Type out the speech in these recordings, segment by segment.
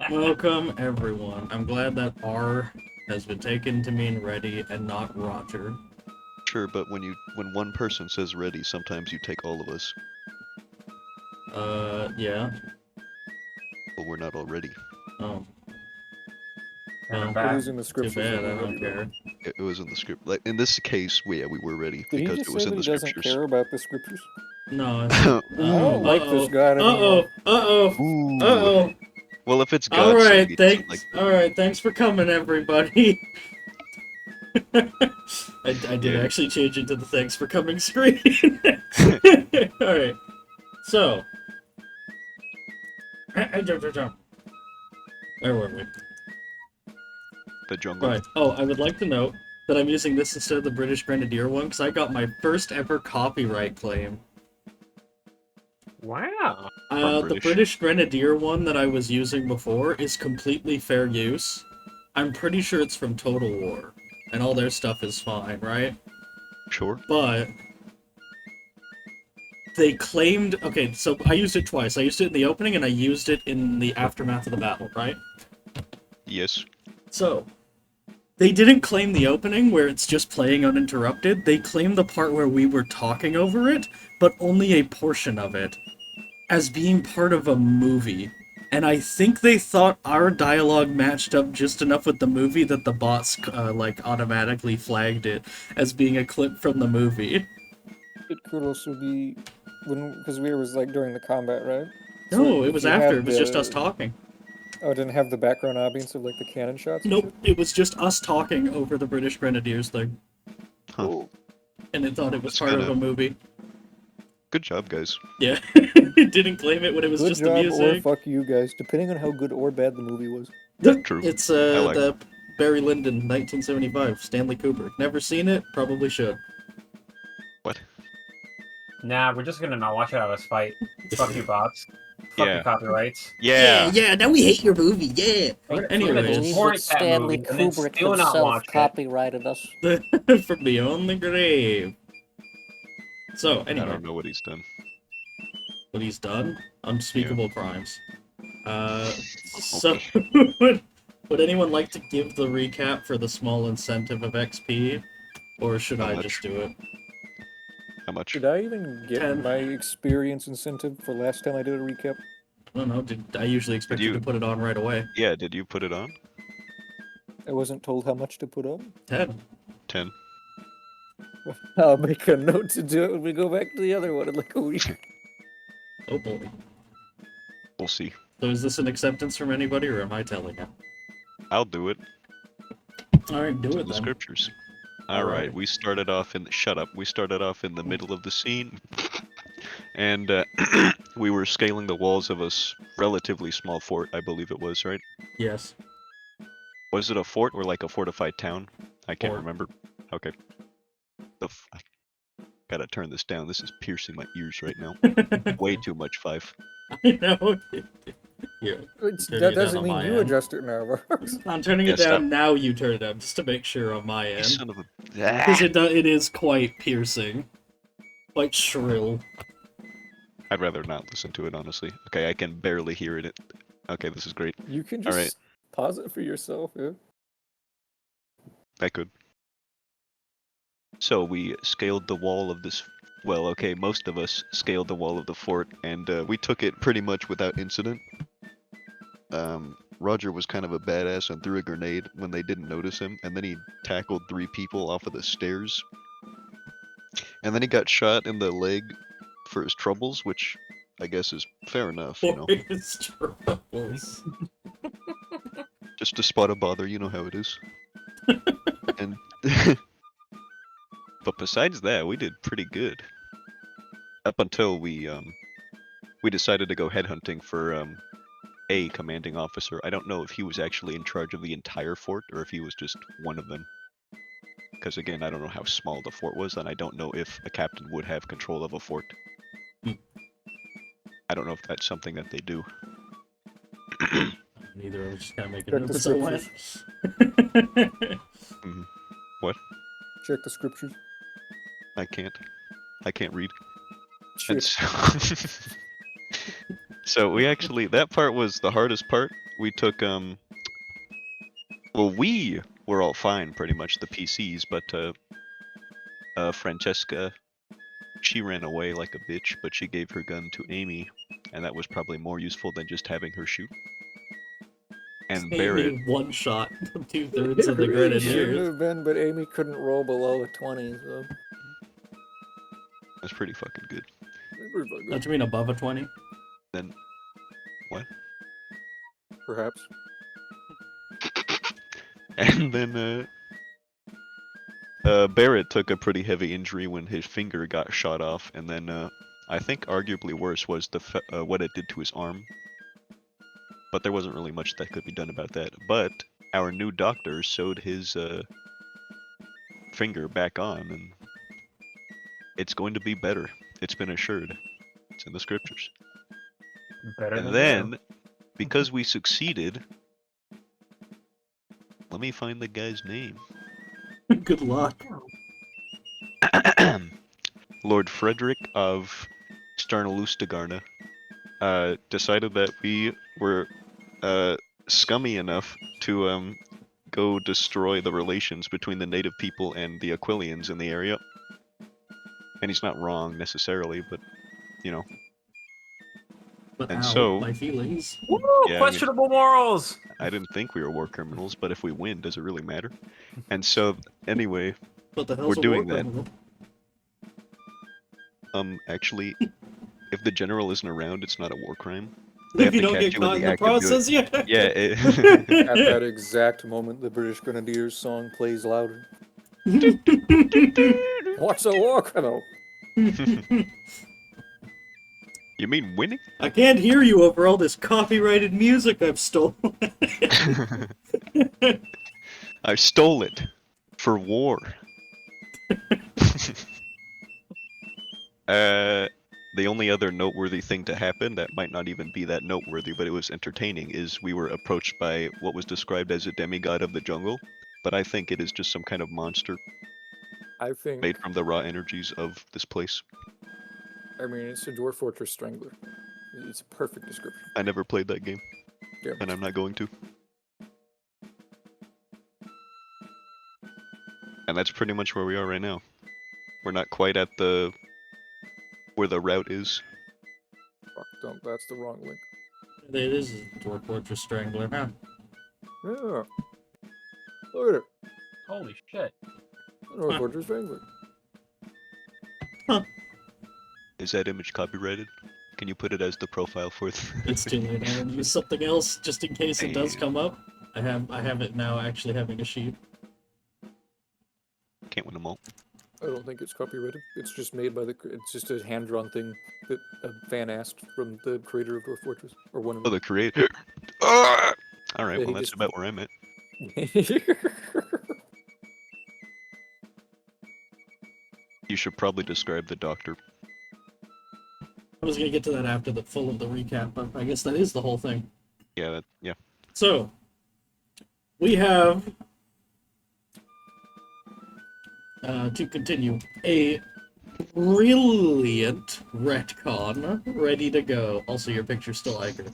Welcome, everyone. I'm glad that R has been taken to mean ready and not Roger. Sure, but when one person says ready, sometimes you take all of us. Yeah. But we're not all ready. Oh. And Well, I'm It is in the too scriptures. bad, that I we're don't ready, though. care. It was in the script. Like in this case, we were ready Did he because just it was say in that the he doesn't scriptures. care about the scriptures? No. I don't like this guy anymore. Ooh. Uh-oh. Well, if it's God, Alright, saying he doesn't thanks. like Alright, thanks for coming, everybody. I did Yeah. actually change it to the thanks for coming screen. Alright. So. Where were we? the jungle. Right. Oh, I would like to note that I'm using this instead of the British Grenadier one because I got my first ever copyright claim. Wow. The British Grenadier one that I was using before is completely fair use. I'm pretty sure it's from Total War, and all their stuff is fine, right? Sure. But they claimed... Okay, so I used it twice. I used it in the opening, and I used it in the aftermath of the battle, right? Yes. So, they didn't claim the opening where it's just playing uninterrupted. They claimed the part where we were talking over it, but only a portion of it, as being part of a movie. And I think they thought our dialogue matched up just enough with the movie that the bots, automatically flagged it as being a clip from the movie. It could also be because we was like during the combat, right? No, So it if was you after. had It was just us talking. Oh, it didn't have the background ambience of like the cannon shots. Nope, it was just us talking over the British Grenadiers thing. Huh. Oh. And it thought it was That's part of a movie. Good job, guys. Yeah, it didn't claim it when it was Good just job the music. or fuck you guys, depending on how good or bad the movie was. True. It's I like the Barry Lyndon, 1975, Stanley Kubrick. Never seen it, probably should. What? Nah, we're just gonna not watch it out of spite. Fuck you, bots. Fuck Yeah. your copyrights. Yeah, now we hate your movie, yeah! We're Anyways. gonna Believe support that that Stanley movie and then Kubrick still not himself watch it. copyrighted us. From beyond the grave. So, I anyway, don't know what he's done. what he's done? Unspeakable crimes. So, Okay. would anyone like to give the recap for the small incentive of XP? Or should How I much? just do it? How much? Did I even get 10. my experience incentive for last time I did a recap? I don't know, I usually expect you to put it on right away. Yeah, did you put it on? I wasn't told how much to put on. 10. 10. I'll make a note to do it when we go back to the other one in like a week. Oh boy. We'll see. So is this an acceptance from anybody, or am I telling you? I'll do it. Alright, do It's it in the then. scriptures. Alright. Alright, we started off in... Shut up. We started off in the middle of the scene. And we were scaling the walls of a relatively small fort, I believe it was, right? Yes. Was it a fort or like a fortified town? I can't Fort. remember. Okay. I gotta turn this down. This is piercing my ears right now. Way too much 5. I know. Yeah. That doesn't mean you adjust it now, bro. I'm turning Yeah, it down, stop. now you turn it down, just to make sure on my You end. son of a... Because it is quite piercing. Quite shrill. I'd rather not listen to it, honestly. Okay, I can barely hear it. Okay, this is great. You can just Alright. pause it for yourself, yeah? I could. So we scaled the wall of this... Well, okay, most of us scaled the wall of the fort, and we took it pretty much without incident. Roger was kind of a badass and threw a grenade when they didn't notice him, and then he tackled 3 people off of the stairs. And then he got shot in the leg for his troubles, which I guess is fair enough, you know. His troubles. Just a spot of bother, you know how it is. And but besides that, we did pretty good. Up until we decided to go headhunting for a commanding officer. I don't know if he was actually in charge of the entire fort or if he was just one of them. Because again, I don't know how small the fort was, and I don't know if a captain would have control of a fort. I don't know if that's something that they do. Neither, I was just kind of making Check notes the as I went. What? Check the scriptures. I can't. I can't read. Shit. And so So we actually, that part was the hardest part. We took, well, we were all fine, pretty much, the PCs, but, Francesca, she ran away like a bitch, but she gave her gun to Amy, and that was probably more useful than just having her shoot. And Barrett, Amy one shot 2/3 of the It shouldn't Grenadiers. have been, but Amy couldn't roll below a 20, so that's pretty fucking good. it was good, Don't you mean above a 20? Then, what? perhaps. And then, Barrett took a pretty heavy injury when his finger got shot off, and then, I think arguably worse was what it did to his arm. But there wasn't really much that could be done about that. But our new doctor sewed his, finger back on, and it's going to be better. It's been assured. It's in the scriptures. Better And than then, because we succeeded, let me find the guy's name. Good luck. Lord Frederick of Starnalustagarna decided that we were scummy enough to go destroy the relations between the native people and the Aquilians in the area. And he's not wrong necessarily, but you know. But And ow, so- my feelings. Woo! Yeah, I mean- Questionable morals. I didn't think we were war criminals, but if we win, does it really matter? And so, anyway, What the hell's We're a doing war that. criminal? actually, if the general isn't around, it's not a war crime. They If have you to don't catch get you in caught in the the act of doing- process, yeah. Yeah, At that exact moment, the British Grenadiers song plays louder. What's a war criminal? you mean winning? I can't hear you over all this copyrighted music I've stolen. I stole it for war. The only other noteworthy thing to happen that might not even be that noteworthy, but it was entertaining, is we were approached by what was described as a demigod of the jungle, but I think it is just some kind of monster I think. made from the raw energies of this place. I mean, it's a dwarf fortress strangler. It's a perfect description. I never played that game, Yeah. and I'm not going to. And that's pretty much where we are right now. We're not quite at where the route is. Fuck, don't. That's the wrong link. It is a Dwarf Fortress Strangler, huh? Yeah. Look at it. Holy shit. Dwarf fortress strangler. Is that image copyrighted? Can you put it as the profile for It's too late. I use something else just in case it does come up. I have it now actually having a sheet. Can't win them all. I don't think it's copyrighted. It's just made by the. It's just a hand-drawn thing that a fan asked from the creator of Dwarf Fortress, or one of Oh, them. the creator. Ah! All right, Yeah, well he that's just- about where I'm at. You should probably describe the doctor. I was gonna get to that after the full of the recap, but I guess that is the whole thing. Yeah, yeah. So, we have, to continue, a brilliant retcon ready to go. Also, your picture's still accurate.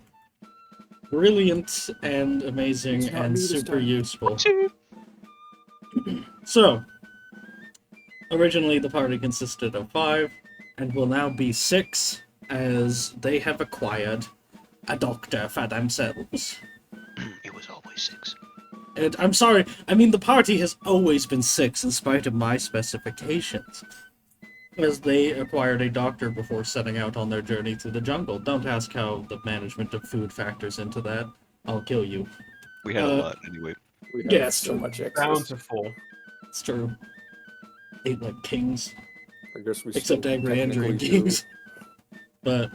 Brilliant and amazing It's not and me this super time. useful. So, originally the party consisted of 5, and will now be 6, as they have acquired a doctor for themselves. It was always 6. And I'm sorry, I mean, the party has always been 6 in spite of my specifications. As they acquired a doctor before setting out on their journey through the jungle. Don't ask how the management of food factors into that. I'll kill you. We had a lot anyway. We have Yes. so much excess. Bountiful. It's true. Ate like kings. I guess we Except still Angry Andrew and technically do. kings. But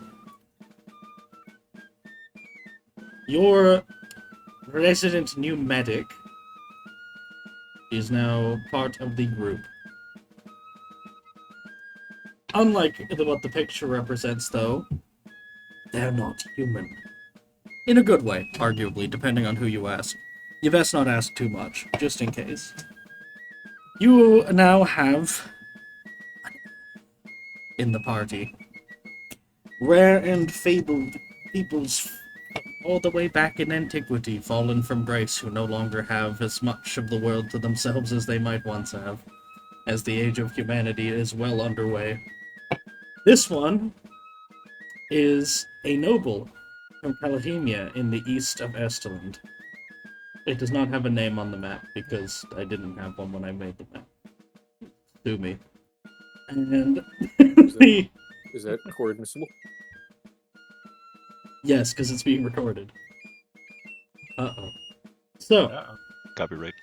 your resident new medic is now part of the group. Unlike what the picture represents, though, they're not human. In a good way, arguably, depending on who you ask. You best not ask too much, just in case. You now have in the party rare and fabled peoples all the way back in antiquity, fallen from grace, who no longer have as much of the world to themselves as they might once have, as the age of humanity is well underway. This one is a noble from Calahemia in the east of Esteland. It does not have a name on the map because I didn't have one when I made the map. Sue me. And the... Is that core admissible? Yes, because it's being recorded. Uh-oh. So, Uh-oh. Copyright.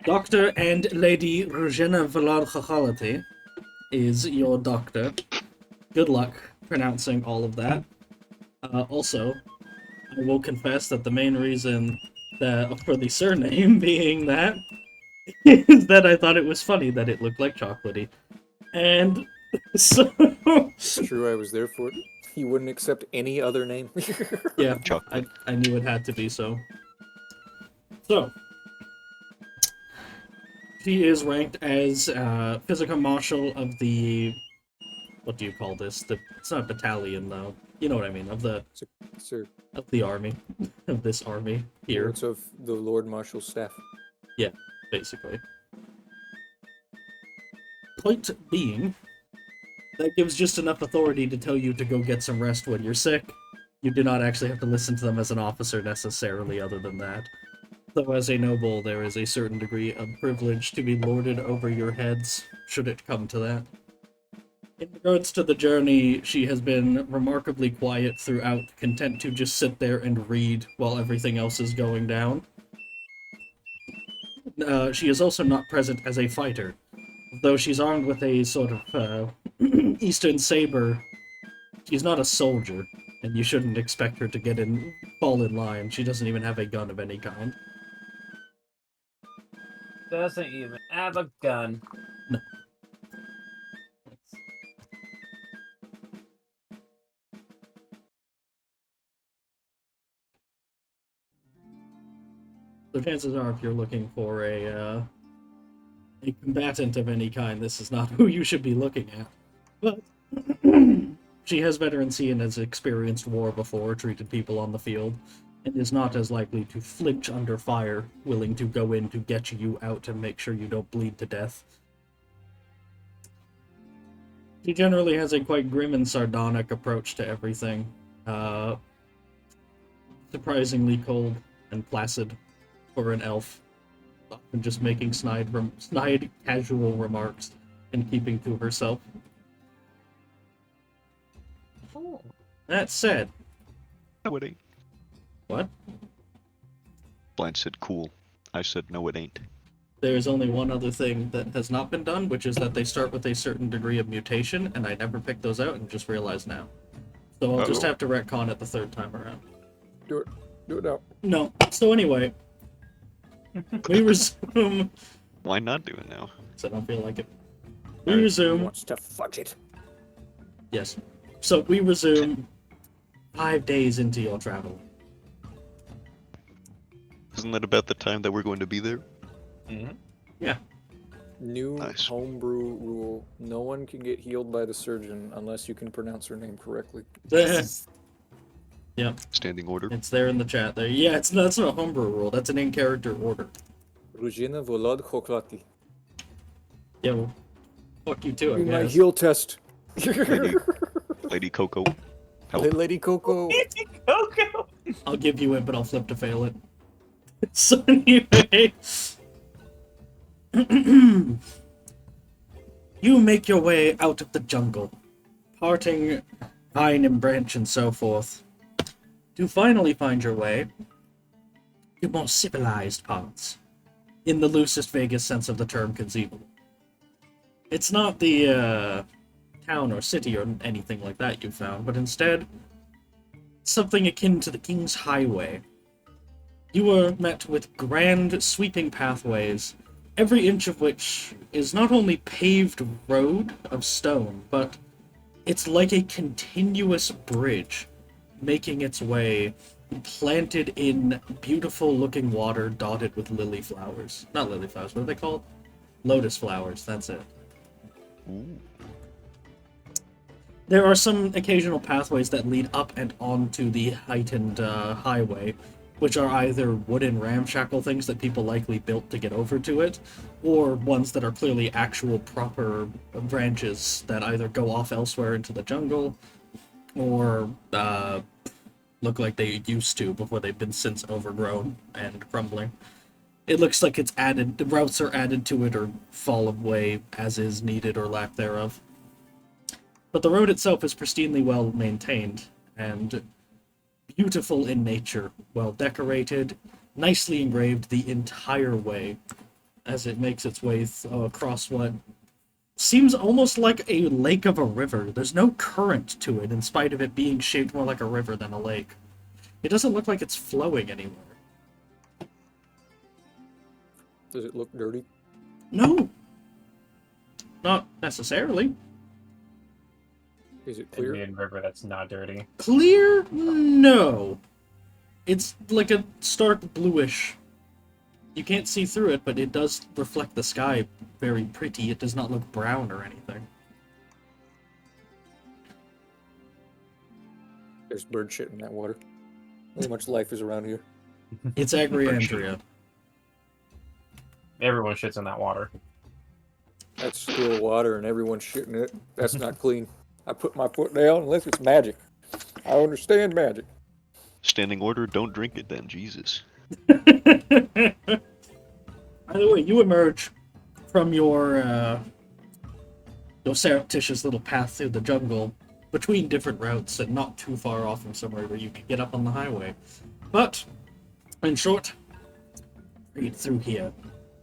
Dr. and Lady Rogena Valar is your doctor. Good luck pronouncing all of that. Also, I will confess that the main reason for the surname being that is that I thought it was funny that it looked like chocolatey. And so... It's true, I was there for it. He wouldn't accept any other name. Yeah, Chocolate. I knew it had to be so. So, she is ranked as physical marshal of the... What do you call this? It's not battalion, though. You know what I mean, of the Sir, army. Of this army here, Lords of the Lord Marshal's staff. basically. Point being, that gives just enough authority to tell you to go get some rest when you're sick. You do not actually have to listen to them as an officer necessarily, other than that. Though as a noble, there is a certain degree of privilege to be lorded over your heads, should it come to that. In regards to the journey, she has been remarkably quiet throughout, content to just sit there and read while everything else is going down. She is also not present as a fighter. Though she's armed with a sort of Eastern saber, she's not a soldier, and you shouldn't expect her to fall in line. She doesn't even have a gun of any kind. Doesn't even have a gun. No. So chances are, if you're looking for a combatant of any kind, this is not who you should be looking at. But she has veterancy and has experienced war before, treated people on the field, and is not as likely to flinch under fire, willing to go in to get you out and make sure you don't bleed to death. She generally has a quite grim and sardonic approach to everything. Surprisingly cold and placid for an elf. Often just making snide casual remarks and keeping to herself. Oh. That said... No, it ain't. What? Blanche said cool. I said no, it ain't. There's only one other thing that has not been done, which is that they start with a certain degree of mutation, and I never picked those out and just realized now. So I'll just have to retcon it the third time around. Do it. Do it now. No. So anyway, we resume... Why not do it now? So I don't feel like it. We resume... Wants to fudge it. Yes. So we resume 5 days into your travel. Isn't that about the time that we're going to be there? Mm-hmm. Yeah. New Nice. homebrew rule. No one can get healed by the surgeon unless you can pronounce her name correctly. Yeah, Standing order. it's there in the chat there. Yeah, that's not a homebrew rule. That's an in-character order. Rugina Volod Khoklati. Yeah, well, fuck you too, I Do my guess. heal test. Lady Coco. Help. Hey, Lady Coco. Coco! I'll give you it, but I'll flip to fail it. So anyway... You make your way out of the jungle, parting vine and branch and so forth, to finally find your way to more civilized parts, in the loosest, vaguest sense of the term conceivable. It's not the town or city or anything like that you found, but instead something akin to the King's Highway. You were met with grand, sweeping pathways, every inch of which is not only paved road of stone, but it's like a continuous bridge making its way, planted in beautiful-looking water dotted with lily flowers. Not lily flowers, what are they called? Lotus flowers, that's it. Ooh. There are some occasional pathways that lead up and onto the heightened highway, which are either wooden ramshackle things that people likely built to get over to it, or ones that are clearly actual proper branches that either go off elsewhere into the jungle, or look like they used to before they've been since overgrown and crumbling. It looks like it's added, the routes are added to it or fall away as is needed or lack thereof. But the road itself is pristinely well maintained and beautiful in nature, well decorated, nicely engraved the entire way as it makes its way across what seems almost like a lake of a river. There's no current to it in spite of it being shaped more like a river than a lake. It doesn't look like it's flowing anywhere. Does it look dirty? No. Not necessarily. Is it clear? Indian river that's not dirty. Clear? No. It's like a stark bluish. You can't see through it, but it does reflect the sky very pretty. It does not look brown or anything. There's bird shit in that water. How much life is around here? It's Agriandria. Everyone shits in that water. That's still water and everyone's shitting it. That's not clean. I put my foot down unless it's magic. I understand magic. Standing order, don't drink it then, Jesus. By the way, you emerge from your surreptitious little path through the jungle between different routes and not too far off from somewhere where you can get up on the highway. But, in short, read through here.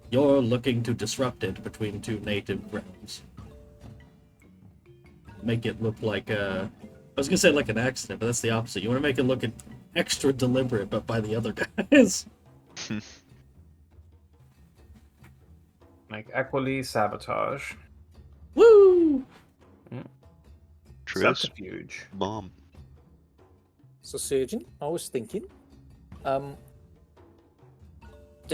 You're looking to disrupt it between two native realms. Make it look like I was gonna say like an accident, but that's the opposite. You want to make it look extra deliberate, but by the other guys. Like Aqualis, sabotage. Woo! Tris, Subterfuge. bomb. So, Surgeon, I was thinking, do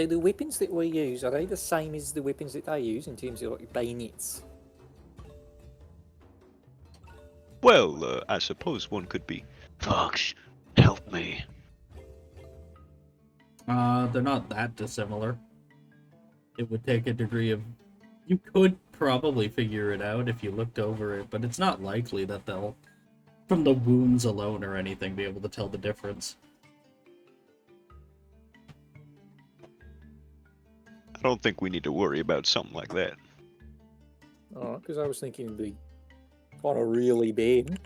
the weapons that we use, are they the same as the weapons that they use in terms of like bayonets? Well, I suppose one could be. Fox, help me. They're not that dissimilar. It would take a degree of... You could probably figure it out if you looked over it, but it's not likely that they'll, from the wounds alone or anything, be able to tell the difference. I don't think we need to worry about something like that. Oh, because I was thinking it'd be kind of really bad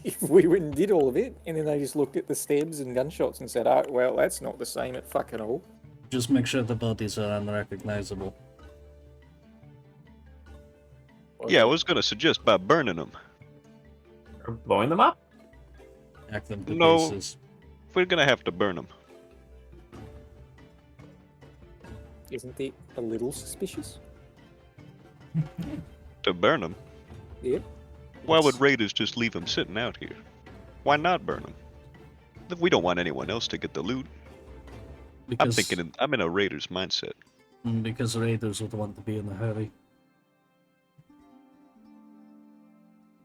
if we went and did all of it, and then they just looked at the stabs and gunshots and said, oh, well, that's not the same at fucking all. Just make sure the bodies are unrecognizable. Yeah, I was gonna suggest by burning them. Or blowing them up? Act them to No. pieces. We're gonna have to burn them. Isn't it a little suspicious? To burn them? Yeah. Why would raiders just leave them sitting out here? Why not burn them? We don't want anyone else to get the loot. Because, I'm in a raider's mindset. Because raiders would want to be in the hurry.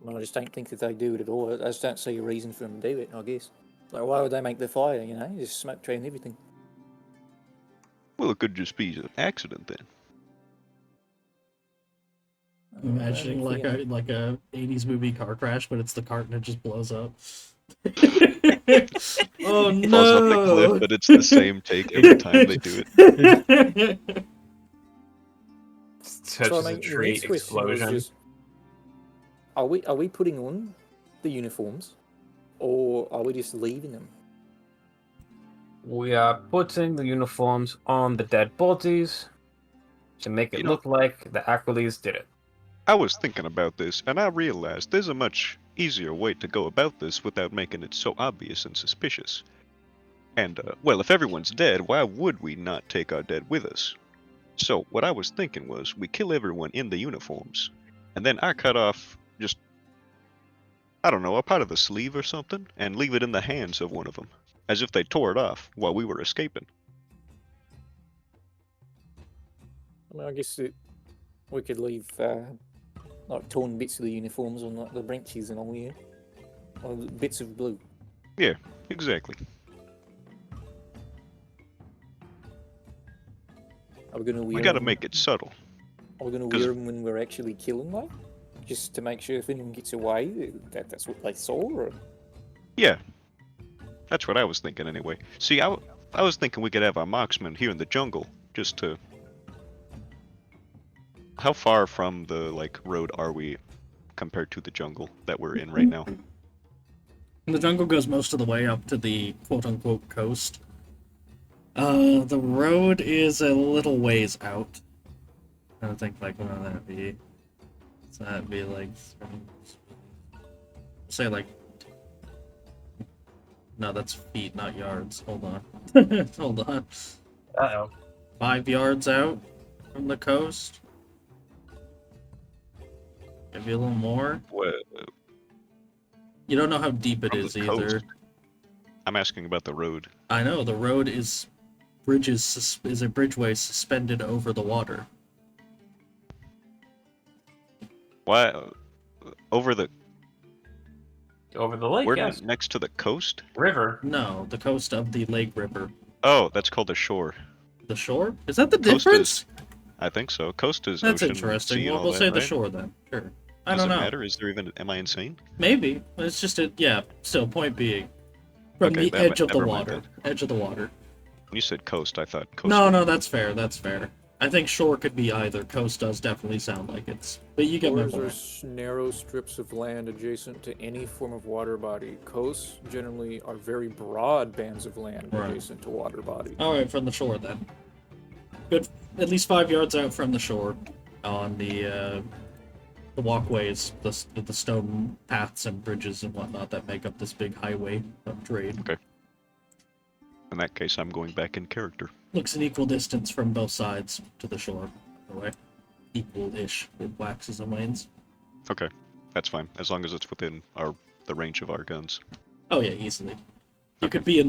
Well, I just don't think that they do it at all. I just don't see a reason for them to do it, I guess. Like, why would they make the fire, you know? Just smoke train and everything. Well, it could just be an accident then. Imagining like a 80s movie car crash, but it's the cart and it just blows up. Oh no! Falls off the cliff, but it's the same take every time they do it. Touches a the tree, next question was explosion. just, are we putting on the uniforms, or are we just leaving them? We are putting the uniforms on the dead bodies to make it look like the Aqualis did it. I was thinking about this, and I realized there's a much easier way to go about this without making it so obvious and suspicious. And, well, if everyone's dead, why would we not take our dead with us? So, what I was thinking was, we kill everyone in the uniforms, and then I cut off just, I don't know, a part of the sleeve or something, and leave it in the hands of one of them, as if they tore it off while we were escaping. I mean, I guess we could leave like torn bits of the uniforms on like the branches and all, yeah. Or bits of blue. Yeah, exactly. Are we going to wear We gotta them? make it subtle. Are we going to 'cause- wear them when we're actually killing them? Just to make sure if anyone gets away, that's what they saw? Or... Yeah, that's what I was thinking anyway. See, I was thinking we could have our marksman here in the jungle, just to... How far from the, like, road are we compared to the jungle that we're in right now? The jungle goes most of the way up to the quote-unquote coast. The road is a little ways out. I don't think, like, what would that be? So that'd be, like... Say, like... No, that's feet, not yards. Hold on. Hold on. Uh-oh. 5 yards out from the coast? Maybe a little more? What, You don't know how deep it from is the either. coast? I'm asking about the road. I know, the road is... is a bridgeway suspended over the water. Why? Over the... Over the lake, We're yes. next to the coast? River. No, the coast of the Lake River. Oh, that's called the shore. The shore? Is that the Coast difference? I think so. Coast is That's ocean, interesting. sea, and Well, all we'll that, say the right? shore then. Sure. I Does don't it know. matter? Is there even... Am I insane? Maybe. It's just a... Yeah, still, point being. From Okay, the edge of the never mind water. Edge of the water. When you said coast, I thought coast. No, that's fair. That's fair. I think shore could be either. Coast does definitely sound like it's... But you get my Shores are point. narrow strips of land adjacent to any form of water body. Coasts generally are very broad bands of land Right. adjacent to water body. Alright, from the shore then. Good. At least 5 yards out from the shore. On the walkways, the stone paths and bridges and whatnot that make up this big highway of trade. Okay. In that case, I'm going back in character. Looks an equal distance from both sides to the shore, by the way. Equal-ish with waxes and wanes. Okay, that's fine, as long as it's within the range of our guns. Oh yeah, easily. You could be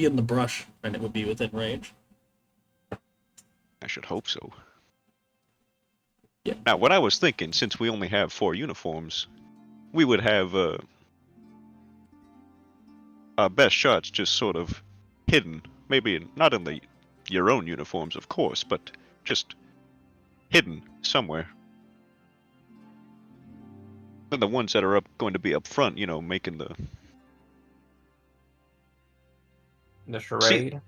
in the brush and it would be within range. I should hope so. Yeah. Now, what I was thinking, since we only have 4 uniforms, we would have our best shots just sort of hidden. Maybe not in your own uniforms, of course, but just hidden somewhere. And the ones that are going to be up front, you know, making the... The charade.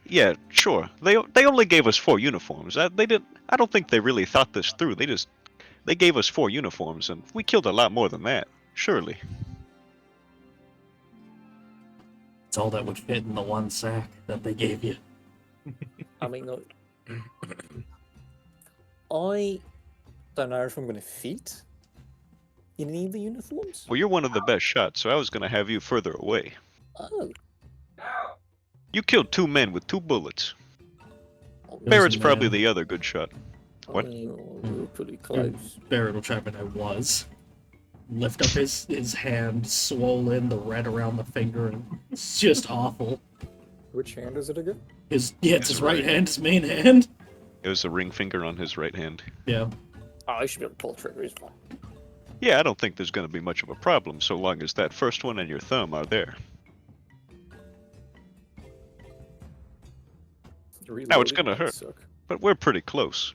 Yeah, sure. They only gave us 4 uniforms. They didn't. I don't think they really thought this through. They gave us 4 uniforms, and we killed a lot more than that. Surely. It's all that would fit in the one sack that they gave you. I mean, look, I don't know if I'm going to fit in any of the uniforms. Well, you're one of the best shots, so I was gonna have you further away. Oh, You killed 2 men with 2 bullets. was Barrett's a probably man. the other good shot. What? we were pretty close. Barrett will chime in, I was. Lift up his hand, swollen, the red around the finger, and it's just awful. Which hand is it again? It's His his right right hand, his main hand. It was a ring finger on his right hand. Yeah. Oh, I should be able to pull the trigger. He's fine. Yeah, I don't think there's gonna be much of a problem so long as that first one and your thumb are there. Now it's gonna Reloading might hurt. suck. But we're pretty close.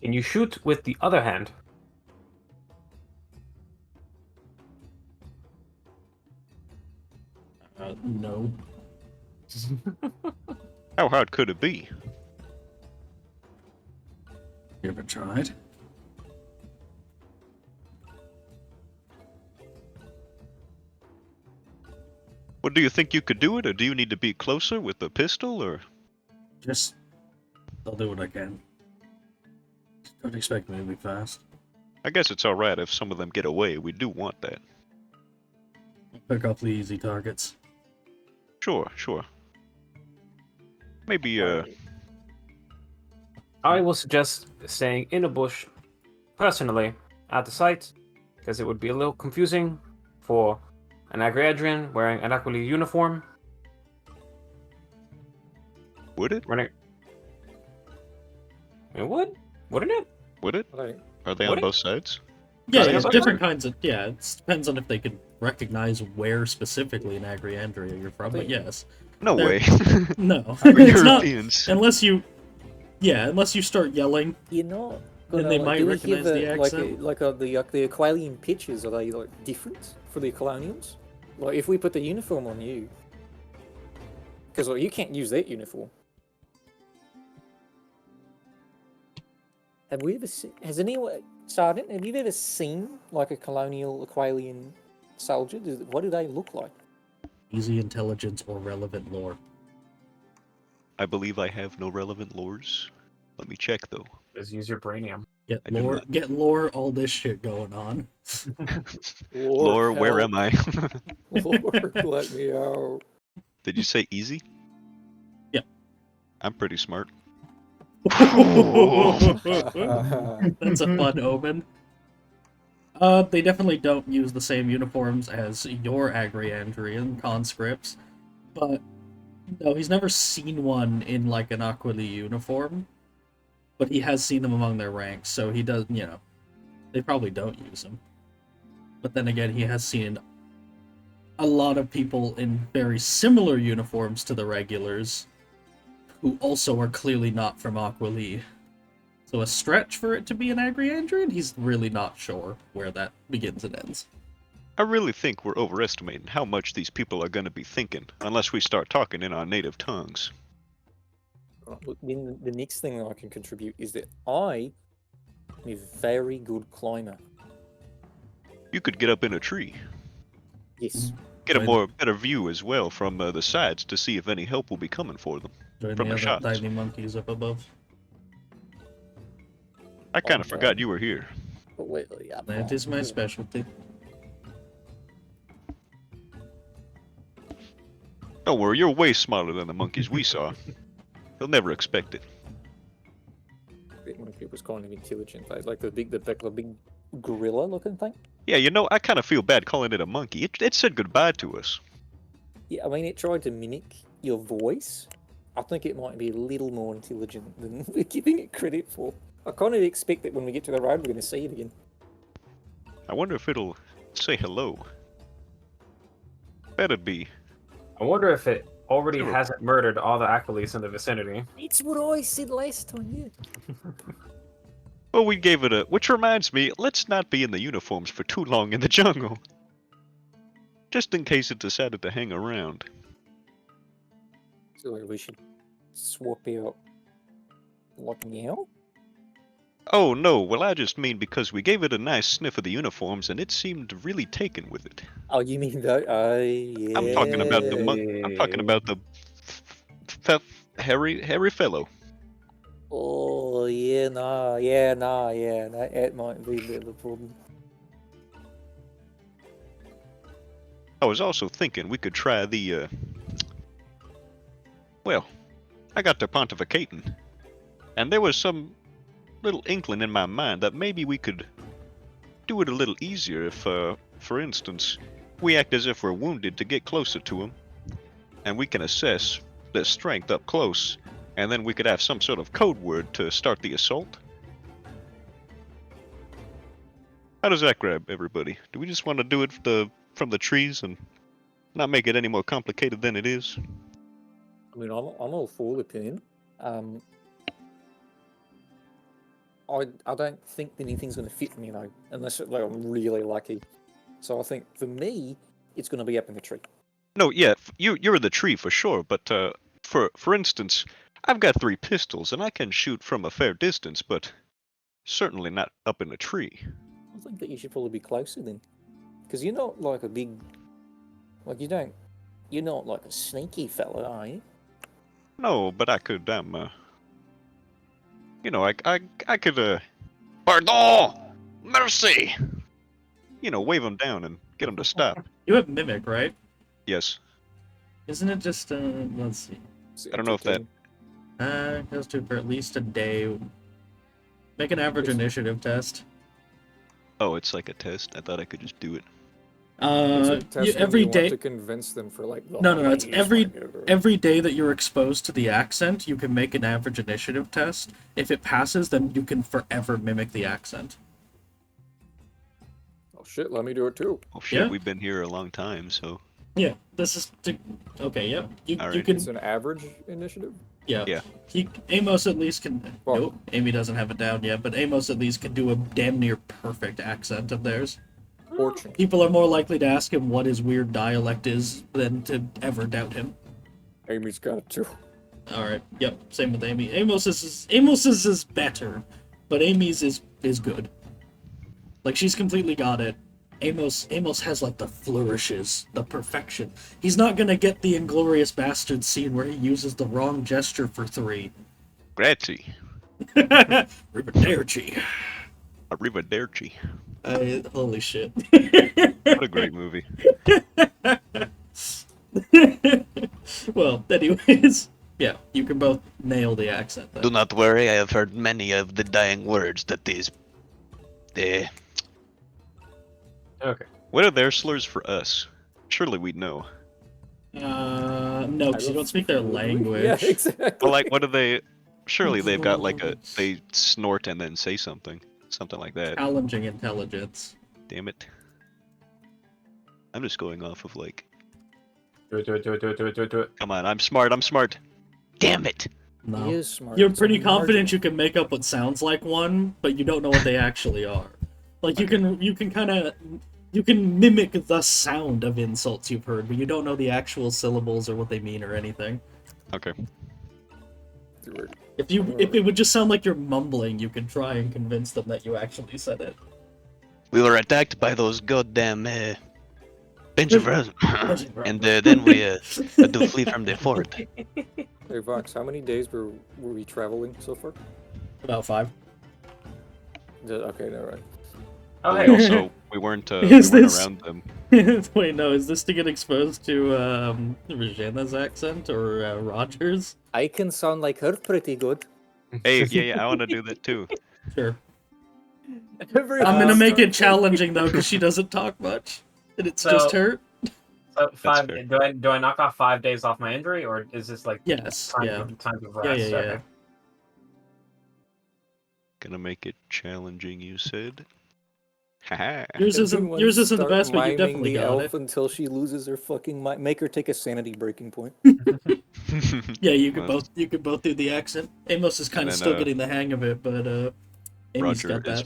Can you shoot with the other hand? No. How hard could it be? You ever tried? Well, do you think you could do it, or do you need to be closer with the pistol, or... Just... I'll do what I can. Don't expect me to be fast. I guess it's alright if some of them get away. We do want that. Pick up the easy targets. Sure, sure. Maybe, I will suggest staying in a bush, personally, at the site, because it would be a little confusing for an Agriadrian wearing an Aqualis uniform. would it? Running. It would? Wouldn't it? Would it? Right. Are they on Would it? both sides? Yeah, Right. there's different kinds of... Yeah, it depends on if they can recognize where specifically in Agriandria you're from, but yes. No They're- way. No. We're It's not... Europeans. Unless you... Yeah, unless you start yelling, You're not then gonna, they like, might do we hear recognize the accent. the Aqualian pictures, are they like different for the colonials? Like if we put the uniform on you, because like, you can't use that uniform. Have we ever seen? Has anyone, Sergeant? Have you ever seen like a colonial Aqualian soldier? What do they look like? Easy intelligence or relevant lore. I believe I have no relevant lores. Let me check though. Just use your brainium. Get I do lore, not. get lore, all this shit going on. Lore, where am I? Lord, let me out. Did you say easy? Yep. I'm pretty smart. That's a fun omen. They definitely don't use the same uniforms as your Agriandrian conscripts, but no, he's never seen one in like an Aquili uniform, but he has seen them among their ranks, so he does, you know, they probably don't use them. But then again, he has seen a lot of people in very similar uniforms to the regulars, who also are clearly not from Aquili. So a stretch for it to be an Agriandrian, he's really not sure where that begins and ends. I really think we're overestimating how much these people are going to be thinking, unless we start talking in our native tongues. Look, then the next thing I can contribute is that I am a very good climber. You could get up in a tree, Yes. get a Join- better view as well from the sides to see if any help will be coming for them. Join From the the other shots. tiny monkeys up above. I kind of Okay. forgot you were here. But wait, yeah, That is my yeah. specialty. Don't worry, you're way smarter than the monkeys we saw. They'll never expect it. That monkey was kind of intelligent. Like the big gorilla-looking thing. Yeah, you know, I kind of feel bad calling it a monkey. It said goodbye to us. Yeah, I mean, it tried to mimic your voice. I think it might be a little more intelligent than we're giving it credit for. I kind of expect that when we get to the road, we're going to see it again. I wonder if it'll say hello. Better be. I wonder if it already Sure. hasn't murdered all the Aqualis in the vicinity. It's what I said last time, yeah. Well, we gave it a... Which reminds me, let's not be in the uniforms for too long in the jungle. Just in case it decided to hang around. So we should swap out like now? Oh no, well I just mean because we gave it a nice sniff of the uniforms and it seemed really taken with it. Oh, you mean though? Oh, yeah. I'm talking about the I'm talking about the hairy fellow. Oh, yeah, that might be a bit of a problem. I was also thinking we could try the well, I got to pontificating, and there was some little inkling in my mind that maybe we could do it a little easier if, for instance, we act as if we're wounded to get closer to him, and we can assess their strength up close, and then we could have some sort of code word to start the assault. How does that grab everybody? Do we just want to do it from the trees and not make it any more complicated than it is? I mean, I'm all for the pen. I don't think anything's going to fit me, unless like, I'm really lucky. So I think for me, it's going to be up in the tree. No, yeah, you're in the tree for sure, but for instance, I've got 3 pistols and I can shoot from a fair distance, but certainly not up in a tree. I think that you should probably be closer then, because you're not like a big, like you're not like a sneaky fella, are you? No, but I could, you know, I could, pardon, mercy, you know, wave them down and get them to stop. You have Mimic, right? Yes. Isn't it just, let's see. I don't know if that- It goes to for at least a day. Make an average initiative test. Oh, it's like a test. I thought I could just do it. Every day. to convince them for like. No. It's every day that you're exposed to the accent, you can make an average initiative test. If it passes, then you can forever mimic the accent. shit, let me do it too. Oh shit, Yeah. we've been here a long time, so Yeah, this is okay. Yep, you Alright. can. It's an average initiative. Yeah. Yeah. Amos at least can. Well- Nope, Amy doesn't have it down yet, but Amos at least can do a damn near perfect accent of theirs. Fortune. People are more likely to ask him what his weird dialect is than to ever doubt him. Amy's got it too. All right. Yep. Same with Amy. Amos's is better, but Amy's is good. Like she's completely got it. Amos has like the flourishes, the perfection. He's not gonna get the Inglorious Bastards scene where he uses the wrong gesture for 3. Grazie. Arrivederci. Arrivederci. Holy shit. What a great movie. Well, anyways, yeah, you can both nail the accent. Then. Do not worry, I have heard many of the dying words that these... Okay. What are their slurs for us? Surely we'd know. No, because you don't speak their language. Yeah, exactly. Well, like, what do they... Surely they've got, like, they snort and then say something. Something like that. Challenging intelligence. Damn it. I'm just going off of, like... Do it. Come on, I'm smart. Damn it! No. He is smart. You're It's pretty a confident margin. you can make up what sounds like one, but you don't know what they actually are. Like you can mimic the sound of insults you've heard, but you don't know the actual syllables or what they mean or anything. Okay. If it would just sound like you're mumbling, you could try and convince them that you actually said it. We were attacked by those goddamn, bunch of and then we had to flee from the fort. Hey Vox, how many days were we traveling so far? About 5. Okay, no, right. Oh, We hey. also, we weren't Is this- around them. Wait, no, is this to get exposed to Regina's accent or Roger's? I can sound like her pretty good. Hey, yeah, I want to do that too. Sure. Every I'm gonna make it time. challenging though, because she doesn't talk much, and it's just So- her. So five. fair. Do I knock off 5 days off my injury, or is this like Yes. time, Yeah. time of Yeah, rest? yeah, Okay. Gonna make it challenging, you said? Haha. Yours Everyone isn't the start best, but you miming definitely the got elf it. until she loses her fucking mind. Make her take a sanity breaking point. Yeah, you could Well, both do the accent. Amos is kind of then, still getting the hang of it, but Amy's Roger got that. is...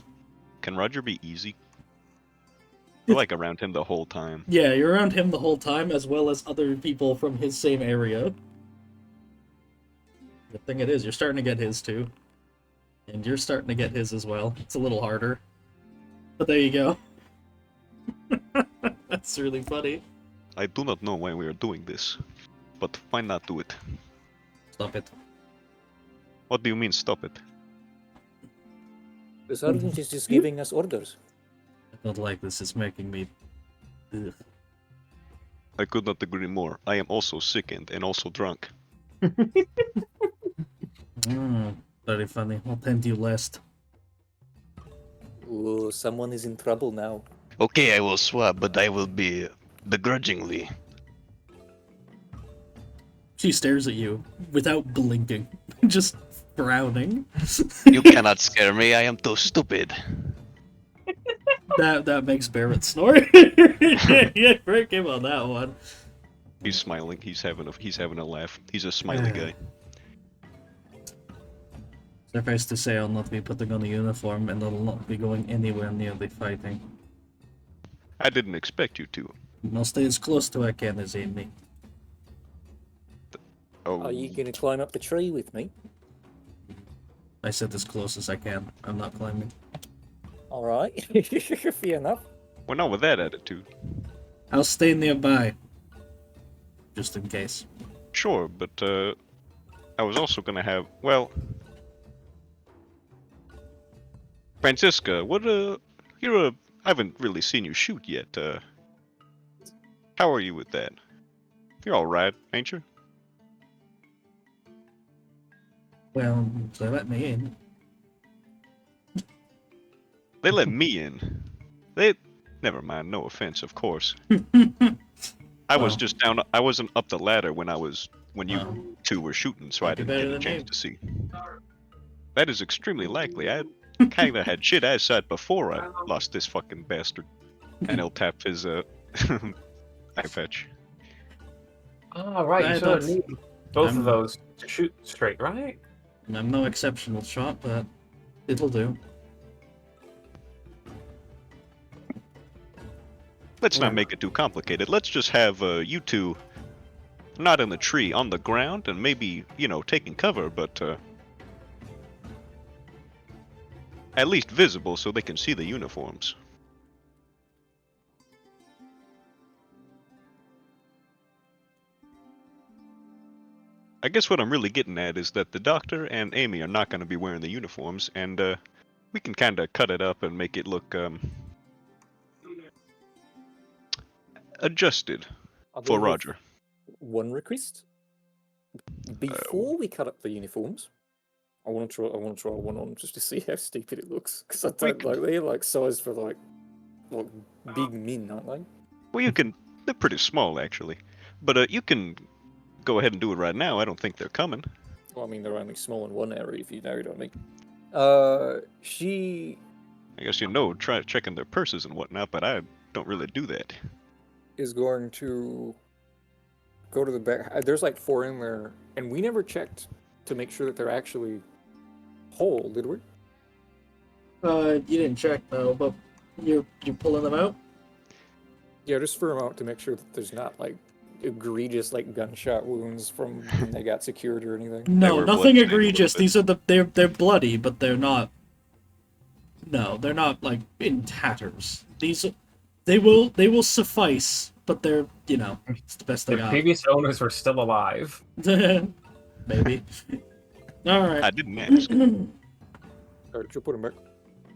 Can Roger be easy? We're like around him the whole time. Yeah, you're around him the whole time, as well as other people from his same area. The thing it is, you're starting to get his too. And you're starting to get his as well. It's a little harder. But there you go. That's really funny. I do not know why we are doing this, but why not do it? Stop it. What do you mean, stop it? The sergeant is just giving us orders. I don't like this, it's making me... Ugh. I could not agree more. I am also sickened and also drunk. Very funny. I'll tend to you last. Oh, someone is in trouble now. Okay, I will swap, but I will be begrudgingly. She stares at you without blinking, just frowning. You cannot scare me, I am too stupid. That makes Barrett snore. Yeah, break him on that one. He's smiling. He's having a laugh. He's a smiley guy. Suffice to say, I'll not be putting on a uniform, and I'll not be going anywhere near the fighting. I didn't expect you to. I'll stay as close to I can as Amy. Oh, Are you going to climb up the tree with me? I said as close as I can. I'm not climbing. All right. Fair enough. well, not with that attitude. I'll stay nearby, just in case. Sure, but I was also gonna have. Well, Francisca, what you're a. I haven't really seen you shoot yet. How are you with that? You're all right, ain't you? Well, they let me in. They let me in. They. Never mind. No offense, of course. I was Well. just down. I wasn't up the ladder when you Well. two were shooting, so I Might be didn't better get a than chance me. to see. That is extremely likely. I kinda had shit eyesight before I lost this fucking bastard. And he'll tap his eye patch. Ah, right. You I sort of don't- need both I'm- of those to shoot straight, right? I'm no exceptional shot, but it'll do. Let's not Yeah. make it too complicated. Let's just have you two not in the tree, on the ground, and maybe, taking cover, but at least visible so they can see the uniforms. I guess what I'm really getting at is that the doctor and Amy are not going to be wearing the uniforms, and we can kind of cut it up and make it look adjusted I do for have Roger. one request. Before we cut up the uniforms, I want to try one on just to see how stupid it looks. Because I don't like they're like sized for like big men, aren't they? Well, they're pretty small actually, but you can go ahead and do it right now. I don't think they're coming. Well, I mean, they're only small in one area, if you know what I mean. She I guess try checking their purses and whatnot, but I don't really do that. is going to go to the back. There's like 4 in there, and we never checked to make sure that they're actually whole, did we? You didn't check though, but you're pulling them out. Yeah, just for a moment to make sure that there's not like egregious like gunshot wounds from when they got secured or anything. No, were nothing bloodstained a egregious. little bit. These are they're bloody, but they're not. No, they're not like in tatters. They will suffice, but they're it's the best they The got. previous owners were still alive. Maybe. All I right. didn't ask. Alright, she'll put them back.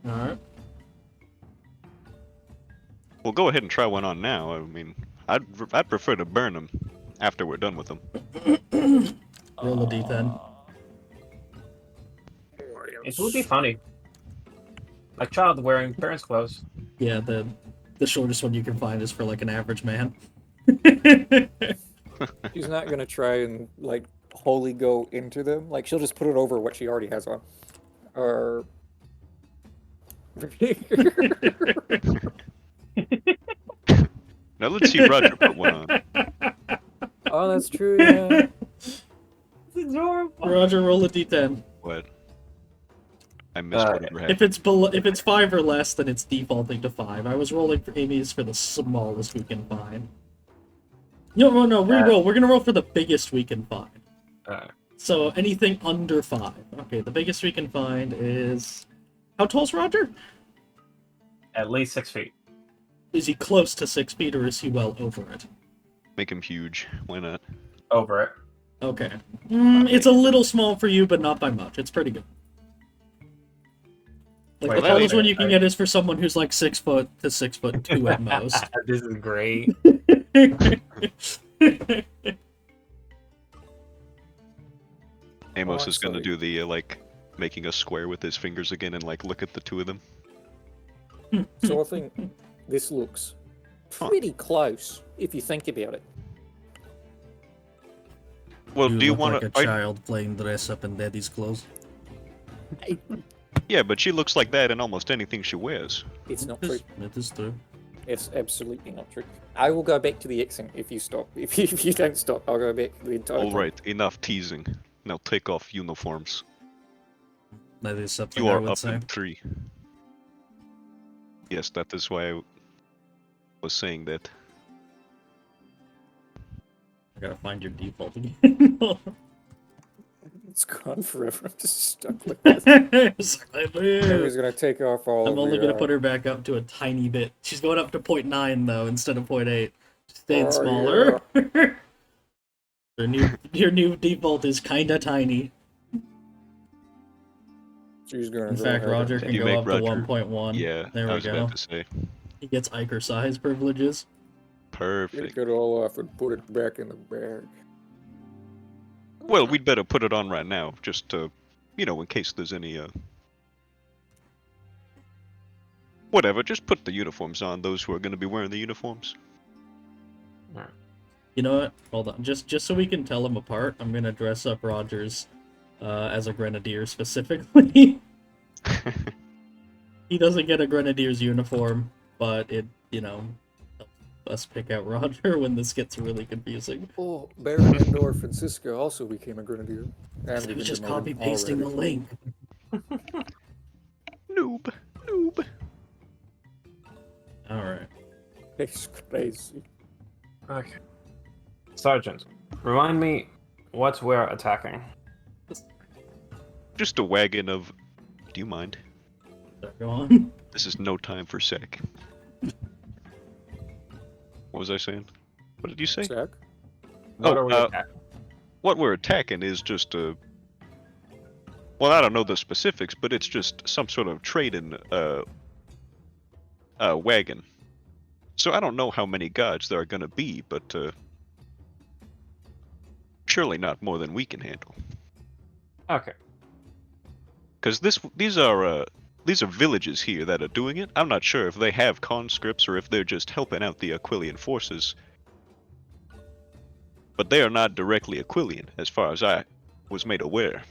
All right. Well, go ahead and try one on now. I mean, I'd prefer to burn them after we're done with them. Roll a d10. It would be funny. Like child wearing parents' clothes. Yeah, the shortest one you can find is for like an average man. She's not gonna try and like wholly go into them. Like she'll just put it over what she already has on. Or Now let's see Roger put one on. oh, that's true. Yeah. It's adorable. Roger, roll a d10. What? I missed whatever happened. If it's 5 or less, then it's defaulting to 5. I was rolling for Amy's for the smallest we can find. No, reroll. We're gonna roll for the biggest we can find. So anything under 5. Okay, the biggest we can find is... How tall's Roger? At least 6 feet. Is he close to 6 feet, or is he well over it? Make him huge. Why not? Over it. Okay. It's a little small for you, but not by much. It's pretty good. Like, Wait, the tallest wait, one you can wait. get is for someone who's like 6 foot to 6'2" at most. This is great. Amos is gonna Honestly. do the making a square with his fingers again and look at the two of them. So I think this looks pretty close if you think about it. Well, do you look want like to? a child playing dress up in daddy's clothes? Yeah, but she looks like that in almost anything she wears. It's not true. It is true. It's absolutely not true. I will go back to the accent if you stop. If you don't stop, I'll go back the entire All time. right, enough teasing. Now take off uniforms. That is something You I are would up say. in 3. Yes, that is why I was saying that. I gotta find your default again. It's gone forever. I'm just stuck with this. Everybody's gonna take off all. I'm of only your, gonna put her back up to a tiny bit. She's going up to 0.9 though, instead of 0.8. She's staying Oh, smaller. Your new default is kinda tiny. She's gonna. In go fact, ahead Roger and- can You go make up Roger- to 1.1. Yeah, There I we was go. about to say. He gets Iker size privileges. Perfect. Take it all off and put it back in the bag. Well, we'd better put it on right now, just to, in case there's any, Whatever, just put the uniforms on, those who are going to be wearing the uniforms. You know what? Hold on. Just so we can tell them apart, I'm gonna dress up Rogers as a grenadier specifically. He doesn't get a grenadier's uniform, but you know, help us pick out Roger when this gets really confusing. Oh, Baron Endor Francisco also became a grenadier. And I even was just demoted copy-pasting the already. link. Noob. Noob. Alright. It's crazy. Okay. Sergeant, remind me what we're attacking. Just a wagon of... Do you mind? Go on. This is no time for sec. What was I saying? What did you say? Check. What Oh, are we attacking? What we're attacking is just a... Well, I don't know the specifics, but it's just some sort of trade-in wagon. So I don't know how many gods there are going to be, but surely not more than we can handle. Okay. Because these are villages here that are doing it. I'm not sure if they have conscripts or if they're just helping out the Aquilian forces. But they are not directly Aquilian, as far as I was made aware.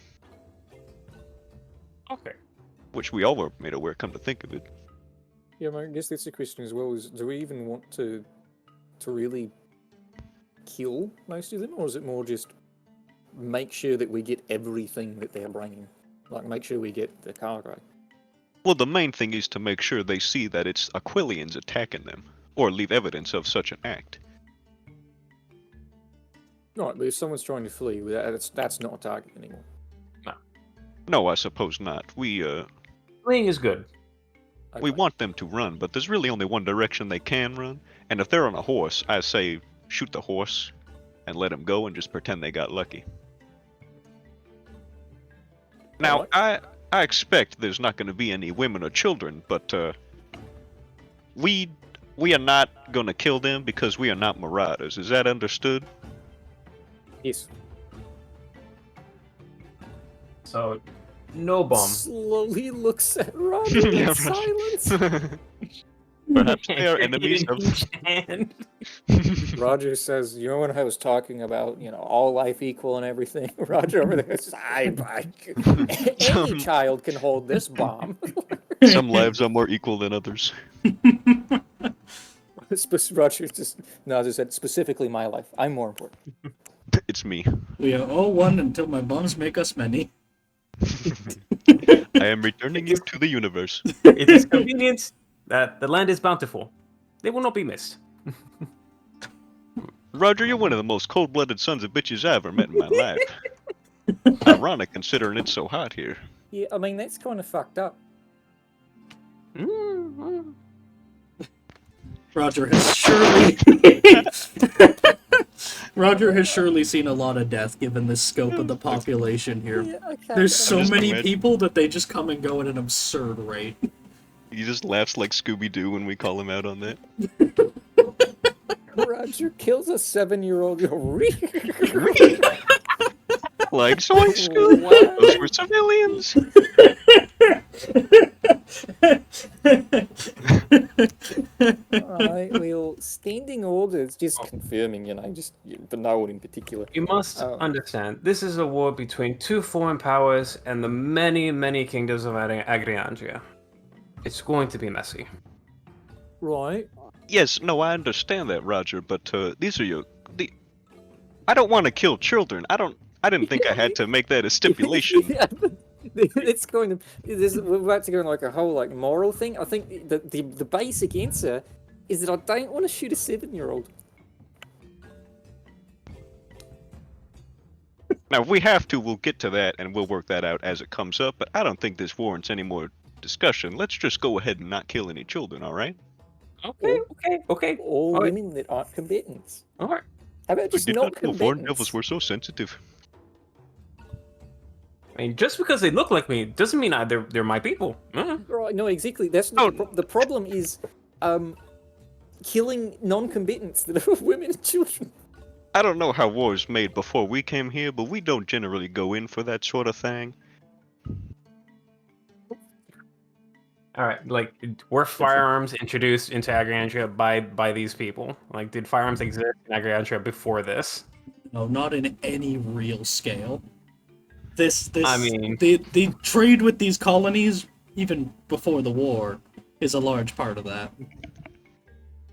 Okay. Which we all were made aware, come to think of it. Yeah, I guess that's the question as well, is do we even want to really kill most of them, or is it more just make sure that we get everything that they're bringing? Like, make sure we get the cargo. Well, the main thing is to make sure they see that it's Aquilians attacking them, or leave evidence of such an act. Right, but if someone's trying to flee, that's not a target anymore. No, I suppose not. We Fleeing is good. we Okay. want them to run, but there's really only one direction they can run. And if they're on a horse, I say shoot the horse and let them go and just pretend they got lucky. Now, Alright. I expect there's not going to be any women or children, but we are not going to kill them because we are not marauders. Is that understood? Yes. So, no bomb. Slowly looks at Roger in Yeah, silence. Perhaps they are enemies of... And Roger says, you know when I was talking about, all life equal and everything? Roger over there says, any child can hold this bomb. Some lives are more equal than others. Roger just, no, as I said, specifically my life. I'm more important. It's me. We are all one until my bombs make us many. I am returning you to the universe. it is convenient that the land is bountiful. They will not be missed. Roger, you're one of the most cold-blooded sons of bitches I ever met in my life. Ironic, considering it's so hot here. Yeah, I mean, that's kind of fucked up. Mm-hmm. Roger has surely seen a lot of death given the scope of the population here. Yeah, okay. There's so just many imagine- people that they just come and go at an absurd rate. He just laughs like Scooby-Doo when we call him out on that. Roger kills a 7-year-old. Like, soy Scoob! What? Those were civilians! Alright, well, standing orders, just confirming, but no one in particular. You must Oh. understand, this is a war between two foreign powers and the many, many kingdoms of Agriandria. It's going to be messy. Right. Yes, no, I understand that, Roger, but these are your... I don't want to kill children. I didn't think I had to make that a stipulation. Yeah, but it's going to. We're about to go on like a whole moral thing. I think the basic answer is that I don't want to shoot a 7-year-old. Now, if we have to, we'll get to that and we'll work that out as it comes up, but I don't think this warrants any more discussion. Let's just go ahead and not kill any children, alright? Okay. All Alright. women that aren't combatants. Alright. How about I just did not not know foreign combatants? devils were so sensitive. I mean, just because they look like me doesn't mean they're my people. Right, no, exactly. That's not the problem is killing non-combatants that are women and children. I don't know how war is made before we came here, but we don't generally go in for that sort of thing. Alright, like, were firearms introduced into Agriandria by these people? Like, did firearms exist in Agriandria before this? No, not in any real scale. I mean- the trade with these colonies, even before the war, is a large part of that.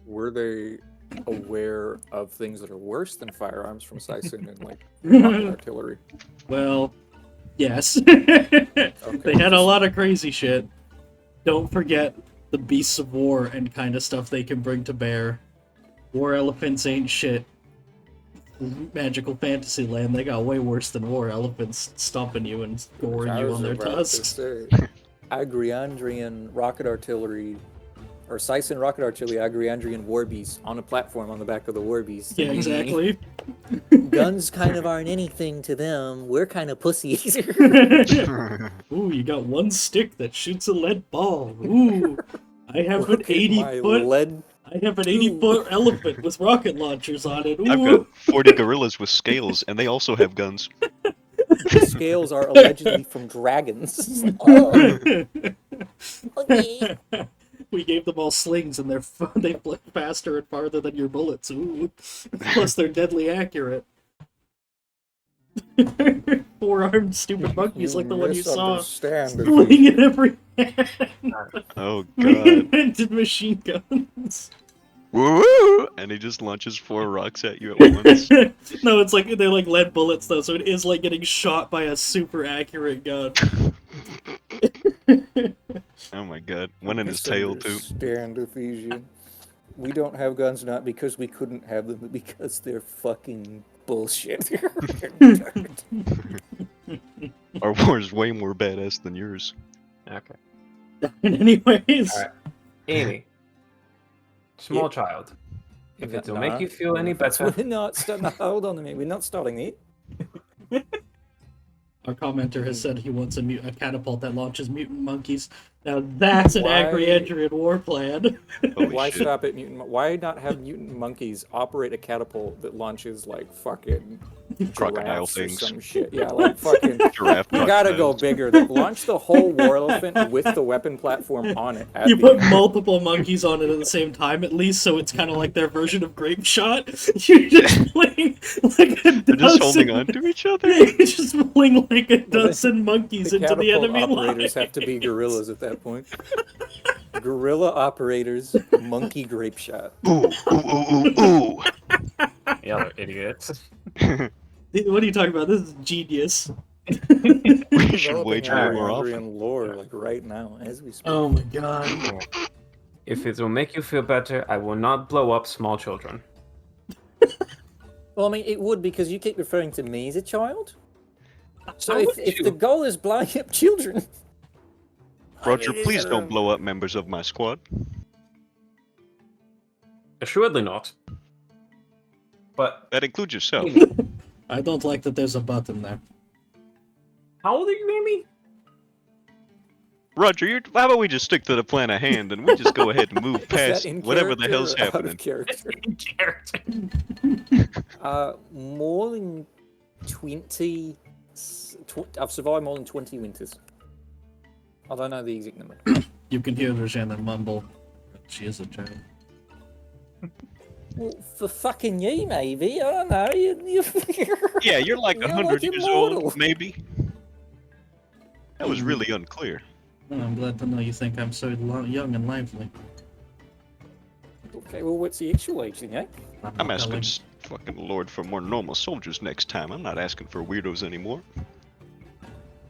Were they aware of things that are worse than firearms from Sison and like rocket artillery? Well, yes. They had a just- lot of crazy shit. Don't forget the beasts of war and kind of stuff they can bring to bear. War elephants ain't shit. Magical fantasy land, they got way worse than war elephants stomping you and goring I you was on their about to tusks. say, Agriandrian rocket artillery, or Sison rocket artillery, Agriandrian war beasts on a platform on the back of the war beast. Yeah, exactly. Guns kind of aren't anything to them. We're kind of pussies. Ooh, you got one stick that shoots a lead ball. Ooh, I have an Look at my 80-foot. lead. I have an 80-foot elephant with rocket launchers on it. I've Ooh. got 40 gorillas with scales, and they also have guns. The scales are allegedly from dragons. Oh, okay. We gave them all slings, and they fly faster and farther than your bullets. Ooh. Plus, they're deadly accurate. Four-armed stupid monkeys like the one you saw. Misunderstand it. Swing in every hand. Oh We god. invented machine guns. Woo! And he just launches 4 rocks at you at once. No, it's like they're like lead bullets though, so it is like getting shot by a super accurate gun. Oh my god. One in his tail too. Misunderstand, Ephesian. We don't have guns not because we couldn't have them, but because they're fucking bullshit. Our war is way more badass than yours. Okay. Anyways, Alright. Amy. Small child. If it will make you feel any better. We're not starting. Hold on a minute. We're not starting it. our commenter has said he wants a catapult that launches mutant monkeys. Now that's an Why- Agriandrian war plan. Holy Why shit. stop at mutant? Why not have mutant monkeys operate a catapult that launches like fucking Crocodile giraffes or things. some shit? Yeah, like fucking. Giraffe You gotta go crocodiles. bigger. Launch the whole war elephant with the weapon platform on it. At You the put end. multiple monkeys on it at the same time, at least, so it's kind of like their version of grape shot. You're just playing like a They're just dozen. holding on to each other. You're just pulling like a Well, dozen monkeys The into the catapult enemy operators line. have to be gorillas at that point. Gorilla operators, monkey grape shot. Ooh, ooh, ooh, ooh, ooh. Yeah, they're idiots. What are you talking about? This is genius. We should Developing wage war more Agriandrian often. lore like right now as we speak. Oh my god. If it will make you feel better, I will not blow up small children. Well, I mean, it would because you keep referring to me as a child. So How if, would if you? the goal is blowing up children, Roger, I mean, please don't blow up members of my squad. Assuredly not. But That includes yourself. Amy, I don't like that there's a button there. how old are you, Amy? Roger, how about we just stick to the plan at hand and we just go ahead and move Is that past in whatever the hell's character or out of happening. character? Character. More than 20. I've survived more than 20 winters. I don't know the exact number. You can hear Rajana mumble. She is a child. Well, for fucking you, maybe. I don't know. Yeah, you're like You're 100 like years immortal. old, maybe. That was really unclear. Oh, I'm glad to know you think I'm so young and lively. Okay, well, what's the actual age then, eh? I'm not asking telling. fucking Lord for more normal soldiers next time. I'm not asking for weirdos anymore.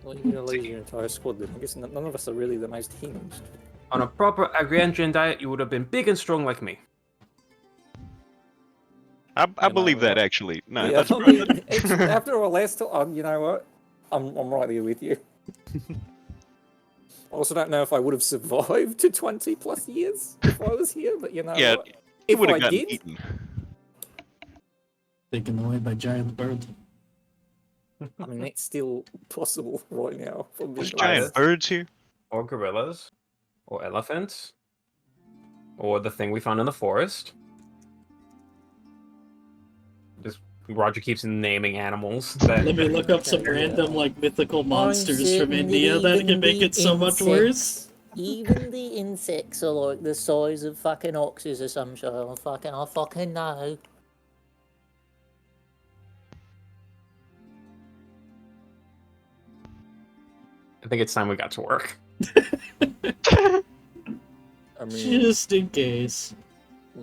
Well, you're gonna lose your entire squad then. I guess none of us are really the most hinged. On a proper Agriandrian diet, you would have been big and strong like me. I know believe that what? actually. No, Yeah, that's I mean, after all last time, you know what? I'm right there with you. I also don't know if I would have survived to 20 plus years if I was here, but you know Yeah, what? you If would I have gotten did, eaten. Taken away by giant birds. I mean, that's still possible right now. if I'm being There's honest. giant birds here. Or gorillas. Or elephants. Or the thing we found in the forest. Just Roger keeps naming animals. That Let me look up some random, like, mythical monsters from India that can make it so much worse. Even the insects are like the size of fucking oxes or some shit. I fucking know. I think it's time we got to work. I mean, Just in case.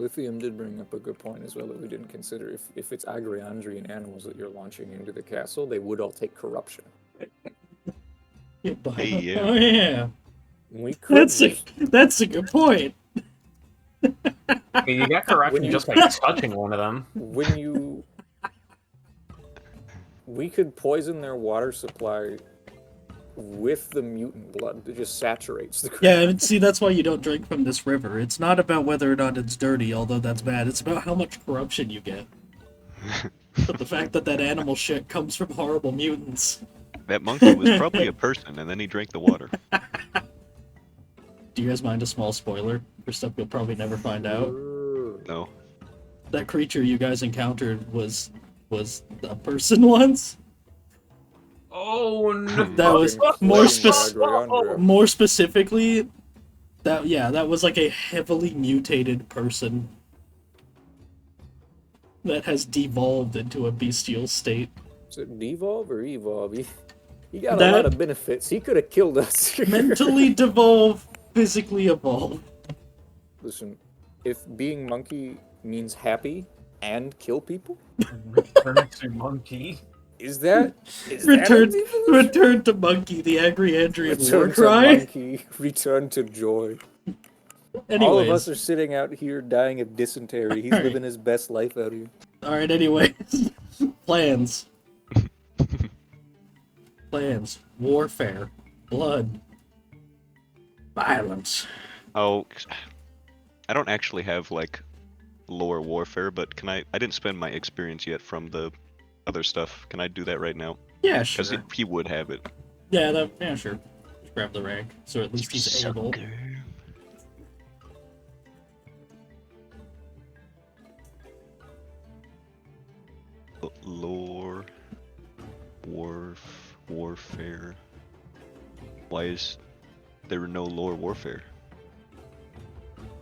Lithium did bring up a good point as well that we didn't consider. If it's Agriandrian animals that you're launching into the castle, they would all take corruption. Yeah, Hey, yeah. Oh yeah, We could that's a good point. I mean, you got corruption you- just by touching one of them. we could poison their water supply with the mutant blood that just saturates the ground. Yeah, and see, that's why you don't drink from this river. It's not about whether or not it's dirty, although that's bad. It's about how much corruption you get. But the fact that that animal shit comes from horrible mutants. That monkey was probably a person, and then he drank the water. Do you guys mind a small spoiler for stuff you'll probably never find out? No. That creature you guys encountered was a person once. Oh no! That was Agriandria. more specifically, that was like a heavily mutated person that has devolved into a bestial state. Is it devolve or evolve? He got That- a lot of benefits. He could have killed us. Mentally devolve, physically evolve. Listen, if being monkey means happy and kill people, Return to monkey. is that Return to monkey, the Agriandrian war return to cry. monkey, return to joy? Anyways, All of us are sitting out here dying of dysentery. He's Alright. living his best life out here. alright, anyways. Plans. Plans. Warfare. Blood. Violence. Oh, I don't actually have, like, lore warfare, but can I didn't spend my experience yet from the other stuff. Can I do that right now? Yeah, Because sure. he would have it. Yeah, sure. Just grab the rank, so at least he's able. Lore, warfare. Why is there no lore warfare?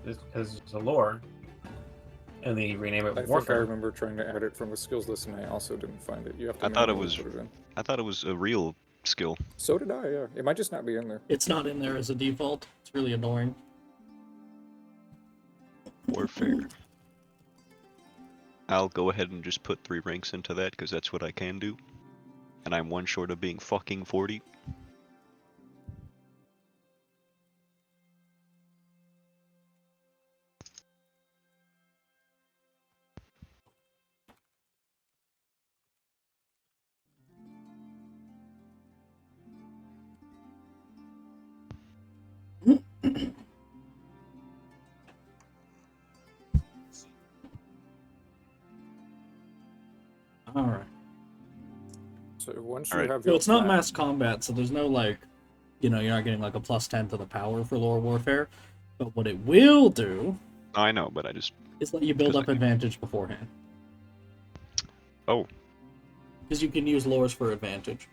Because it's a lore. And then you rename it I think I Warfare. remember trying to add it from the skills list, and I also didn't find it. You have to. I thought it manually was- put it in. I thought it was a real skill. So did I. Yeah, it might just not be in there. It's not in there as a default. It's really annoying. Warfare. I'll go ahead and just put 3 ranks into that, because that's what I can do. And I'm one short of being fucking 40. Alright. So once Alright. you have So your it's not plan- mass combat, so there's no, like, you're not getting, like, a +10 to the power for lore warfare. But what it will do I know, but I just... is let you build 'Cause up I- advantage beforehand. Oh. Because you can use lores for advantage.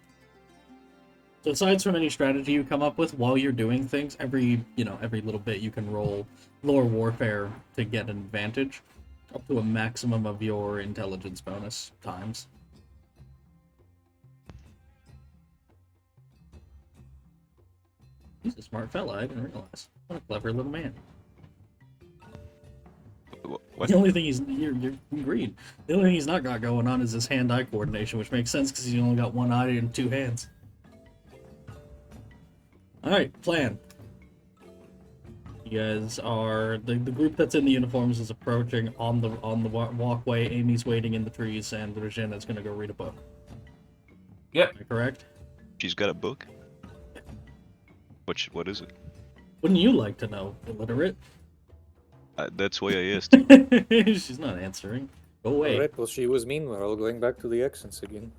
So aside from any strategy you come up with while you're doing things, every little bit you can roll lore warfare to get an advantage, up to a maximum of your intelligence bonus times. He's a smart fella, I didn't realize. What a clever little man. What? The only thing you're agreed. The only thing he's not got going on is his hand-eye coordination, which makes sense because he's only got one eye and 2 hands. Alright, plan. You guys are the group that's in the uniforms is approaching on the walkway. Amy's waiting in the trees, and Regina's gonna go read a book. Yep. Am I correct? She's got a book? What is it? Wouldn't you like to know, illiterate? That's why I asked. She's not answering. Go away. Alright, well, she was meanwhile going back to the accents again.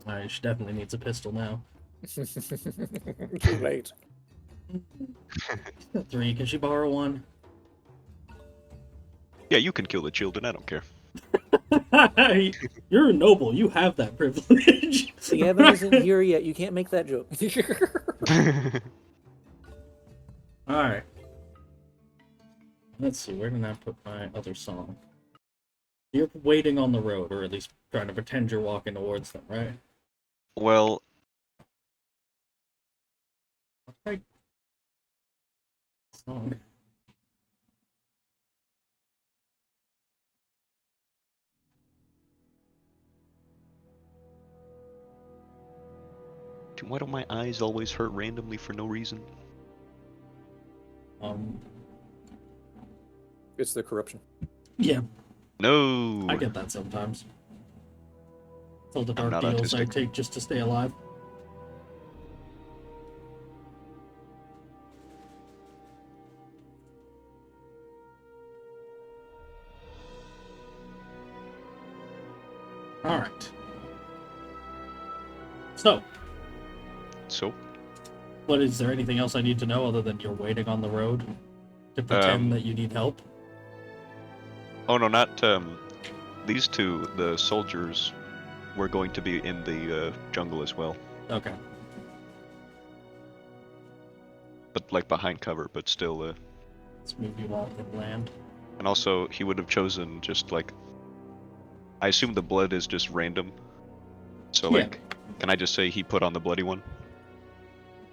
Alright, she definitely needs a pistol now. Too late. 3, can she borrow one? Yeah, you can kill the children, I don't care. You're a noble, you have that privilege. The evidence isn't here yet. You can't make that joke. Alright. Let's see, where did I put my other song? You're waiting on the road, or at least trying to pretend you're walking towards them, right? Well, Right. Song. second. Why don't my eyes always hurt randomly for no reason? It's the corruption. Yeah, No. I get that sometimes. It's all the dark not deals I autistic. take just to stay alive. Alright. So, So, what is there anything else I need to know other than you're waiting on the road to pretend that you need help? oh no, not these two. The soldiers were going to be in the jungle as well, Okay. but like behind cover, but still. Let's move you all inland. And also, he would have chosen just like. I assume the blood is just random. So Yeah. like, can I just say he put on the bloody one?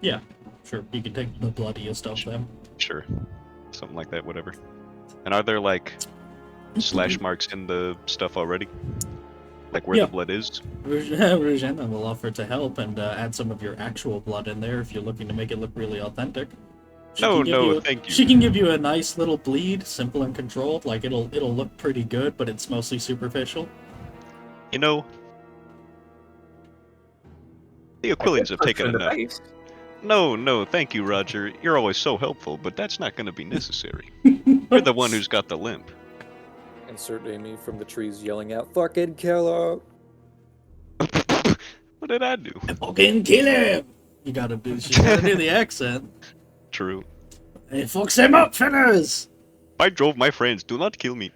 Yeah, sure. You can take the bloodiest of them. Sure, something like that. Whatever. And are there like slash marks in the stuff already? Like where Yeah. the blood is? Regina will offer to help and add some of your actual blood in there if you're looking to make it look really authentic. No, can give thank you. She can give you a nice little bleed, simple and controlled. Like it'll look pretty good, but it's mostly superficial. You know, the Aquilians have taken In the enough. base. No, thank you, Roger. You're always so helpful, but that's not going to be necessary. You're the one who's got the limp. Insert Amy from the trees yelling out, "Fucking kill her!" What did I do? Fucking kill him! You gotta do the accent. True. Hey, fucks him up, fellas! I drove my friends. Do not kill me.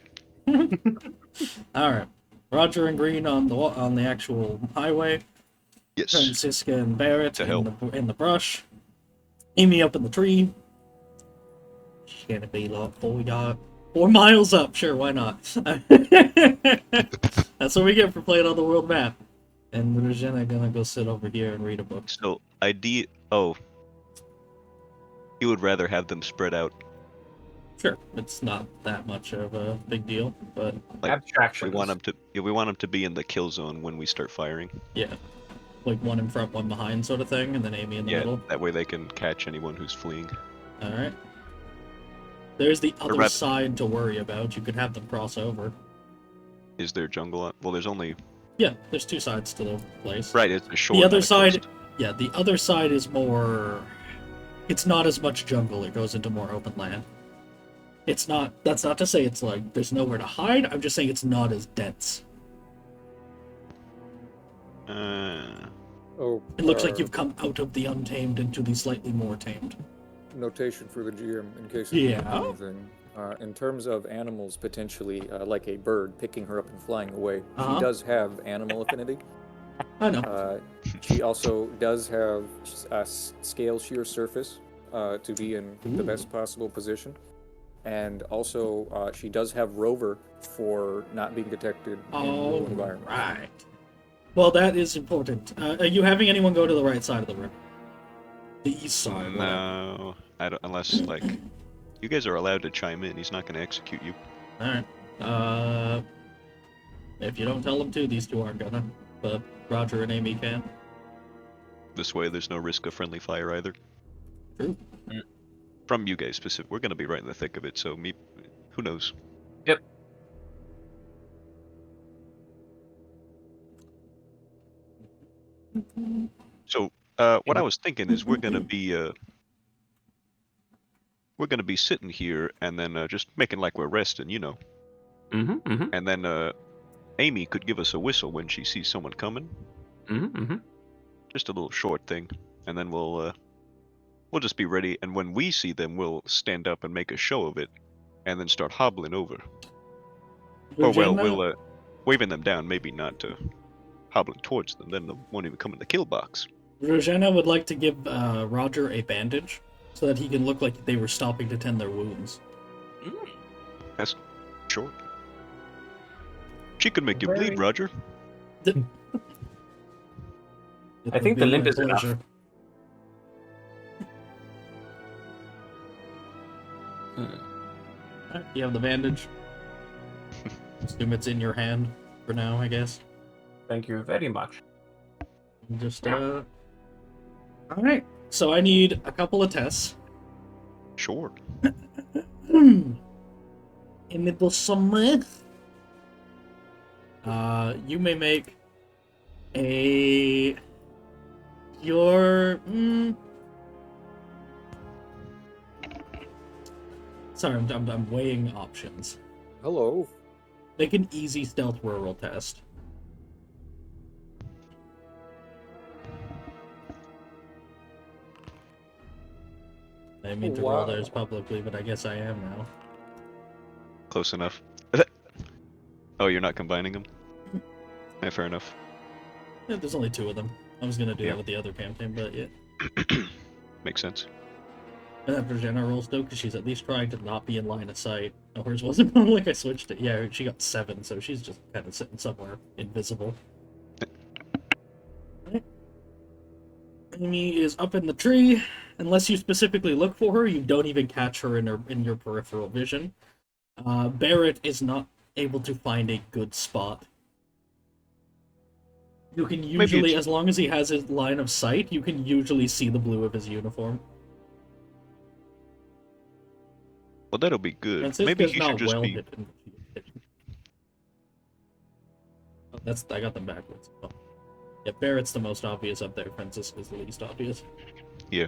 Alright. Roger and Green on the actual highway. Yes. Francisca and Barrett To in help. the brush. Amy up in the tree. She's gonna be like 4 miles up. Sure, why not? That's what we get for playing on the world map. And Regina gonna go sit over here and read a book. So, oh. You would rather have them spread out. Sure, it's not that much of a big deal, but Like, Abstractions. we want them to be in the kill zone when we start firing. yeah. Like one in front, one behind sort of thing, and then Amy in the Yeah, middle. that way they can catch anyone who's fleeing. Alright. There's the other rather- side to worry about. You could have them cross over. Is there jungle on? Well, there's only... Yeah, there's 2 sides to the place. Right, it's a shore. The other not a side, coast. yeah, the other side is more. It's not as much jungle. It goes into more open land. It's not. That's not to say it's like there's nowhere to hide. I'm just saying it's not as dense. Oh, It looks like you've come out of the untamed into the slightly more tamed. notation for the GM in case Yeah? anything. In terms of animals, potentially like a bird picking her up and flying away, Uh-huh. she does have animal affinity. I know. She also does have a scale shear surface to be in the best possible position. And also, she does have rover for not being detected in All rural environments. right. Well, that is important. Are you having anyone go to the right side of the room? The east side. whatever. No, I don't. Unless like, you guys are allowed to chime in. He's not going to execute you. All right. If you don't tell them to, these 2 aren't gonna. But Roger and Amy can. This way, there's no risk of friendly fire either. True. From you guys specific. We're going to be right in the thick of it. So who knows? Yep. So, what I was thinking is we're gonna be sitting here and then just making like we're resting, you know. Mm-hmm. Mm-hmm. And then Amy could give us a whistle when she sees someone coming. Mm-hmm. Mm-hmm. Just a little short thing, and then we'll just be ready. And when we see them, we'll stand up and make a show of it, and then start hobbling over. Or well, Regina- we'll waving them down, maybe not hobbling towards them. Then they won't even come in the kill box. Regina would like to give Roger a bandage so that he can look like they were stopping to tend their wounds. That's short. She could make you Very- bleed, Roger. I think the limp is enough. You have the bandage. Assume it's in your hand for now, I guess. Thank you very much. Just Alright, so I need a couple of tests. Sure. In middle summer, you may make your sorry, I'm weighing options. Hello. Make an easy stealth rural test. I didn't mean to roll Wow. theirs publicly, but I guess I am now. Close enough. Oh, you're not combining them? Yeah, fair enough. Yeah, there's only 2 of them. I was gonna do Yeah. that with the other campaign, but yeah. Makes sense. And after Jenna rolls though, because she's at least trying to not be in line of sight. Oh, hers wasn't like I switched it. Yeah, she got 7, so she's just kind of sitting somewhere invisible. Right. Amy is up in the tree. Unless you specifically look for her, you don't even catch her in your peripheral vision. Barrett is not able to find a good spot. You can usually, as long as he has his line of sight, you can usually see the blue of his uniform. Well, that'll be good. Francisca's Maybe he not should just well be... hidden. Oh, I got them backwards. Oh. Yeah, Barrett's the most obvious up there. Francisca's the least obvious. Yeah.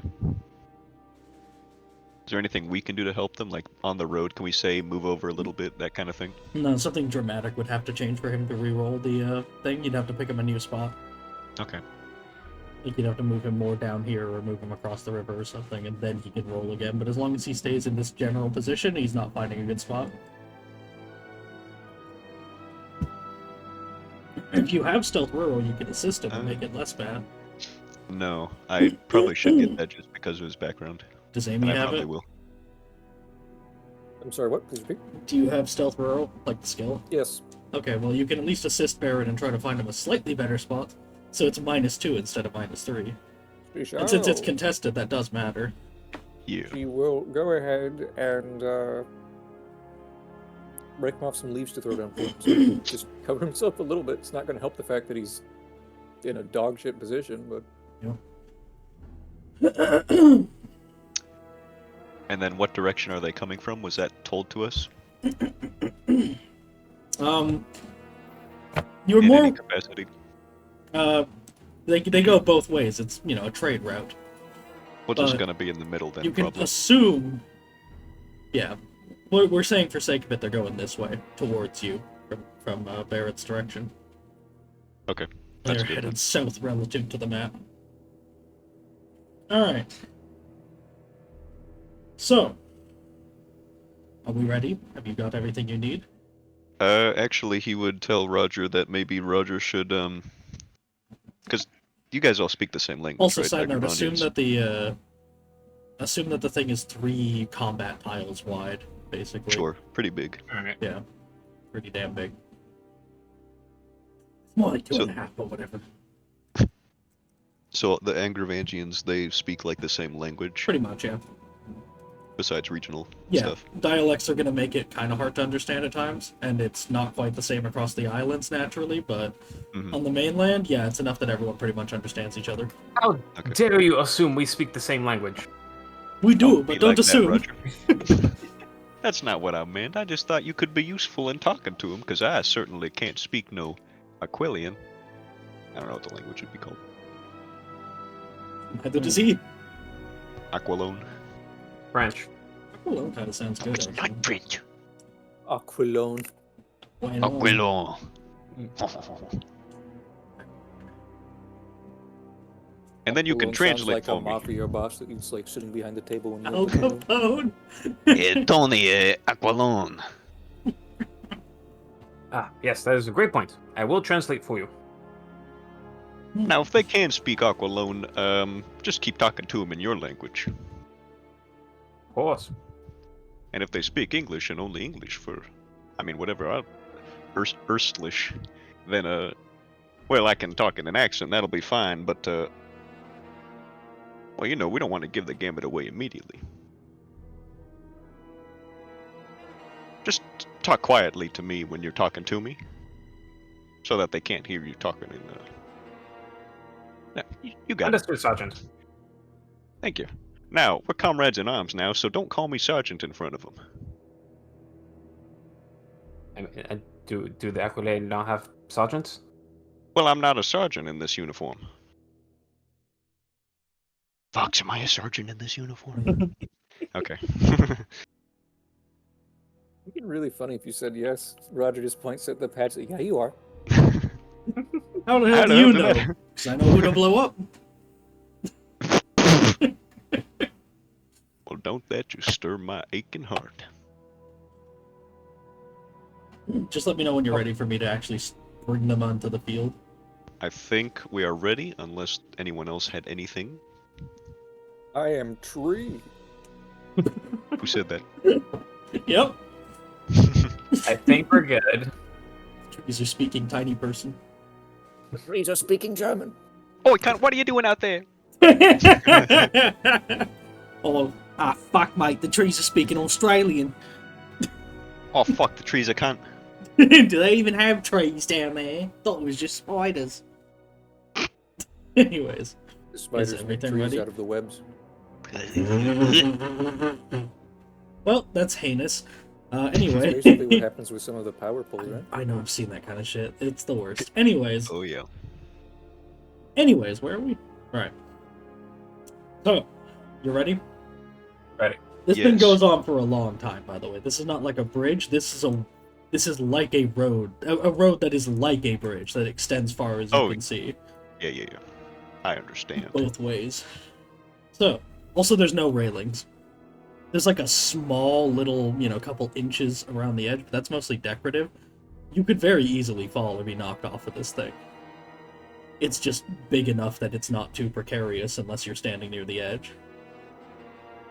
Is there anything we can do to help them? Like, on the road, can we say, move over a little bit, that kind of thing? No, something dramatic would have to change for him to re-roll the thing. You'd have to pick him a new spot. Okay. Like you'd have to move him more down here or move him across the river or something, and then he can roll again. But as long as he stays in this general position, he's not finding a good spot. If you have stealth rural, you can assist him and make it less bad. No, I probably should get that just because of his background. Does Amy And I have probably it? will. I'm sorry, what? Please repeat. Do you have stealth rural, like the skill? Yes. Okay, well you can at least assist Barrett and try to find him a slightly better spot, so it's -2 instead of -3. And since it's contested, that does matter. Yeah. She will go ahead and break him off some leaves to throw down for him. So he can just cover himself a little bit. It's not going to help the fact that he's in a dog shit position, but And then what direction are they coming from? Was that told to us? You're In more any capacity? they go both ways. It's, you know, a trade route. We're just But gonna be in the middle then, You can probably. assume, yeah, we're saying for sake of it, they're going this way towards you from Barrett's direction. Okay, that's They're good. headed south relative to the map. All right. So, are we ready? Have you got everything you need? Actually, he would tell Roger that maybe Roger should, because you guys all speak the same language, Also, right? side note: assume Agrabahnians. that the thing is 3 combat tiles wide, basically. Sure, pretty big. Alright. Yeah, pretty damn big. More like 2.5, but whatever. So the Angravangians, they speak like the same language, Pretty much, yeah. besides regional Yeah, stuff. dialects are going to make it kind of hard to understand at times, and it's not quite the same across the islands naturally, but Mhm. on the mainland, yeah, it's enough that everyone pretty much understands each other. How Okay. dare you assume we speak the same language? We do, Don't but be don't like that, assume. Roger. That's not what I meant. I just thought you could be useful in talking to him, because I certainly can't speak no Aquilian. I don't know what the language would be called. Neither does he. Aqualone. French. Aquilone kind of sounds good, actually. French. Aquilone. Why not? Aquilon. And then you can Aquilone translate sounds like for a me. mafia boss that he's like sitting behind the table when Al you're Capone. Tony Aqualone. Ah, yes, that is a great point. I will translate for you. Now, if they can speak Aqualone, just keep talking to them in your language. Of course. And if they speak English and only English for, I mean, whatever, Erstlish, then, well, I can talk in an accent, that'll be fine, but, well, you know, we don't want to give the gambit away immediately. Just talk quietly to me when you're talking to me, so that they can't hear you talking in, yeah, you got it. Understood, Sergeant. Thank you. Now, we're comrades in arms now, so don't call me sergeant in front of them. Do the Aquilade not have sergeants? Well, I'm not a sergeant in this uniform. Fox, am I a sergeant in this uniform? Okay. It'd be really funny if you said yes. Roger just points at the patch. Yeah, you are. How the hell I do you don't know. know? Because I know who to blow up. Well, don't that just stir my aching heart? Just let me know when you're ready for me to actually bring them onto the field. I think we are ready, unless anyone else had anything. I am tree. Who said that? Yep. I think we're good. Trees are speaking tiny person. The trees are speaking German. Oh, what are you doing out there? Oh, fuck, mate. The trees are speaking Australian. Oh, fuck, the trees, I can't. Do they even have trees down there? Thought it was just spiders. Anyways. The spiders make everything trees ready? out of the webs. Well, that's heinous. That's Anyway. basically what happens with some of the power pole, right? I know, I've seen that kind of shit. It's the worst. Anyways, Oh, yeah. where are we? Alright. So, you ready? Ready. This thing Yes. goes on for a long time, by the way. This is not like a bridge. This is like a road. A road that is like a bridge that extends far as you Oh. can see. Yeah. I understand. Both ways. So, also there's no railings. There's like a small little, couple inches around the edge, but that's mostly decorative. You could very easily fall or be knocked off of this thing. It's just big enough that it's not too precarious unless you're standing near the edge.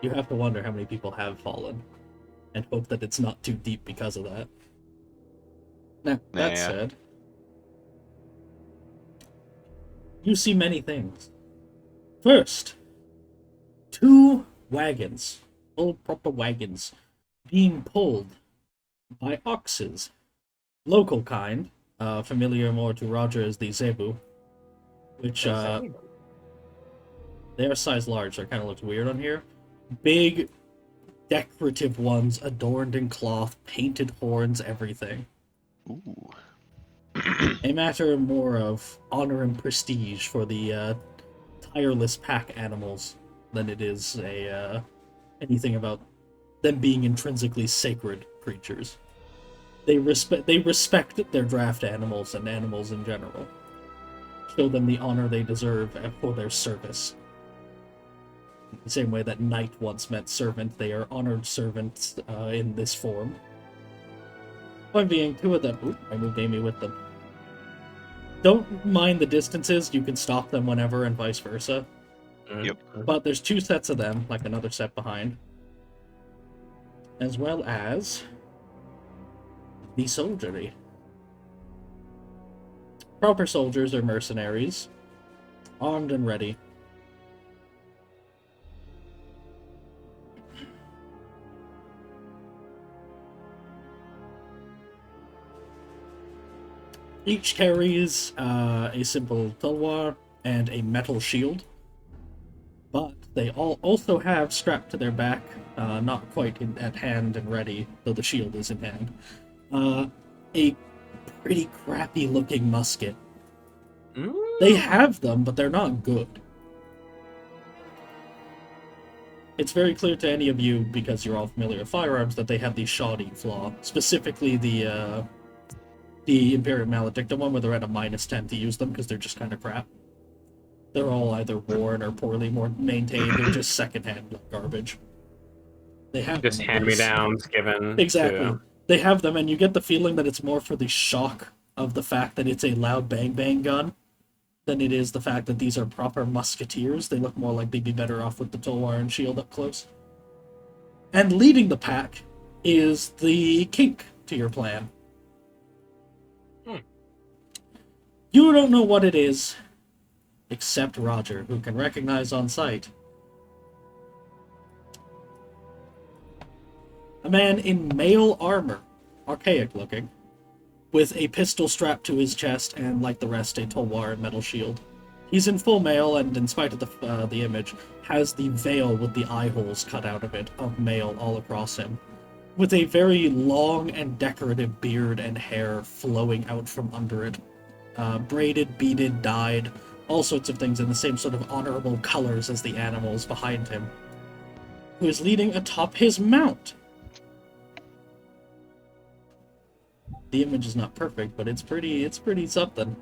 You have to wonder how many people have fallen, and hope that it's not too deep because of that. Now, that Nah. said, you see many things. First, 2 wagons, old proper wagons, being pulled by oxes. Local kind, familiar more to Roger as the zebu, which, they are size large, so it kind of looks weird on here. Big, decorative ones, adorned in cloth, painted horns, everything. Ooh. A matter more of honor and prestige for the tireless pack animals than it is anything about them being intrinsically sacred creatures. They respect their draft animals and animals in general. Show them the honor they deserve for their service. The same way that knight once meant servant, they are honored servants in this form. Point being, 2 of them. Oop, I moved Amy with them. Don't mind the distances, you can stop them whenever and vice versa. Yep. But there's 2 sets of them, like another set behind. As well as the soldiery. Proper soldiers are mercenaries, armed and ready. Each carries a simple tulwar and a metal shield, but they all also have strapped to their back, not quite at hand and ready, though the shield is in hand, a pretty crappy looking musket. They have them, but they're not good. It's very clear to any of you, because you're all familiar with firearms, that they have the shoddy flaw, specifically the Imperial Maledicta one, where they're at a -10 to use them because they're just kind of crap. They're all either worn or poorly more maintained or just secondhand garbage. They have Just them, hand-me-downs given. Exactly. To... They have them, and you get the feeling that it's more for the shock of the fact that it's a loud bang-bang gun than it is the fact that these are proper musketeers. They look more like they'd be better off with the tulwar and shield up close. And leading the pack is the kink to your plan. You don't know what it is, except Roger, who can recognize on sight. A man in mail armor, archaic looking, with a pistol strapped to his chest and, like the rest, a tulwar and metal shield. He's in full mail, and in spite of the image, has the veil with the eye holes cut out of it of mail all across him, with a very long and decorative beard and hair flowing out from under it. Braided, beaded, dyed, all sorts of things in the same sort of honorable colors as the animals behind him, who is leading atop his mount. The image is not perfect, but it's pretty something.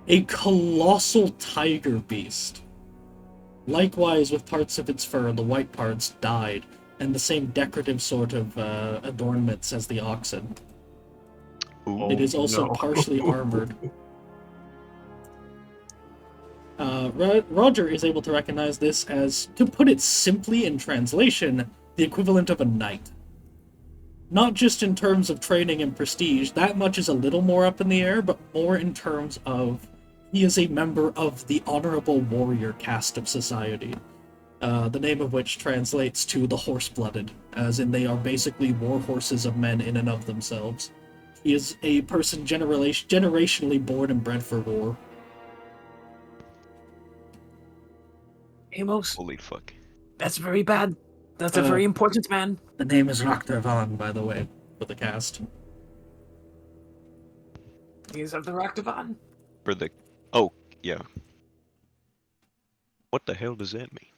A colossal tiger beast. Likewise, with parts of its fur, the white parts dyed, and the same decorative sort of adornments as the oxen. Ooh. It is also partially armored. Roger is able to recognize this as, to put it simply in translation, the equivalent of a knight. Not just in terms of training and prestige, that much is a little more up in the air, but more in terms of he is a member of the honorable warrior caste of society, the name of which translates to the horse-blooded, as in they are basically war horses of men in and of themselves. He is a person generationally born and bred for war. Amos, Holy fuck. that's very bad. That's a very important man. The name is Raktavan, by the way, for the cast. He's of the Raktavan. For the... Oh, yeah. What the hell does that mean?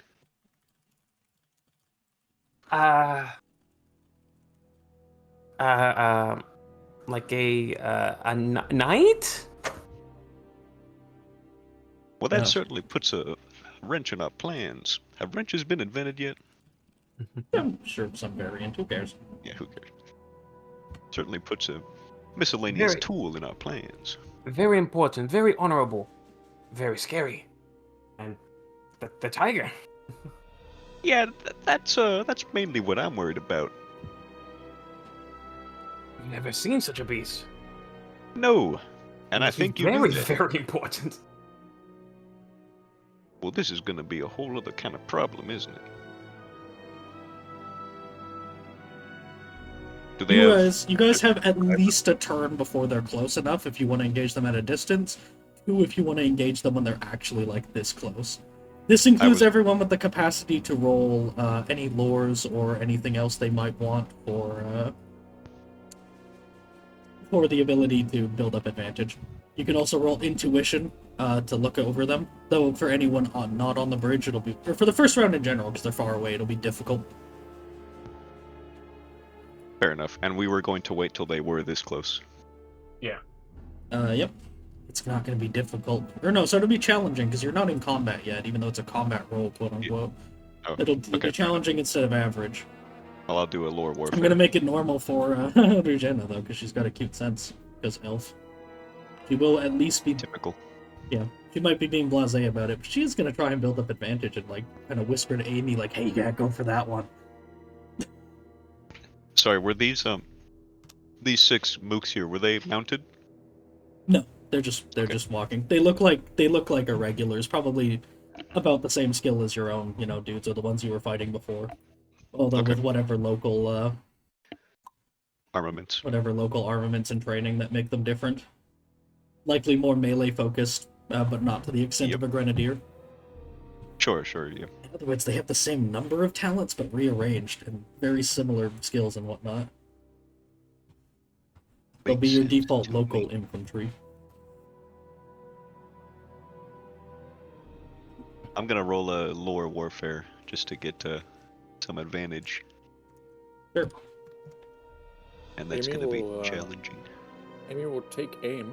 Like a knight? Well, that No. certainly puts a wrench in our plans. Have wrenches been invented yet? I'm sure some variant, who cares? Yeah, who cares? Certainly puts a miscellaneous Very- tool in our plans. Very important, very honorable, very scary. And the tiger. Yeah, that's mainly what I'm worried about. I've never seen such a beast. No, and I He's think you very, knew that. very important. Well, this is going to be a whole other kind of problem, isn't it? Do they have... You guys have at least a turn before they're close enough if you want to engage them at a distance. 2 if you want to engage them when they're actually, like, this close. This includes everyone with the capacity to roll any lores or anything else they might want for the ability to build up advantage. You can also roll intuition to look over them, though for anyone not on the bridge, it'll be... Or for the first round in general, because they're far away, it'll be difficult. Fair enough. And we were going to wait till they were this close. Yep. It's not going to be difficult. Or no, so it'll be challenging, because you're not in combat yet, even though it's a combat roll, quote-unquote. Oh, It'll be okay. challenging instead of average. Well, I'll do a lore warfare. I'm going to make it normal for Regina, though, because she's got a cute sense, because elf. She will at least be... Typical. Yeah, she might be being blasé about it, but she is going to try and build up advantage and, like, kind of whisper to Amy, like, hey, yeah, go for that one. Sorry, were these 6 mooks here, were they mounted? No, they're just walking. They look like irregulars, probably about the same skill as your own, dudes, or the ones you were fighting before. Although Okay. with whatever local Armaments. armaments and training that make them different. Likely more melee focused, but not to the extent Yep. of a grenadier. Sure, yeah. In other words, they have the same number of talents, but rearranged, and very similar skills and whatnot. They'll be Makes your sense default to local me. infantry. I'm gonna roll a lore warfare just to get some advantage. Sure. And that's Amy gonna be will, challenging. Amy will take aim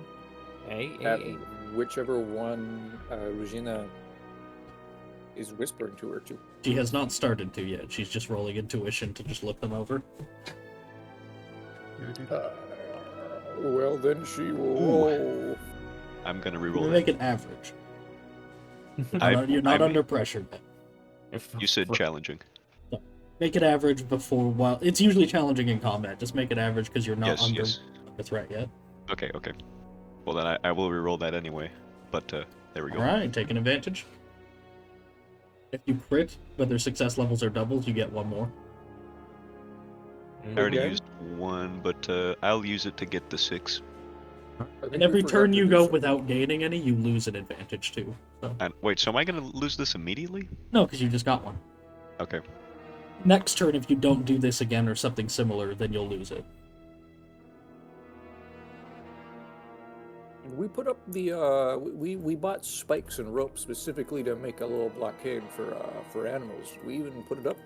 Hey, at whichever one Regina is whispering to her to. She has not started to yet. She's just rolling intuition to just look them over. Well, then she will Ooh. roll. I'm gonna You're reroll gonna that. make it average. I- You're not I under pressure yet. You said challenging. Make it average before while it's usually challenging in combat. Just make it average because you're not Yes, under yes. the threat yet. Okay. Well, then I will reroll that anyway. But there we go. Alright, taking advantage. If you crit, whether success levels are doubles, you get one more. I already Okay. used 1, but I'll use it to get the 6. I think And we every forgot turn to you do go something. without gaining any, you lose an advantage too. So And wait, so am I gonna lose this immediately? no, because you just got one. Okay. Next turn, if you don't do this again or something similar, then you'll lose it. We put up the we bought spikes and ropes specifically to make a little blockade for animals. We even put it up.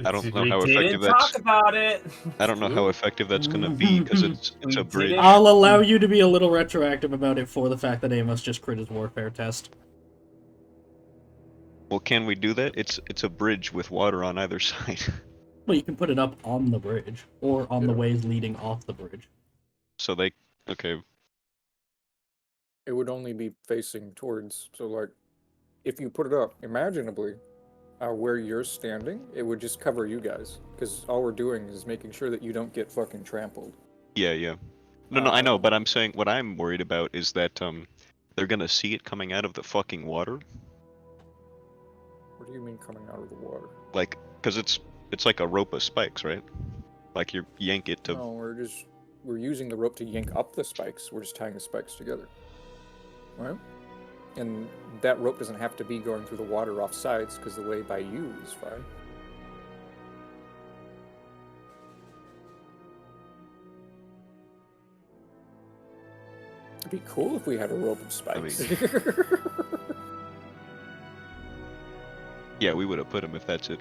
I don't know We how didn't effective talk that's. about it. I don't know how effective that's gonna be because it's We a did bridge. it. I'll allow you to be a little retroactive about it for the fact that Amos just crit his warfare test. Well, can we do that? It's a bridge with water on either side. Well, you can put it up on the bridge, or on the Yeah. ways leading off the bridge. So they. Okay. It would only be facing towards. So like, if you put it up, imaginably, where you're standing, it would just cover you guys because all we're doing is making sure that you don't get fucking trampled. Yeah, yeah. No, I know, Um, but I'm saying what I'm worried about is that they're gonna see it coming out of the fucking water, What do you mean coming out of the water? like, cause it's like a rope of spikes, right? Like you yank it to. No, we're using the rope to yank up the spikes. We're just tying the spikes together, right? And that rope doesn't have to be going through the water off sides because the way by you is fine. It'd be cool if we had a rope of spikes. Yeah, we would have put them if that's it.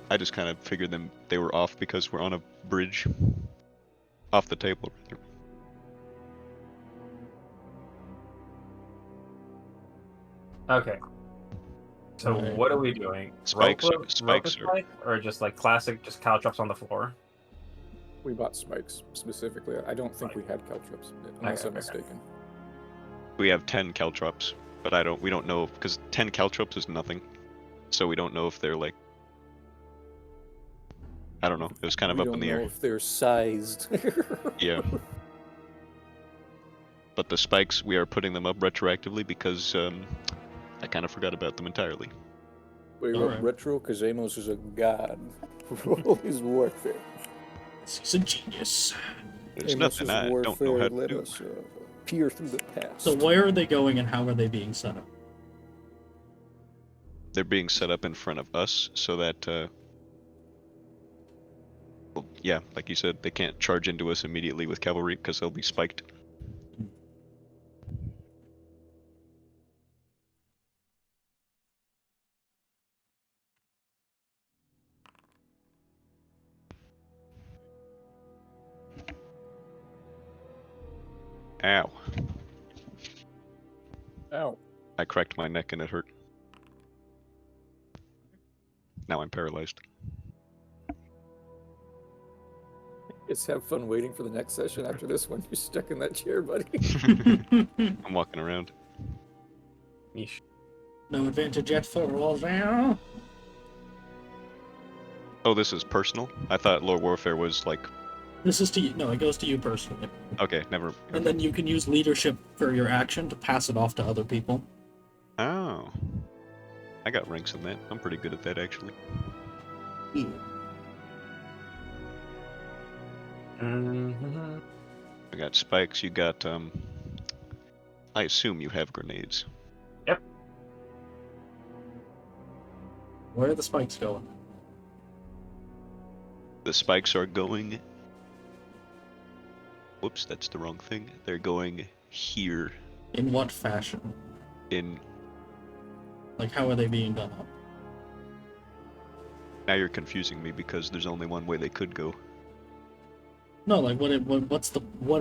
I just kind of figured they were off because we're on a bridge, off the table. Rather. Okay. So Right. what are we doing? Spikes- rope spikes a are- spike, or just like classic, just caltrops on the floor? We bought spikes specifically. I don't think we had caltrops, unless Okay, I'm mistaken. We have 10 caltrops, but we don't know because 10 caltrops is nothing, so we don't know if they're like. I don't know. It was kind of We up don't in the know air. if they're sized. Yeah. But the spikes, we are putting them up retroactively because I kind of forgot about them entirely. We All wrote right. retro because Amos is a god. Roll his warfare. He's a genius. There's nothing I don't know how to let do. us peer through the past. So where are they going and how are they being set up? They're being set up in front of us so that, well, yeah, like you said, they can't charge into us immediately with cavalry because they'll be spiked. Ow. Ow. I cracked my neck and it hurt. Now I'm paralyzed. Just have fun waiting for the next session after this one. You're stuck in that chair, buddy. I'm walking around. Yeesh. No advantage yet for Warfare. Oh, this is personal? I thought Lord Warfare was like. This is to you. No, it goes to you personally. Okay, never. And then you can use leadership for your action to pass it off to other people. Oh. I got ranks in that. I'm pretty good at that, actually. Mm-hmm. I got spikes, you got, I assume you have grenades. Where are the spikes going? The spikes are going. Whoops, that's the wrong thing. They're going here In what fashion? in. Like, how are they being done up? Now you're confusing me because there's only one way they could go. No, like, what are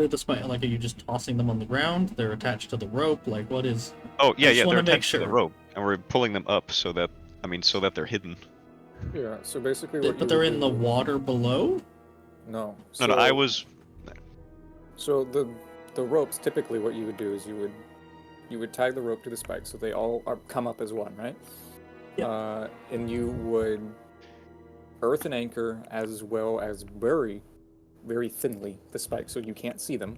the spikes? Like, are you just tossing them on the ground? They're attached to the rope? Like, what is... Oh, yeah, just yeah, wanna they're make attached to the sure. rope. And we're pulling them up so that, so that they're hidden. Yeah, so basically what But they're in the water below? No. No, I was. So the ropes, typically what you would do is you would tie the rope to the spike so they all come up as one, right? Yeah. And you would earth and anchor as well as bury very thinly the spike so you can't see them.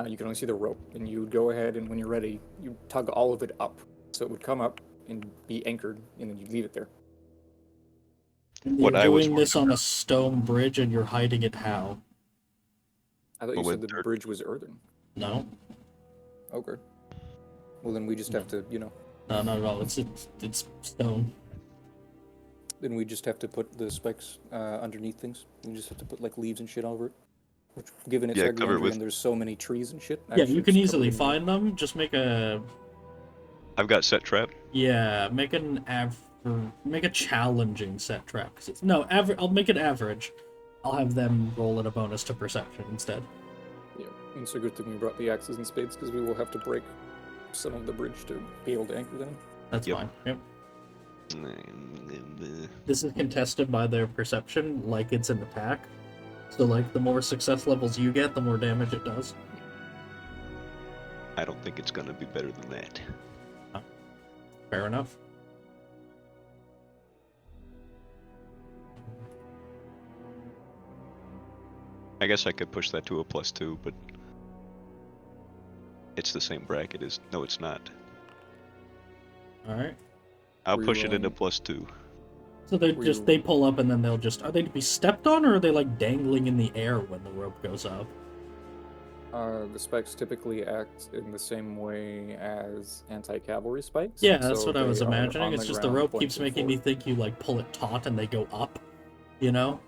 You can only see the rope. And you would go ahead and when you're ready, you tug all of it up. So it would come up and be anchored and then you leave it there. And What you're I was doing this on a stone bridge and you're hiding it how? I thought you Well, said with the dirt. bridge was earthen. No. Okay. Well, then we just have to, No, not at all. It's stone. then we just have to put the spikes underneath things. We just have to put like leaves and shit over it. Which, given it's Yeah, cover it Agriandria with- and there's so many trees and shit. Yeah, actually you it's can covered easily in- find them. Just make a I've got set trap. make make a challenging set trap. 'Cause it's, no, I'll make it average. I'll have them roll at a bonus to perception instead. Yeah, and it's a good thing we brought the axes and spades because we will have to break some of the bridge to be able to anchor them. That's Yep. fine. Yep. This is contested by their perception, like it's an attack. So, like, the more success levels you get, the more damage it does. I don't think it's gonna be better than that. Fair enough. I guess I could push that to a +2, but it's the same bracket as. No, it's not. Alright. I'll Were push you, it into um, +2. So they Were just you- they pull up and then they'll just are they to be stepped on or are they like dangling in the air when the rope goes up? The spikes typically act in the same way as anti-cavalry spikes. Yeah, that's so what I was they are imagining. on It's the just the ground rope keeps pointing making me forward. think you like pull it taut and they go up. You know?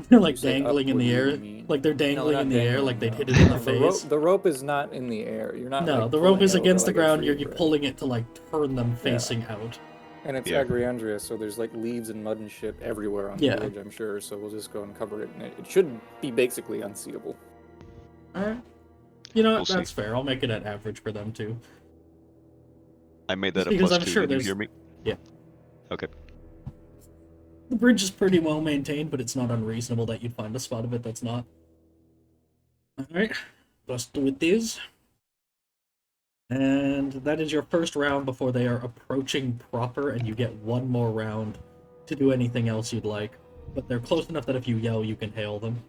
They're like You say up, dangling in what the do you air. mean? Like they're dangling not in the air dangling, like they'd no. hit it in the The rope, face. the rope is not in the air. You're not. No, like, the rope pulling is it over against the like a ground, tree, you're right? pulling it to like turn them facing out. And it's Yeah. Agriandria, so there's like leaves and mud and shit everywhere on the Yeah. bridge, I'm sure. So we'll just go and cover it, and it should be basically unseeable. Alright. You know what? We'll see. That's fair. I'll make it at average for them too. I made that a Because I'm +2. sure Did you there's- hear me? Yeah. Okay. The bridge is pretty well maintained, but it's not unreasonable that you'd find a spot of it that's not. Alright, let's do it this. And that is your first round before they are approaching proper, and you get one more round to do anything else you'd like. But they're close enough that if you yell, you can hail them.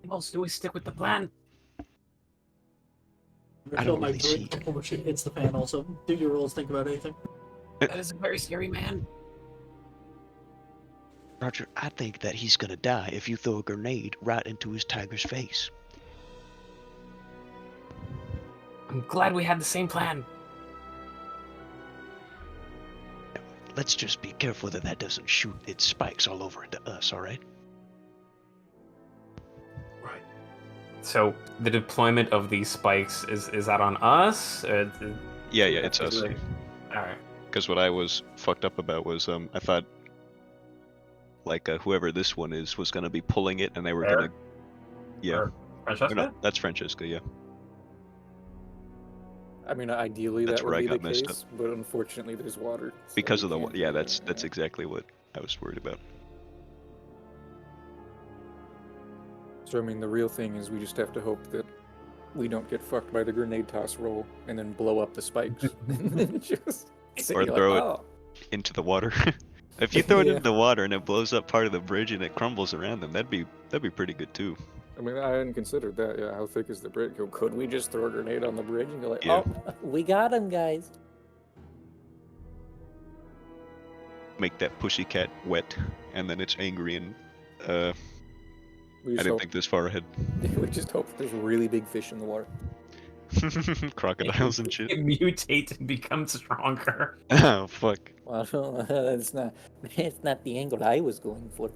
What else do we stick with the plan? I don't My really see- drink before shit hits the fan also. Do your rolls, think about anything. That is a very scary man. Roger, I think that he's gonna die if you throw a grenade right into his tiger's face. I'm glad we had the same plan. Let's just be careful that that doesn't shoot its spikes all over into us, alright? Right. So the deployment of these spikes is that on us? Yeah, it's us. All right. Because what I was fucked up about was I thought like whoever this one is was gonna be pulling it, and they were Bear? gonna. Yeah. Or Francesca? Or no, that's Francesca. Yeah. I mean, ideally That's that where would I be the got messed case, but unfortunately there's water. so Because we of the can't yeah, do that's that. exactly what I was worried about. So I mean, the real thing is we just have to hope that we don't get fucked by the grenade toss roll and then blow up the spikes. And then just sit Or here throw like, it. "Oh." Into the water. If you throw it Yeah. into the water and it blows up part of the bridge and it crumbles around them, that'd be pretty good too. I mean, I hadn't considered that. Yeah, how thick is the bridge? Could we just throw a grenade on the bridge and go like, Yeah. oh, We got him, guys. Make that pussycat wet, and then it's angry and we I just didn't hope, think this far ahead. we just hope there's really big fish in the water. Crocodiles and shit. It mutates and becomes stronger. Oh fuck. Well, that's not the angle I was going for.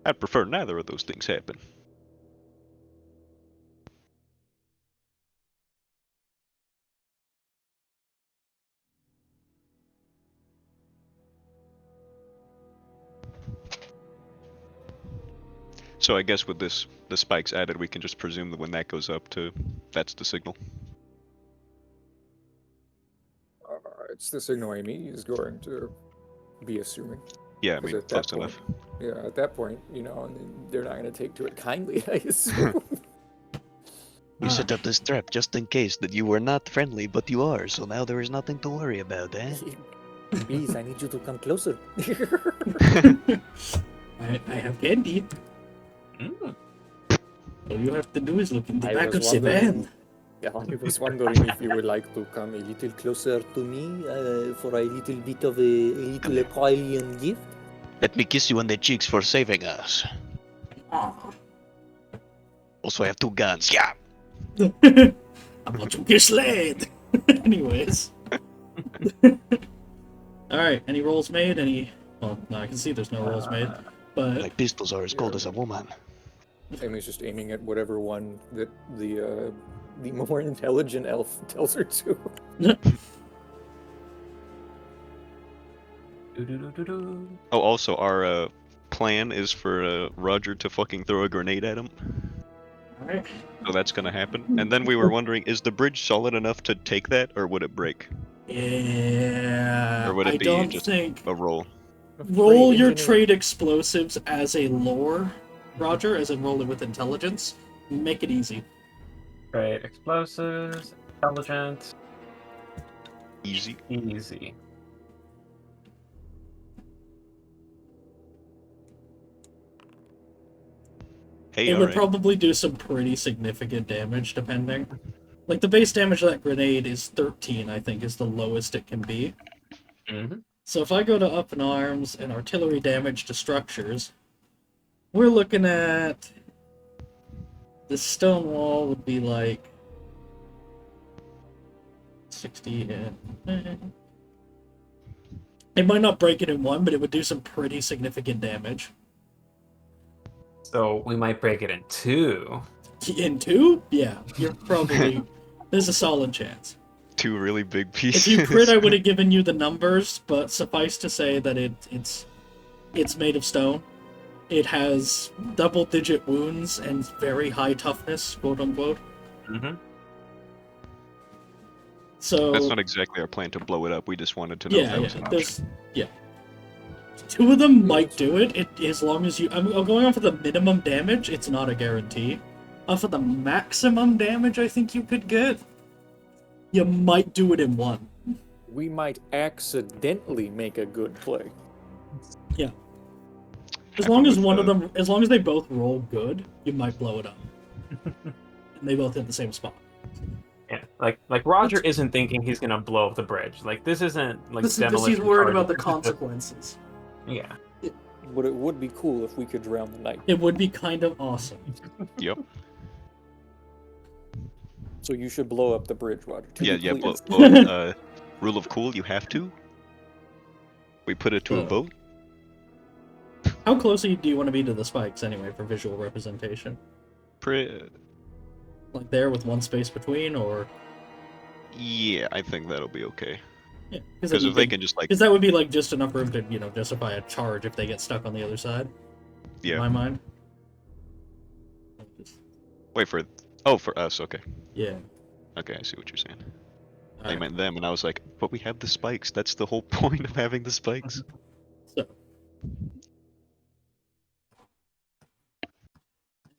I'd prefer neither of those things happen. So I guess with the spikes added, we can just presume that when that goes up that's the signal. It's the signal Amy is going to be assuming. Yeah, I 'Cause mean, at that close point- enough. Yeah, at that point, you know, and they're not going to take to it kindly, I assume. You set up this trap just in case that you were not friendly, but you are, so now there is nothing to worry about, eh? Please, I need you to come closer. I have candy. Mm. All you have to do is look in the I back was of the wondering- van. Yeah, I was wondering if you would like to come a little Closer to me for a little bit of a little Aqualian gift. Let me kiss you on the cheeks for saving us. Aw. Also, I have 2 guns. Yeah. I'm about to get slayed. Anyways. Alright, any rolls made? Well, no, I can see there's no rolls made. But My pistols are as cold as a woman. Amy's just aiming at whatever one that the more intelligent elf tells her to. Oh, also, our plan is for Roger to fucking throw a grenade at him. alright. So that's gonna happen. And then we were wondering, is the bridge solid enough to take that, or would it break? Yeah. Or would it I be don't just think a roll? roll your engineer. trade explosives as a lore, Roger, as in roll it with intelligence. Make it easy. Right, explosives, intelligent, Easy. easy. Hey, It would alright. probably do some pretty significant damage, depending. Like, the base damage of that grenade is 13, I think, is the lowest it can be. Mm-hmm. So if I go to up in arms and artillery damage to structures, we're looking at... The stone wall would be like... 60 and... It might not break it in one, but it would do some pretty significant damage. So we might break it in 2. In 2? Yeah, you're probably... There's a solid chance. 2 really big If pieces. you crit, I would have given you the numbers, but suffice to say that it's made of stone. It has double-digit wounds and very high toughness, quote-unquote. Mm-hmm. So... That's not exactly our plan to blow it up. We just wanted to know if Yeah, that was an option. yeah. 2 of them might do it, as long as you... I'm going off of the minimum damage, it's not a guarantee. Off of the maximum damage I think you could get, you might do it in 1. We might accidentally make a good play. Yeah. As Happen long as with one of them... As long as they both roll good, you might blow it up. And they both hit the same spot. Yeah, like Roger isn't thinking he's gonna blow up the bridge. Like this isn't like demolition. He's worried charge. about the This is just- consequences. Yeah. But it would be cool if we could drown the knight. It would be kind of awesome. Yep. So you should blow up the bridge, Roger. to Yeah, be yeah. clear. But rule of cool, you have to. We put it to a vote. How close do you want to be to the spikes, anyway, for visual representation? Like there with one space between, or... Yeah, I think that'll be okay. Yeah, Because if they can just like, Because that would be like just enough room to, justify a charge if they get stuck on the other side. In yeah. my mind. Wait for us. Okay. Yeah. Okay, I see what you're saying. I Alright. meant them, and I was like, but we have the spikes. That's the whole point of having the spikes. So.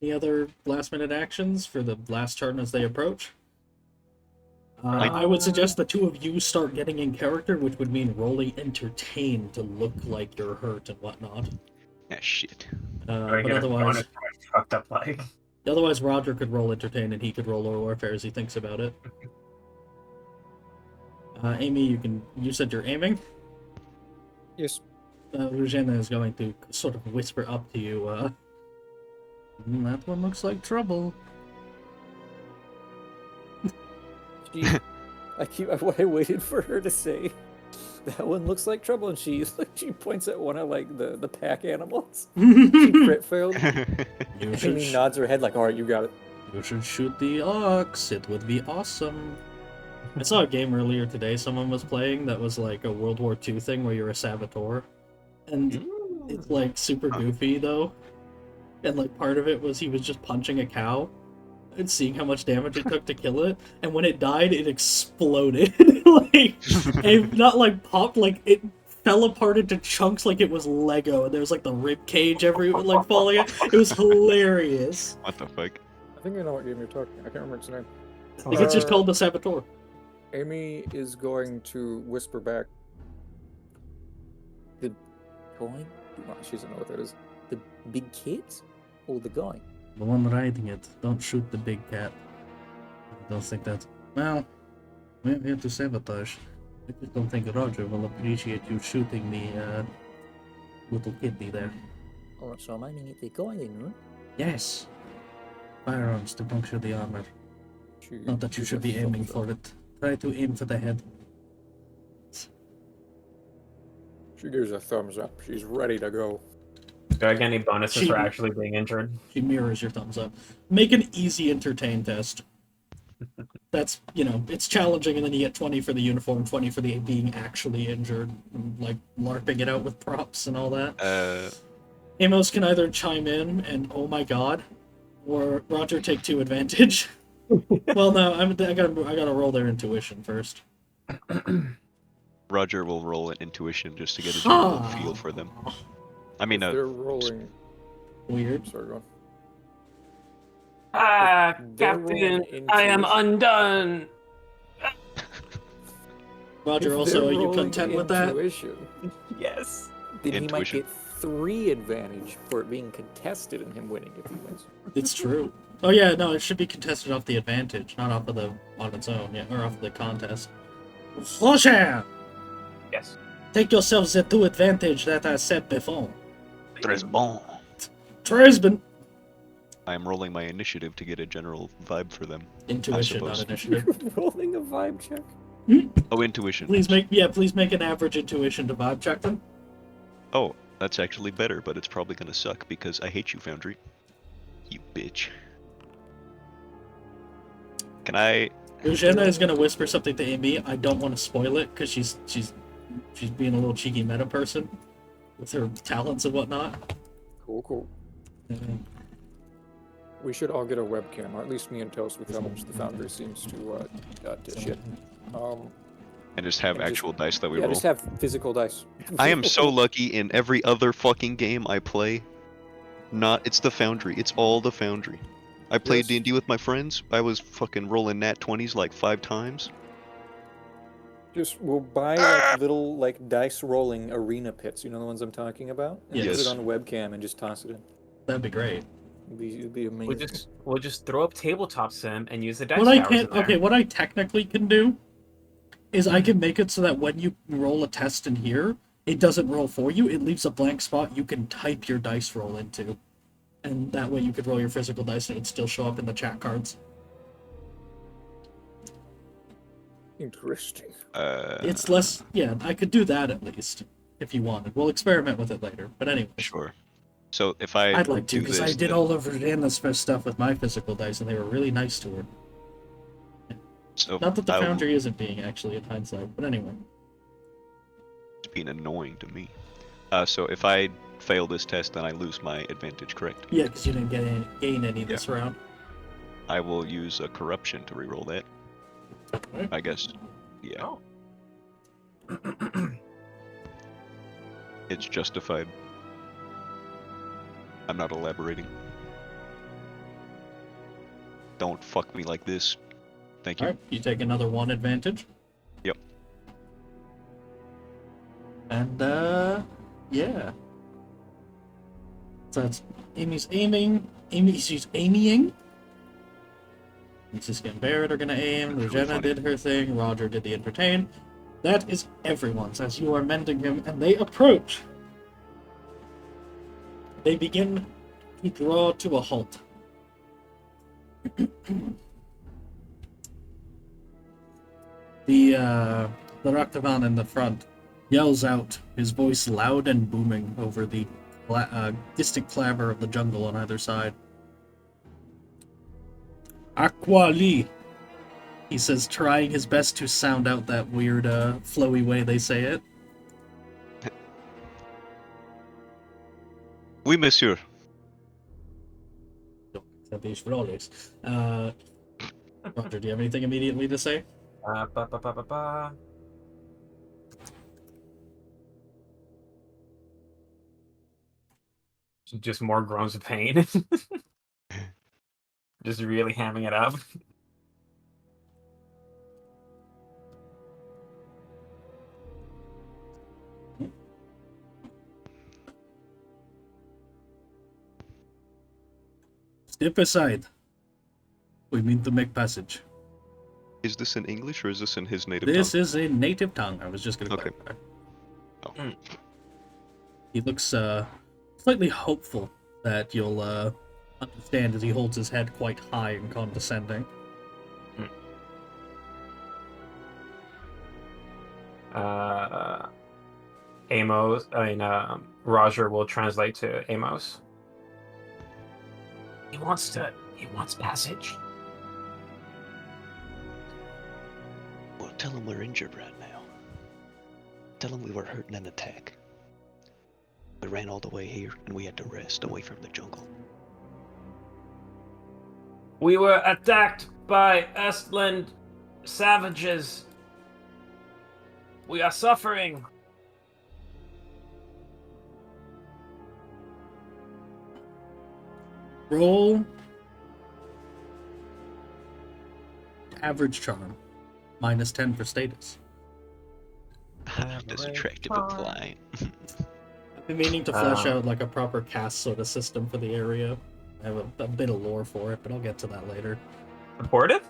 Any other last minute actions for the last turn as they approach? I would suggest the 2 of you start getting in character, which would mean rolling entertain to look like you're hurt and whatnot. Ah, shit. But otherwise, fucked up like. otherwise Roger could roll entertain and he could roll warfare as he thinks about it. Amy, you said you're aiming? Yes. Regina is going to sort of whisper up to you, that one looks like trouble. I waited for her to say that one looks like trouble, and she points at one of like the pack animals. She crit failed. You should, Amy nods her head like, "All right, you got it." you should shoot the ox. It would be awesome. I saw a game earlier today someone was playing that was like a World War II thing where you're a saboteur. And it's like super goofy though. And like part of it was he was just punching a cow and seeing how much damage it took to kill it. And when it died, it exploded. Like, it not like popped, like it fell apart into chunks like it was Lego. And there was like the rib cage like falling out. It was hilarious. What the fuck? I think I know what game you're talking. I can't remember its name. I think it's just called the Saboteur. Amy is going to whisper back. The guy? She doesn't know what that is. The big cat or the guy? The one riding it. Don't shoot the big cat. I don't think that... Well, we're here to sabotage. I just don't think Roger will appreciate you shooting the little kitty there. Alright, so I'm aiming at the guy then, right? Yes. Firearms to puncture the armor. Not that you Choose should a be aiming thumbs up. for it. Try to aim for the head. She gives a thumbs up. She's ready to go. Do I get any bonuses for She- actually being injured? She mirrors your thumbs up. Make an easy entertain test. That's, it's challenging, and then you get 20 for the uniform, 20 for the being actually injured, and, like, LARPing it out with props and all that. Amos can either chime in and, oh my god, or Roger take 2 advantage. Well, no, I gotta roll their intuition first. Roger will roll an intuition just to get a general feel for them. I mean, If they're rolling. Weird. Sorry, go on. Ah, They're Captain, rolling I am intuition. undone. Roger, If also, they're are you rolling content with that? intuition, Yes. then he might Intuition. get 3 advantage for it being contested and him winning if he wins. It's true. Oh yeah, no, it should be contested off the advantage, not off of on its own, yeah, or off of the contest. Roger! Yes. Take yourselves the 2 advantage that I said before. Tres bon. Trisbin! I am rolling my initiative to get a general vibe for them. Intuition, not suppose. initiative. Rolling a vibe check. Oh, intuition. Please make an average intuition to vibe check them. Oh, that's actually better, but it's probably gonna suck because I hate you, Foundry. You bitch. Can I? Eugenia is gonna whisper something to Amy. I don't want to spoil it because she's being a little cheeky meta person with her talents and whatnot. Cool. Mhm. We should all get a webcam, or at least me and Toast, with how much the Foundry seems to dish it. And just have And just- actual dice that we Yeah, roll. just have physical dice. I am so lucky in every other fucking game I play. It's the Foundry. It's all the Foundry. I played Yes. D&D with my friends. I was fucking rolling nat 20s like 5 times. We'll buy like little like dice rolling arena pits. You know the ones I'm talking about? And Yes. put it on a webcam and just toss it in. That'd be great. It'd be amazing. We'll just throw up tabletop sim and use the dice What I towers can in there. okay, what I technically can do is I can make it so that when you roll a test in here, it doesn't roll for you. It leaves a blank spot you can type your dice roll into. And that way you could roll your physical dice and it would still show up in the chat cards. Interesting. It's less, yeah, I could do that at least, if you wanted. We'll experiment with it later. But anyway, Sure. So if I I'd like to, do because this, I did then- all of Virginia's stuff with my physical dice, and they were really nice to her. so Not that the I'll- Foundry isn't being, actually, in hindsight, but anyway. It's being annoying to me. So if I fail this test, then I lose my advantage, correct? Yeah, because you didn't gain any this round. I will use a corruption to reroll that. Right. I guess. Yeah. Oh. It's justified. I'm not elaborating. Don't fuck me like this. Thank you. Alright, you take another 1 advantage. Yep. And, yeah. So it's Amy's aiming. She's aiming. Francisca and Barrett are gonna aim. That's really Regina funny. did her thing. Roger did the entertain. That is everyone's as you are mending him, and they approach. They begin to draw to a halt. The Raktavan in the front yells out, his voice loud and booming over the distant clamor of the jungle on either side. Aqualis, he says, trying his best to sound out that weird, flowy way they say it. Oui, monsieur. Roger, do you have anything immediately to say? Ba, ba, ba, ba, ba. Just more groans of pain. Just really hamming it up. Step aside. We mean to make passage. Is this in English or is this in his native This tongue? is a native tongue. I was just gonna Okay. clarify. Oh. He looks slightly hopeful that you'll understand as he holds his head quite high and condescending. Roger will translate to Amos. He wants passage. Well, tell him we're injured right now. Tell him we were hurt in an attack. We ran all the way here, and we had to rest away from the jungle. We were attacked by Estland savages. We are suffering. Roll average charm, -10 for status. This attractive apply. I've been meaning to flesh out like a proper cast sort of system for the area. I have a bit of lore for it, but I'll get to that later. Supportive?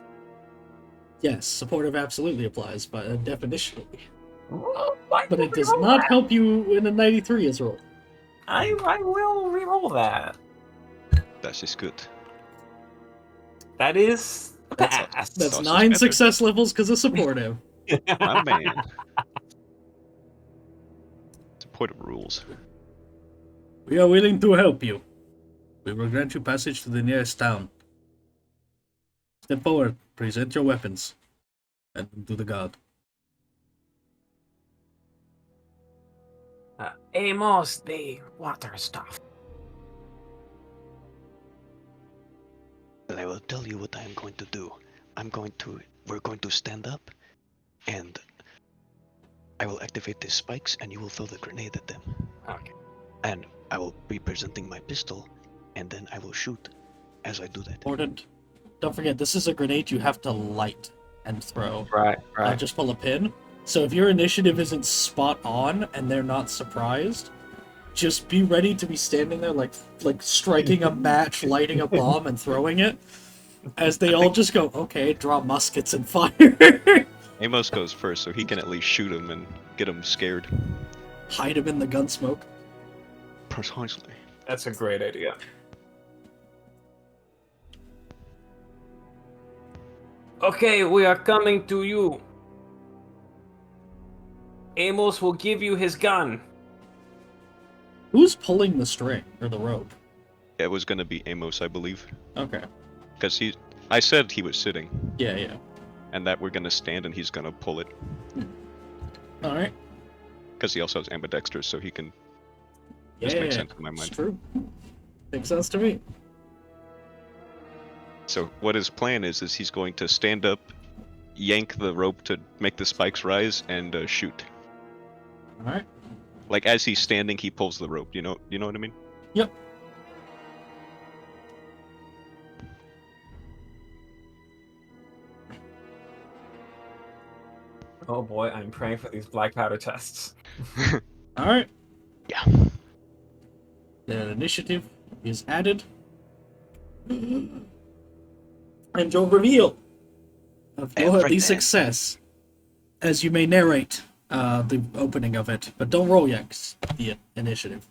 Yes, supportive absolutely applies, but definitionally. Why But will it does re-roll not that? help you in a 93 as roll. I will re-roll that. That is good. That is pass. That's Sauce is 9 better. success levels because of supportive. My man. Supportive rules. We are willing to help you. We will grant you passage to the nearest town. Step forward, present your weapons, and to the guard. Amos, the water stuff. Well, I will tell you what I am going to do. We're going to stand up, and I will activate the spikes, and you will throw the grenade at them. Okay. And I will be presenting my pistol, and then I will shoot as I do that. Important. Don't forget, this is a grenade you have to light and throw. Right. Not just pull a pin. So if your initiative isn't spot on and they're not surprised, just be ready to be standing there like striking a match, lighting a bomb, and throwing it. As they all just go, okay, draw muskets and fire. Amos goes first, so he can at least shoot him and get him scared. Hide him in the gun smoke. Precisely. That's a great idea. Okay, we are coming to you. Amos will give you his gun. Who's pulling the string or the rope? It was gonna be Amos, I believe. Okay. Because I said he was sitting, Yeah. and that we're gonna stand and he's gonna pull it. Alright. Because he also has ambidextrous, so he can. Yeah, This makes sense in my it's mind. true. Makes sense to me. So what his plan is he's going to stand up, yank the rope to make the spikes rise, and shoot. Alright. Like as he's standing, he pulls the rope. You know what I mean? Yep. Oh boy, I'm praying for these black powder tests. Alright. Yeah. The initiative is added. And your reveal of your Everything. success as you may narrate the opening of it. But don't roll yet, 'cause the initiative.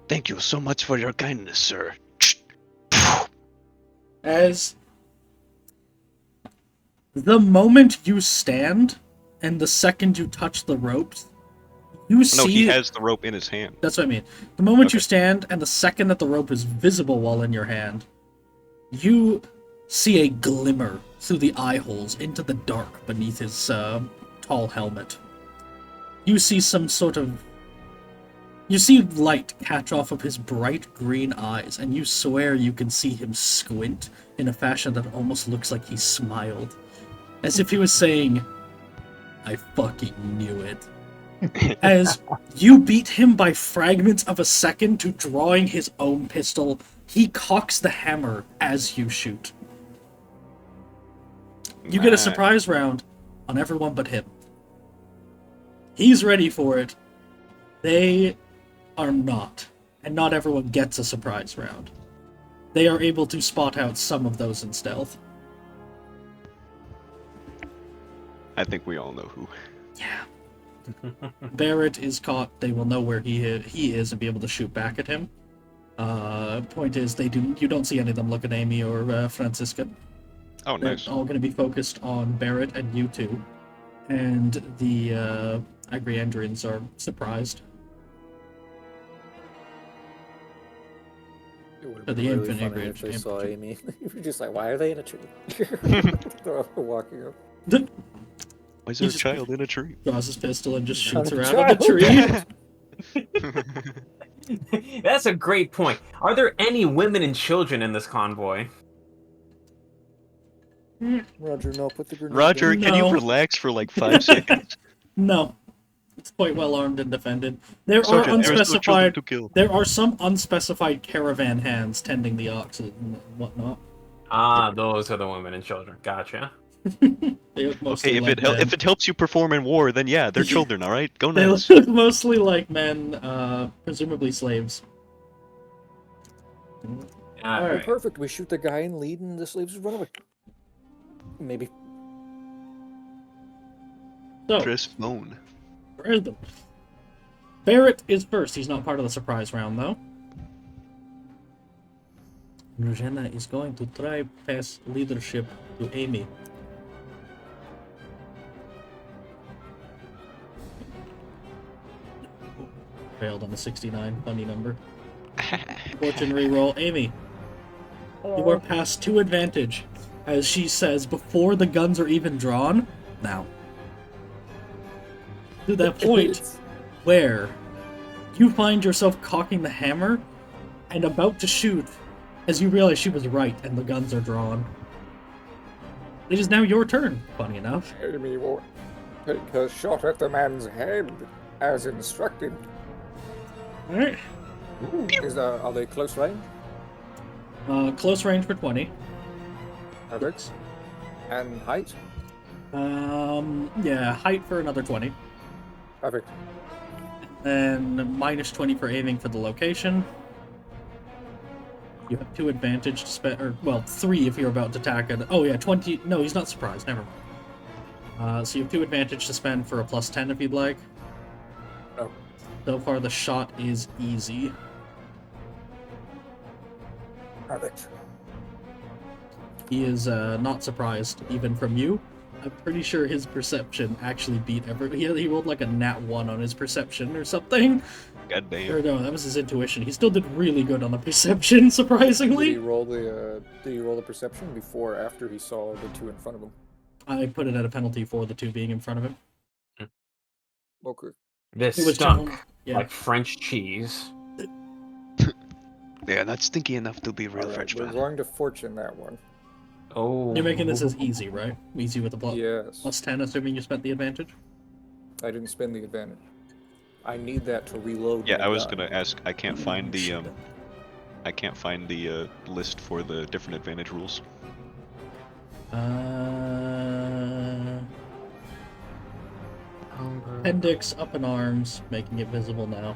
Thank you so much for your kindness, sir. As the moment you stand and the second you touch the ropes, you No, see... he has the rope in his hand. That's what I mean. The moment you Okay. stand and the second that the rope is visible while in your hand, you see a glimmer through the eye holes into the dark beneath his tall helmet. You see some sort of... You see light catch off of his bright green eyes, and you swear you can see him squint in a fashion that almost looks like he smiled. As if he was saying, I fucking knew it. As you beat him by fragments of a second to drawing his own pistol, he cocks the hammer as you shoot. You get a Nice. surprise round on everyone but him. He's ready for it. They are not. And not everyone gets a surprise round. They are able to spot out some of those in stealth. I think we all know who. Yeah. Barrett is caught. They will know where he is and be able to shoot back at him. Point is, you don't see any of them look at Amy or Francisca. Oh, They're nice. all going to be focused on Barrett and you two. And the Agriandrians are surprised. It would The have been really infinite funny if they range saw temperature. Amy. You were just like, why are they in a tree? They're all walking up. Why is there a He's- child in a tree? Draws his pistol and just Not shoots a her out of the child. tree. That's a great point. Are there any women and children in this convoy? Roger, no, put the grenade Roger, down. can you No. relax for like 5 seconds? No. It's quite well armed and defended. There are Sergeant, there is no children unspecified. to kill. There are some unspecified caravan hands tending the oxen and whatnot. Ah, those are the women and children. Gotcha. They look mostly Okay, like men. if it helps you perform in war, then yeah, they're children, all right? Go They nuts. look mostly like men, presumably slaves. Alright. Perfect. We shoot the guy in lead and the slaves run away. Maybe. So, Chris phone. where's the... Barrett is first. He's not part of the surprise round, though. Jenna is going to try pass leadership to Amy. Failed on the 69 funny number. Fortune reroll. Amy, you are past 2 advantage, as she says before the guns are even drawn. Now, to that point where you find yourself cocking the hammer and about to shoot, as you realize she was right and the guns are drawn. It is now your turn. Funny enough. Enemy will take a shot at the man's head, as instructed. All right. Are they close range? Close range for 20. Perfect. And height? Yeah, height for another 20. Perfect. Then minus 20 for aiming for the location. You have 2 advantage to spend, or, well, 3 if you're about to attack it. Oh yeah, 20, no, he's not surprised, never mind. So you have 2 advantage to spend for a plus 10 if you'd like. Oh. So far the shot is easy. Perfect. He is not surprised, even from you. I'm pretty sure his perception actually beat everybody. He rolled like a nat 1 on his perception or something. God damn. Or no, that was his intuition. He still did really good on the perception, surprisingly. Did he roll the perception before or after he saw the 2 in front of him? I put it at a penalty for the 2 being in front of him. Okay. This It was stunk yeah. like French cheese. Yeah, not stinky enough to be real Alright, French we're man. going to fortune that one. Oh. You're making this as easy, right? Easy with the Yes. plus 10, assuming you spent the advantage? I didn't spend the advantage. I need that to reload. Yeah, my I was gun. gonna ask. I can't find the list for the different advantage rules. Appendix up in arms, making it visible now.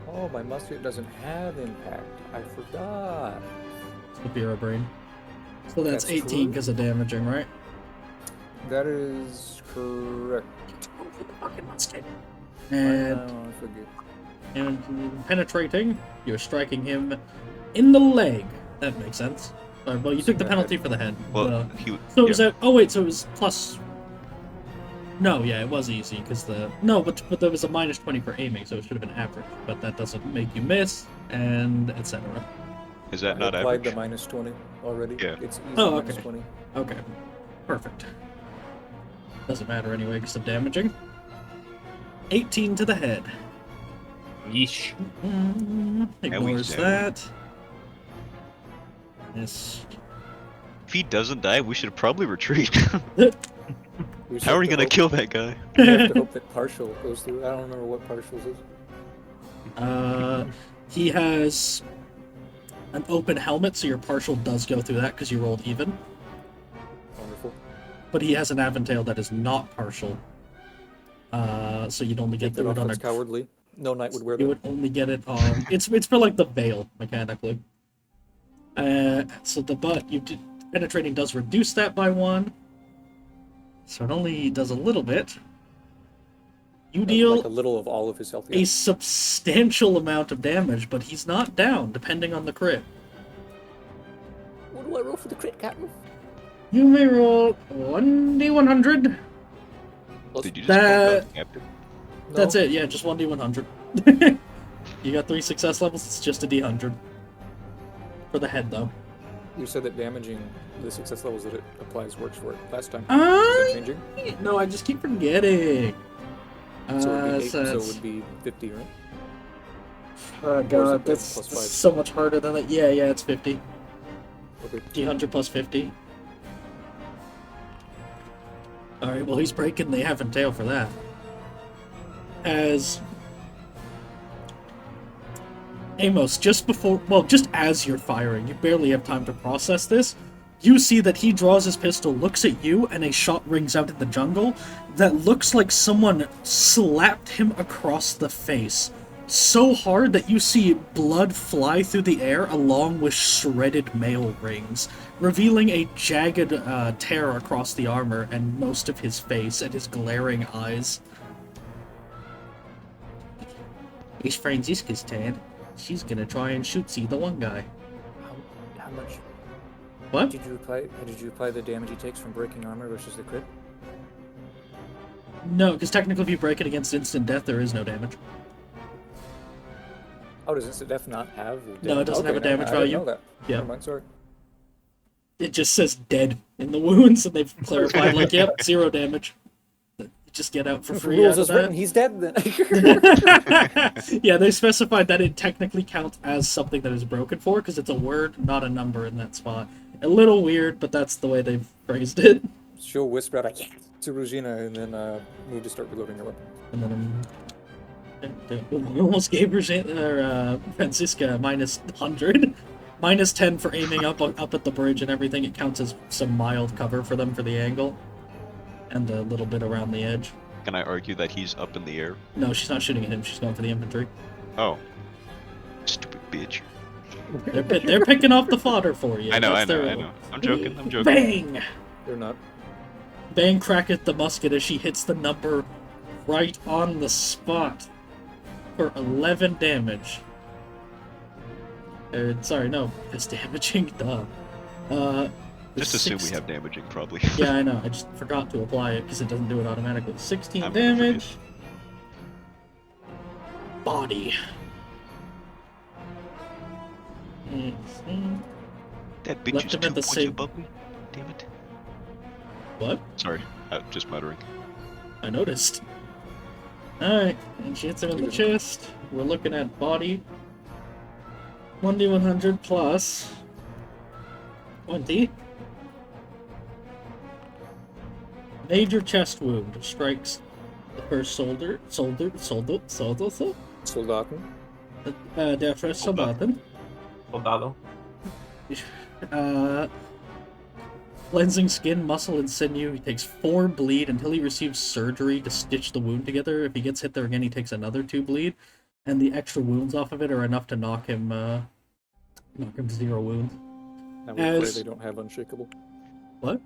Oh, my musket doesn't have impact. I forgot. It's the Bureau Brain. So that's That's 18 true. because of damaging, right? That is correct. Fucking musket. I And, forget. and penetrating, you're striking him in the leg. That makes sense. Well, you took the penalty for the head. Well, he. So it yeah. was at, oh wait, so it was plus. No, yeah, it was easy because but there was a minus 20 for aiming, so it should have been average. But that doesn't make you miss, and etc. Is that I not applied average? the minus 20 already. Yeah. It's easy Oh, minus okay. 20. Okay, perfect. Doesn't matter anyway because of damaging. 18 to the head. Yeesh. Ignores down. that. Yes. If he doesn't die, we should probably retreat. We just How are have we to gonna hope- kill that guy? We have to hope that partial goes through. I don't remember what partials is. He has an open helmet, so your partial does go through that because you rolled even. Wonderful. But he has an Aventail that is not partial. So you'd only get Take that through off. it on That's a. cowardly. No knight would wear You that. would only get it on. It's for like the veil mechanically. So the butt penetrating does reduce that by 1. So it only does a little bit. You Like deal a little of all of his health. a substantial amount of damage, but he's not down, depending on the crit. What do I roll for the crit, Captain? You may roll 1d100. Did you just That- call out Captain? That's it, yeah, just 1d100. You got 3 success levels, it's just a d100. For the head, though. You said that damaging the success levels that it applies works for it last time. Is that changing? No, I just keep forgetting. So it would be 8, so it that's- would be 50, right? Oh Or is god, it that's plus 5? so much harder than that. Yeah, it's 50. Okay. D100 plus 50. Alright, well he's breaking the half and tail for that. As Amos, just as you're firing, you barely have time to process this. You see that he draws his pistol, looks at you, and a shot rings out in the jungle that looks like someone slapped him across the face. So hard that you see blood fly through the air along with shredded mail rings, revealing a jagged tear across the armor and most of his face and his glaring eyes. It's Franziska's turn. She's gonna try and shoot the one guy. How much What? did you apply? Did you apply the damage he takes from breaking armor versus the crit? No, because technically if you break it against instant death, there is no damage. Oh, does instant death not have? No, it doesn't have a damage I didn't value. know that. Yeah. Never mind, sorry. It just says dead in the wounds, and they've clarified, like, yep, 0 damage. You just get out for If free rules out is of written, that. he's dead then. Yeah, they specified that it technically counts as something that is broken for, because it's a word, not a number in that spot. A little weird, but that's the way they've phrased it. She'll whisper out yes to Regina and then move to start reloading her weapon. And then we almost gave Franziska minus 100. Minus 10 for aiming up at the bridge and everything. It counts as some mild cover for them for the angle. And a little bit around the edge. Can I argue that he's up in the air? No, she's not shooting at him. She's going for the infantry. Oh. Stupid bitch. They're picking off the fodder for you. I know. That's their- I'm joking. Bang! They're not. Bang cracketh the musket as she hits the number right on the spot for 11 damage. Sorry, no, it's damaging, duh. Just assume we have damaging, probably. Yeah, I know, I just forgot to apply it because it doesn't do it automatically. 16 I'm gonna damage. Body. Mhm. That bitch Left is him 2 at the points same- above me. Damn it. What? Sorry, just muttering. I noticed. Alright, and she hits him in the chest. We're looking at body. 1d100 plus 20. Major chest wound strikes the first soldier. Soldaten. Der first Soldaten. Soldado. Cleansing skin, muscle, and sinew. He takes 4 bleed until he receives surgery to stitch the wound together. If he gets hit there again, he takes another 2 bleed. And the extra wounds off of it are enough to knock him to 0 wounds. Now we pray As- they don't have unshakable. What?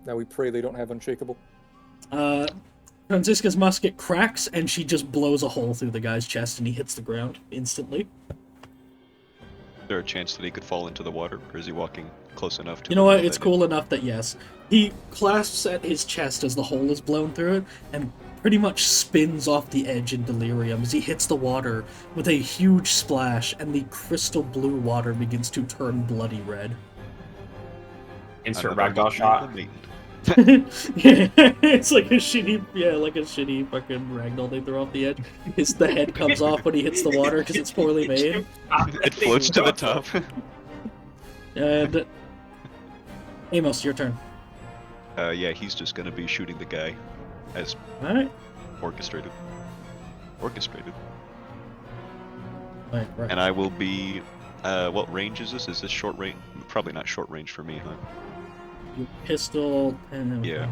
Now we pray they don't have unshakable. Franziska's musket cracks, and she just blows a hole through the guy's chest, and he hits the ground instantly. Is there a chance that he could fall into the water, or is he walking close enough to? You know what? know It's that cool enough that yes. He clasps at his chest as the hole is blown through it, and pretty much spins off the edge in delirium as he hits the water with a huge splash, and the crystal blue water begins to turn bloody red. Insert Another ragdoll one shot. for the maiden. Yeah, it's like a shitty fucking ragdoll they throw off the edge. The head comes off when he hits the water because it's poorly made. It floats to the top. And Amos, your turn. Yeah, he's just gonna be shooting the guy as Alright. orchestrated. Right. And I will be. What range is this? Is this short range? Probably not short range for me, huh? Your pistol and Yeah.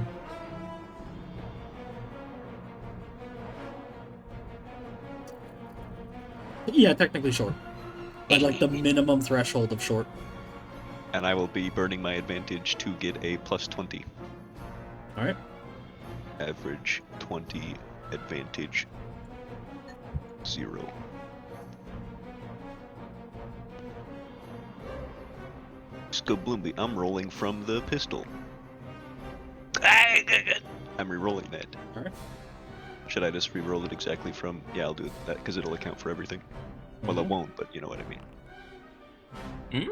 Yeah, technically short. But like the minimum threshold of short. And I will be burning my advantage to get a +20. Alright. Average 20, advantage 0. Skaboomby, I'm rolling from the pistol. I'm re-rolling that. Alright. Should I just re-roll it exactly from? Yeah, I'll do that because it'll account for everything. Well, it won't, but you know what I mean.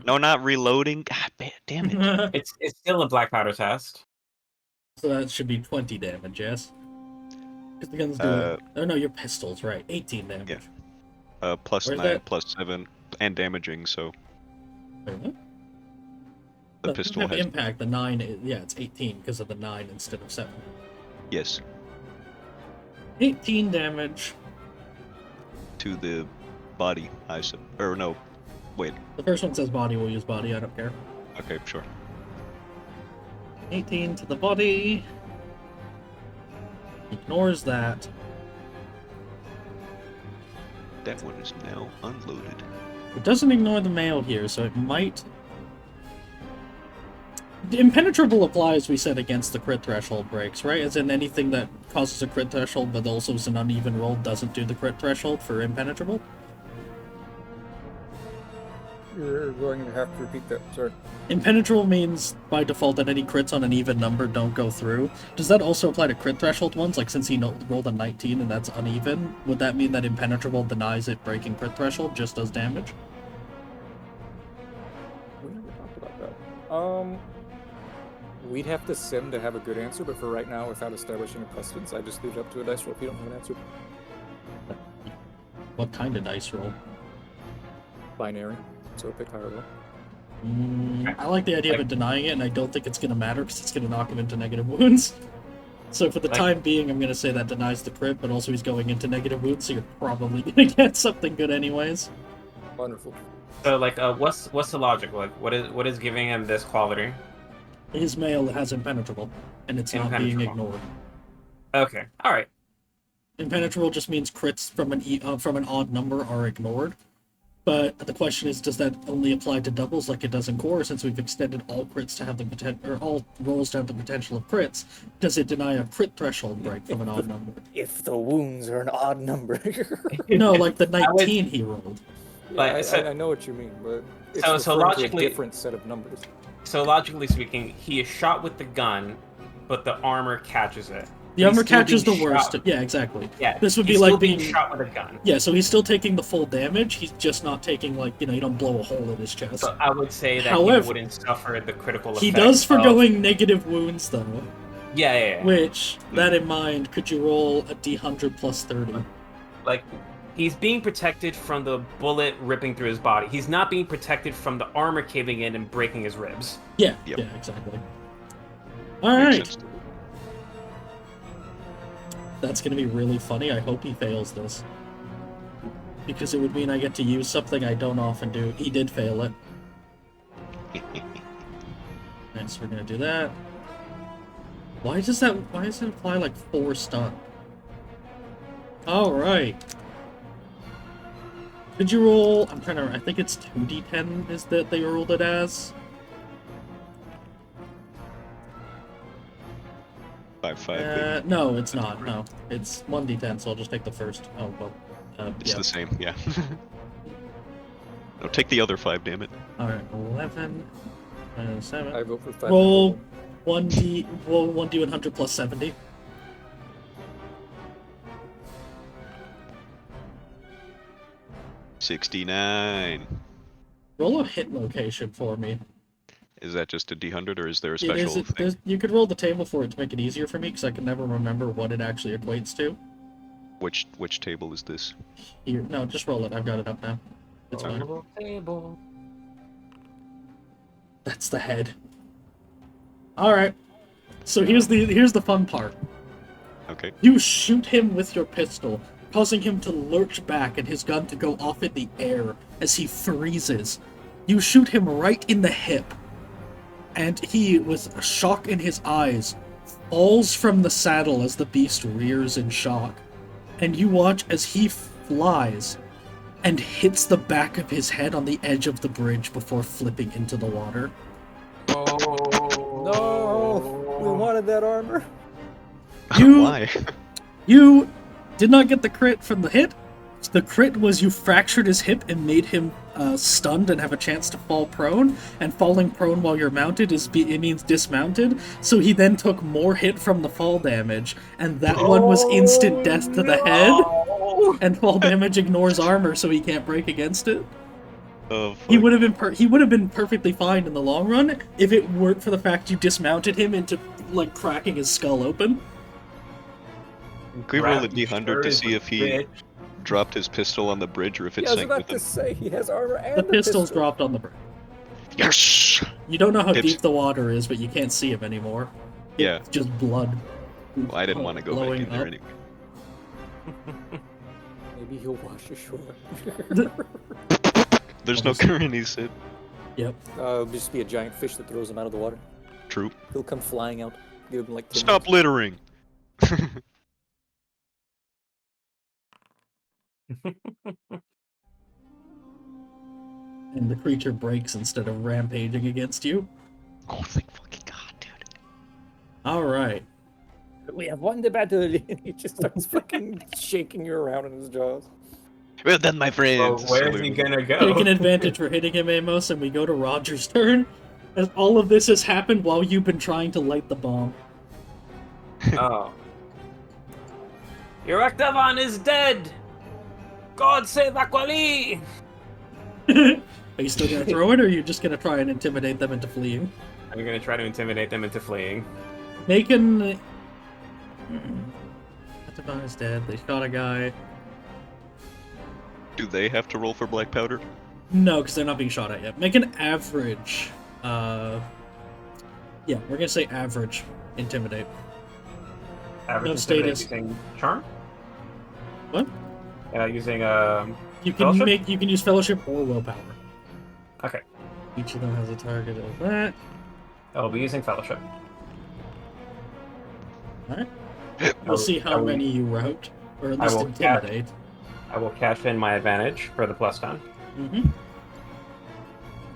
No, not reloading. God damn it. It's still a black powder test. So that should be 20 damage, yes? Because the gun's doing... oh no, your pistol's right. 18 damage. Yeah. Plus Where's 9, that? plus 7, and damaging, so Wait, what? the That pistol doesn't have has... impact. The 9, yeah, it's 18 because of the 9 instead of 7. Yes, 18 damage. to the body, or no, wait. The first one says body, we'll use body, I don't care. Okay, sure. 18 to the body. Ignores that. That one is now unloaded. It doesn't ignore the mail here, so it might... The impenetrable applies, we said, against the crit threshold breaks, right? As in anything that causes a crit threshold but also is an uneven roll doesn't do the crit threshold for impenetrable? You're going to have to repeat that, sorry. Impenetrable means, by default, that any crits on an even number don't go through. Does that also apply to crit threshold ones? Like, since he rolled a 19 and that's uneven, would that mean that impenetrable denies it breaking crit threshold, just does damage? We never talked about that. We'd have to sim to have a good answer, but for right now, without establishing a precedence, I just leave it up to a dice roll if you don't have an answer. What kind of dice roll? Binary, so pick higher roll. I like the idea of it denying it, and I don't think it's going to matter because it's going to knock him into negative wounds. So for the time being, I'm going to say that denies the crit, but also he's going into negative wounds, so you're probably going to get something good anyways. Wonderful. So like, what's the logic? Like, what is giving him this quality? His mail has impenetrable, and it's not being Impenetrable. ignored. Okay, all right. Impenetrable just means crits from an odd number are ignored. But the question is, does that only apply to doubles like it does in core? Since we've extended all crits to have the potential, or all rolls to have the potential of crits, does it deny a crit threshold break from an odd number? If the wounds are an odd number. No, like the 19 he rolled. Like, I know what you mean, but it's so referring logically- to a different set of numbers. So logically speaking, he is shot with the gun, but the armor catches it. The He's armor still catches the being worst. shot. Yeah, exactly. Yeah, This would be he's like still being being shot with a gun. Yeah, so he's still taking the full damage. He's just not taking, like, you don't blow a hole in his chest. So I would say that However, he wouldn't suffer the critical He effect does for of- going negative wounds, though. Yeah. Which, that in mind, could you roll a d100 plus 30? Like, he's being protected from the bullet ripping through his body. He's not being protected from the armor caving in and breaking his ribs. Yeah, Yep. yeah, exactly. Makes Alright, sense to me. that's gonna be really funny. I hope he fails this. Because it would mean I get to use something I don't often do. He did fail it. Alright, so we're gonna do that. Why does it apply like 4 stun? Alright. Did you roll? I think it's 2d10 is that they rolled it as? 5-5, baby. No, it's not. No. It's 1d10, so I'll just take the first. Oh, well. It's yeah. the same, yeah. No, take the other 5, damn it. Alright, 11, I 7. vote for 5. Roll 1d100 plus 70. $69. Roll a hit location for me. Is that just a D100 or is there a It special is, thing? you could roll the table for it to make it easier for me, because I can never remember what it actually equates to. Which table is this? Here, no, just roll it. I've got it up now. It's fine. Table. That's the head. Alright. So here's the fun part. Okay. You shoot him with your pistol, causing him to lurch back and his gun to go off in the air as he freezes. You shoot him right in the hip, and he, with a shock in his eyes, falls from the saddle as the beast rears in shock. And you watch as he flies and hits the back of his head on the edge of the bridge before flipping into the water. No! We wanted that armor. You- Why? You did not get the crit from the hit. The crit was you fractured his hip and made him stunned and have a chance to fall prone. And falling prone while you're mounted it means dismounted. So he then took more hit from the fall damage, and that one was instant death to the head. And fall damage ignores armor, so he can't break against it. Oh, fuck. He would have been perfectly fine in the long run if it weren't for the fact you dismounted him into like cracking his skull open. Can we roll a D100 to see if he dropped his pistol on the bridge or if it Yeah, I was sank about with to him? say he has armor and The a pistol's pistol. dropped on the bridge. Yes! You don't know how Pips. deep the water is, but you can't see him anymore. Yeah. It's just blood. Well, I didn't want to go back blowing in there up. anyway. Maybe he'll wash ashore. There's no current, he said. Yep. It'll just be a giant fish that throws him out of the water. True. He'll come flying out. Give him like 10 Stop littering! And the creature breaks instead of rampaging against you. Oh, thank fucking god, dude. Alright. We have won the battle, and he just starts fucking shaking you around in his jaws. Well done, my So friends. where's he gonna go? Take an advantage for hitting him, Amos, and we go to Roger's turn. As all of this has happened while you've been trying to light the bomb. Oh. Your Ectavan is dead! God save Aqualis! Are you still gonna throw it, or are you just gonna try and intimidate them into fleeing? I'm gonna try to intimidate them into fleeing. Make an... Esteban is dead. They shot a guy. Do they have to roll for black powder? No, because they're not being shot at yet. Make an average. Yeah, we're gonna say average. Intimidate. Average No intimidate status. using charm? What? Using You can Fellowship? You can use fellowship or willpower. Okay. Each of them has a target of that. I'll be using fellowship. Alright. I We'll will- see I how will- many you route. Or at I least will intimidate. I will cash in my advantage for the plus 10. Mm-hmm.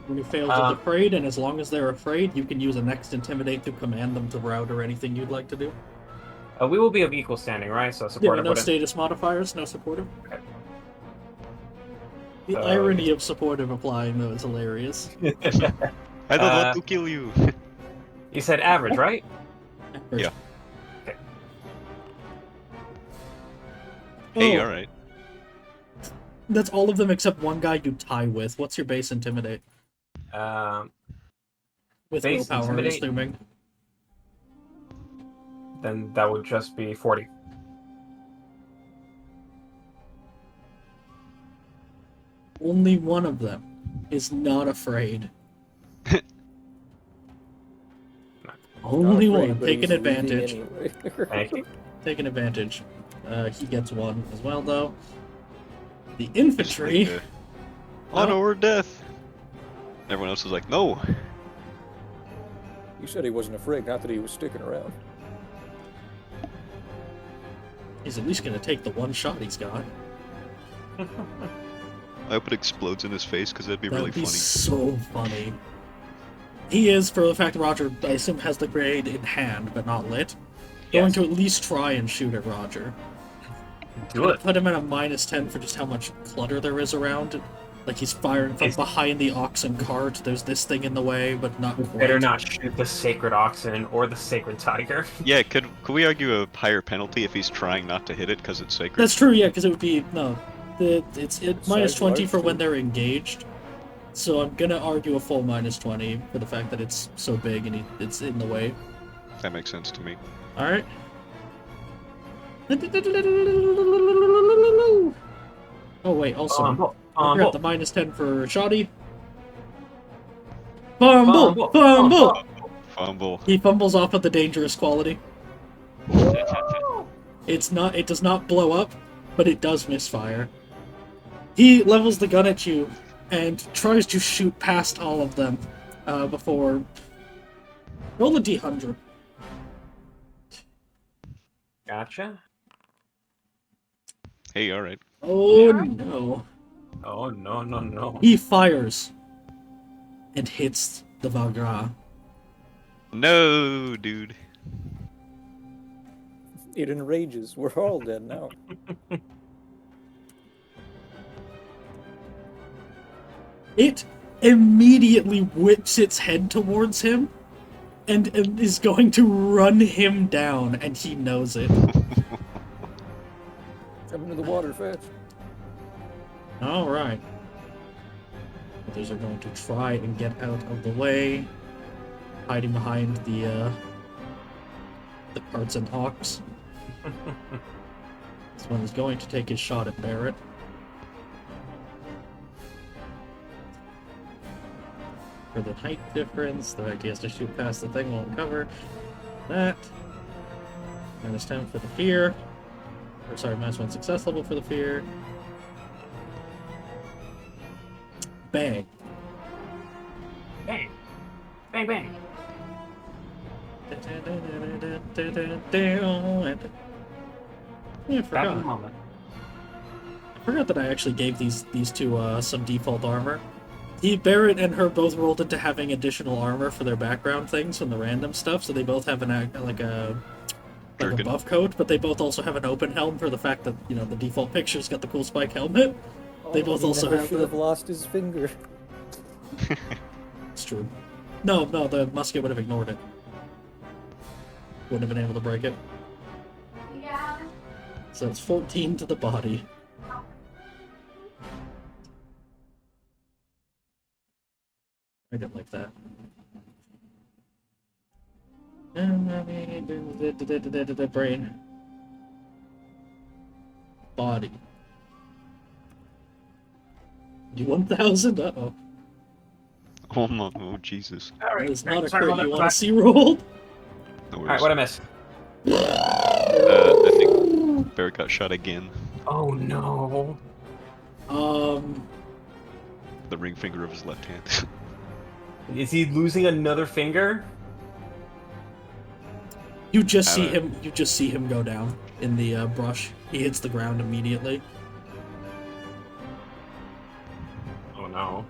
When you fail to afraid, and as long as they're afraid, you can use a next intimidate to command them to route or anything you'd like to do. We will be of equal standing, right? So Yeah, supportive but no wouldn't- status modifiers, no supportive. Okay. The So- irony of supportive applying, though, is hilarious. I don't want to kill you! You said average, right? Yeah. Okay. Hey, Oh, alright. that's all of them except one guy you tie with. What's your base intimidate? With Base willpower, intimidate? assuming. Then that would just be 40. Only one of them is not afraid. Only Not afraid, one. but Take an he's leaving advantage. anyway. Thank you. Take an advantage. He gets one as well, though. The infantry. Just like, honor or death! Everyone else was like, no! You said he wasn't afraid, not that he was sticking around. He's at least gonna take the one shot he's got. I hope it explodes in his face because that'd be That'd really be funny. so funny. He is, for the fact that Roger, I assume, has the grenade in hand, but not lit. Going Yes. to at least try and shoot at Roger. Do it. Put him at a -10 for just how much clutter there is around. Like he's firing from It's- behind the oxen cart. There's this thing in the way, but not quite. Better not shoot the sacred oxen or the sacred tiger. Yeah, could we argue a higher penalty if he's trying not to hit it because it's sacred? That's true, yeah, because it would be no. It's Size -20 large, for when too. they're engaged. So I'm gonna argue a full -20 for the fact that it's so big and it's in the way. That makes sense to me. All right. Oh wait, also I forgot the -10 for shoddy. Fumble! Fumble! Fumble. He fumbles off of the dangerous quality. It does not blow up, but it does misfire. He levels the gun at you and tries to shoot past all of them before... Roll a D100. Gotcha. Hey, alright. Oh no. Oh, no, no, no. He fires and hits the Valgra. No, dude. It enrages. We're all dead now. It immediately whips its head towards him and is going to run him down, and he knows it. Jump into the water fast. Alright. Others are going to try and get out of the way, hiding behind the carts and ox. This one is going to take his shot at Barrett. For the height difference, the fact he has to shoot past the thing won't cover that. -10 for the fear. Or sorry, -1 success level for the fear. Bang. Bang! Bang, bang! Yeah, I Back in the forgot. moment. I forgot that I actually gave these two some default armor. Barrett and her both rolled into having additional armor for their background things from the random stuff, so they both have like a Durkin. buff coat, but they both also have an open helm for the fact that, you know, the default picture's got the cool spike helmet. They both he also never have should the... have lost his finger. It's true. No, the musket would have ignored it. Wouldn't have been able to break it. Yeah. So it's 14 to the body. I didn't like that. Brain. Body. You 1,000? Uh-oh. Oh my, oh Jesus. That is not a sorry crit about you that. want to see rolled. No Alright, worries. what I miss? I think Barrett got shot again. Oh no. The ring finger of his left hand. Is he losing another finger? You just see him go down in the brush. He hits the ground immediately. Oh no.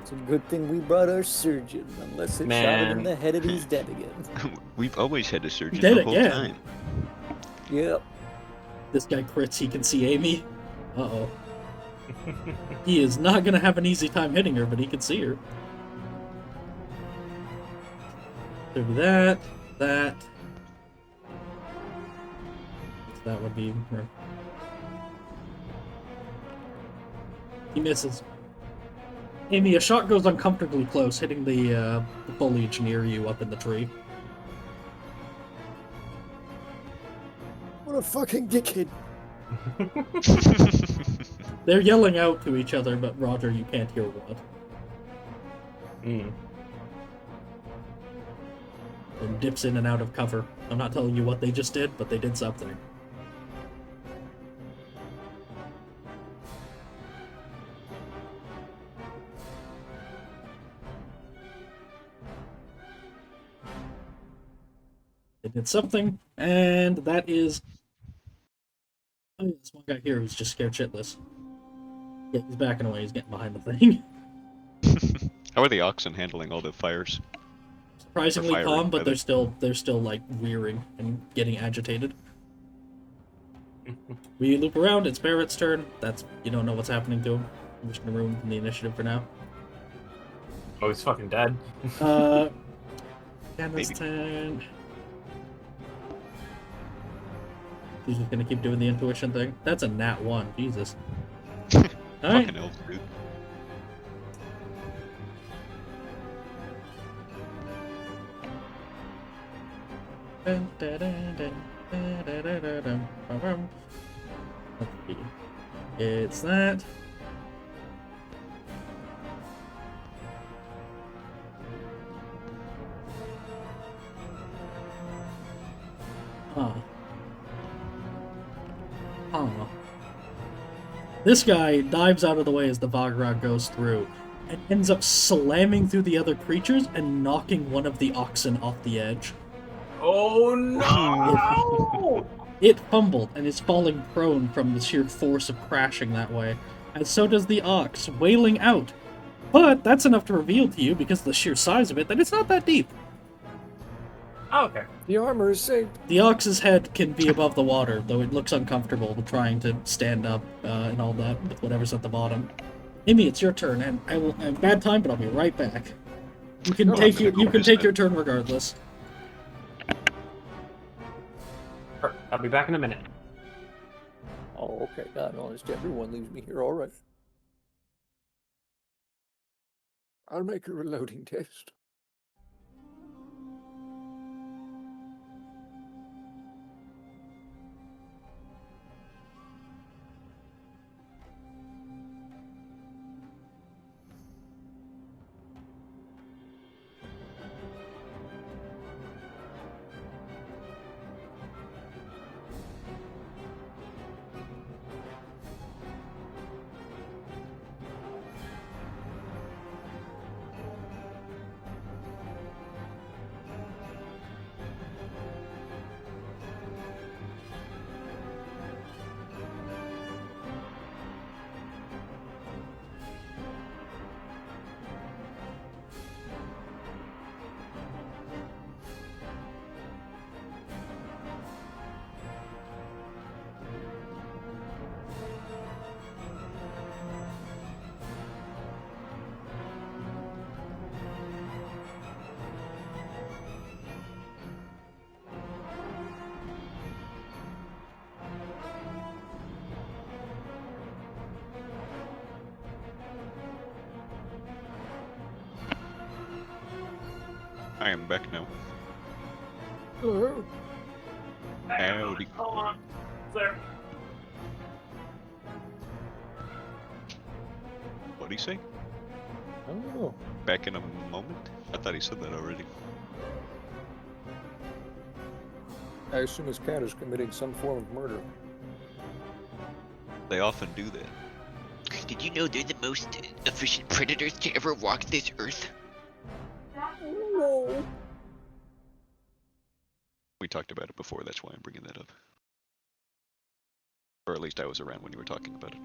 It's a good thing we brought our surgeon. Unless it shot him in Man. the head and he's dead again. We've always had a surgeon Dead the whole again. time. Yep. This guy crits, he can see Amy. Uh-oh. He is not gonna have an easy time hitting her, but he can see her. So that. That would be her. He misses. Amy, a shot goes uncomfortably close, hitting the foliage near you up in the tree. What a fucking dickhead. They're yelling out to each other, but Roger, you can't hear what. Mm. And dips in and out of cover. I'm not telling you what they just did, but they did something. They did something, and that is... Oh, yeah, this one guy here who's just scared shitless. Yeah, he's backing away, he's getting behind the thing. How are the oxen handling all the fires? Surprisingly Firing, calm, but rather. they're still like rearing and getting agitated. We loop around, it's Barrett's turn. You don't know what's happening to him. I'm just gonna ruin the initiative for now. Oh, he's fucking dead. Candace's Maybe. turn. She's just gonna keep doing the intuition thing. That's a nat 1, Jesus. Alright. Fucking elves, dude. It's that. Huh. Huh. This guy dives out of the way as the Vagrant goes through and ends up slamming through the other creatures and knocking one of the oxen off the edge. Oh no! It fumbled and is falling prone from the sheer force of crashing that way, and so does the ox, wailing out. But that's enough to reveal to you, because of the sheer size of it, that it's not that deep. Oh, okay. The armor is saved. The ox's head can be above the water, though it looks uncomfortable trying to stand up and all that with whatever's at the bottom. Amy, it's your turn, and I will have bad time, but I'll be right back. You can take your turn regardless. I'll be back in a minute. Oh, okay. God, honest, everyone leaves me here. All right. I'll make a reloading test. I am back now. Hello. Howdy. Hold on. There. What did he say? Oh. Back in a moment? I thought he said that already. I assume his cat is committing some form of murder. They often do that. Did you know they're the most efficient predators to ever walk this earth? No. We talked about it before, that's why I'm bringing that up. Or at least I was around when you were talking about it.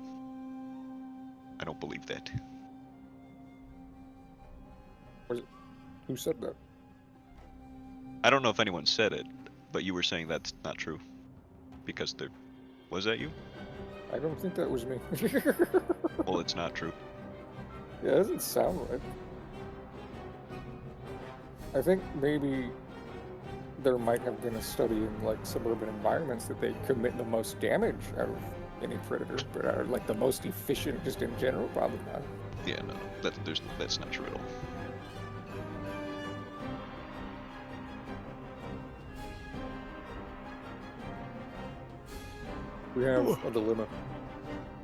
I don't believe that. Who said that? I don't know if anyone said it, but you were saying that's not true. Because there... Was that you? I don't think that was me. Well, it's not true. Yeah, it doesn't sound right. I think maybe there might have been a study in like suburban environments that they commit the most damage out of any predator, but are like the most efficient just in general, probably not. Yeah, no, that's not true at all. We have a dilemma.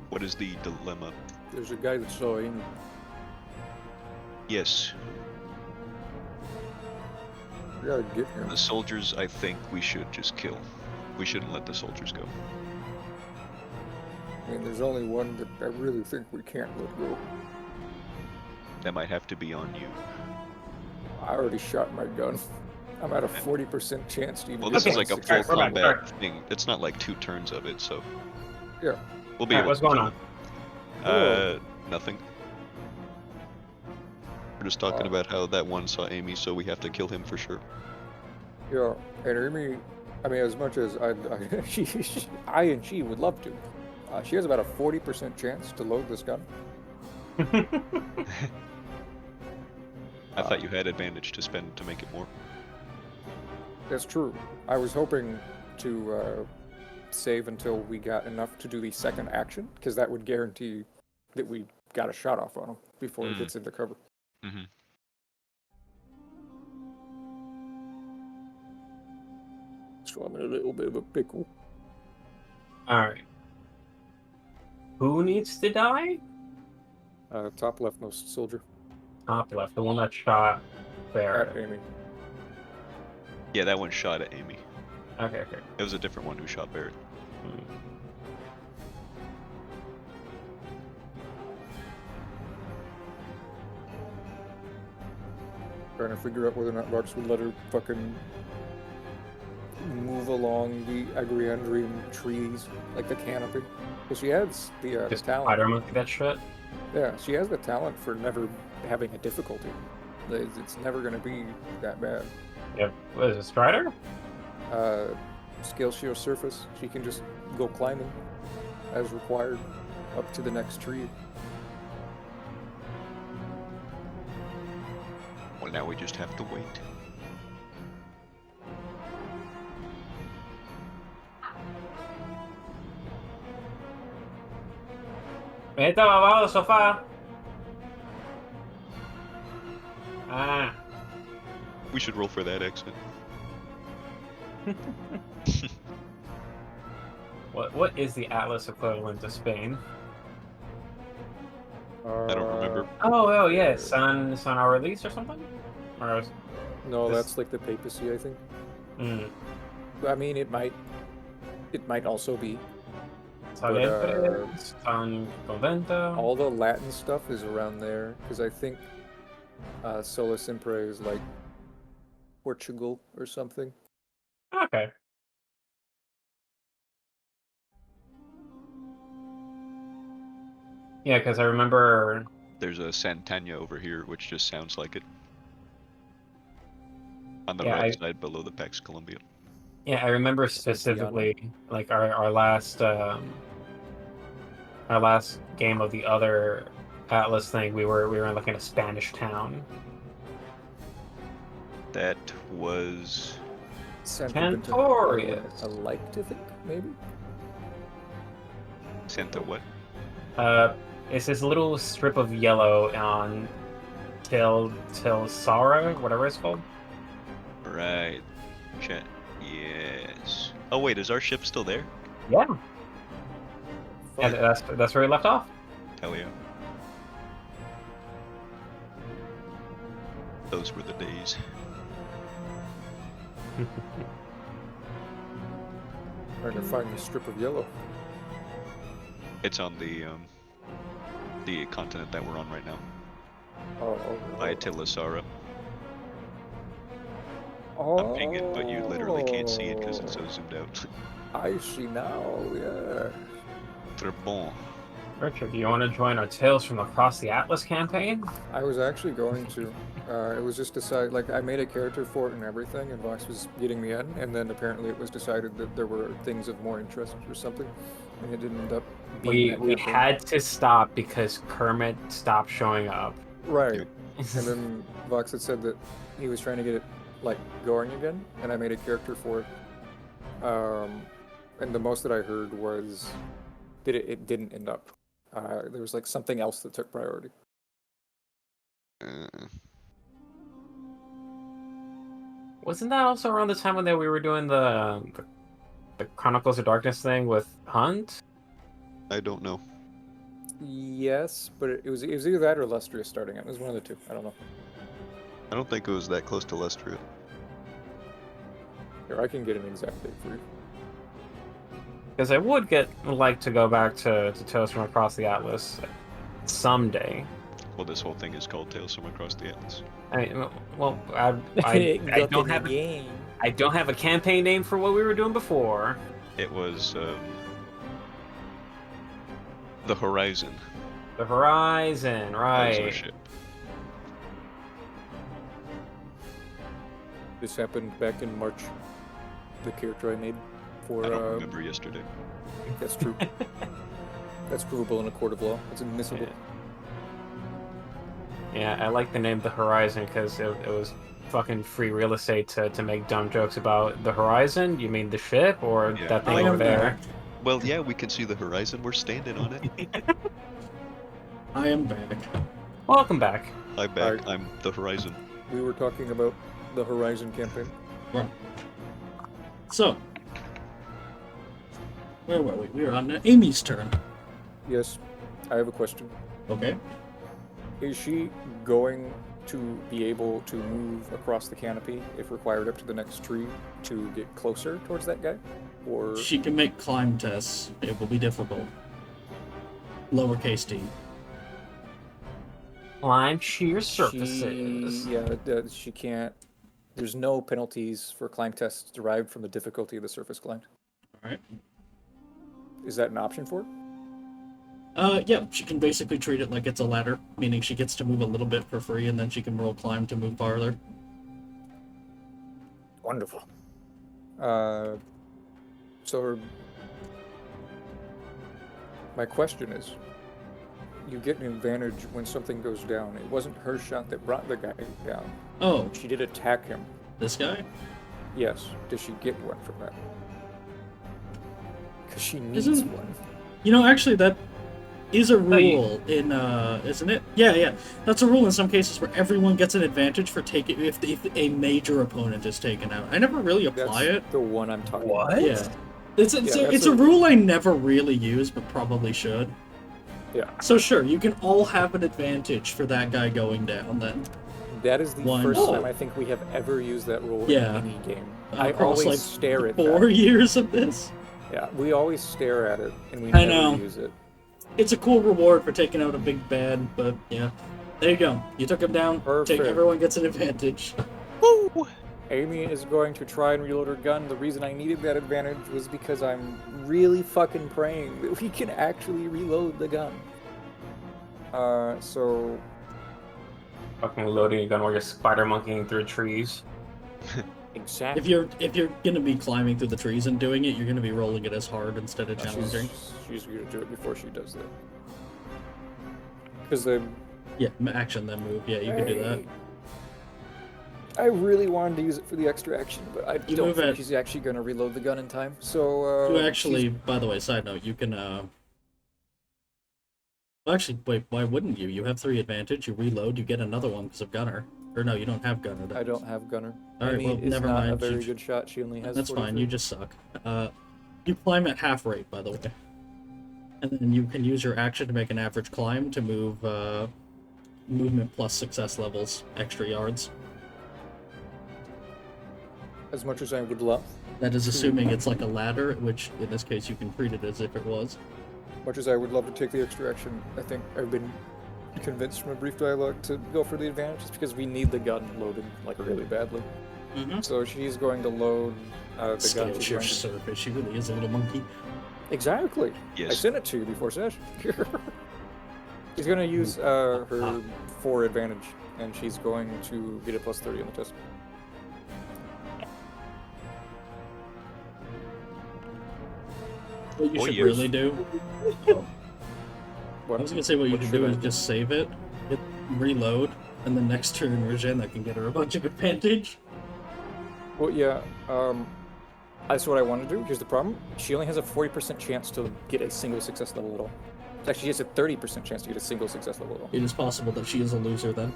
What is the dilemma? There's a guy that saw Amy. Yes, We gotta get him. the soldiers I think we should just kill. We shouldn't let the soldiers go. I mean, there's only one that I really think we can't let go. That might have to be on you. I already shot my gun. I'm at a 40% chance to even Well, this Okay, is like a alright, full we're back, combat thing. It's not like 2 turns of it, so... Yeah. We'll be Alright, able what's to going kill on? it. Nothing. We're just talking about how that one saw Amy, so we have to kill him for sure. Yeah, and Amy, I mean, as much as I and she would love to, she has about a 40% chance to load this gun. I thought you had advantage to spend to make it more. That's true. I was hoping to save until we got enough to do the second action, because that would guarantee that we got a shot off on him before he gets into cover. Mm-hmm. So I'm in a little bit of a pickle. Alright. Who needs to die? Top leftmost soldier. Top left, the one that shot At there. Amy. Yeah, that one shot at Amy. Okay, okay. It was a different one who shot Barrett. Trying to figure out whether or not Marks would let her fucking move along the Agriandrian trees, like the canopy. Because she has the Just talent. spider monkey that shit. Yeah, she has the talent for never having a difficulty. It's never gonna be that bad. Yeah, what is it, Strider? Scale shear surface. She can just go climbing as required up to the next tree. Well, now we just have to wait. Vete abajo del sofá. Ah. We should roll for that accent. What is the Atlas equivalent to Spain? I don't remember. Oh yeah, San Aurelius or something? Or No, This- that's like the papacy, I think. mm, I mean, it might also be. Saliente, San Convento. All the Latin stuff is around there, because I think Sola Simpre is like Portugal or something. Okay. Yeah, because I remember. There's a Santana over here, which just sounds like it. On the Yeah, right side below the Pax Columbia. Yeah, I remember specifically like our last game of the other Atlas thing. We were in like in a Spanish town. That was... Cantorius. I like to think, maybe? Santa what? It's this little strip of yellow on Sara, whatever it's called. Right. Yes. Oh wait, is our ship still there? Yeah. Yeah, that's where we left off. Hell yeah. Those were the days. Trying to find the strip of yellow. It's on the continent that we're on right now. Oh, By Tilasara. oh. I'm ping it, but you literally can't see it because it's so zoomed out. I see now, yeah. Très bon. Richard, do you want to join our Tales from Across the Atlas campaign? I was actually going to. It was just decided, like, I made a character for it and everything, and Vox was getting me in, and then apparently it was decided that there were things of more interest or something, and it didn't end up being We that campaign. had to stop because Kermit stopped showing up. Right. And then Vox had said that he was trying to get it, like, going again, and I made a character for it. And the most that I heard was that it didn't end up. There was, like, something else that took priority. Wasn't that also around the time when we were doing the Chronicles of Darkness thing with Hunt? I don't know. Yes, but it was either that or Lustrious starting it. It was one of the two. I don't know. I don't think it was that close to Lestria. Here, I can get an exact date for you. Because I would like to go back to Tales from Across the Atlas someday. Well, this whole thing is called Tales from Across the Atlas. I don't have game. I don't have a campaign name for what we were doing before. It was the Horizon. The Horizon, That was our right? ship. This happened back in March. The character I made for I don't remember yesterday. that's true. That's provable in a court of law. It's admissible. Yeah, I like the name The Horizon because it was fucking free real estate to make dumb jokes about the Horizon. You mean the ship or Yeah. that I thing am over there? Well, yeah, we can see the horizon. We're standing on it. I am back. Welcome back. I'm back. I'm the horizon. We were talking about the Horizon campaign. Right. So, where were we? We were on Amy's turn. Yes, I have a question. Okay. Is she going to be able to move across the canopy if required up to the next tree to get closer towards that guy? Or She can make climb tests. It will be difficult. Lowercase t. Climb sheer surfaces. she can't. There's no penalties for climb tests derived from the difficulty of the surface climbed. Alright. Is that an option for her? Yeah, she can basically treat it like it's a ladder, meaning she gets to move a little bit for free, and then she can roll climb to move farther. Wonderful. So my question is, you get an advantage when something goes down. It wasn't her shot that brought the guy down. Oh, She did attack him. this guy? Yes. Does she get one from that? Because she needs Isn't- one. You know, actually, that is a No, you- rule in, isn't it? Yeah. That's a rule in some cases where everyone gets an advantage for taking if a major opponent is taken out. I never really apply That's it. the one I'm talking about. What? Yeah. It's that's a a- rule I never really use, but probably should. Yeah. So sure, you can all have an advantage for that guy going down then. That is the One. first Oh. time I think we have ever used that rule Yeah. in any game. I Across, always like, stare at 4 that. years of this. Yeah, we always stare at it and we I never know. use it. It's a cool reward for taking out a big bad, but yeah. There you go. You took him down. Perfect. Everyone gets an advantage. Woo! Amy is going to try and reload her gun. The reason I needed that advantage was because I'm really fucking praying that we can actually reload the gun. So Fucking loading a gun while you're spider monkeying through trees. exactly. If you're gonna be climbing through the trees and doing it, you're gonna be rolling it as hard instead of She's challenging. gonna do it before she does that. Because then Yeah, action then move. Yeah, you can do that. I really wanted to use it for the extra action, but I You don't move think at- she's actually going to reload the gun in time. So You actually, by the way, side note, you can well, actually, wait, why wouldn't you? You have 3 advantage, you reload, you get another one because of Gunner. Or no, you don't have Gunner. I don't have gunner. Alright, Amy well, is never not a mind. very She- good shot. She only has. That's fine, 43. you just suck. You climb at half rate, by the way. And then you can use your action to make an average climb to move, movement plus success levels, extra yards. As much as I would love, That is assuming it's like a ladder, which in this case you can treat it as if it was. much as I would love to take the extra action, I think I've been convinced from a brief dialogue to go for the advantage, just because we need the gun loaded like really badly. Mm-hmm. So she's going to load the gun. Scale She's your going to- surface, she really is a little monkey. Exactly. I Yes. sent it to you before session. She's going to use her 4 advantage, and she's going to get a plus 30 on the test. What you Oh, should yes. really do, What? I was gonna say what you should should do I is just save it, hit reload, and then next turn Regina can get her a bunch of advantage. Well, yeah, that's what I want to do. Here's the problem. She only has a 40% chance to get a single success level at all. Actually, she has a 30% chance to get a single success level at all. It is possible that she is a loser then.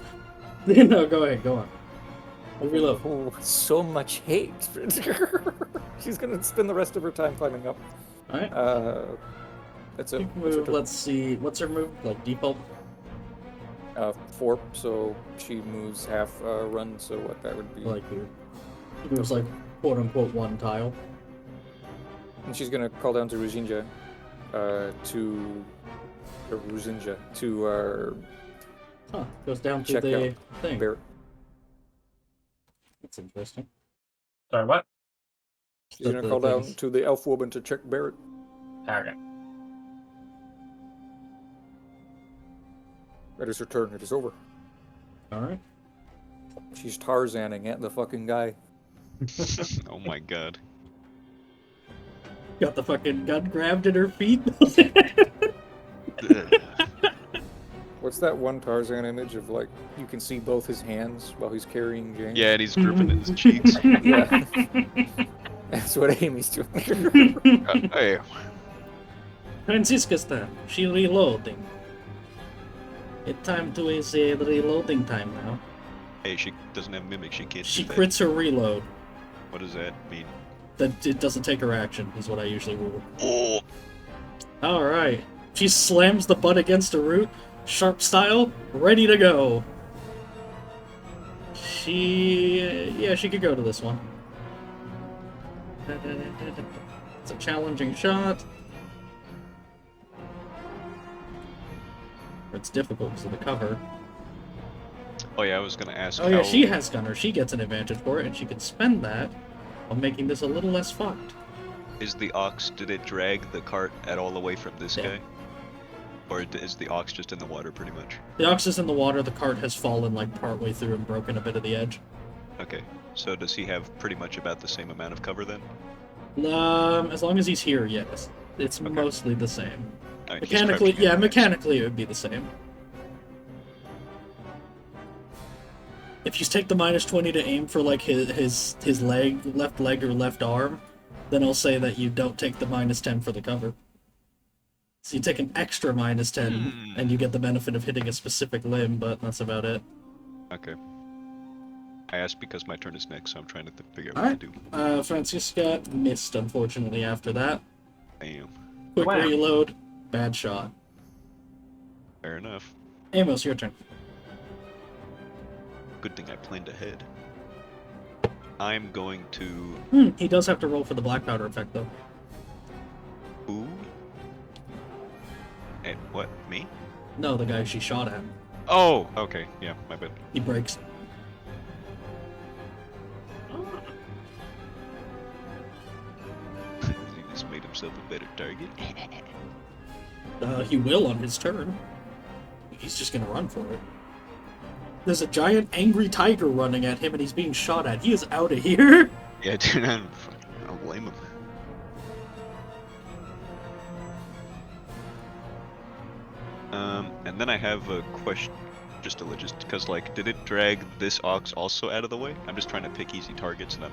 No, go ahead, go on. Reload. Oh, so much hate. She's going to spend the rest of her time climbing up. Alright. That's it. You can That's her move, turn. let's see, what's her move? Like default? 4, so she moves half run, so what that would be. Like, she moves like, quote unquote, 1 tile. And she's going to call down to Ruzinja to Huh, goes down to Check the out thing. Barrett. That's interesting. Sorry, what? She's going to call down to the elf woman to check Barrett. Okay. That is her turn. It is over. Alright. She's Tarzaning at the fucking guy. Oh my god. Got the fucking gun grabbed at her feet. Ugh. What's that one Tarzan image of, like, you can see both his hands while he's carrying James? Yeah, and he's dripping in his cheeks. Yeah. That's what Amy's doing. Hey, Francisca's time. She reloading. It's time to is the reloading time now. hey, she doesn't have mimic. She can't. She do that. crits her reload. What does that mean? That it doesn't take her action, is what I usually rule. Oh, Alright. She slams the butt against a root, sharp style, ready to go. Yeah, she could go to this one. It's a challenging shot. It's difficult because of the cover. oh yeah, I was gonna ask. Oh yeah, how- she has Gunner. She gets an advantage for it, and she can spend that on making this a little less fucked. Is the ox? Did it drag the cart at all away from this Yeah. guy? Or is the ox just in the water pretty much? The ox is in the water, the cart has fallen like partway through and broken a bit of the edge. Okay, so does he have pretty much about the same amount of cover then? As long as he's here, yes. It's Okay. mostly the same. Alright, he's Mechanically, crouching yeah, at the mechanically it would be the same. If you take the -20 to aim for like his left leg or left arm, then I'll say that you don't take the -10 for the cover. So you take an extra -10, and you get the benefit of hitting a specific limb, but that's about it. Okay. I asked because my turn is next, so I'm trying to figure out Alright. what to do. Francisca missed, unfortunately, after that. Damn. Quick Wow. reload, bad shot. Fair enough. Amos, your turn. Good thing I planned ahead. I'm going to... He does have to roll for the black powder effect, though. Ooh. And what? Me? No, the guy she shot at. Oh, okay. Yeah, my bad. He breaks. He just made himself a better target. He will on his turn. He's just gonna run for it. There's a giant angry tiger running at him and he's being shot at. He is out of here. Yeah, dude, I don't blame him. And then I have a question, just because, like, did it drag this ox also out of the way? I'm just trying to pick easy targets and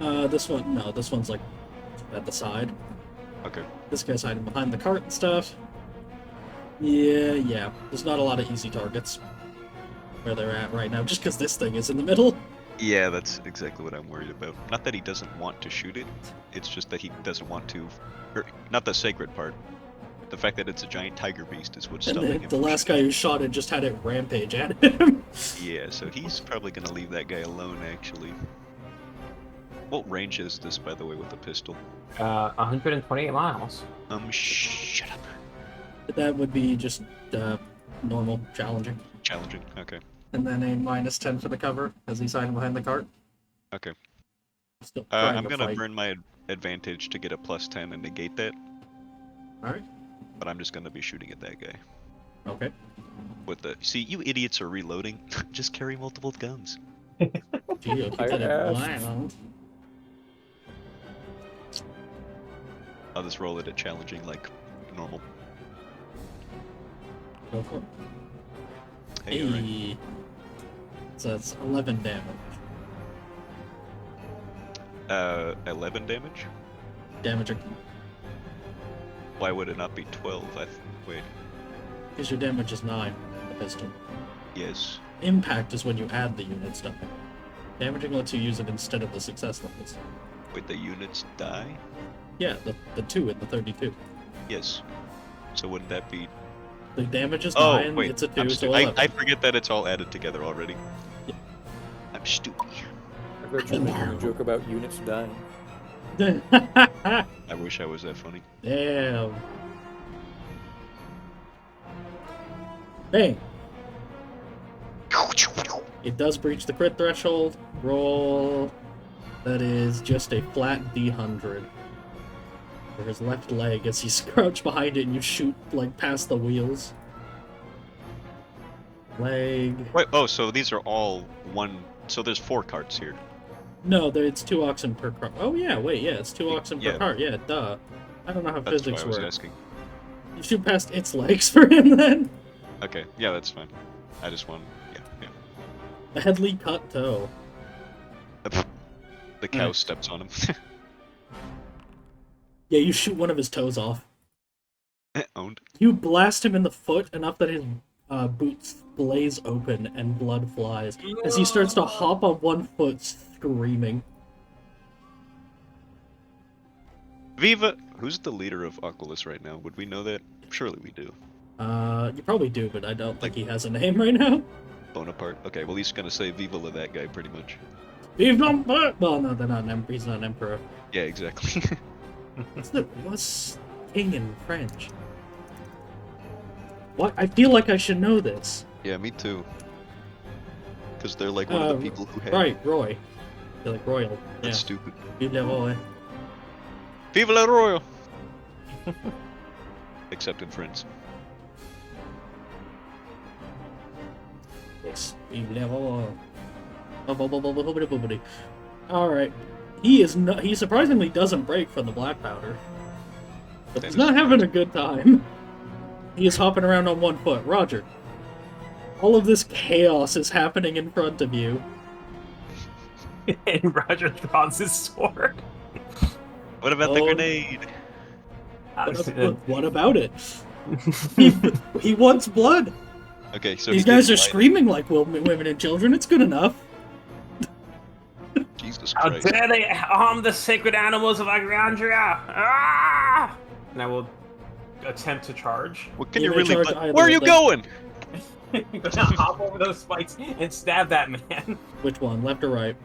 then... This one, no, this one's like at the side. Okay. This guy's hiding behind the cart and stuff. Yeah. There's not a lot of easy targets where they're at right now, just because this thing is in the middle. Yeah, that's exactly what I'm worried about. Not that he doesn't want to shoot it, it's just that he doesn't want to... Or, not the sacred part. The fact that it's a giant tiger beast is what's And stopping him. the from last guy shooting. who shot it just had it rampage at him. Yeah, so he's probably gonna leave that guy alone, actually. What range is this, by the way, with a pistol? 128 miles. Shut up. That would be just normal, challenging. Challenging, okay. And then a -10 for the cover as he's hiding behind the cart. Okay. Still trying I'm to gonna fight. burn my advantage to get a +10 and negate that, Alright, but I'm just gonna be shooting at that guy. okay. With the... See, you idiots are reloading. Just carry multiple guns. Gee, you'll keep I that in asked. mind. I'll just roll it at challenging, like normal. Go for it. Hey, alright. Hey. So that's 11 damage. 11 damage? Damaging. Why would it not be 12? Wait. Because your damage is 9, the pistol. Yes. Impact is when you add the units die. Damaging lets you use it instead of the success levels. Wait, the units die? Yeah, the 2 in the 32. Yes. So wouldn't that be... The damage is Oh, 9, wait. it's a 2, I'm so I 11. forget that it's all added together already. Yeah. I'm stupid. I've got you making a joke about units dying. I wish I was that funny. Damn. Bang. It does breach the crit threshold. Roll. That is just a flat D100. For his left leg as he's crouched behind it and you shoot, like, past the wheels. Leg. Wait, oh, so these are all one... So there's 4 carts here. No, it's 2 oxen per cart. Oh, yeah, wait, yeah, it's 2 oxen per Yeah. cart. Yeah, duh. I don't know how That's why physics I was work. asking. You shoot past its legs for him then? Okay, yeah, that's fine. I just want... Yeah. A headly cut toe. The cow Nice. steps on him. Yeah, you shoot one of his toes off. Owned. You blast him in the foot enough that his boots blaze open and blood flies as he starts to hop on one foot, screaming. Viva! Who's the leader of Aqualis right now? Would we know that? Surely we do. You probably do, but I don't think he has a name right now. Bonaparte? Okay, well he's gonna say Viva la that guy pretty much. Vive l'Empereur! Well, no, they're not he's not an emperor. Yeah, exactly. What's king in French? What? I feel like I should know this. Yeah, me too. Because they're like one of the people who had... Right, Roy. They're like royal. That's Yeah. stupid. Vive le Roy. Viva la Royal! Except in friends. Yes. Alright. He surprisingly doesn't break from the black powder. But That he's is not having a surprising. good time. He is hopping around on one foot. Roger. All of this chaos is happening in front of you. And Roger draws his sword. What about the Oh. grenade? What about it? He wants blood. Okay, so These he guys didn't are light it. screaming like women and children. It's good enough. Jesus How Christ. dare they harm the sacred animals of Agriandria! Ah! And I will attempt to charge. What can You you may really... charge But either where are of you them. going? I'm gonna hop over those spikes and stab that man. Which one, left or right?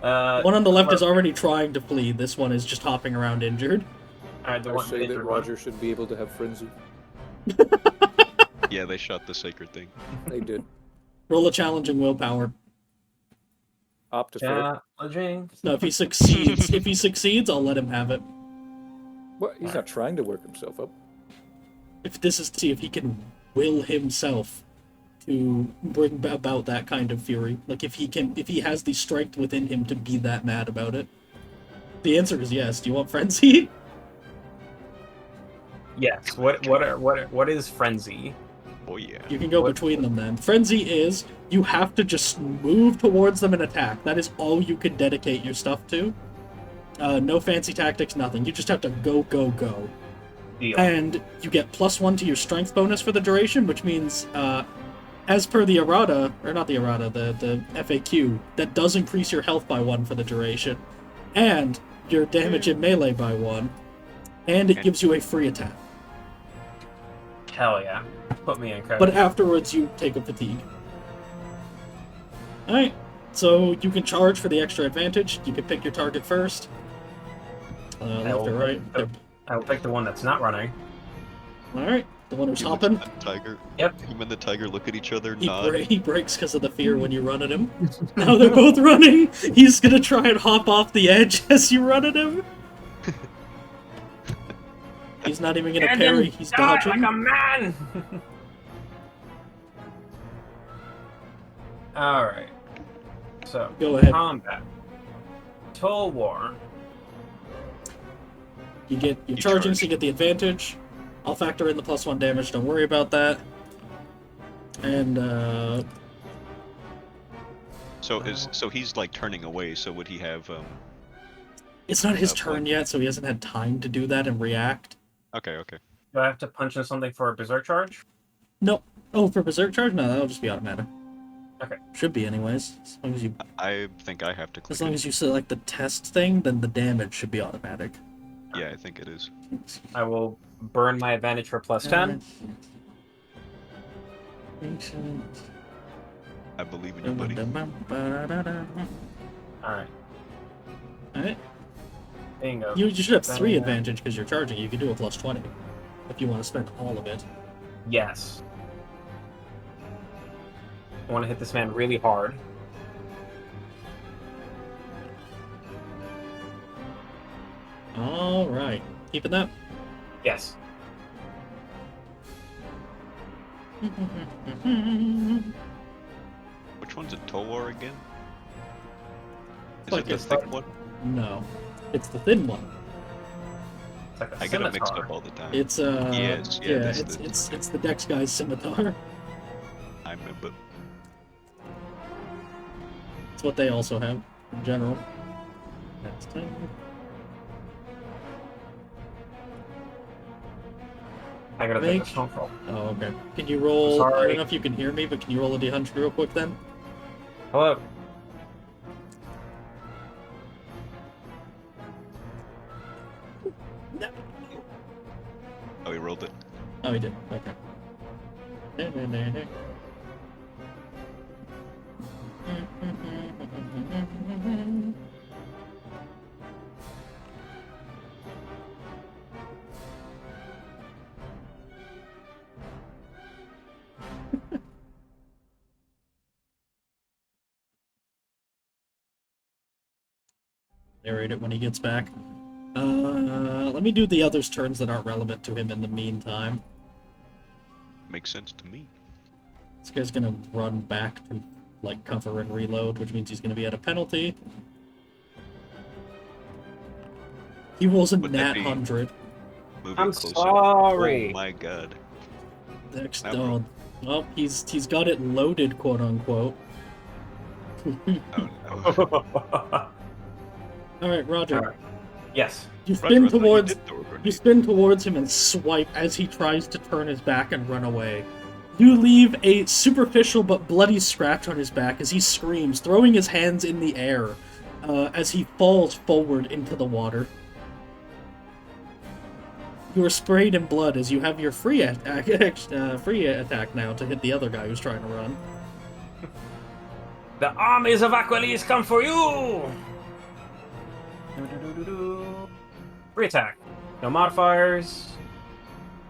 The one on the left is already trying to flee. This one is just hopping around injured. Alright, the I one say that injured one. Roger should be able to have frenzy. Yeah, they shot the sacred thing. They did. Roll a challenging willpower. Up to 4. Challenging. No, if he succeeds, I'll let him have it. What? He's not trying to work himself up. If this is to see if he can will himself to bring about that kind of fury. Like if he has the strength within him to be that mad about it. The answer is yes. Do you want frenzy? Yes. What is frenzy? Oh yeah. You can go between them then. Frenzy is you have to just move towards them and attack. That is all you can dedicate your stuff to. No fancy tactics, nothing. You just have to go, go, go. Deal. And you get +1 to your strength bonus for the duration, which means, as per the errata, or not the errata, the FAQ, that does increase your health by 1 for the duration, and your damage in melee by 1, and it gives you a free attack. Hell yeah. Put me in credit. But afterwards, you take a fatigue. Alright, so you can charge for the extra advantage. You can pick your target first. Left or right. I will pick the one that's not running. Alright, the one who's Him and hopping. the tiger. Yep. Him and the tiger look at each other, nod. He breaks because of the fear when you run at him. Now they're both running. He's gonna try and hop off the edge as you run at him. He's not even gonna And parry. then He's die dodging. like a man. All right. So Go ahead. combat. Toll war. You're charging, so you get the advantage. I'll factor in the +1 damage. Don't worry about that. And So he's like turning away. So would he have? it's not his Okay. turn yet, so he hasn't had time to do that and react. Okay. Do I have to punch in something for a berserk charge? Nope. Oh, for berserk charge? No, that'll just be automatic. Okay. Should be anyways. As long as you I think I have to click. As long as you select the test thing, then the damage should be automatic. Yeah, I think it is. I will burn my advantage for +10. I believe in you, buddy. Alright. Alright. Bingo. You should have 3 Then, advantage because you're charging. You can do a +20 if you want to spend all of it. Yes. I want to hit this man really hard. Alright. Keeping that? Yes. Which one's a Tolor again? Is Like it the this thick one. one? No. It's the thin one. It's like a I get it mixed scimitar. up all the time. It's Yes, yeah, that's it's the Dex guy's scimitar. I remember. It's what they also have in general. That's 10. I gotta Make- take a smoke roll. Oh, okay. Can you roll? I Sorry. don't know if you can hear me, but can you roll a d100 real quick then? Hello. Oh, he rolled it. Oh, he did. Okay. Narrate it when he gets back. Let me do the others' turns that aren't relevant to him in the meantime. Makes sense to me. This guy's gonna run back to, like, cover and reload, which means he's gonna be at a penalty. He rolls a Would that nat be- 100. Moving I'm closer. sorry. Oh my god. Next, Now well, he's got it loaded, quote unquote. Oh no. Alright, Roger. Alright. Yes. You Roger, spin I thought you towards did throw a grenade. you spin towards him and swipe as he tries to turn his back and run away. You leave a superficial but bloody scratch on his back as he screams, throwing his hands in the air as he falls forward into the water. You are sprayed in blood as you have your free attack now to hit the other guy who's trying to run. The armies of Aqualis come for you! Free attack. No modifiers.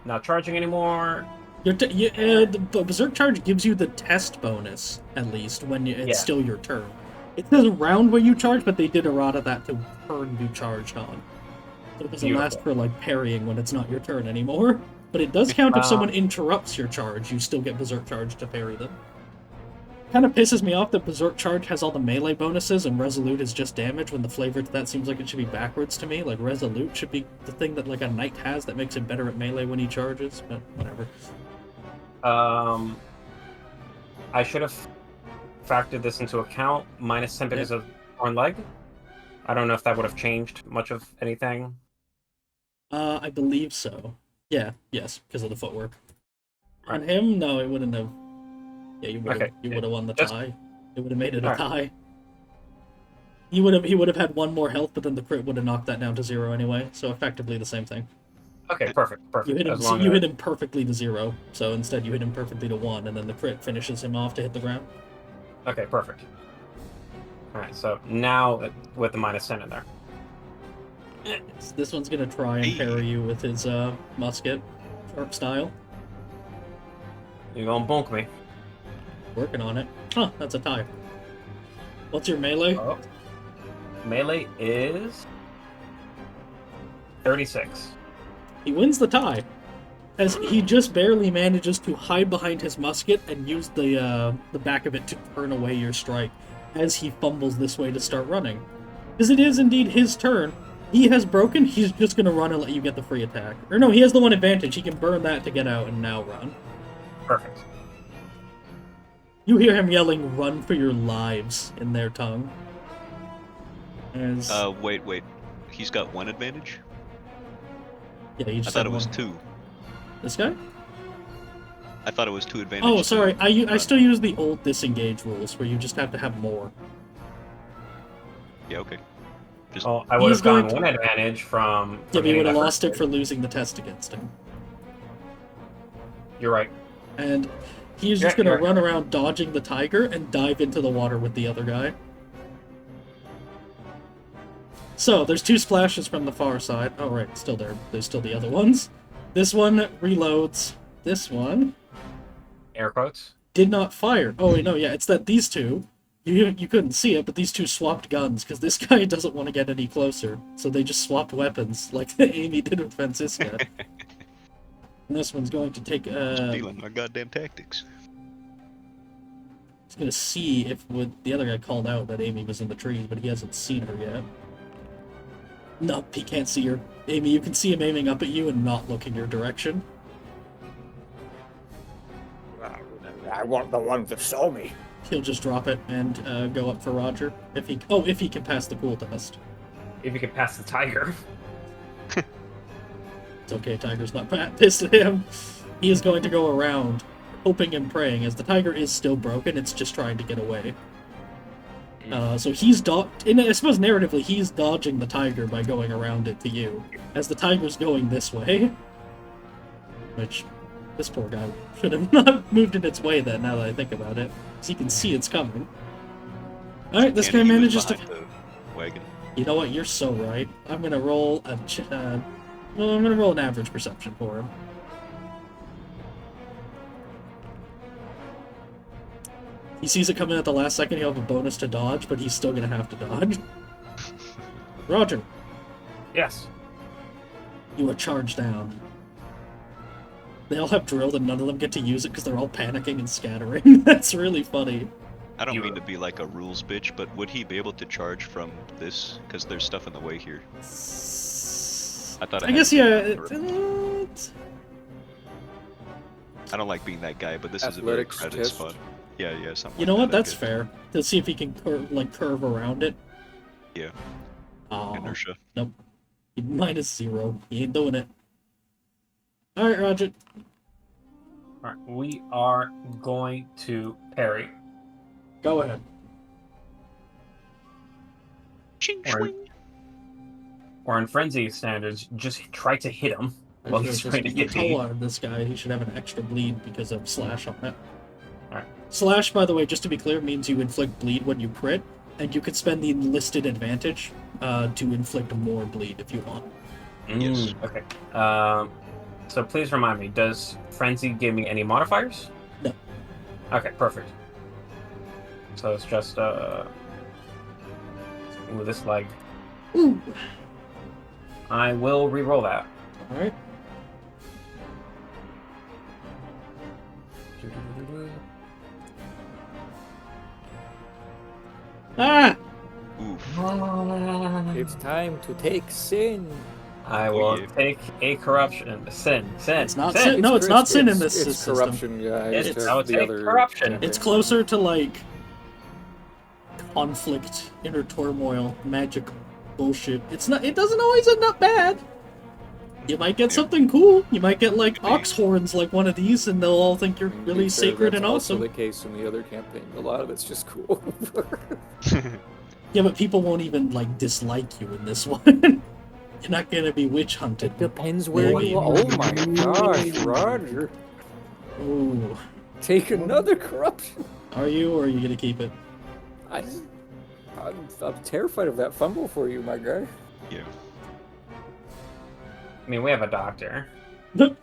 Not charging anymore. The Berserk Charge gives you the test bonus, at least, when it's Yeah. still your turn. It says round where you charge, but they did errata that to turn you charged on. So it doesn't last for, like, parrying when it's not your turn anymore. But it does count if someone interrupts your charge, you still get Berserk Charge to parry them. Kind of pisses me off that Berserk Charge has all the melee bonuses and Resolute is just damage, when the flavor to that seems like it should be backwards to me. Like, Resolute should be the thing that, like, a knight has that makes him better at melee when he charges, but whatever. I should have factored this into account. Minus 10 because of torn leg. I don't know if that would have changed much of anything. I believe so. Yeah, yes, because of the footwork. Right. On him, no, it wouldn't have. Yeah, you would have. Okay, You would have won the just- tie. It would have made it a Alright. tie. He would have had one more health, but then the crit would have knocked that down to 0 anyway. So effectively the same thing. Okay, perfect. You hit him. As long You as- hit him perfectly to 0. So instead, you hit him perfectly to 1, and then the crit finishes him off to hit the ground. Okay, perfect. Alright, so now with the minus 10 in there. This one's gonna try and Hey. parry you with his musket, sharp style. You're gonna bonk me. Working on it. Huh, that's a tie. What's your melee? Oh. Melee is 36. He wins the tie, as he just barely manages to hide behind his musket and use the back of it to turn away your strike, as he fumbles this way to start running. Because it is indeed his turn. He has broken, he's just going to run and let you get the free attack. Or no, he has the one advantage, he can burn that to get out and now run. Perfect. You hear him yelling, "Run for your lives," in their tongue. As, Wait. He's got one advantage? yeah, he I just thought had it was one. 2. This guy? I thought it was 2 advantages. Oh, sorry, I still use the old disengage rules, where you just have to have more. Yeah, okay. Just Oh, I would He's have gotten going to- one advantage from. Yeah, from but you hitting would have that lost first it for hit. losing the test against him. You're right. And he's just gonna run around dodging the tiger and dive into the water with the other guy. So, there's 2 splashes from the far side. Oh, right, still there. There's still the other ones. This one reloads. This one Air quotes. did not fire. Oh, wait, no, yeah, it's that these two, you couldn't see it, but these two swapped guns, because this guy doesn't want to get any closer. So they just swapped weapons, like Amy did with Francisca. And this one's going to take, stealing my goddamn tactics. he's gonna see if the other guy called out that Amy was in the trees, but he hasn't seen her yet. Nope, he can't see her. Amy, you can see him aiming up at you and not looking your direction. I want the one that saw me. He'll just drop it and go up for Roger if he can pass the cool test. If you can pass the tiger. It's okay, Tiger's not pissed at him. He is going to go around, hoping and praying, as the tiger is still broken, it's just trying to get away. So he's I suppose narratively, he's dodging the tiger by going around it to you, as the tiger's going this way. Which, this poor guy should have not moved in its way then, now that I think about it. So you can see it's coming. Alright, this guy And he was manages to... behind the wagon. You know what, you're so right. I'm gonna roll a... I'm gonna roll an average perception for him. He sees it coming at the last second, he'll have a bonus to dodge, but he's still gonna have to dodge. Roger, Yes. You are charged down. They all have drilled and none of them get to use it because they're all panicking and scattering. That's really funny. I don't mean to be like a rules bitch, but would he be able to charge from this? Because there's stuff in the way here. I thought I guess, yeah. I don't like being that guy, but this is a very Athletics crowded test. spot. Yeah, something You like know what? that, I That's guess. fair. To see if he can curve around it. Yeah. Oh, Inertia. nope. -0. He ain't doing it. All right, Roger. All right, we are going to parry. Go ahead. Ching Or, swing. or in frenzy standards, just try to hit him while he's trying to hit me. On this guy. He should have an extra bleed because of slash on it. Alright. Slash, by the way, just to be clear, means you inflict bleed when you crit, and you could spend the listed advantage to inflict more bleed if you want. Yes. Okay. So please remind me, does frenzy give me any modifiers? No. Okay, perfect. So it's just ooh, this leg. Ooh. I will re-roll that. All right. Ah! Oof. It's time to take sin. I Oh, will yeah. take a corruption. Sin. It's not sin. sin. No, it's not sin in this It's system. corruption, yeah. I It's- just I have would the say other corruption. campaign. It's closer to like conflict, inner turmoil, magic bullshit. It's not. It doesn't always end up bad. You might get something cool. You might get like ox horns, like one of these, and they'll all think you're And really because sacred that's and also awesome. the case in the other campaign. A lot of it's just cool. Yeah, but people won't even like dislike you in this one. You're not gonna be witch hunted. Depends where Maybe. you are. Oh my gosh, Roger. Ooh. Take another corruption. Are you, or are you gonna keep it? I'm terrified of that fumble for you, my guy. Yeah. I mean, we have a doctor.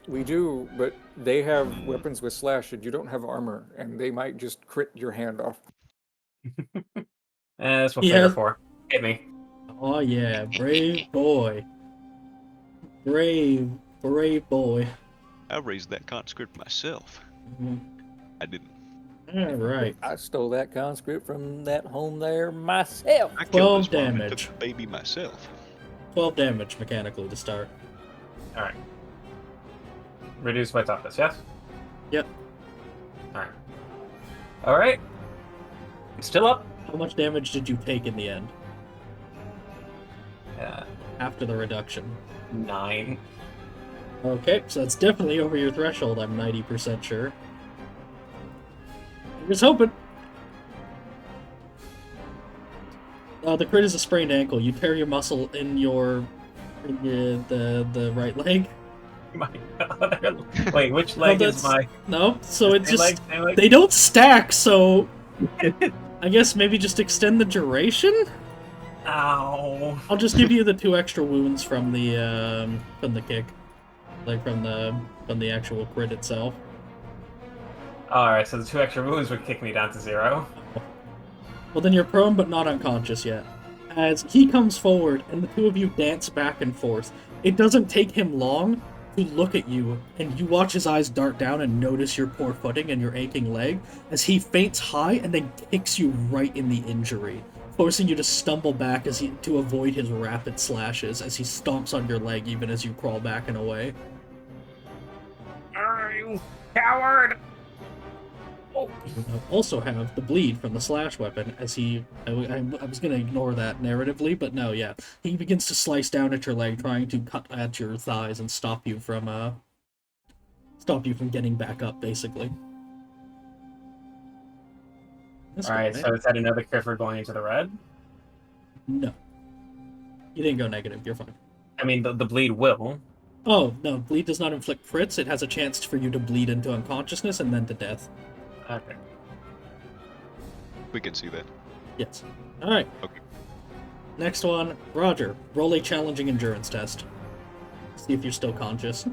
We do, but they have weapons with slash, and you don't have armor, and they might just crit your hand off. That's what Yeah. figure 4. Hit me. Oh yeah, brave boy. Brave boy. I raised that conscript myself. Mhm. I didn't. All right. I stole that conscript from that home there myself. I 12 killed his mom and damage. took the baby myself. 12 damage mechanically to start. All right. Reduce my toughness. Yes. Yep. All right. All right. I'm still up. How much damage did you take in the end after the reduction? 9. Okay, so that's definitely over your threshold, I'm 90% sure. I'm just hoping. The crit is a sprained ankle. You tear your muscle in the right leg. My God. Wait, which leg is my? No, so it Same just... leg? They don't stack, so... I guess maybe just extend the duration? Ow. I'll just give you the 2 extra wounds from the kick. Like from the actual crit itself. All right, so the 2 extra wounds would kick me down to 0. Well, then you're prone but not unconscious yet. As he comes forward and the 2 of you dance back and forth, it doesn't take him long to look at you, and you watch his eyes dart down and notice your poor footing and your aching leg as he feints high and then kicks you right in the injury, forcing you to stumble back to avoid his rapid slashes as he stomps on your leg even as you crawl back and away. You coward! Oh. You also have the bleed from the slash weapon as I was going to ignore that narratively, but no, yeah. He begins to slice down at your leg, trying to cut at your thighs and stop you from getting back up, basically. That's All right, good, so man. is that another crit for going into the red? No. You didn't go negative, you're fine. I mean, the bleed will. Oh, no, bleed does not inflict crits. It has a chance for you to bleed into unconsciousness and then to death. Okay. We can see that. Yes. Alright. Okay. Next one, Roger. Roll a challenging endurance test. See if you're still conscious.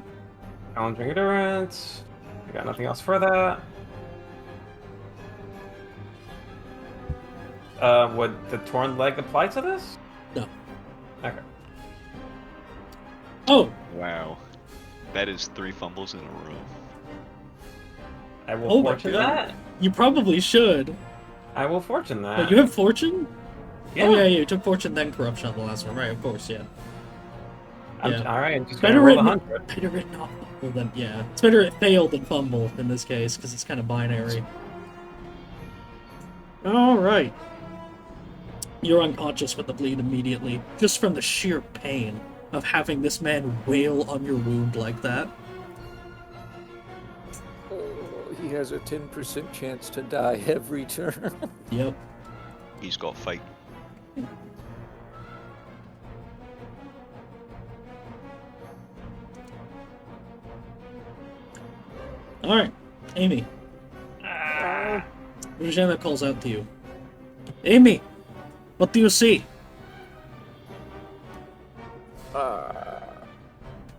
Challenging endurance. I got nothing else for that. Would the torn leg apply to this? No. Okay. Oh, Wow. That is 3 fumbles in a row. I will Oh my fortune God. that. you probably should. I will fortune that. Wait, you have fortune? Yeah. Oh yeah, you took fortune then corruption on the last one, right? Of course, yeah. Yeah. All right. I'm just Better gonna roll written, 100. better written off fumble than yeah. It's better it failed than fumble in this case because it's kind of binary. All right. You're unconscious with the bleed immediately, just from the sheer pain of having this man wail on your wound like that. Oh, he has a 10% chance to die every turn. Yep. He's got fight. All right, Amy. Regina calls out to you. Amy, what do you see?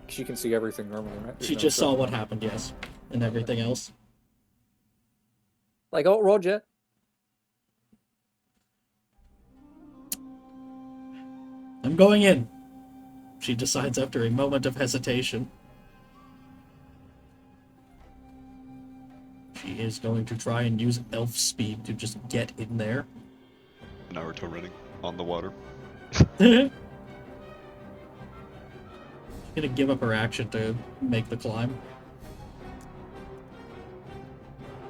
She can see everything normally, right? There's She no just saw trouble. what happened, yes, and everything else. Like, oh, Roger. I'm going in. She decides after a moment of hesitation. She is going to try and use elf speed to just get in there. Naruto running on the water. She's gonna give up her action to make the climb.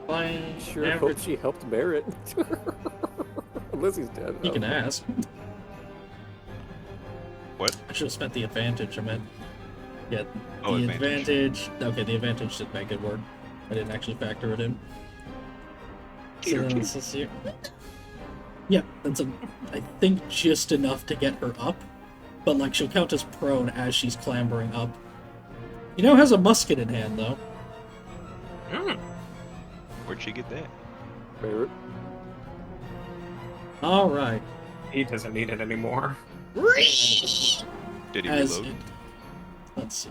Fine. Sure hope she helped bear it. Unless he's dead. You can ask. What? I should have spent the advantage. I meant, yeah, Oh, the advantage. Okay, the advantage didn't make it work. I didn't actually factor it in. So then this is here. Yeah, that's I think just enough to get her up, but like she'll count as prone as she's clambering up. He now has a musket in hand, though. Where'd she get that? Bear it. All right. He doesn't need it anymore. Did he As reload? let's see.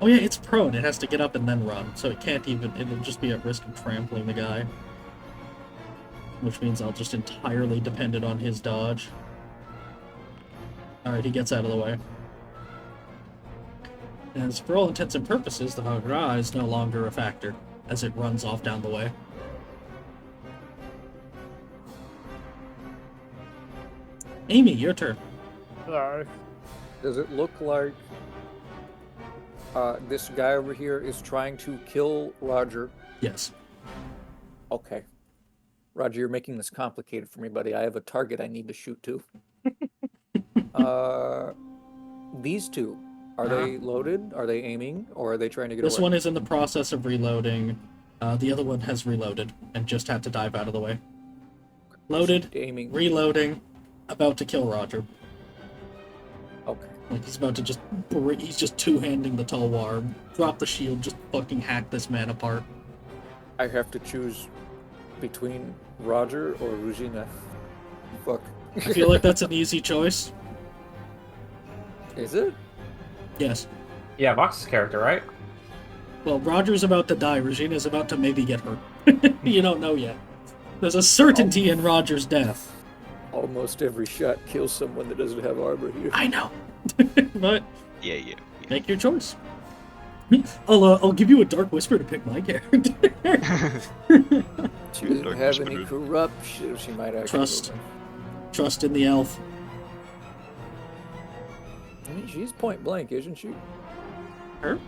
Oh yeah, it's prone. It has to get up and then run, so it can't even. It'll just be at risk of trampling the guy, which means I'll just entirely depend it on his dodge. All right, he gets out of the way. As for all intents and purposes, the Hagra is no longer a factor as it runs off down the way. Amy, your turn. Does it look like this guy over here is trying to kill Roger? Yes. Okay. Roger, you're making this complicated for me, buddy. I have a target I need to shoot to. These two, are they loaded? Are they aiming? Or are they trying to get This away? one is in the process of reloading. The other one has reloaded and just had to dive out of the way. Loaded, Aiming. reloading, about to kill Roger. Okay. Like he's about to just he's just two-handing the Talwar, drop the shield, just fucking hack this man apart. I have to choose between Roger or Regina. Fuck. I feel like that's an easy choice. Is it? Yes. Yeah, Vox's character, right? Well, Roger's about to die. Regina's about to maybe get hurt. You don't know yet. There's a certainty in Roger's death. Almost every shot kills someone that doesn't have armor here. I know. But Yeah. make your choice. I'll give you a dark whisper to pick my character. She doesn't Dark have Whisper. any corruption. She might actually. Trust. Trust in the elf. I mean, she's point blank, isn't she? With Her?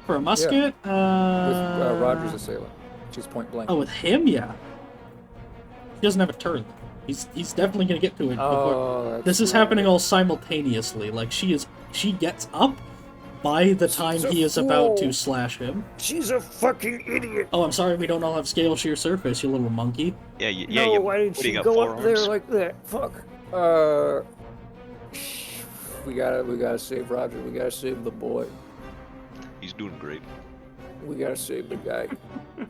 For a musket? Roger's assailant. She's point blank. Oh, with him, yeah. He doesn't have a turn. He's definitely gonna get to it before. Oh, This is happening all simultaneously. Like she gets up by the time She's a he is about to fool. slash him. She's a fucking idiot. Oh, I'm sorry, we don't all have scale sheer surface, you little monkey. Yeah. No, why did what do she you got, go four up there arms? like that? Fuck. We gotta save Roger. We gotta save the boy. He's doing great. We gotta save the guy.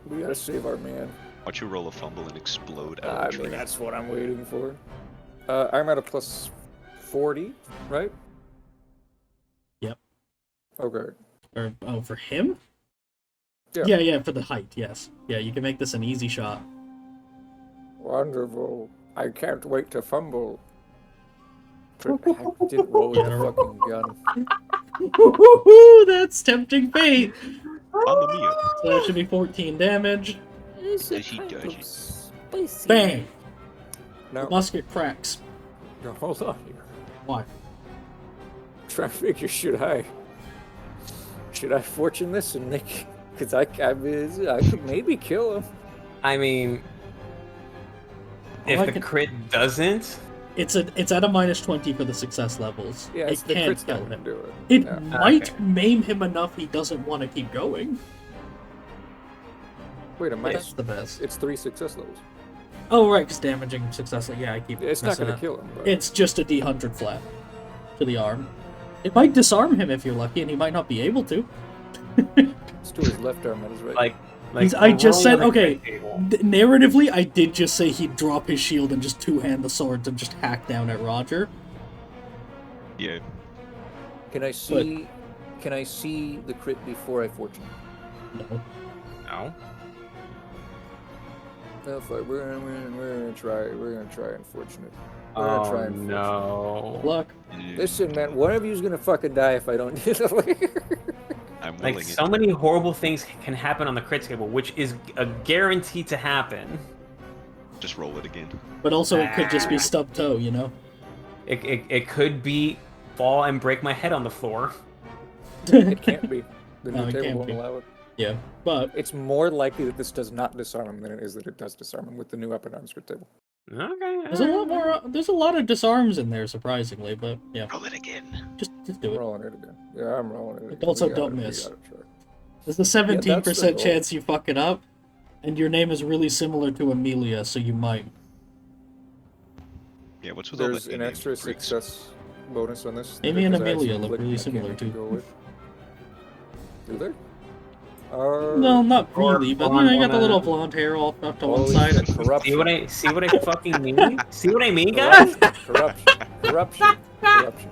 We gotta save our man. Why don't you roll a fumble and explode out I of the mean, tree? that's what I'm waiting for. I'm at a plus 40, right? Yep. Okay. Or for him? Yeah. Yeah, for the height, yes. Yeah, you can make this an easy shot. Wonderful. I can't wait to fumble. I didn't roll with the fucking gun. Woo-hoo-hoo, that's tempting fate. Mamma mia. So that should be 14 damage. Is it She kind does of it. spicy? Bang! The Now, musket cracks. now, hold on here. Why? Try to figure, should I fortune this and make? Because I could maybe kill him. I mean, if I the can- crit doesn't, It's at a minus 20 for the success levels. Yeah, it the can't crit's kill not gonna him. do it. It Yeah. might Okay. maim him enough he doesn't want to keep going. Wait a That's minute. the best. It's 3 success levels. Oh, right, because damaging success. Yeah, I keep It's not messing gonna up. kill him. But It's just a D100 flat to the arm. It might disarm him if you're lucky, and he might not be able to. it's to his left arm, not his right. like I just said, rolling on the okay, crit table. narratively, I did just say he'd drop his shield and just two-hand the swords and just hack down at Roger. Yeah. Can I see? Can I see the crit before I fortune? No. No. No, fuck. We're gonna try. We're gonna try and fortune it. We're gonna try Oh and fortune it. no. Luck. Listen, man. One of you's gonna fucking die if I don't do it. I'm willing Like, it. so many horrible things can happen on the crit table, which is a guarantee to happen. Just roll it again. But also, it could just be stub toe, you know? It could be fall and break my head on the floor. It can't be. The No, new it table can't won't be. allow it. Yeah, but It's more likely that this does not disarm him than it is that it does disarm him with the new up and arms crit table. Okay. there's a lot more. There's a lot of disarms in there, surprisingly. But yeah, Roll it again. just do I'm it. rolling it again. Yeah, I'm rolling it. Again. Also We gotta- don't we miss. gotta try. There's a that's the 17% goal. chance you fuck it up, and your name is really similar to Amelia, so you might. Yeah, what's with all There's that an name extra freaks? success bonus on this. Amy and because I Amelia actually look clicked really and I can't similar, make too. it go away. Do they? No, not Or really, but blonde you got the on a- little blonde hair all up to one Holy side. shit, See corruption. what I fucking mean? See what I mean, guys? Corruption.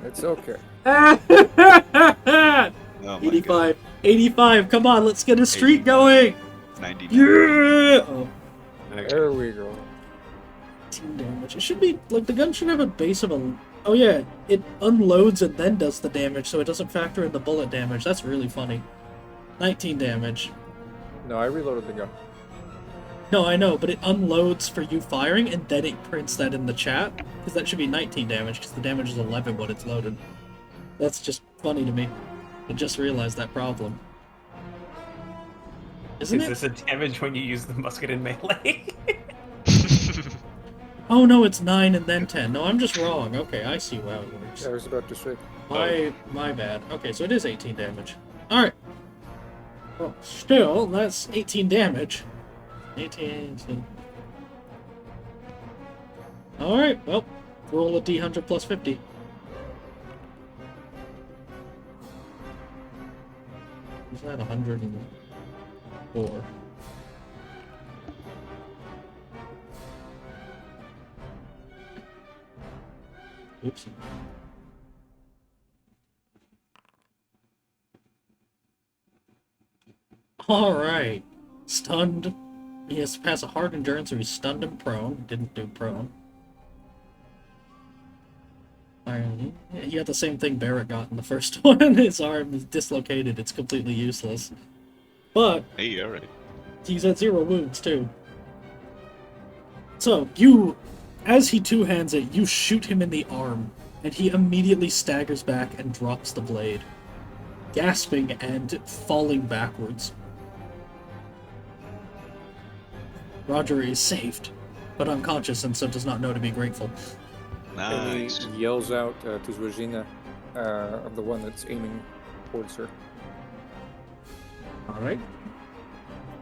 It's okay. Oh my 85. 85, come on, let's get a streak 85. going! god. 99. Yeah! Oh, There we go. 18 damage. It should be, like, the gun should have a base of a... Oh yeah, it unloads and then does the damage, so it doesn't factor in the bullet damage. That's really funny. 19 damage. No, I reloaded the gun. No, I know, but it unloads for you firing, and then it prints that in the chat. Because that should be 19 damage, because the damage is 11 when it's loaded. That's just funny to me. I just realized that problem. Isn't Is it? this a damage when you use the musket in melee? Oh no, it's 9 and then 10. No, I'm just wrong. Okay, I see how it works. Yeah, I was about to say. My bad. Okay, so it is 18 damage. Alright. Well, still, that's 18 damage. 18... Alright, well, roll a D100 plus 50. Is that 104? Oops. Alright. Stunned. He has to pass a hard endurance or he's stunned and prone. Didn't do prone. Alright. He got the same thing Barrett got in the first one. His arm is dislocated. It's completely useless. But Hey, alright. he's at 0 wounds, too. So, you, as he two-hands it, you shoot him in the arm, and he immediately staggers back and drops the blade, gasping and falling backwards. Roger is saved, but unconscious and so does not know to be grateful. Nice. And he yells out to Zwazina, of the one that's aiming towards her. Alright.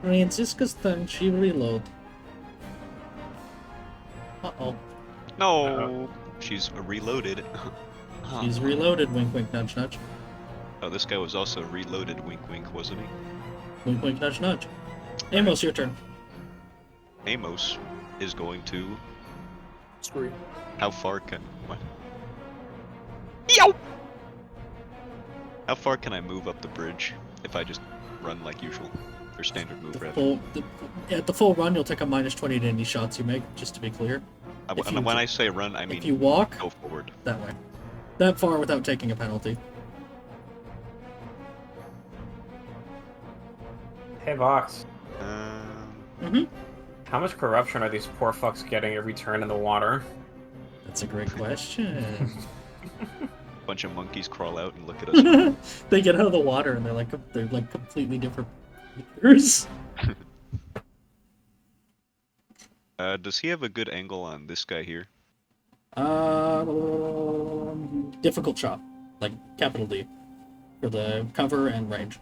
Francisca's turn, she reload. Uh-oh. No! She's reloaded. She's reloaded, wink wink nudge nudge. Oh, this guy was also reloaded, wink wink, wasn't he? Wink wink nudge nudge. Amos, your turn. Amos is going to... Scream. How far can... What? Yo! How far can I move up the bridge if I just run like usual? Or standard move, rather. At the full run, you'll take a minus 20 to any shots you make, just to be clear. If you When I say run, I mean if you walk go forward. that way, that far without taking a penalty. Hey, Vox. Mm-hmm. How much corruption are these poor fucks getting every turn in the water? That's a great question. Bunch of monkeys crawl out and look at us. They get out of the water and they're like completely different creatures. Does he have a good angle on this guy here? Difficult shot, like capital D, for the cover and range.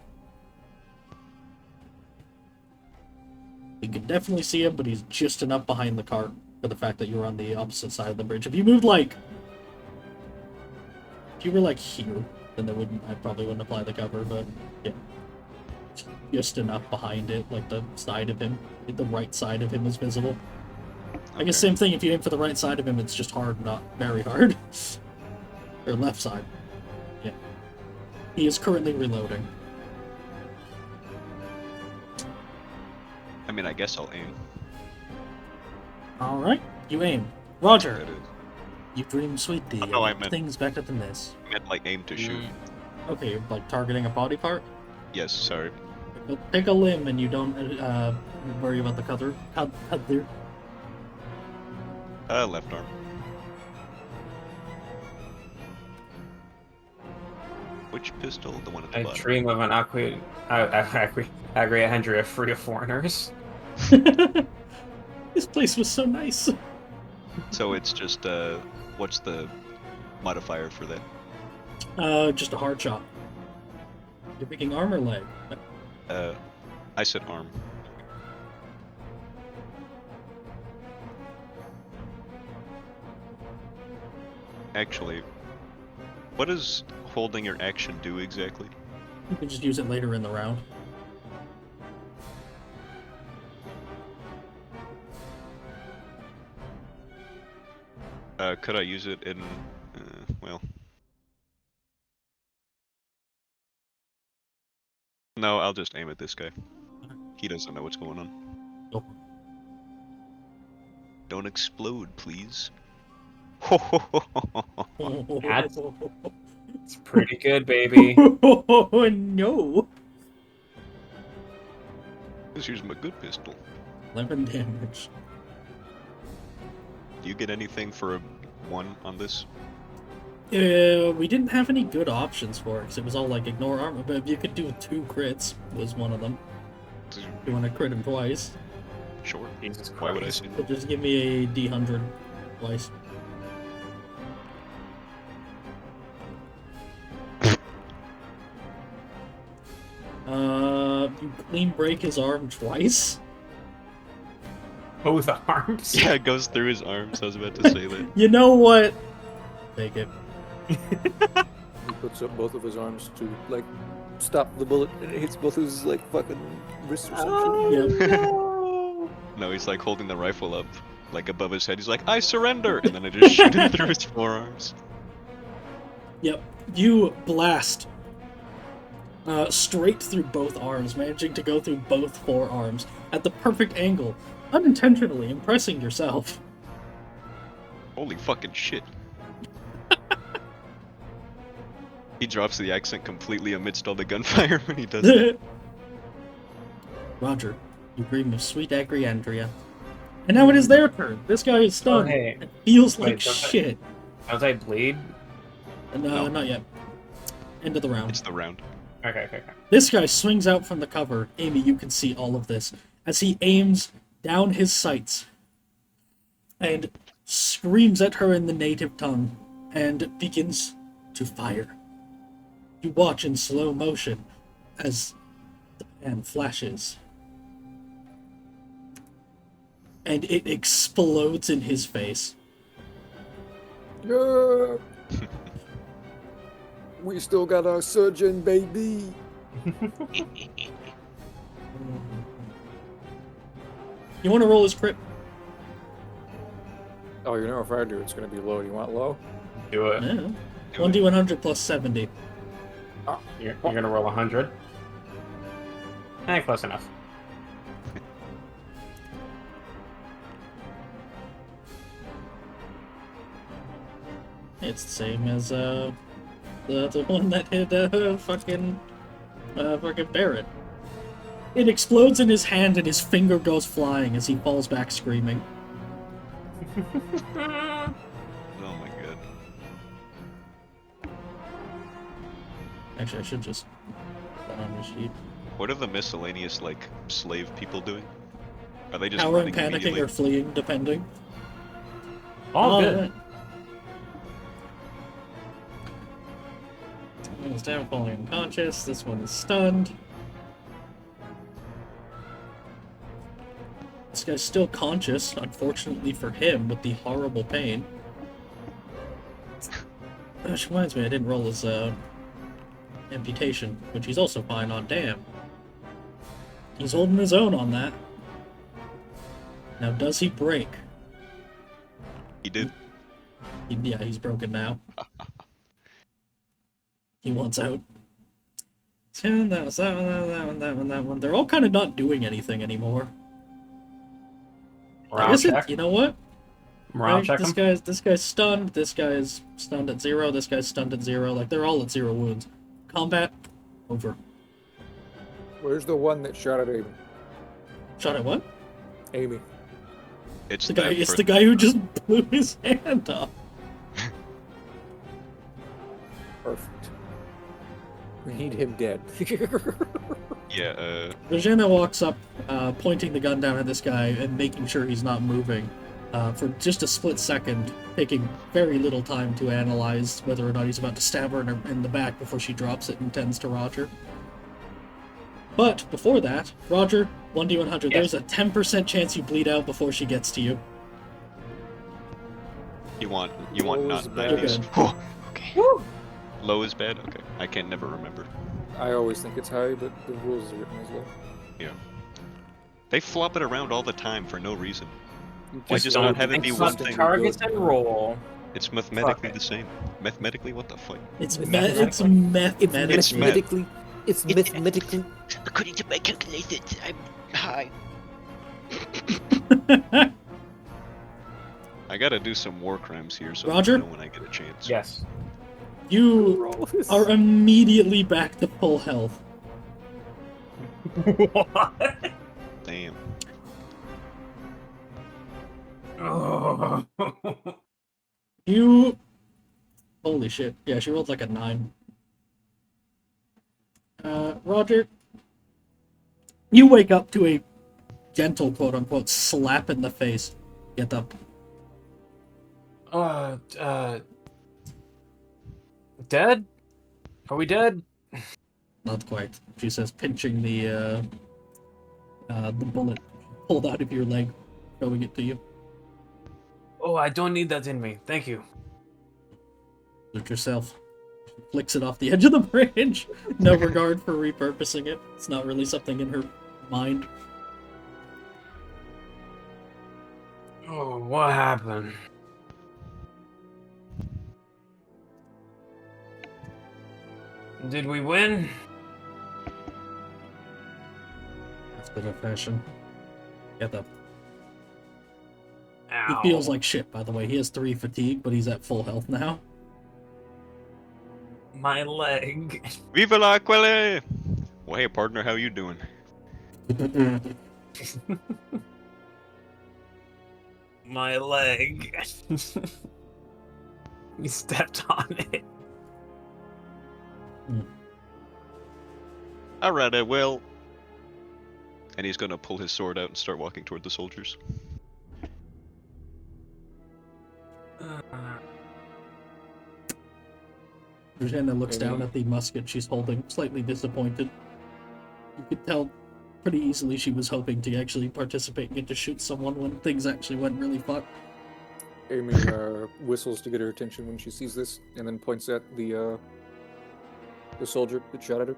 You can definitely see him, but he's just enough behind the cart for the fact that you're on the opposite side of the bridge. If you moved like, if you were like here, then I probably wouldn't apply the cover, but yeah. Just enough behind it, like the side of him, the right side of him is visible. I guess same thing, if you aim for the right side of him, it's just hard, not very hard. Or left side. Yeah. He is currently reloading. I mean, I guess I'll aim. Alright, you aim. Roger, That is. you dream sweetly Oh, no, I of meant- things better than this. I meant like aim to shoot. Okay, you're like targeting a body part? Yes, sorry. Pick a limb and you don't worry about the color. There. Left arm. Which pistol? The one at the I bottom. dream of an Agriandria free of foreigners. This place was so nice. So it's just what's the modifier for that? Just a hard shot. You're picking arm or leg? I said arm. Actually, what does holding your action do exactly? You can just use it later in the round. Could I use it in, well... No, I'll just aim at this guy. He doesn't know what's going on. Nope. Don't explode, please. That's- It's pretty good, baby. Oh no! Let's use my good pistol. 11 damage. Do you get anything for a 1 on this? We didn't have any good options for it, because it was all like ignore armor, but if you could do 2 crits, was one of them. You want to crit him twice, Sure. Jesus Why would I Christ. say so just give me a D100 twice. You clean break his arm twice? Both arms. Yeah, it goes through his arms. I was about to say that. You know what? Take it. He puts up both of his arms to like stop the bullet, and it hits both of his like fucking wrists or something. Yep. No, he's like holding the rifle up, like above his head. He's like, I surrender! And then I just shoot him through his forearms. Yep. You blast straight through both arms, managing to go through both forearms at the perfect angle, unintentionally impressing yourself. Holy fucking shit. He drops the accent completely amidst all the gunfire when he does it. Roger, you dream of sweet Agriandria. And now it is their turn. This guy is stunned. Oh, hey. It feels Wait, like don't I- shit. Does I bleed? No, No. not yet. End of the round. It's the round. Okay. This guy swings out from the cover. Amy, you can see all of this as he aims down his sights and screams at her in the native tongue and begins to fire. You watch in slow motion as the pan flashes and it explodes in his face. Yeah. We still got our surgeon, baby. You want to roll his crit? Oh, you know if I do, it's gonna be low. You want low? Do it. Yeah. 1d100 plus 70. Oh, you're gonna roll 100. Close enough. It's the same as the one that hit fucking Barrett. It explodes in his hand and his finger goes flying as he falls back screaming. Oh my god. Actually, I should just put on the sheet. What are the miscellaneous, like, slave people doing? Are they just Cowering, running panicking, immediately? or fleeing, depending. All good. Right. One is down, falling unconscious. This one is stunned. This guy's still conscious, unfortunately for him, with the horrible pain. Which reminds me, I didn't roll his amputation, which he's also fine on. Damn. He's holding his own on that. Now, does he break? He did. Yeah, he's broken now. He wants out. That was that one, that one, that one, that one. They're all kind of not doing anything anymore. I Morale guess check. you know what? Morale Right, check this him. guy's stunned. This guy's stunned at 0. This guy's stunned at 0. Like they're all at 0 wounds. Combat over. Where's the one that shot at Amy? Shot at what? Amy. It's The guy. that It's for- the guy who just blew his hand off. Perfect. We need him dead. Yeah, Regina walks up, pointing the gun down at this guy and making sure he's not moving. For just a split second, taking very little time to analyze whether or not he's about to stab her in the back before she drops it and tends to Roger. But before that, Roger, 1d100, Yes. there's a 10% chance you bleed out before she gets to you. you want Low not is bad. 90s. Oh, okay. Low is bad? Okay. I can never remember. I always think it's high, but the rules is written as well. They flop it around all the time for no reason. Why Just just don't not have it be It's one not the thing? targets and roll. It's mathematically it. the same. Mathematically, what the fuck? It's It's it's It's mathematical. mathematically. It's mathematically. According to my calculations, I'm high. I gotta do some war crimes here, so Roger? I know when I get a chance. Yes. You Roll this. are immediately back to full health. What? Damn. Oh. You... Holy shit. Yeah, she rolled like a 9. Roger, you wake up to a gentle quote-unquote slap in the face. Get up. Dead? Are we dead? Not quite. She says, pinching the bullet pulled out of your leg, showing it to you. Oh, I don't need that in me. Thank you. Look yourself. Flicks it off the edge of the bridge. No regard for repurposing it. It's not really something in her mind. Oh, what happened? Did we win? That's been a fashion. Get up. Ow. He feels like shit, by the way. He has 3 fatigue, but he's at full health now. My leg. Viva la Aqualis! Well, hey, partner, how you doing? My leg. You stepped on it. Alright, I will. And he's gonna pull his sword out and start walking toward the soldiers. Regina looks down at the musket she's holding, slightly disappointed. You could tell pretty easily she was hoping to actually participate and get to shoot someone when things actually went really fucked. Amy whistles to get her attention when she sees this, and then points at the soldier that shot at her.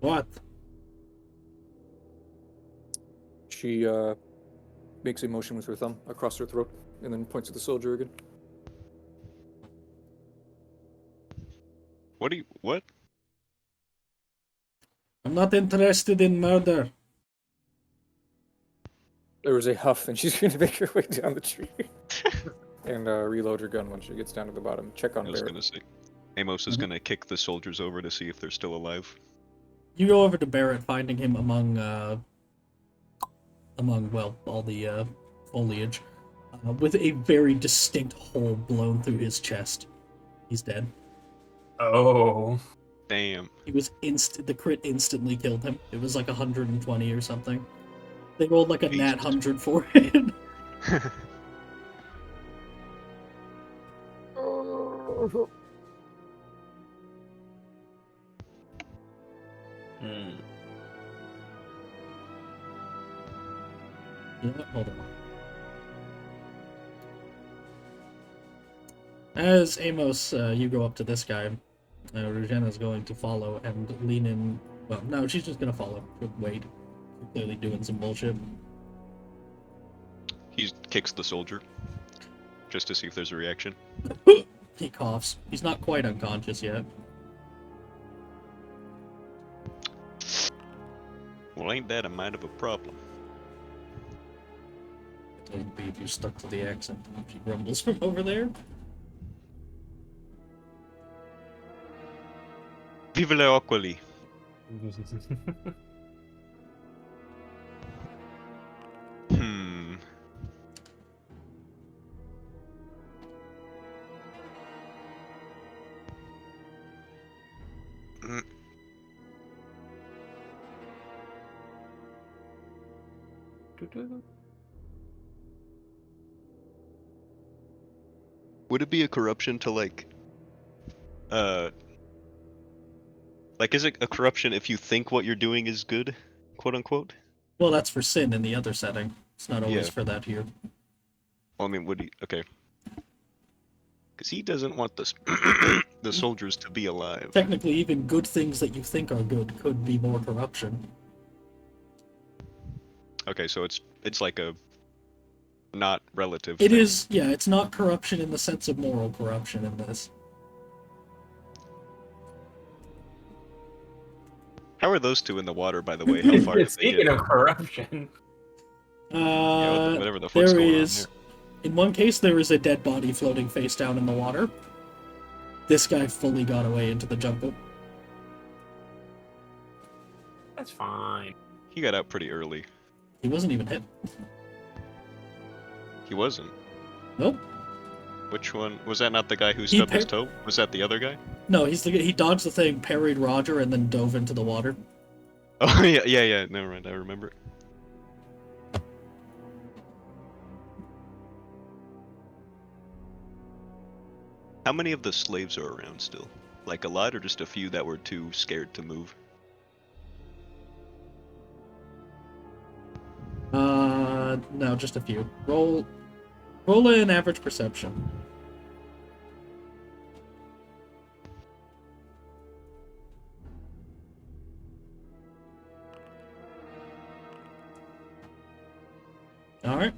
What? She makes a motion with her thumb across her throat, and then points at the soldier again. What? I'm not interested in murder. There was a huff, and she's going to make her way down the tree. And reload your gun when she gets down to the bottom. Check on I was Barrett. gonna say, Amos is Mhm. gonna kick the soldiers over to see if they're still alive. You go over to Barrett, finding him among well, all the foliage, with a very distinct hole blown through his chest. He's dead. Oh. Damn. He was the crit instantly killed him. It was like 120 or something. They rolled like a nat Jesus. 100 for it. Hmm. You know what? Hold on. As Amos, you go up to this guy, Regina's going to follow and lean in. Well, no, she's just gonna follow. Wait. You're clearly doing some bullshit. He kicks the soldier, just to see if there's a reaction. He coughs. He's not quite unconscious yet. Well, ain't that a mite of a problem? Don't be if you're stuck to the accent. She grumbles from over there. Vive la Aqualis! Hmm. Mm. Would it be a corruption to like is it a corruption if you think what you're doing is good, quote unquote? Well, that's for sin in the other setting. It's not always Yeah. for that here. Well, I mean, would he? Okay. Because he doesn't want the soldiers to be alive. Technically, even good things that you think are good could be more corruption. Okay, so it's like a not relative It thing. is, yeah, it's not corruption in the sense of moral corruption in this. How are those two in the water, by the way? How far did they Speaking get? of corruption. Yeah, whatever the fuck's There going is, on in one case, there is a dead body floating face down in the water. This guy fully got away into the jungle. That's fine. there? He got out pretty early. He wasn't even hit. He wasn't. Nope. Which one? Was that not the guy who He stubbed his par- toe? Was that the other guy? No, he dodged the thing, parried Roger, and then dove into the water. Oh, yeah. Never mind, I remember. How many of the slaves are around still? Like a lot, or just a few that were too scared to move? No, just a few. Roll an average perception. Alright.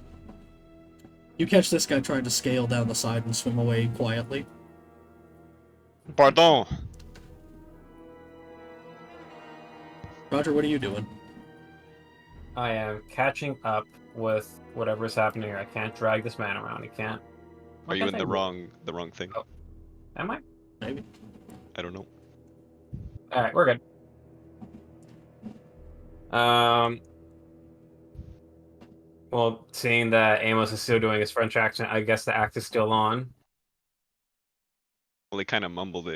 You catch this guy trying to scale down the side and swim away quietly. Pardon! Roger, what are you doing? I am catching up with whatever's happening here. I can't drag this man around. He can't. Are you in the wrong thing? Oh. Am I? Maybe. I don't know. Alright, we're good. Well, seeing that Amos is still doing his French accent, I guess the act is still on. Well, he kind of mumbled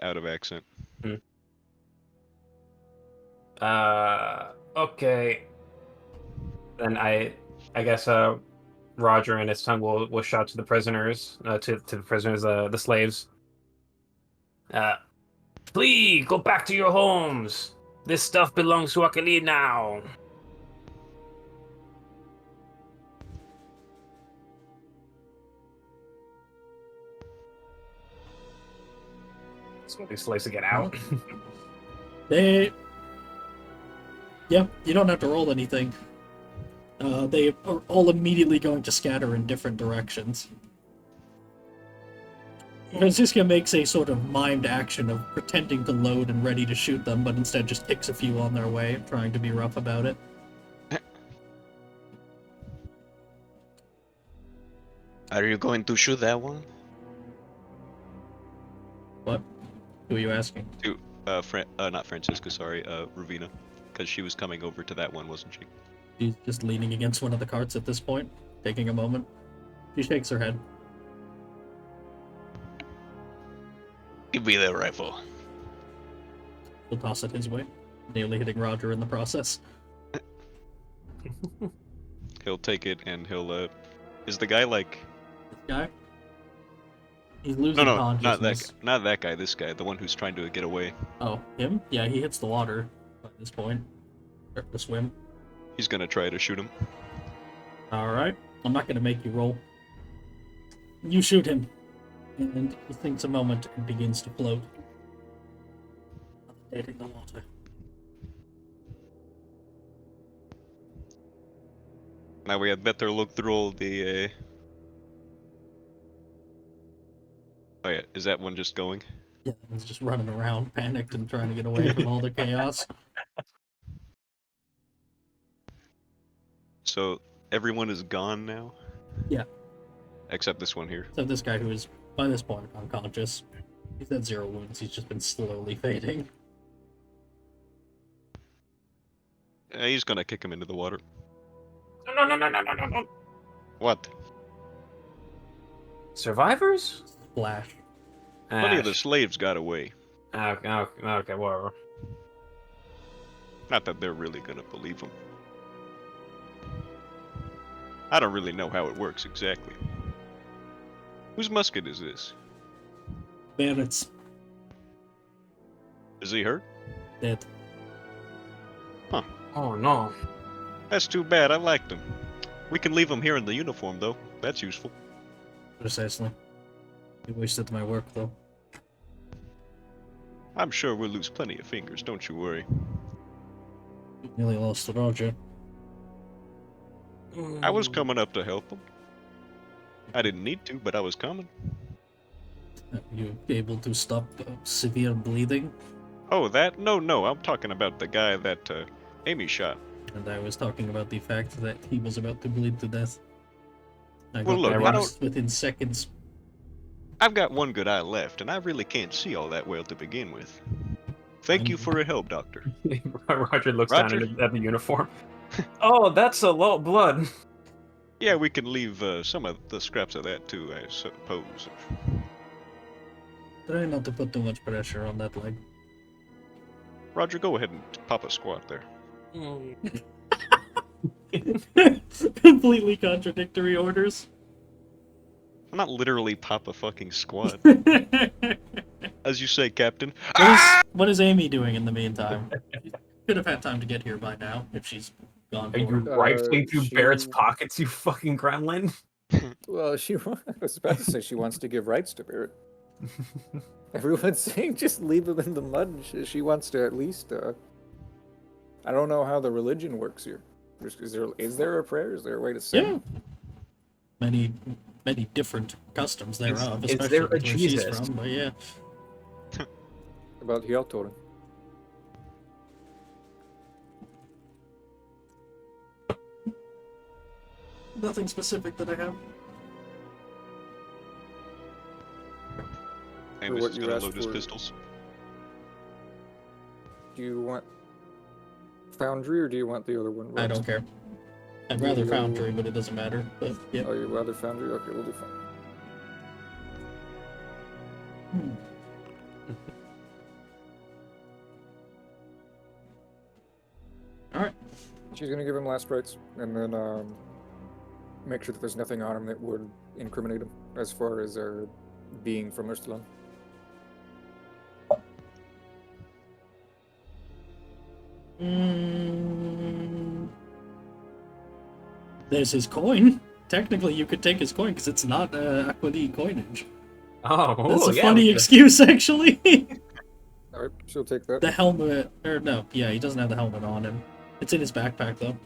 out of accent. Okay. Then I guess Roger and his tongue will shout to the prisoners, to the prisoners, the slaves. Flee! Go back to your homes. This stuff belongs to Aqualis now. So these slaves to get out. Yeah, you don't have to roll anything. They are all immediately going to scatter in different directions. Francisca makes a sort of mimed action of pretending to load and ready to shoot them, but instead just kicks a few on their way, trying to be rough about it. Are you going to shoot that one? What? Who are you asking? To not Francisca, sorry, Ravina, because she was coming over to that one, wasn't she? She's just leaning against one of the carts at this point, taking a moment. She shakes her head. Give me the rifle. She'll toss it his way, nearly hitting Roger in the process. He'll take it and he'll. Is the guy like? This guy? He's losing No, consciousness. not that guy. This guy, the one who's trying to get away. Oh, him? Yeah, he hits the water by this point. Or the swim. He's gonna try to shoot him. Alright. I'm not gonna make you roll. You shoot him. And he thinks a moment and begins to float. Dead in the water. Now we had better look through all the. Oh yeah, is that one just going? Yeah, he's just running around, panicked and trying to get away from all the chaos. So everyone is gone now? Yeah. Except this one here. So this guy who is, by this point, unconscious. He's had 0 wounds, he's just been slowly fading. He's gonna kick him into the water. No. What? Survivors? Splash. Plenty of the slaves got away. Okay, whatever. Not that they're really gonna believe him. I don't really know how it works exactly. Whose musket is this? Bandits. Is he hurt? Dead. Oh no. That's too bad, I liked him. We can leave him here in the uniform though. That's useful. Precisely. You wasted my work, though. I'm sure we'll lose plenty of fingers, don't you worry. You nearly lost Roger. I was coming up to help him. I didn't need to, but I was coming. Are you able to stop severe bleeding? Oh, that? No, I'm talking about the guy that Amy shot. And I was talking about the fact that he was about to bleed to death. I Well, got look, there I don't- within seconds. I've got one good eye left, and I really can't see all that well to begin with. Thank you for your help, Doctor. Roger looks Roger? down at the uniform. Oh, that's a lot of blood. Yeah, we can leave some of the scraps of that too, I suppose. Try not to put too much pressure on that leg. Roger, go ahead and pop a squat there. Completely contradictory orders. Not literally pop a fucking squat. As you say, Captain. What is Amy doing in the meantime? She could have had time to get here by now if she's gone. Are you forward. rifling through she- Barrett's pockets, you fucking gremlin? Well, I was about to say she wants to give rights to Barrett. Everyone's saying just leave him in the mud. She wants to at least. I don't know how the religion works here. Is there a prayer? Is there a way to say? Yeah. Many different customs thereof, Is especially there a where she's Jesus? from. But yeah, About Hjaltorin. nothing specific that I have. Amos what is you gonna asked load his for. pistols. Do you want Foundry or do you want the other one? I don't care. I'd rather No. Foundry, but it doesn't matter. But yeah. Oh, you'd rather Foundry? Okay, we'll do Foundry. Alright. She's gonna give him last rites, and then make sure that there's nothing on him that would incriminate him as far as being from Ustalan. There's his coin. Technically, you could take his coin because it's not Aqualis coinage. Oh, That's a yeah, funny we could- excuse, actually. Alright, she'll take that. The helmet, or no, yeah, he doesn't have the helmet on him. It's in his backpack though.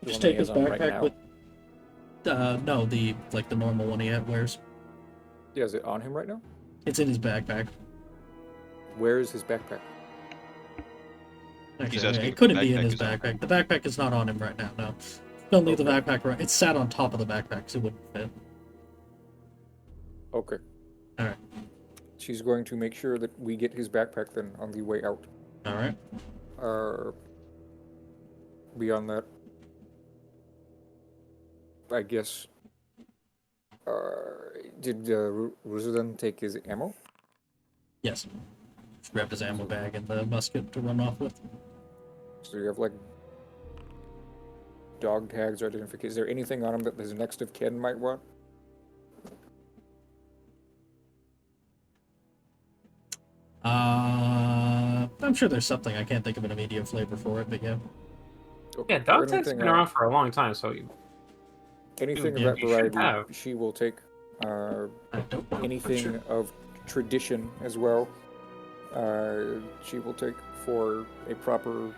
The Just one that he take his has on right backpack now. with. No, the normal one he wears. Yeah, is it on him right now? It's in his backpack. Where is his backpack? Actually, asking it if the couldn't be in backpack his is on. backpack. The backpack is not on him right now. No, don't leave the Okay. backpack right. It's sat on top of the backpack, so it wouldn't fit. Okay. Alright. She's going to make sure that we get his backpack then on the way out. Alright. Beyond that, I guess. Did Ruzudan take his ammo? Yes. Just grabbed his ammo bag and the musket to run off with. So you have like dog tags or identification. Is there anything on him that his next of kin might want? I'm sure there's something. I can't think of an immediate flavor for it, but yeah. Okay. Yeah, dog tags have been around for a long time, so anything of Yeah, that you should variety, have. she will take. I don't know. Anything of tradition as well, she will take for a proper,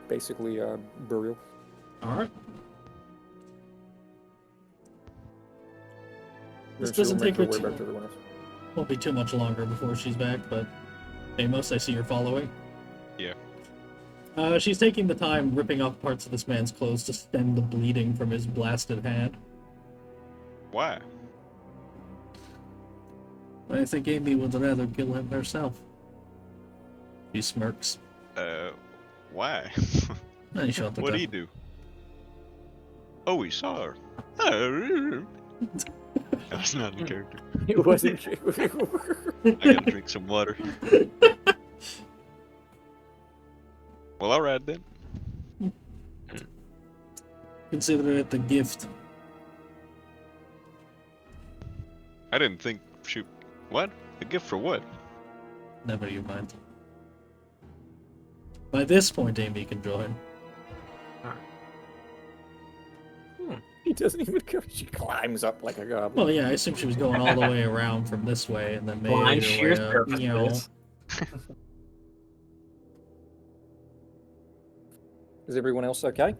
basically, burial. Alright. This Then she'll doesn't make take her her way back too- to everyone else. Won't be too much longer before she's back, but Amos, I see you're following. Yeah. She's taking the time ripping off parts of this man's clothes to stem the bleeding from his blasted hand. Why? I think Amy would rather kill him herself. She smirks. Why? And he shot the What'd he gun. do? Oh, he saw her. That's not in character. It wasn't. I gotta drink some water. Well, alright then. Consider it a gift. I didn't think she... What? A gift for what? Never you mind. By this point, Amy can join. He doesn't even go. She climbs up like a goblin. Well, yeah, I assume she was going all the way around from this way and then made blind her sheer way up. You know. surfaces. Is everyone else okay?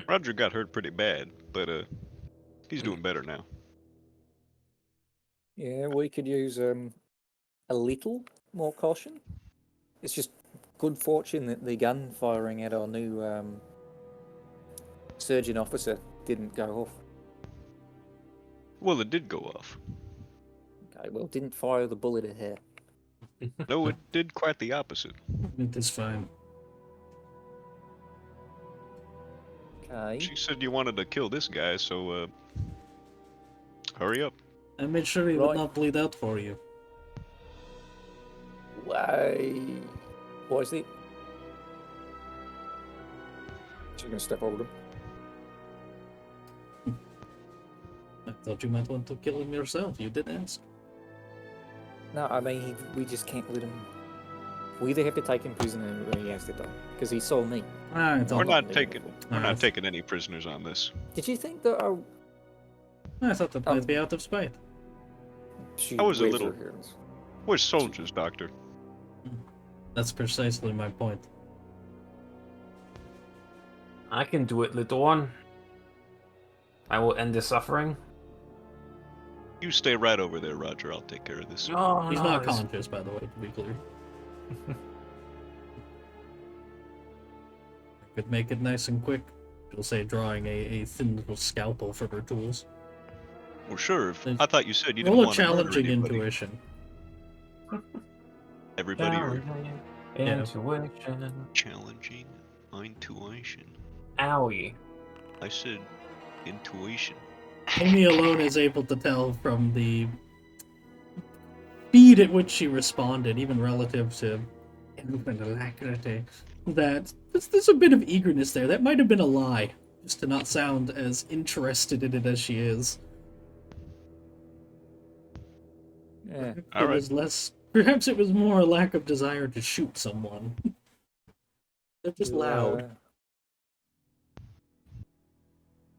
Roger got hurt pretty bad, but he's doing better now. Yeah, we could use a little more caution. It's just good fortune that the gun firing at our new surgeon officer didn't go off. Well, it did go off. Okay, well, didn't fire the bullet at her. No, it did quite the opposite. It is fine. Okay. She said you wanted to kill this guy, so hurry up. I made sure he Right. would not bleed out for you. Why? What is it? She's gonna step over to him. I thought you might want to kill him yourself. You did ask. No, I mean, we just can't let him. We either have to take him prisoner when he has to die, because he saw me. Ah, it's all We're not me. taking we're Alright. not taking any prisoners on this. Did you think that I thought that might be out of spite. she I was a waves little- her hands? We're soldiers, Doctor. That's precisely my point. I can do it, little one. I will end the suffering. You stay right over there, Roger. I'll take care of this. Oh, He's no, not it's- conscious, by the way, to be clear. I could make it nice and quick. She'll say, drawing a thin little scalpel from her tools. Well, sure. There's- I thought you said you didn't Roll a want to murder challenging anybody. intuition. Everybody or Intuition. challenging intuition. Owie. I said intuition. Amy alone is able to tell from the speed at which she responded, even relative to infant alacrity, that there's a bit of eagerness there. That might have been a lie, just to not sound as interested in it as she is. Yeah. It All right. was less. Perhaps it was more a lack of desire to shoot someone. They're just loud.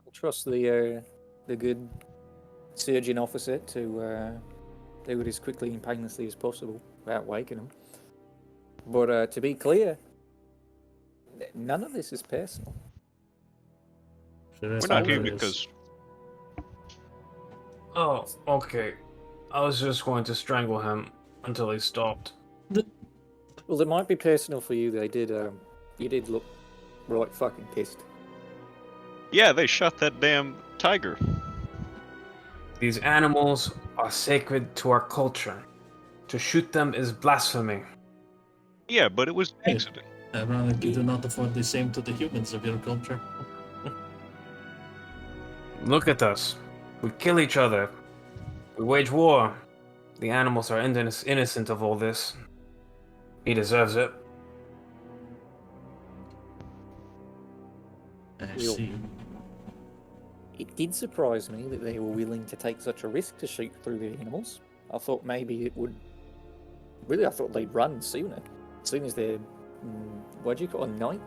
I'll trust the good surgeon officer to do it as quickly and painlessly as possible without waking him. But to be clear, none of this is personal. Should I We're say not here it is? because Oh, okay. I was just going to strangle him until he stopped. Well, it might be personal for you. They did. You did look right fucking pissed. Yeah, they shot that damn tiger. These animals are sacred to our culture. To shoot them is blasphemy. Yeah, but it was an Hey. accident. Ironically, do not afford the same to the humans of your culture. Look at us. We kill each other. We wage war. The animals are innocent of all this. He deserves it. I Real. see. It did surprise me that they were willing to take such a risk to shoot through the animals. I thought maybe it would. Really, I thought they'd run sooner. As soon as they're. What do you call a night?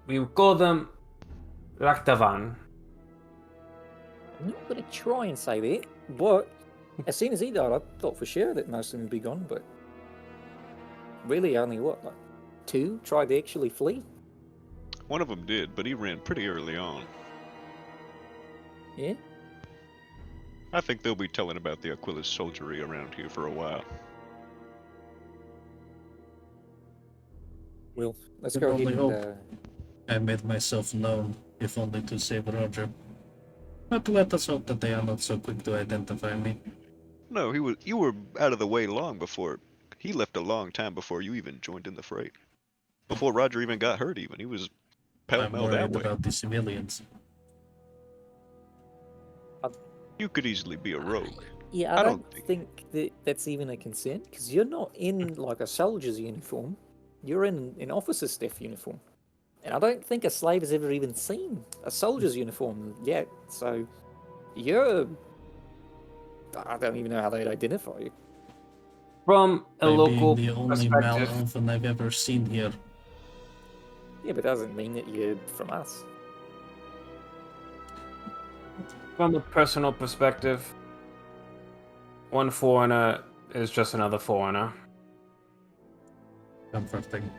We call them Raktavan. I'm not going to try and say that, but as soon as he died, I thought for sure that most of them would be gone, but. Really, only what? Like 2 tried to actually flee? One of them did, but he ran pretty early on. Yeah? I think they'll be telling about the Aqualis soldiery around here for a while. Well, let's Can go only ahead hope. and. I made myself known, if only to save Roger. But let us hope that they are not so quick to identify me. No, you were out of the way long before. He left a long time before you even joined in the fray. Before Roger even got hurt even. He was I'm pell-mell that worried way. about the civilians. You could easily be a rogue. Yeah, I don't think that that's even a concern, because you're not in like a soldier's uniform. You're in an officer's staff uniform. And I don't think a slave has ever even seen a soldier's uniform yet, so you're... I don't even know how they'd identify you. From a By local being the only perspective, Mal-Elfen I've ever seen here. Yeah, but it doesn't mean that you're from us. from a personal perspective, one foreigner is just another foreigner. Comforting.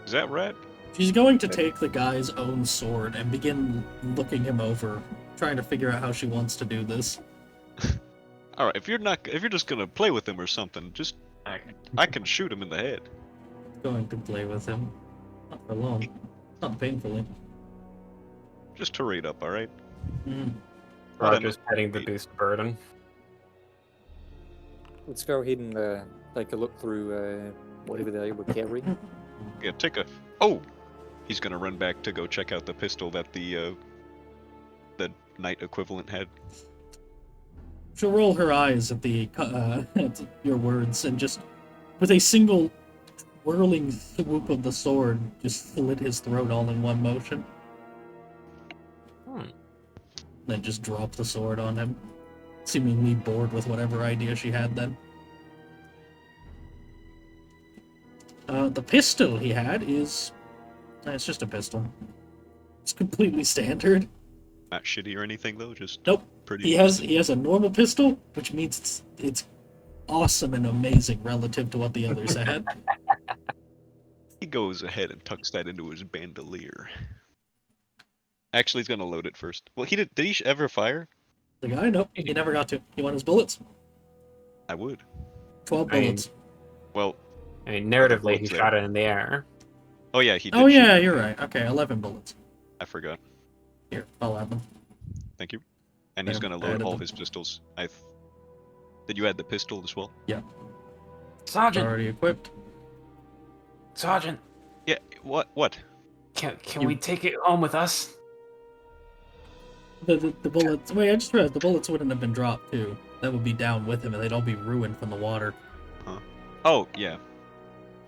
Is that right? She's going to take the guy's own sword and begin looking him over, trying to figure out how she wants to do this. Alright, if you're just gonna play with him or something, just I can shoot him in the head. Going to play with him. Not for long. Not painfully. Just to read up, alright? Mm. Roger's petting the beast burden. Let's go ahead and take a look through whatever they were carrying. Yeah, take a... Oh! He's gonna run back to go check out the pistol that the knight equivalent had. She'll roll her eyes at the at your words and just, with a single whirling swoop of the sword, just slit his throat all in one motion. Then just drop the sword on him, seemingly bored with whatever idea she had then. The pistol he had is... it's just a pistol. It's completely standard. Not shitty or anything though, just Nope. pretty. He has a normal pistol, which means it's awesome and amazing relative to what the others had. He goes ahead and tucks that into his bandolier. Actually, he's gonna load it first. Well, he did. Did he ever fire? The guy, nope, he never got to. He wanted his bullets. I would. 12 I mean, bullets. Well, I mean, narratively, he bullets there. shot it in the air. oh yeah, he did. Oh shoot yeah, it. you're right. Okay, 11 bullets. I forgot. Here, I'll add them. Thank you. And he's Yeah, gonna I load added all them. his pistols. Did you add the pistol as well? It's Sergeant, already equipped. Sergeant, Yeah. What? can You- we take it home with us? The bullets... Wait, I just realized the bullets wouldn't have been dropped, too. That would be down with him, and they'd all be ruined from the water. Oh yeah.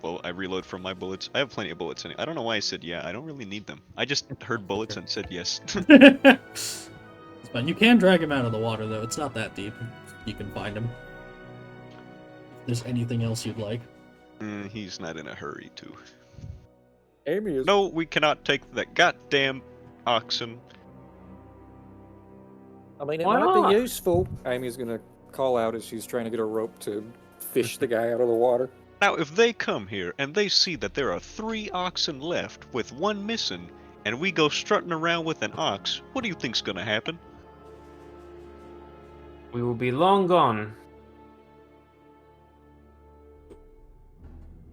Well, I reload from my bullets. I have plenty of bullets in it. I don't know why I said yeah. I don't really need them. I just heard bullets and said yes. It's fine. You can drag him out of the water, though. It's not that deep. You can find him. If there's anything else you'd like. He's not in a hurry to. Amy is. No, we cannot take that goddamn oxen. I mean, it Why might not? be useful. Amy's gonna call out as she's trying to get a rope to fish the guy out of the water. Now, if they come here and they see that there are 3 oxen left with 1 missing, and we go strutting around with an ox, what do you think's gonna happen? We will be long gone.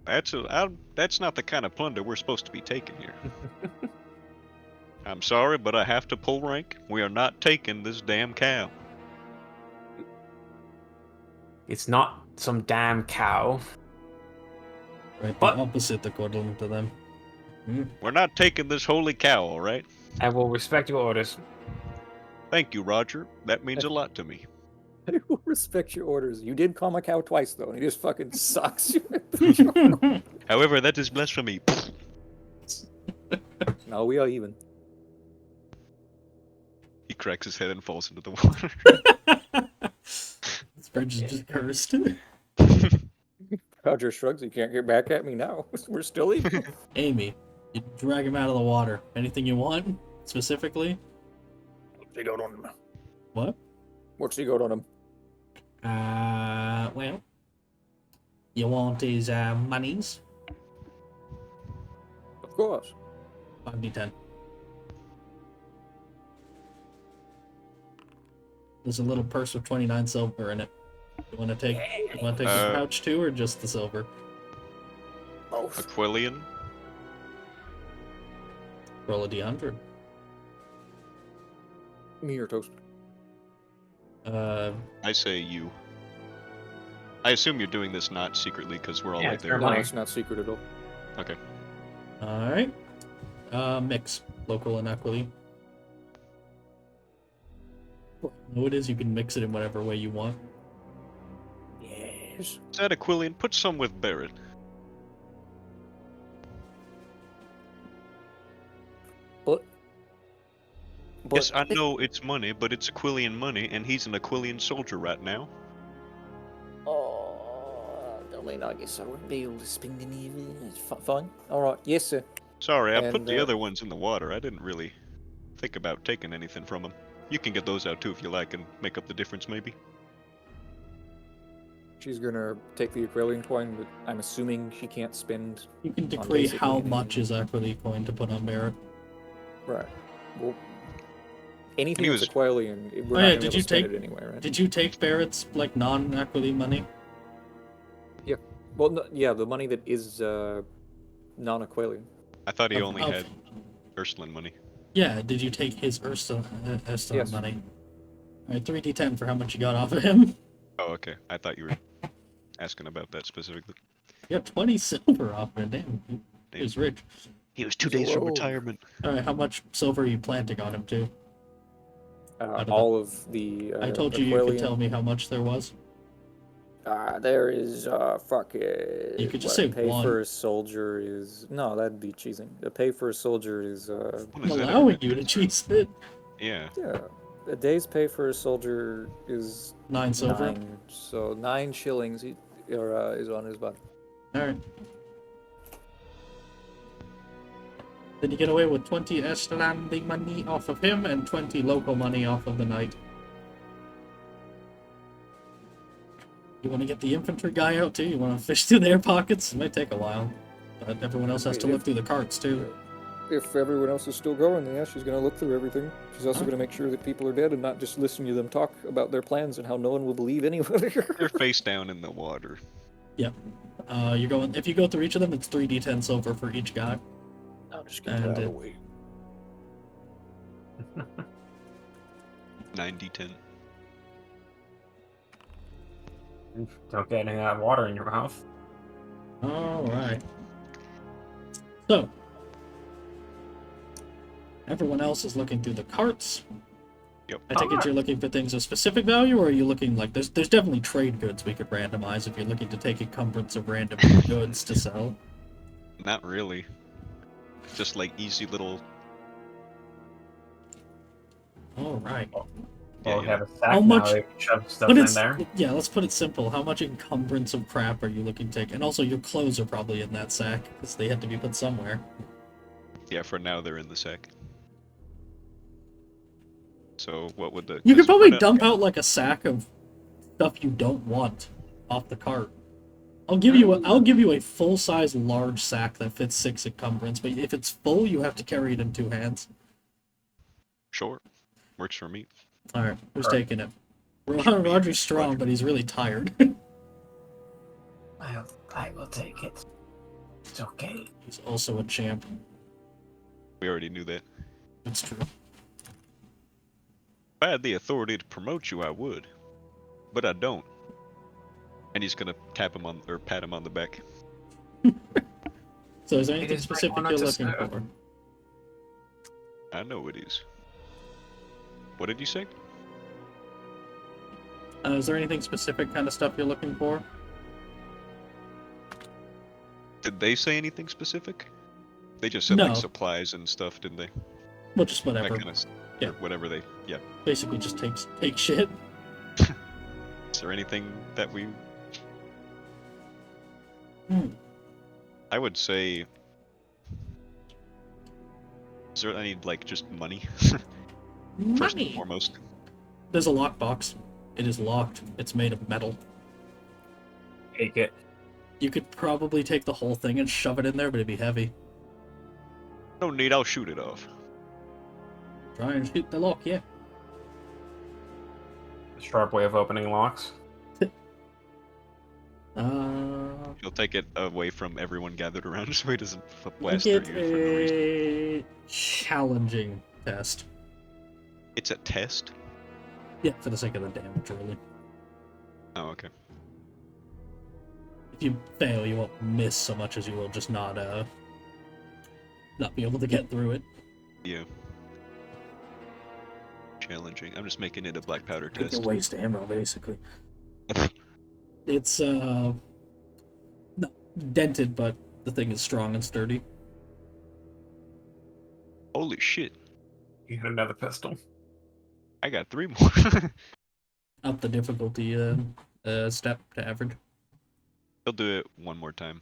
That's not the kind of plunder we're supposed to be taking here. I'm sorry, but I have to pull rank. We are not taking this damn cow. It's not some damn cow. Right, But- the opposite according to them. We're not taking this holy cow, all right? I will respect your orders. Thank you, Roger. That means a lot to me. I will respect your orders. You did call my cow twice, though, and he just fucking sucks. However, that is blasphemy. No, we are even. He cracks his head and falls into the water. This bridge is just cursed. Roger shrugs. You can't get back at me now. We're still even. Amy, you drag him out of the water. Anything you want, specifically? What's he got on him? What? What's he got on him? Well, you want his monies? Of course. 5d10. There's a little purse with 29 silver in it. You want to take the pouch too, or just the silver? Both. Aquilian? Roll a d100. Me or toast? I say you. I assume you're doing this not secretly because we're all Yeah, right it's there. fair No, play. it's not secret at all. Okay. Alright. Mix. Local and Aquili. Know it is, you can mix it in whatever way you want. Yes. Is that Aquilian? Put some with Barrett. But Yes, I know it's money, but it's Aquilian money, and he's an Aquilian soldier right now. Oh, I mean, I guess I wouldn't be able to spend any of it. It's fine. All right. Yes, sir. Sorry, I put And, the other ones in the water. I didn't really think about taking anything from them. You can get those out too if you like and make up the difference maybe. She's gonna take the Aquilian coin, but I'm assuming she can't spend. You can On decree basically how anything. much is Aquili coin to put on Barrett. Right. Well, anything He that's was- Aquilian, we're Oh, not yeah, gonna be did able you to spend take- it anyway, right? Did you take Barrett's, like, non-Aquili money? Well, no, yeah, the money that is non-Aquilian. I thought he Of- only of- had Ursuline money. Yeah, did you take his Ursa Yes. money? Alright, 3d10 for how much you got off of him. Oh, okay. I thought you were asking about that specifically. You got 20 silver off of it, damn. He was rich. He was 2 days from Whoa. retirement. Alright, how much silver are you planting on him, too? don't know. All of the. I told you you could tell me how much there was. There is fucking. You could just say pay one. for a soldier is no, that'd be cheesing. The pay for a soldier is What I'm is that? allowing you to cheese it. Yeah. yeah. A day's pay for a soldier is 9 silver. 9, so 9 shillings is on his body. Alright. Then you get away with 20 Estelandi money off of him and 20 local money off of the knight. You want to get the infantry guy out too? You want to fish through their pockets? It might take a while. But everyone else has to look through the carts too. If everyone else is still going, then yeah, she's gonna look through everything. She's also gonna make sure that people are dead and not just listen to them talk about their plans and how no one will believe anybody. They're face down in the water. You're going. If you go through each of them, it's 3d10 silver for each guy. I'll just get that out of the way. 90-10. Don't get any of that water in your mouth. Alright. So, everyone else is looking through the carts. Yep. I take it you're looking for things of specific value, or are you looking like there's definitely trade goods we could randomize if you're looking to take encumbrance of random goods to sell. Not really. Just like easy little. Alright. Well, we have a sack How now. much- We can shove stuff But in it's there. yeah, let's put it simple. How much encumbrance of crap are you looking to take? And also your clothes are probably in that sack, because they had to be put somewhere. Yeah, for now they're in the sack. So what would the? You could 'cause probably for now- dump out like a sack of stuff you don't want off the cart. I'll give you a full size large sack that fits 6 encumbrance, but if it's full, you have to carry it in 2 hands. Sure, works for me. All right, who's Alright. taking it? Roger's strong, but he's really tired. I will take it. It's okay. He's also a champ. We already knew that. It's true. If I had the authority to promote you, I would. But I don't. And he's gonna tap him on, or pat him on the back. So is there It anything is my specific honor you're to looking serve. for? I know it is. What did you say? Is there anything specific kind of stuff you're looking for? Did they say anything specific? They just said No. like supplies and stuff, didn't they? Well, just That whatever. kind of, Yeah. or whatever they. Yeah. Basically, just take shit. Is there anything that we? Hmm. I would say. Is there any like just money? First and Money. foremost. There's a lockbox. It is locked. It's made of metal. Take it. You could probably take the whole thing and shove it in there, but it'd be heavy. No need. I'll shoot it off. Try and shoot the lock, yeah. A sharp way of opening locks. You'll take it away from everyone gathered around, so he doesn't Make blast through you it for no reason. a challenging test. It's a test. Yeah, for the sake of the damage, really. Oh, okay. If you fail, you won't miss so much as you will just not be able to get through it. Yeah. Challenging. I'm just making it a black powder Make test. it waste ammo, basically. It's not dented, but the thing is strong and sturdy. Holy shit! You had another pistol. I got 3 more. Up the difficulty step to average. He'll do it one more time.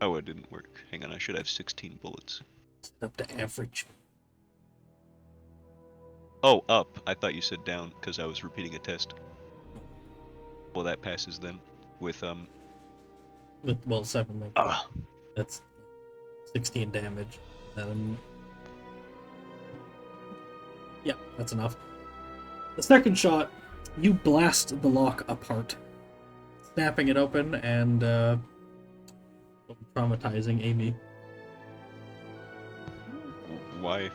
Oh, it didn't work. Hang on, I should have 16 bullets. Up to average. Oh, up. I thought you said down because I was repeating a test. Well, that passes then. With With, well, 7. Like, Ah. that's 16 damage. Yeah, that's enough. The second shot, you blast the lock apart, snapping it open and traumatizing Amy. Why?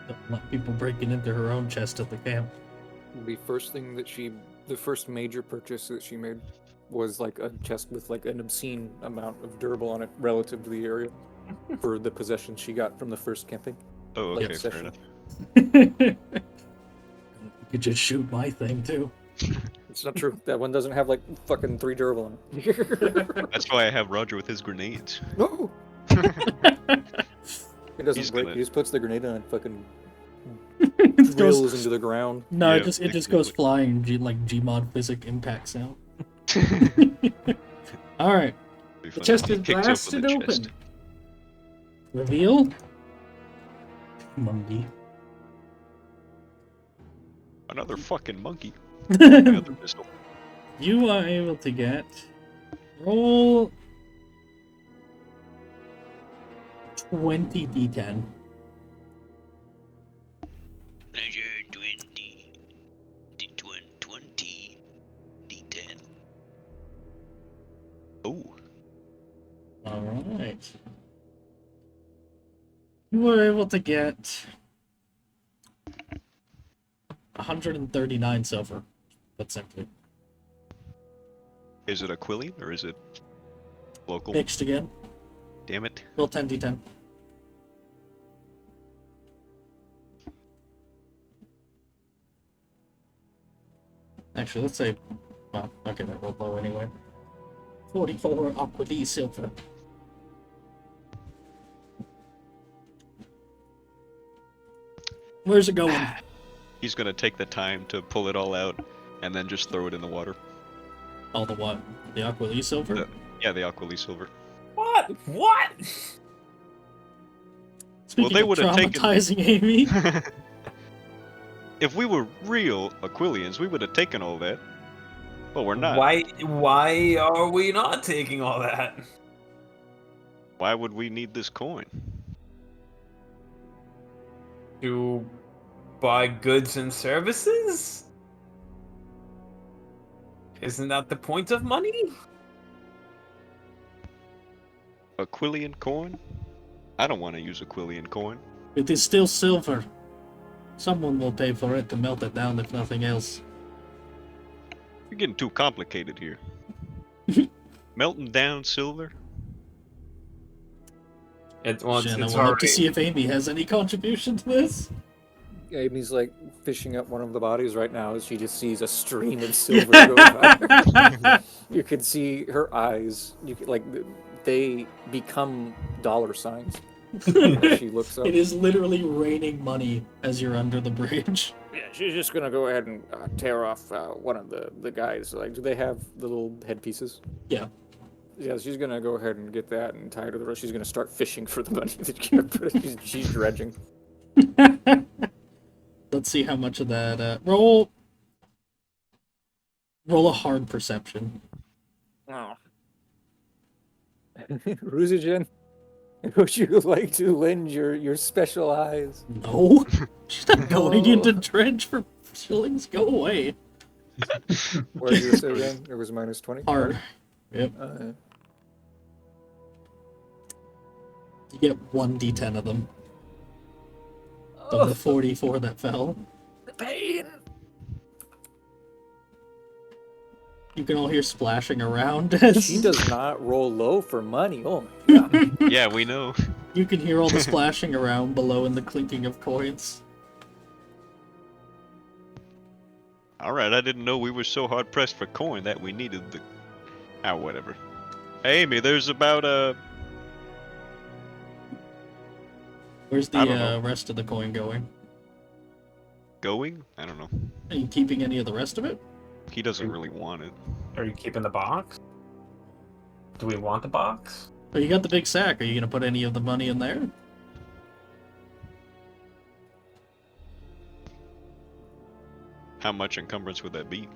Don't let people breaking into her own chest at the camp. The first thing that the first major purchase that she made was like a chest with like an obscene amount of durable on it relative to the area for the possessions she got from the first camping. Oh, Late okay, fair session. enough. You could just shoot my thing too. It's not true. That one doesn't have like fucking 3 durable on it. That's why I have Roger with his grenades. No! He doesn't He's break. gonna- He just puts the grenade on and fucking It goes- drills into the ground. no, Yeah, it just goes exactly. flying like Gmod physic impact sound. All right, Be the funny chest if he is kicks open blasted the open. chest. Reveal. Monkey. Another fucking monkey. Another pistol. You are able to get roll 20 d10. Pleasure 20. D20. D10. Oh, All right. You were able to get 139 silver. Put simply. is it Aquilian or is it local? Mixed again. Damn it. Roll 10 d10. Actually, let's say, well, okay, that rolled low anyway. 44 Aqualis silver. Where's it going? He's gonna take the time to pull it all out and then just throw it in the water. All the what? The Aqualis silver? Yeah. Yeah, the Aqualis silver. What? What? Speaking they of would've taken- traumatizing Amy. If we were real Aquilians, we would have taken all that. But we're not. Why are we not taking all that? Why would we need this coin? To buy goods and services? Isn't that the point of money? Aquilian coin? I don't want to use Aquilian coin. It is still silver. Someone will pay for it to melt it down, if nothing else. You're getting too complicated here. Melting down silver? It's Shit, I it's will look already... to see if Amy has any contribution to this. Amy's like fishing up one of the bodies right now as she just sees a stream of silver go by. You can see her eyes. You can, like, they become dollar signs as she looks up. It is literally raining money as you're under the bridge. Yeah, she's just gonna go ahead and tear off one of the guys. Like, do they have the little headpieces? Yeah. Yeah, she's gonna go ahead and get that and tie it to the rope. She's gonna start fishing for the money that she's dredging. Let's see how much of that. Roll a hard perception. Oh. Ruzijin, would you like to lend your special eyes? No, she's not going into dredge for shillings. Go away. What did you say again? It was minus 20? Hard. Yep. You get 1d10 of them. Of the 44 that fell. The pain! You can all hear splashing around. As She does not roll low for money. Oh my god. Yeah, we know. You can hear all the splashing around below and the clinking of coins. Alright, I didn't know we were so hard pressed for coin that we needed the... Ah, whatever. Hey, Amy, there's about Where's I don't know. the rest of the coin going? going? I don't know. Are you keeping any of the rest of it? He doesn't really want it. Are you keeping the box? Do we want the box? Oh, you got the big sack. Are you gonna put any of the money in there? How much encumbrance would that be?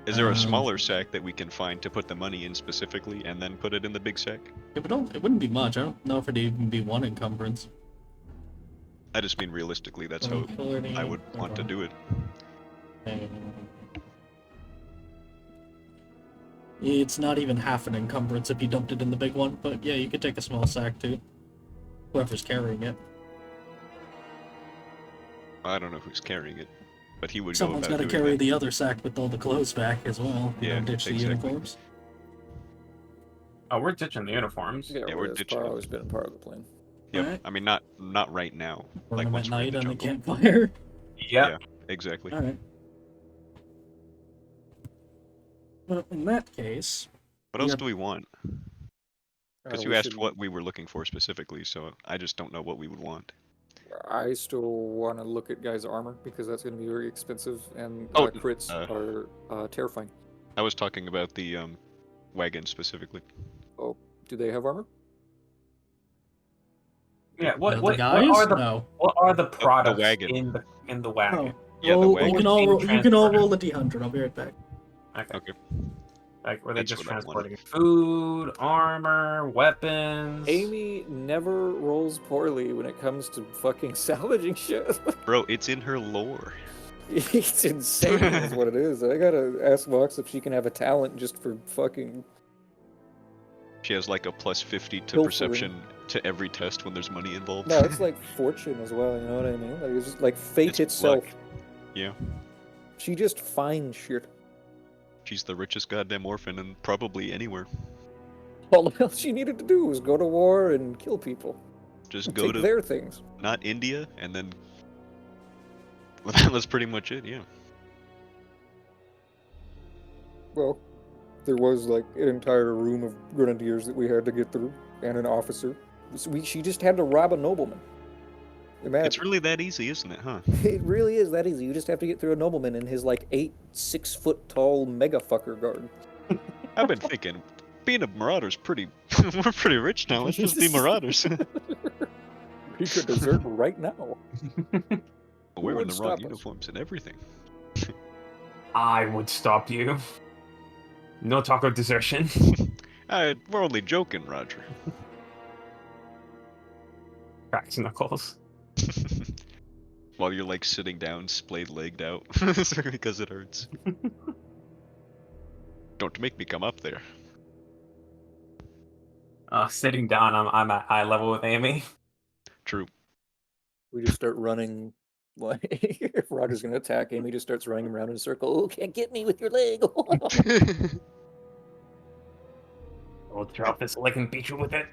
Is there a smaller sack that we can find to put the money in specifically and then put it in the big sack? It wouldn't be much. I don't know if it'd even be one encumbrance. I just mean realistically, that's how I would want to do it. It's not even half an encumbrance if you dumped it in the big one, but yeah, you could take a small sack too. Whoever's carrying it. I don't know who's carrying it, but he would Someone's go got about to doing carry that. the other sack with all the clothes back as well. You Yeah, don't ditch the exactly. uniforms. Oh, we're ditching the uniforms. Yeah, we're it's ditching it. always been a part of the plan. Yep. Alright. I mean, not right now. Burn Like them once at we're in night the on the jungle. campfire. Yeah. Exactly. Alright. Well, in that case, What else Yeah. do we want? Because you asked what we were looking for specifically, so I just don't know what we would want. I still want to look at guys' armor because that's going to be very expensive, and Oh, crits are terrifying. I was talking about the wagon specifically. Oh, do they have armor? Yeah. the What guys? are the No. what are the products wagon. in the wagon? Yeah, the Roll, wagon. you can all roll, you can all Transporter. roll a d100. I'll be right back. Okay. Like, were they That's just what I wanted. transporting food, armor, weapons? Amy never rolls poorly when it comes to fucking salvaging shit. Bro, it's in her lore. It's insane is what it is. I gotta ask Vox if she can have a talent just for fucking... She has like a plus 50 to Pilfering. perception to every test when there's money involved. No, it's like fortune as well, you know what I mean? Like, it's just like fate It's itself. luck. Yeah. She just finds shit. She's the richest goddamn orphan and probably anywhere. All else she needed to do was go to war and kill people. Just And go take to their things. not India and then that was pretty much it, yeah. Well, there was like an entire room of grenadiers that we had to get through, and an officer. She just had to rob a nobleman. Imagine. It's really that easy, isn't it, huh? It really is that easy. You just have to get through a nobleman and his like 6 foot tall mega fucker guard. I've been thinking, being a marauder's pretty we're pretty rich now, let's just be marauders. We could desert right now. We're in would the stop wrong us? uniforms and everything. I would stop you. No talk of desertion. We're only joking, Roger. Cracks knuckles. While you're like sitting down, splayed legged out because it hurts. Don't make me come up there. Sitting down, I'm at eye level with Amy. True. We just start running. Like, if Roger's gonna attack Amy, just starts running around in a circle. Oh, can't get me with your leg. I'll drop this leg and beat you with it.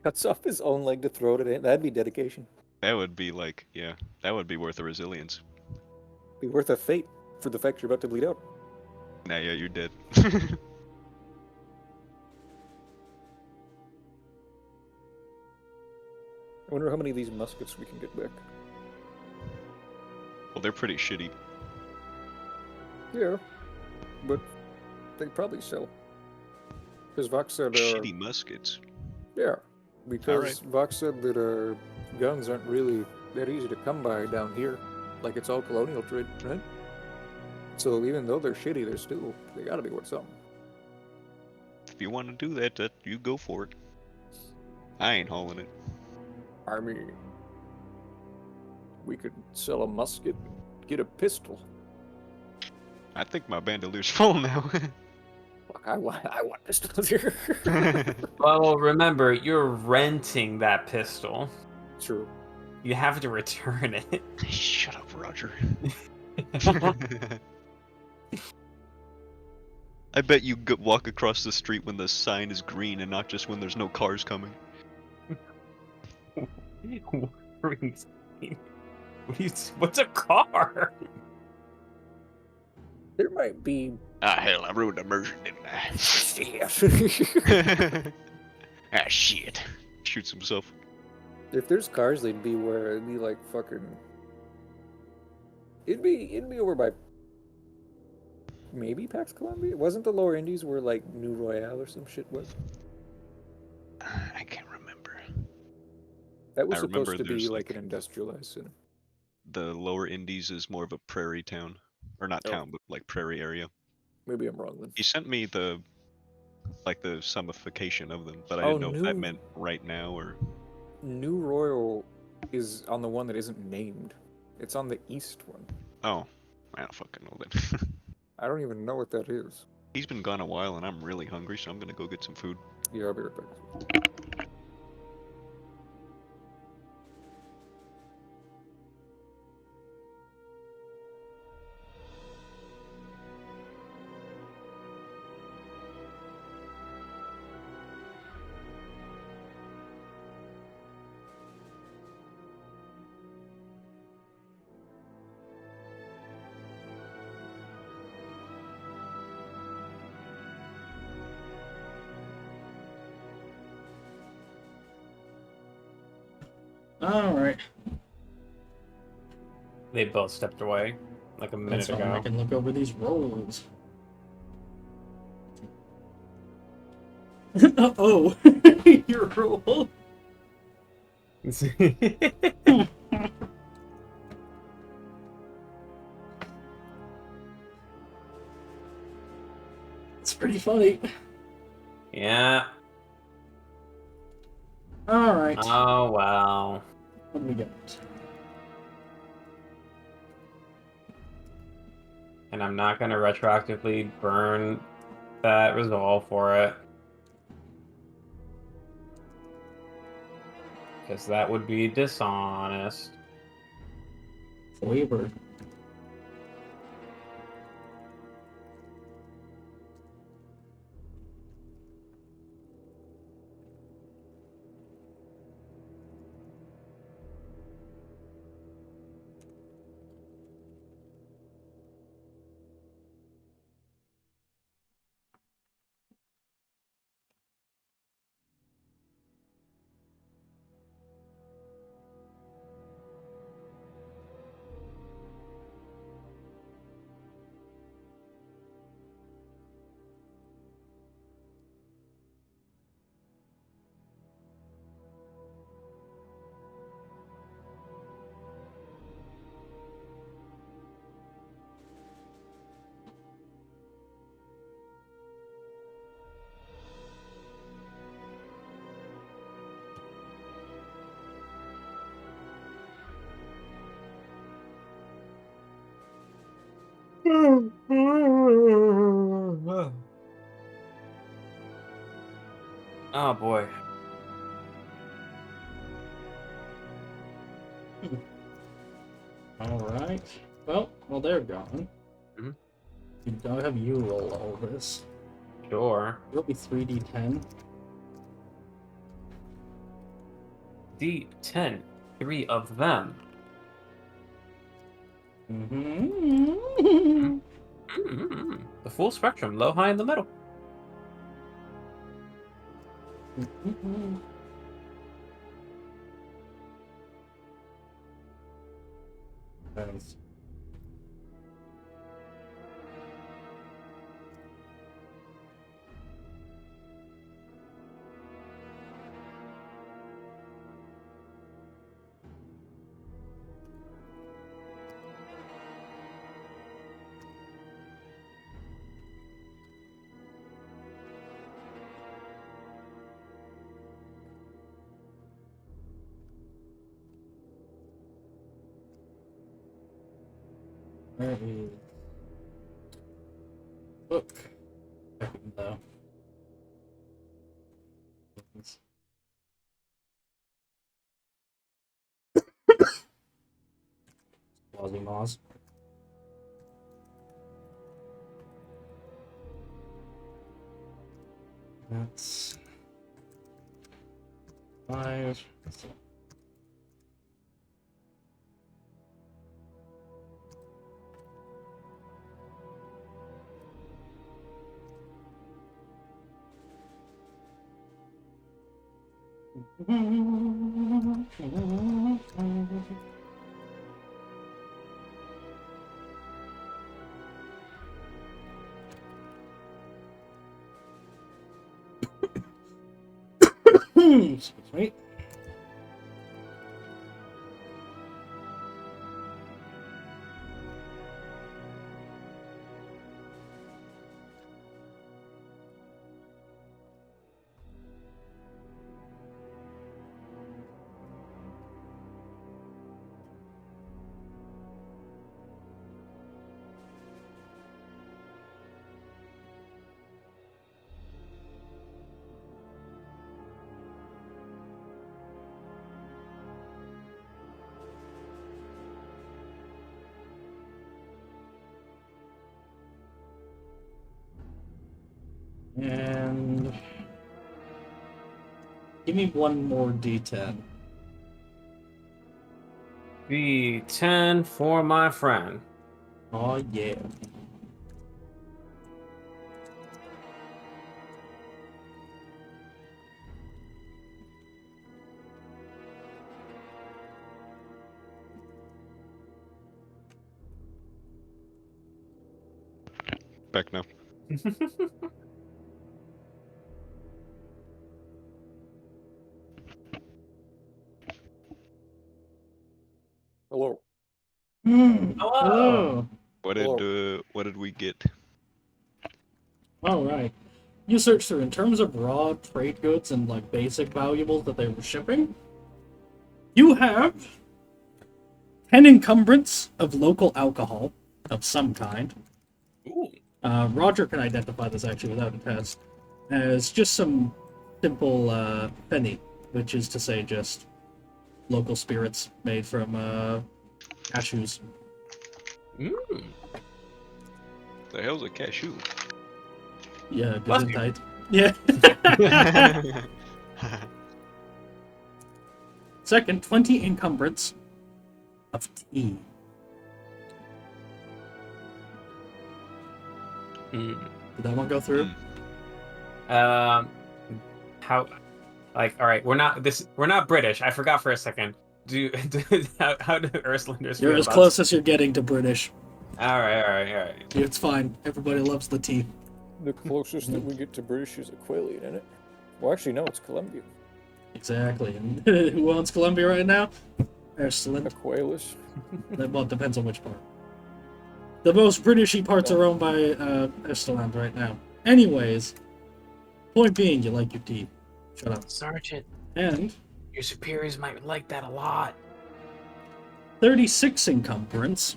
Cuts off his own leg to throw it at him. That'd be dedication. That would be like, yeah, that would be worth a resilience. Be worth a fate for the fact you're about to bleed out. Nah, yeah, you're dead. I wonder how many of these muskets we can get back. Well, they're pretty shitty. Yeah, but they probably sell. Because Vox said, Shitty muskets. yeah, because Alright. Vox said that guns aren't really that easy to come by down here. Like, it's all colonial trade, right? So even though they're shitty, they gotta be worth something. If you want to do that, you go for it. I ain't hauling it. I mean, we could sell a musket, get a pistol. I think my bandoleer's full now. Fuck, I want pistols here. Well, remember, you're renting that pistol. True. You have to return it. Shut up, Roger. I bet you walk across the street when the sign is green and not just when there's no cars coming. What's a car? There might be. Ah, hell, I ruined immersion, didn't I? Ah, shit. Shoots himself. If there's cars, they'd be where it'd be like fucking. It'd be over by. Maybe Pax Columbia? Wasn't the Lower Indies where like New Royale or some shit was? I can't remember. That was I supposed remember to be there's, like like- an industrialized city. The Lower Indies is more of a prairie town. Or not Oh. town, but like prairie area. Maybe I'm wrong then. He sent me the summification of them, but I Oh, didn't know if that New- meant right now or... New Royal is on the one that isn't named. It's on the east one. Oh, I don't fucking know then. I don't even know what that is. He's been gone a while and I'm really hungry, so I'm gonna go get some food. Yeah, I'll be right back. Alright. They both stepped away like a minute That's fine. I ago. can look over these rolls. Oh, your roll. It's pretty funny. Yeah. Alright. Oh, wow. What do we got? And I'm not going to retroactively burn that resolve for it. Because that would be dishonest. Flavor. Oh boy. Alright. Well, while they're gone, Mhm. I'll have you roll all this. Sure. It'll be 3d10. D10. 3 of them. Mm-hmm. The full spectrum, low, high, in the middle. Nice. Let me look. Though. Quasi-Moz. That's 5. Excuse me. And give me one more D10. D10 for my friend. Oh yeah. Back now. Hello. Hello. What did we get? All right. You search through in terms of raw trade goods and like basic valuables that they were shipping. You have 10 encumbrance of local alcohol of some kind. Ooh. Roger can identify this actually without a test as just some simple penny, which is to say just local spirits made from cashews. The hell's a cashew? Yeah, Bless you. Gesundheit. Yeah. Second, 20 encumbrance of tea. Did that one go through? How? Like, all right, we're not British. I forgot for a second. How do Ursulanders You're feel as about? close as you're getting to British. All right. It's fine. Everybody loves the tea. The closest that we get to British is Aqualian, isn't it? Well, actually, no, it's Colombian. Exactly. And who owns Colombia right now? Excellent. Aqualis. Well, it depends on which part. The most Britishy parts are owned by Esteland right now. Anyways, point being, you like your tea. Shut up. Sergeant, And your superiors might like that a lot. 36 encumbrance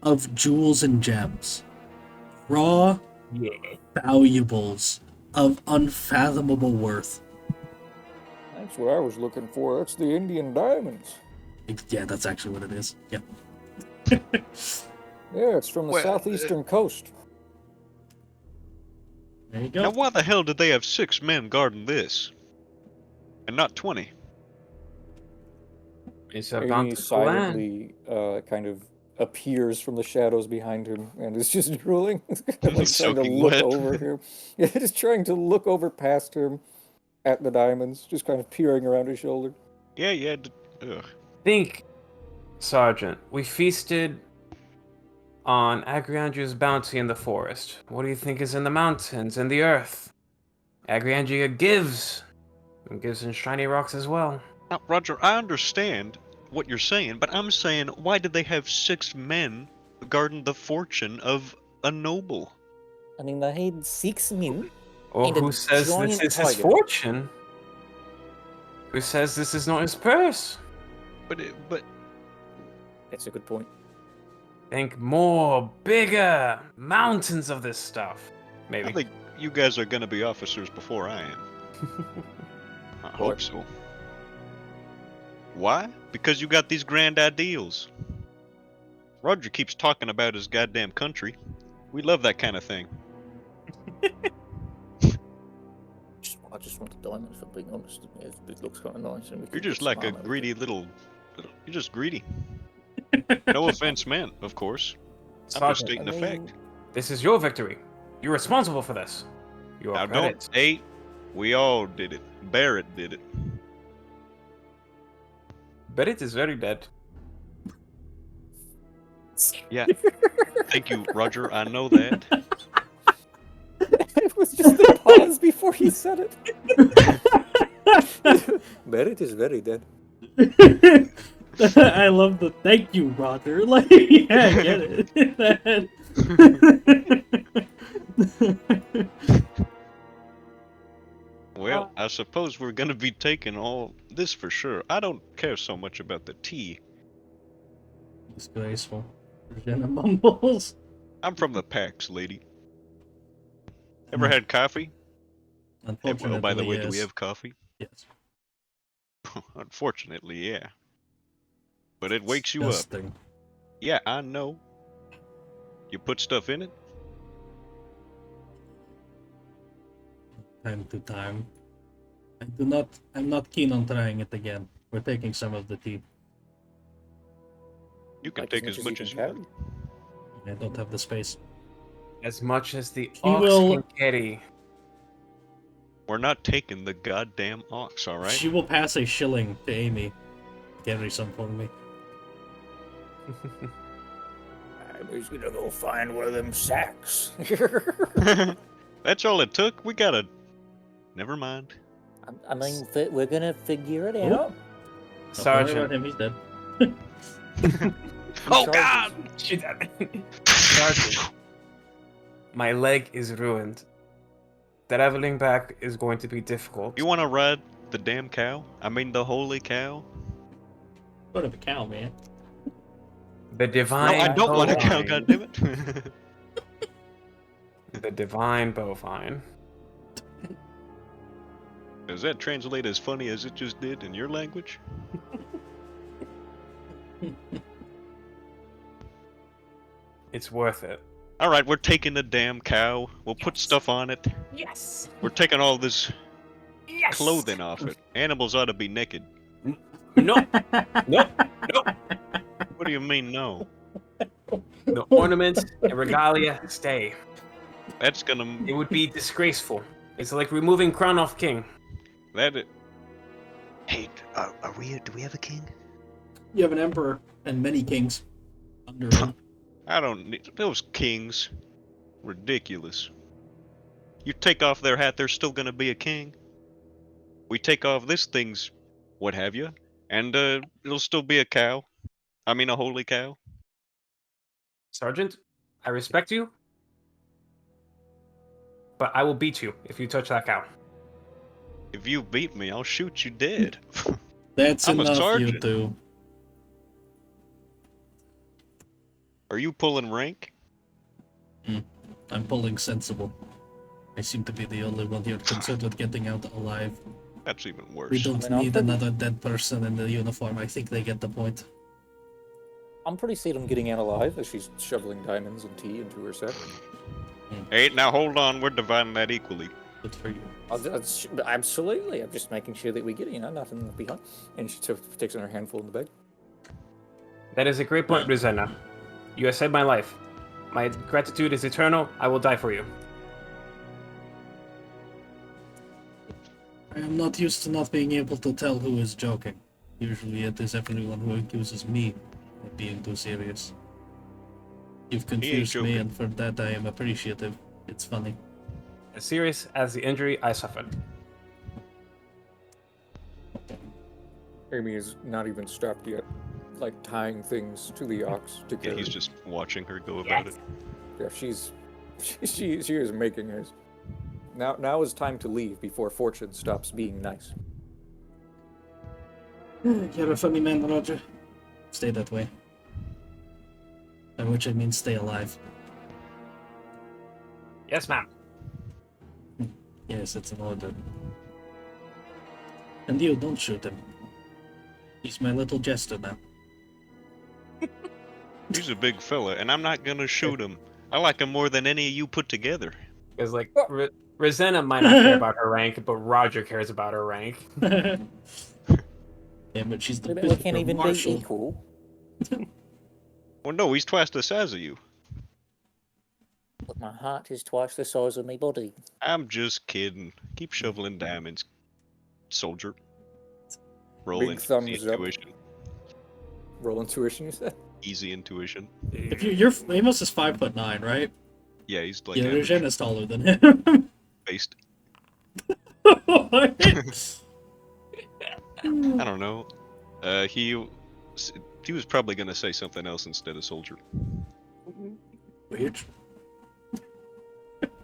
of jewels and gems. Raw Yeah. valuables of unfathomable worth. That's what I was looking for. That's the Indian diamonds. Yeah, that's actually what it is. Yeah. Yeah, it's from the Well, southeastern coast. There you Now, go. why the hell did they have 6 men guarding this? And not 20? It's a Amy bountiful land. silently kind of appears from the shadows behind him and is just drooling. Like trying to Soaking look wet. over him. Yeah, just trying to look over past him at the diamonds, just kind of peering around his shoulder. Yeah. Ugh. Think, Sergeant, we feasted on Agriandria's bounty in the forest. What do you think is in the mountains and the earth? Agriandria gives. And gives in shiny rocks as well. Now, Roger, I understand what you're saying, but I'm saying, why did they have 6 men guarding the fortune of a noble? I mean, they had 6 men. Or And a who says this giant is his tiger. fortune? Who says this is not his purse? But That's a good point. Think more, bigger, mountains of this stuff. Maybe. I think you guys are gonna be officers before I am. I hope so. Why? Because you got these grand ideals. Roger keeps talking about his goddamn country. We love that kind of thing. I just want the diamond, for being honest. It looks kind of nice. And we You're could just get like some a armor with greedy it. little. You're just greedy. No offense meant, of course. I'm just Sergeant, stating I a mean, fact. this is your victory. You're responsible for this. You Now are don't credit. say we all did it. Barrett did it. Barrett is very dead. Yeah. Thank you, Roger. I know that. It was just a pause before he said it. Barrett is very dead. I love the thank you, Roger. Like, yeah, I get it. Well, I suppose we're gonna be taking all this for sure. I don't care so much about the tea. Disgraceful. Jenna mumbles. I'm from the packs, lady. Ever had coffee? Unfortunately, Well, by the way, yes. do we have coffee? Yes. Unfortunately, yeah. But it wakes you up. Disgusting. Yeah, I know. You put stuff in it? Time to time. I'm not keen on trying it again. We're taking some of the tea. You can Like take as much as you want. I don't have the space. As much as the He ox will- can carry. We're not taking the goddamn ox, alright? She will pass a shilling to Amy. Carry some for me. I'm just gonna go find one of them sacks. That's all it took? We gotta... Never mind. I mean, we're gonna figure it Oh. out. Don't worry about Sergeant. him, he's dead. Oh god! She died. Sergeant. My leg is ruined. Traveling back is going to be difficult. You wanna ride the damn cow? I mean the holy cow? What of a cow, man. The No, divine I don't want a cow, bovine. goddammit. The divine bovine. Does that translate as funny as it just did in your language? It's worth it. Alright, we're taking the damn cow. We'll put stuff on it. Yes. We're taking all this Yes. clothing off it. Animals ought to be naked. No. No. No. What do you mean, no? The ornaments and regalia stay. That's gonna... It would be disgraceful. It's like removing crown off king. Hey, do we have a king? You have an emperor and many kings under him. I don't need... Those kings. Ridiculous. You take off their hat, there's still gonna be a king. We take off this thing's... what have you, and it'll still be a cow. I mean a holy cow. Sergeant, I respect you, but I will beat you if you touch that cow. If you beat me, I'll shoot you dead. That's I'm a enough, you sergeant. two. Are you pulling rank? I'm pulling sensible. I seem to be the only one here concerned with getting out alive. That's even worse. We don't I mean, I'm need pretty- another dead person in the uniform. I think they get the point. I'm pretty set on getting out alive as she's shoveling diamonds and tea into her sack. Hey, now hold on. We're dividing that equally. Good for you. Absolutely. I'm just making sure that we get it, nothing behind. And she takes in her handful in the bag. That is a great point, Rosanna. You have saved my life. My gratitude is eternal. I will die for you. I am not used to not being able to tell who is joking. Usually it is everyone who accuses me of being too serious. You've confused me, joking. and for that I am appreciative. It's funny. As serious as the injury I suffered. Amy is not even stopped yet, like tying things to the ox to Yeah, carry. he's just watching her go about it. Yeah, she is making hers. Now is time to leave before Fortune stops being nice. You're a funny man, Roger. Stay that way. By which I mean stay alive. Yes, ma'am. Yes, it's an order. And you, don't shoot him. He's my little jester now. He's a big fella, and I'm not gonna shoot him. I like him more than any of you put together. Because, like, Rosanna might not care about her rank, but Roger cares about her rank. Yeah, but she's the We can't even marshal. be equal. Well, no, he's twice the size of you. But my heart is twice the size of my body. I'm just kidding. Keep shoveling diamonds, soldier. Roll Big thumbs up. intuition. Roll intuition, you said? Easy intuition. If you're Amos is 5'9", right? Yeah, he's like Yeah, average Regina's taller than him. based. What? I don't know. He was probably gonna say something else instead of soldier. Weird.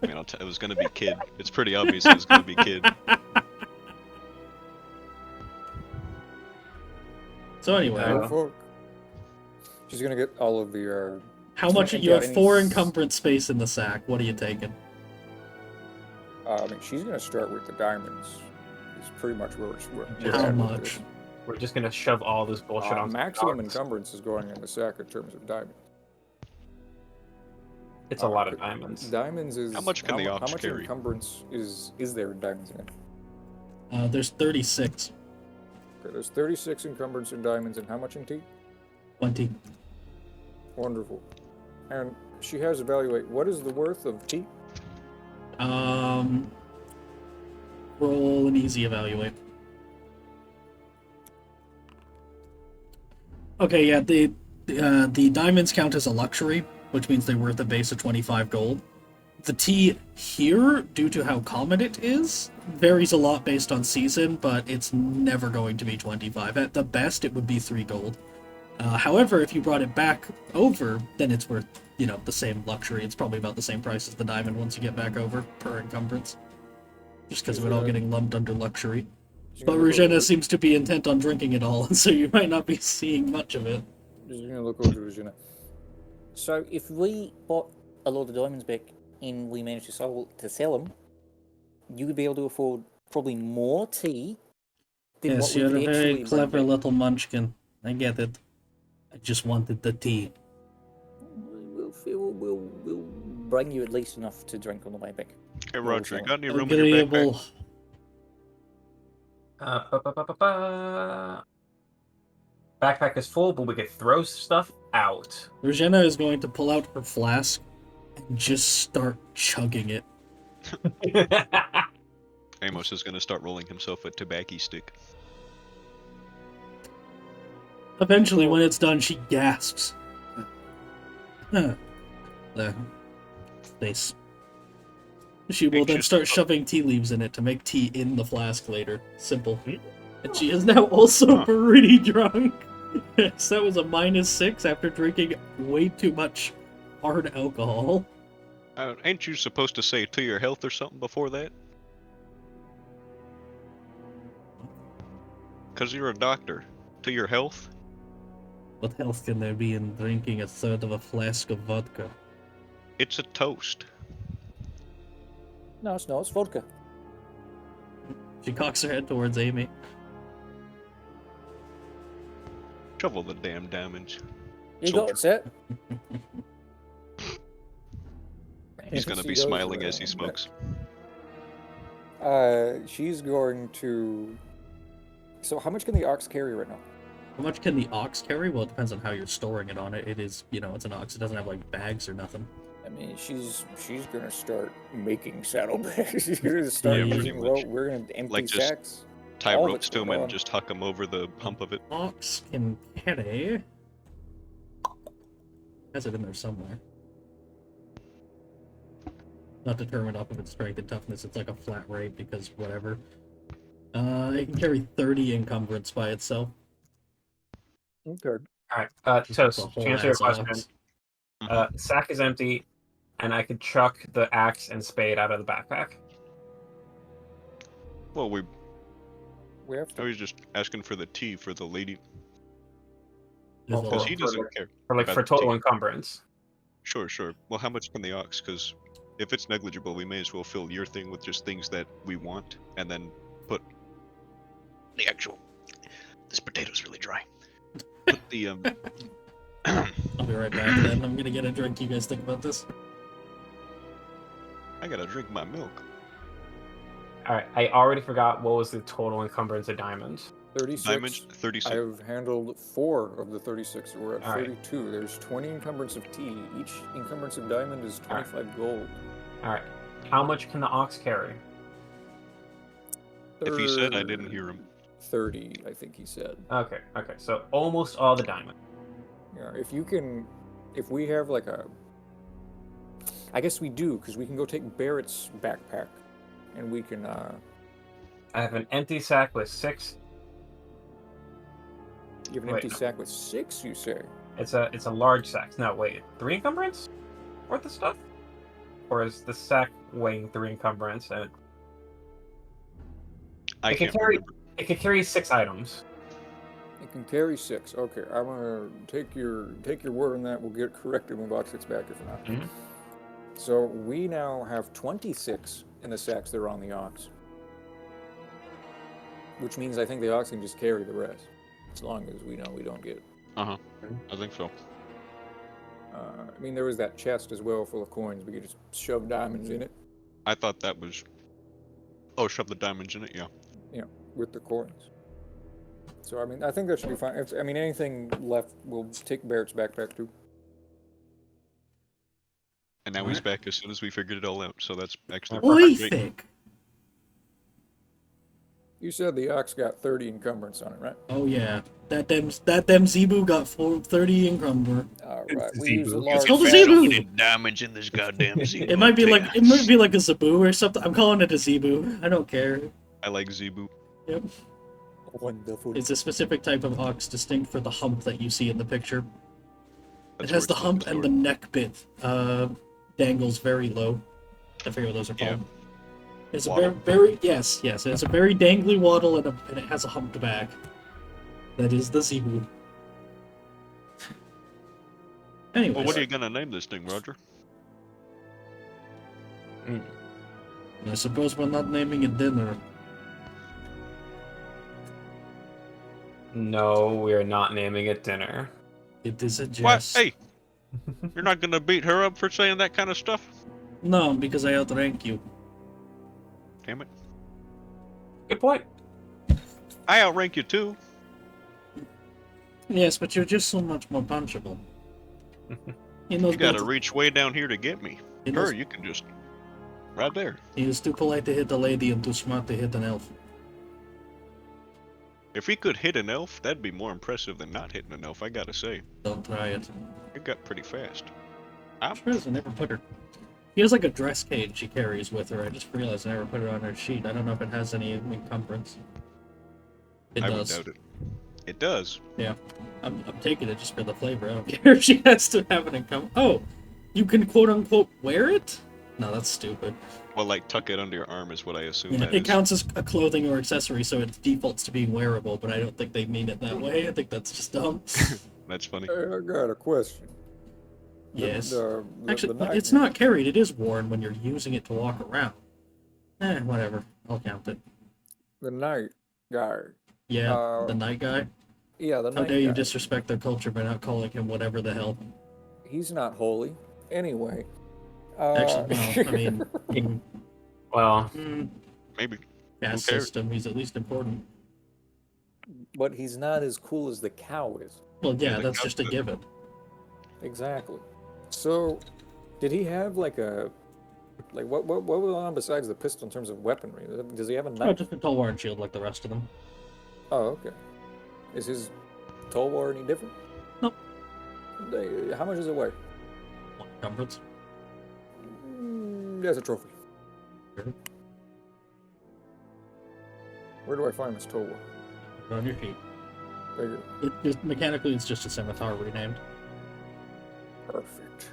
I mean, it was gonna be kid. It's pretty obvious it was gonna be kid. So anyway, Uh, Oh, fuck. She's gonna get all of the, how much and you got have any 4 s- encumbrance space in the sack. What are you taking? I mean, she's gonna start with the diamonds. It's pretty much where we're How at with much? this. We're just gonna shove all this bullshit on Maximum dogs. encumbrance is going in the sack in terms of diamonds. It's a lot of diamonds. Diamonds is How much can the how ox much carry? encumbrance is there in diamonds in it? There's 36. Okay, there's 36 encumbrance in diamonds, and how much in tea? 20. Wonderful. And she has evaluate what is the worth of tea? Roll an easy evaluate. Okay, yeah, the diamonds count as a luxury, which means they're worth a base of 25 gold. The tea here, due to how common it is, varies a lot based on season, but it's never going to be 25. At the best, it would be 3 gold. However, if you brought it back over, then it's worth, the same luxury. It's probably about the same price as the diamond once you get back over per encumbrance. Just because of it all getting lumped under luxury. She's But gonna look Regina over- seems to be intent on drinking it all, so you might not be seeing much of it. She's gonna look over to Regina. So if we bought a lot of diamonds back and we managed to sell them, you would be able to afford probably more tea than Yes, what we you're could a very actually clever bring back. little munchkin. I get it. I just wanted the tea. We'll bring you at least enough to drink on the way back. Hey, Roger, you got any room in your backpack? Agreeable. Backpack is full, but we could throw stuff out. Regina is going to pull out her flask and just start chugging it. Amos is gonna start rolling himself a tobacco stick. Eventually, when it's done, she gasps. There. Nice. She will then Anxious start about- shoving tea leaves in it to make tea in the flask later. Simple. And she is now also pretty drunk. Yes, that was a -6 after drinking way too much hard alcohol. Ain't you supposed to say to your health or something before that? Because you're a doctor. To your health? What health can there be in drinking a third of a flask of vodka? It's a toast. No, it's not. It's vodka. She cocks her head towards Amy. Shovel the damn damage. You got it, set. He's gonna She be goes smiling as he around. smokes. She's going to. So, how much can the ox carry right now? How much can the ox carry? Well, it depends on how you're storing it on it. It is, it's an ox. It doesn't have like bags or nothing. I mean, she's gonna start making saddlebags. She's gonna start Yeah, using pretty much. rope. We're gonna empty Like, just sacks. Tie All of ropes it's to him gone. and just huck him over the hump of it. Ox can carry. Has it in there somewhere. Not determined off of its strength and toughness. It's like a flat rate because whatever. It can carry 30 encumbrance by itself. Okay. Alright, Just Toast, a whole to answer your ass question, ox. sack is empty, and I could chuck the axe and spade out of the backpack. Well, We have I to. was just asking for the tea for the lady. There's Well, a Because lot. he for doesn't like- care. For about the total tea. encumbrance. Sure. Well, how much can the ox? Because if it's negligible, we may as well fill your thing with just things that we want, and then put The actual. This potato's really dry. the I'll be right back then. I'm gonna get a drink. You guys think about this? I gotta drink my milk. Alright, I already forgot what was the total encumbrance of diamonds. 36. Diamond 36. I've handled 4 of the 36. We're at All right. 32. There's 20 encumbrance of tea. Each encumbrance of diamond is All right. 25 gold. Alright, how much can the ox carry? If he said, I didn't hear him. 30, I think he said. Okay, so almost all the diamond. Yeah, if we have like a, I guess we do, because we can go take Barrett's backpack, and we can, I have an empty sack with 6. you have an Wait, empty no. sack with 6, you say? It's a large sack. No, wait, 3 encumbrance worth of stuff? Or is the sack weighing 3 encumbrance and I it can can't carry remember. it can carry 6 items. It can carry 6. Okay, I'm gonna take your word on that. We'll get it corrected when Box gets back if not. Mhm. So we now have 26 in the sacks that are on the ox. Which means I think the ox can just carry the rest. As long as we know we don't get. I think so. I mean, there was that chest as well full of coins. We could just shove diamonds in it I thought that was. Oh, shove the diamonds in it. Yeah. with the coins. So, I mean, I think that should be fine. I mean, anything left, we'll take Barrett's backpack too. And now he's back as soon as we figured it all out. So that's actually What do you great. think? You said the ox got 30 encumbrance on it, right? Oh yeah, that them Zebu got 30 encumber. All It's right, we Zebu. use a It's large. called a So Zebu. many diamonds in this goddamn Zebu. It might be I'll like tell it might be like a Zebu or something. I'm calling it a Zebu. I don't care. I like Zebu. Yep. Wonderful. It's a specific type of ox distinct for the hump that you see in the picture. That's It has where the it's hump looking and the neck bit dangles very low. I forget what those are Yeah. called. It's a Waddle. very yes. It's a very dangly waddle and it has a humped back. That is the Zebu. Anyways, Well, what are you gonna name this thing, Roger? I suppose we're not naming it dinner. No, we're not naming it dinner. It is a What? jest. Hey, you're not gonna beat her up for saying that kind of stuff? No, because I outrank you. Damn it! Good point. I outrank you too. Yes, but you're just so much more punchable. He knows You gotta better. reach way down here to get me. He knows- Her, you can just right there. He is too polite to hit a lady and too smart to hit an elf. If he could hit an elf, that'd be more impressive than not hitting an elf. I gotta say, Don't try it. it got pretty fast. Sure is, I never put her. He has like a dress cage she carries with her. I just realized I never put it on her sheet. I don't know if it has any encumbrance. It I would does. doubt it. It does. Yeah. I'm taking it just for the flavor. I don't care if she has to have an encumbrance. Oh! You can quote unquote wear it? No, that's stupid. Well, like tuck it under your arm is what I assume Yeah, that it is. counts as a clothing or accessory, so it defaults to being wearable, but I don't think they mean it that way. I think that's just dumb. That's funny. I got a question. Yes. The Actually, night, it's not carried, it is worn when you're using it to walk around. Whatever. I'll count it. the night guy. Yeah, the night guy. Yeah, the How night dare you guy. disrespect their culture by not calling him whatever the hell. He's not holy. Anyway. Actually, well, I mean, in Well, Maybe. caste cares? system, he's at least important. But he's not as cool as the cow is. Well, yeah, the that's cow's just a good. given. Exactly. So, did he have like a what was on besides the pistol in terms of weaponry? Does he have a Oh, knife? just a tall and shield like the rest of them. Oh, okay. Is his toll war any different? Nope. How much does it weigh? One encumbrance. There's a trophy. Sure. Where do I find this toll war? Put it on your sheet. There you Mechanically, it's just a scimitar renamed. go. Perfect.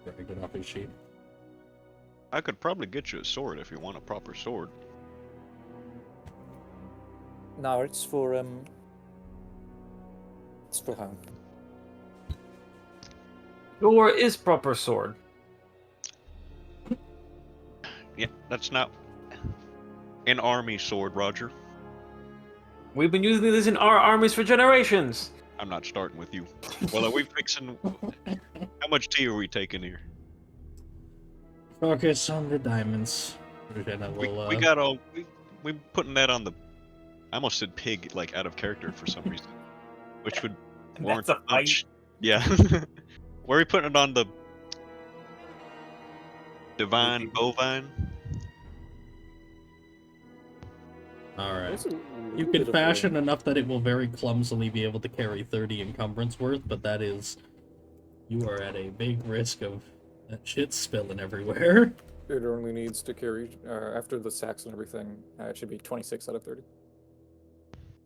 Very good off his sheet. I could probably get you a sword if you want a proper sword. No, it's for home. your is proper sword. Yeah, that's not an army sword, Roger. We've been using this in our armies for generations. I'm not starting with you. Well, are we fixing... How much tea are we taking here? Focus on the diamonds. We got all... We're putting that on the... I almost said pig, like, out of character for some reason. Which would warrant... That's a fight. Yeah. Where are we putting it on the... Divine bovine? Alright. That's a You little can bit of fashion enough that it will very clumsily be able to carry 30 encumbrance worth, but that is... You are at a big risk of that shit spilling everywhere. It only needs to carry, after the sacks and everything, it should be 26 out of 30.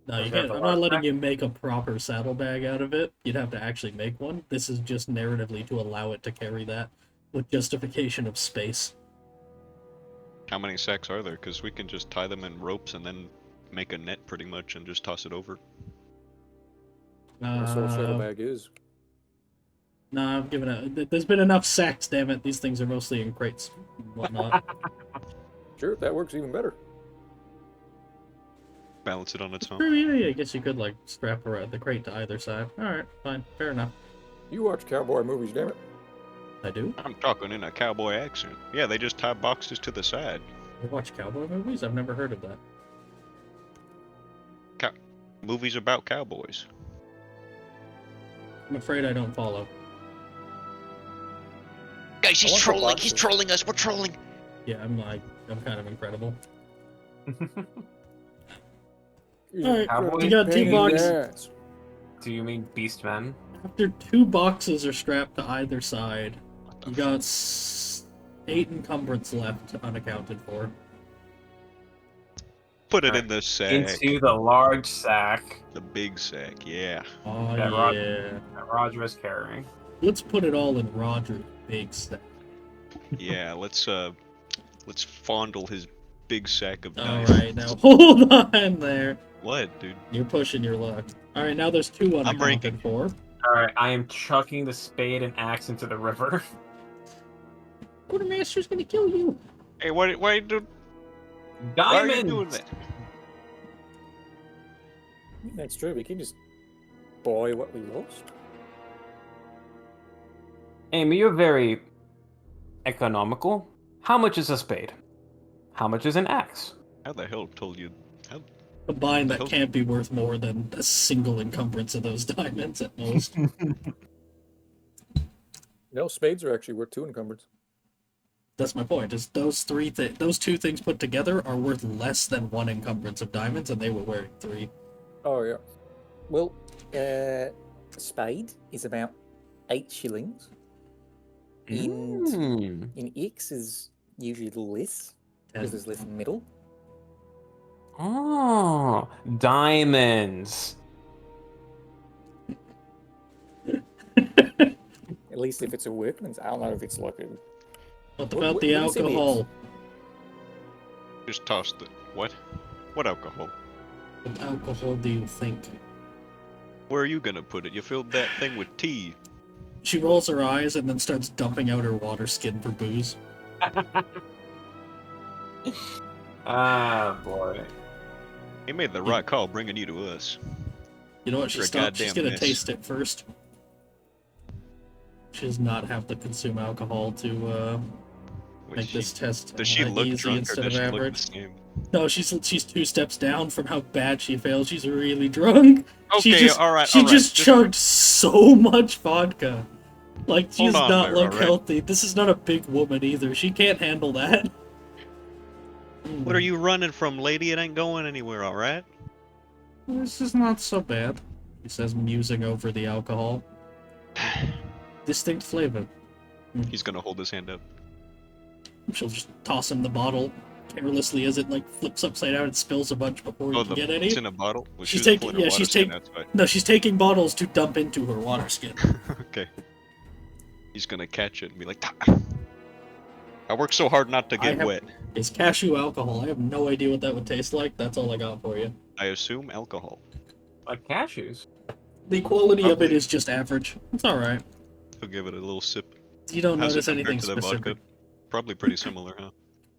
No, you Okay, can't. the I'm large not letting pack? you make a proper saddlebag out of it. You'd have to actually make one. This is just narratively to allow it to carry that with justification of space. How many sacks are there? Because we can just tie them in ropes and then make a net pretty much and just toss it over. That's what a saddlebag is. No, I've given it. There's been enough sacks, damn it. These things are mostly in crates and whatnot. Sure, that works even better. Balance it on its own. True, yeah, I guess you could, like, strap the crate to either side. Alright, fine. Fair enough. You watch cowboy movies, damn it. I do? I'm talking in a cowboy accent. Yeah, they just tie boxes to the side. I watch cowboy movies? I've never heard of that. Movies about cowboys. I'm afraid I don't follow. Guys, he's want the trolling. He's boxes. trolling us. We're trolling. Yeah, I'm kind of incredible. You're Alright, Cowboy you got pain 2 in the boxes. ass. Do you mean Beastmen? After 2 boxes are strapped to either side, What the you got 8 encumbrance left unaccounted for. Put it in the sack. Into the large sack The big sack, yeah. Oh Yeah, yeah. that Roger is carrying. Let's put it all in Roger's big stack. Yeah, let's fondle his big sack of dice. Alright, now hold on there. What, dude? You're pushing your luck. Alright, now there's 2 I'm ranking. unaccounted for. Alright, I am chucking the spade and axe into the river. Quartermaster's gonna kill you. Hey, why are you doing Diamonds! that? That's true, we can just buy what we lost. Amy, you're very economical. How much is a spade? How much is an axe? How the hell told you? Combined, that Nope. can't be worth more than a single encumbrance of those diamonds at most. No, spades are actually worth 2 encumbrance. That's my point. Is those 2 things put together are worth less than 1 encumbrance of diamonds, and they were wearing 3. Oh, yeah. Well, spade is about 8 shillings. And Mm. in X is usually less because there's less metal. Oh, diamonds. At least if it's a workman's. I don't know if it's like a What What- about what- the what is it, alcohol? Just toss the what? What alcohol? What alcohol do you think? Where are you gonna put it? You filled that thing with tea. She rolls her eyes and then starts dumping out her water skin for booze. Ah, boy. He made the right call bringing you to us. You know what? You're a She's goddamn gonna mess. taste it first. She does not have to consume alcohol to Wait, make this test does she look easy drunk or instead does of she look the average. same? No, she's 2 steps down from how bad she failed. She's really drunk. Okay, alright, She alright. just chugged so much vodka. Like, she's Hold on not, there, like, alright? healthy. This is not a big woman either. She can't handle that. What are you running from, lady? It ain't going anywhere, alright? This is not so bad, he says, musing over the alcohol. Distinct flavor. He's gonna hold his hand up. She'll just toss him the bottle carelessly as it, like, flips upside down and spills a bunch before he Oh, can get any. it's in a bottle? Well, She's pulling taking, her yeah, water she's skin, taking, that's right. no, she's taking bottles to dump into her water skin. Okay. He's gonna catch it and be like, "Ah. I worked so hard not to get wet. It's cashew alcohol. I have no idea what that would taste like. That's all I got for you. I assume alcohol. Like cashews. The quality of it Probably. is just average. It's alright. He'll give it a little sip. You don't How's it notice compared anything to the specific. vodka? Probably pretty similar, huh?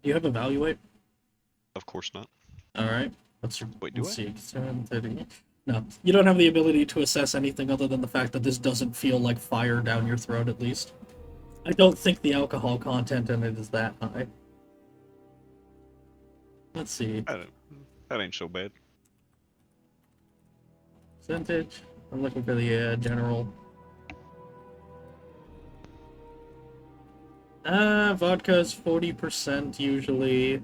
Do you have evaluate? Of course not. Alright. What's your... Wait, do let's I? see. 730. No. You don't have the ability to assess anything other than the fact that this doesn't feel like fire down your throat, at least. I don't think the alcohol content in it is that high. Let's see. That ain't so bad. Percentage. I'm looking for the general. Vodka's 40% usually.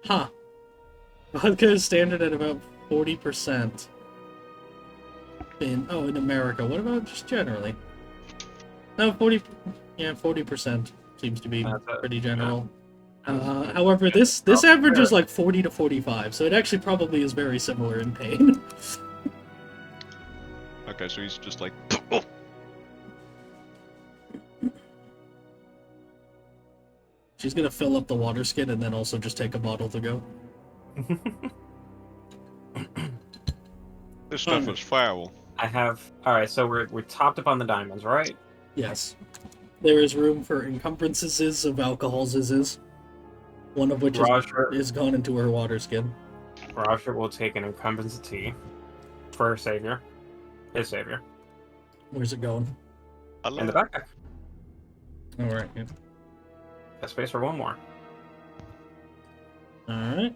Huh. Vodka is standard at about 40%. In America. What about just generally? No, 40. Yeah, 40% seems to be pretty general. However, this average is like 40 to 45, so it actually probably is very similar in pain. Okay, so he's just like, She's gonna fill up the water skin and then also just take a bottle to go. this stuff is foul. I have. All right, so we're topped up on the diamonds, right? Yes. There is room for encumbrances of alcohols one of which is gone into her water skin. Roger will take an encumbrance of tea for her savior. His savior. Where's it going? In the backpack. Alright. Yeah. Got space for one more. Alright.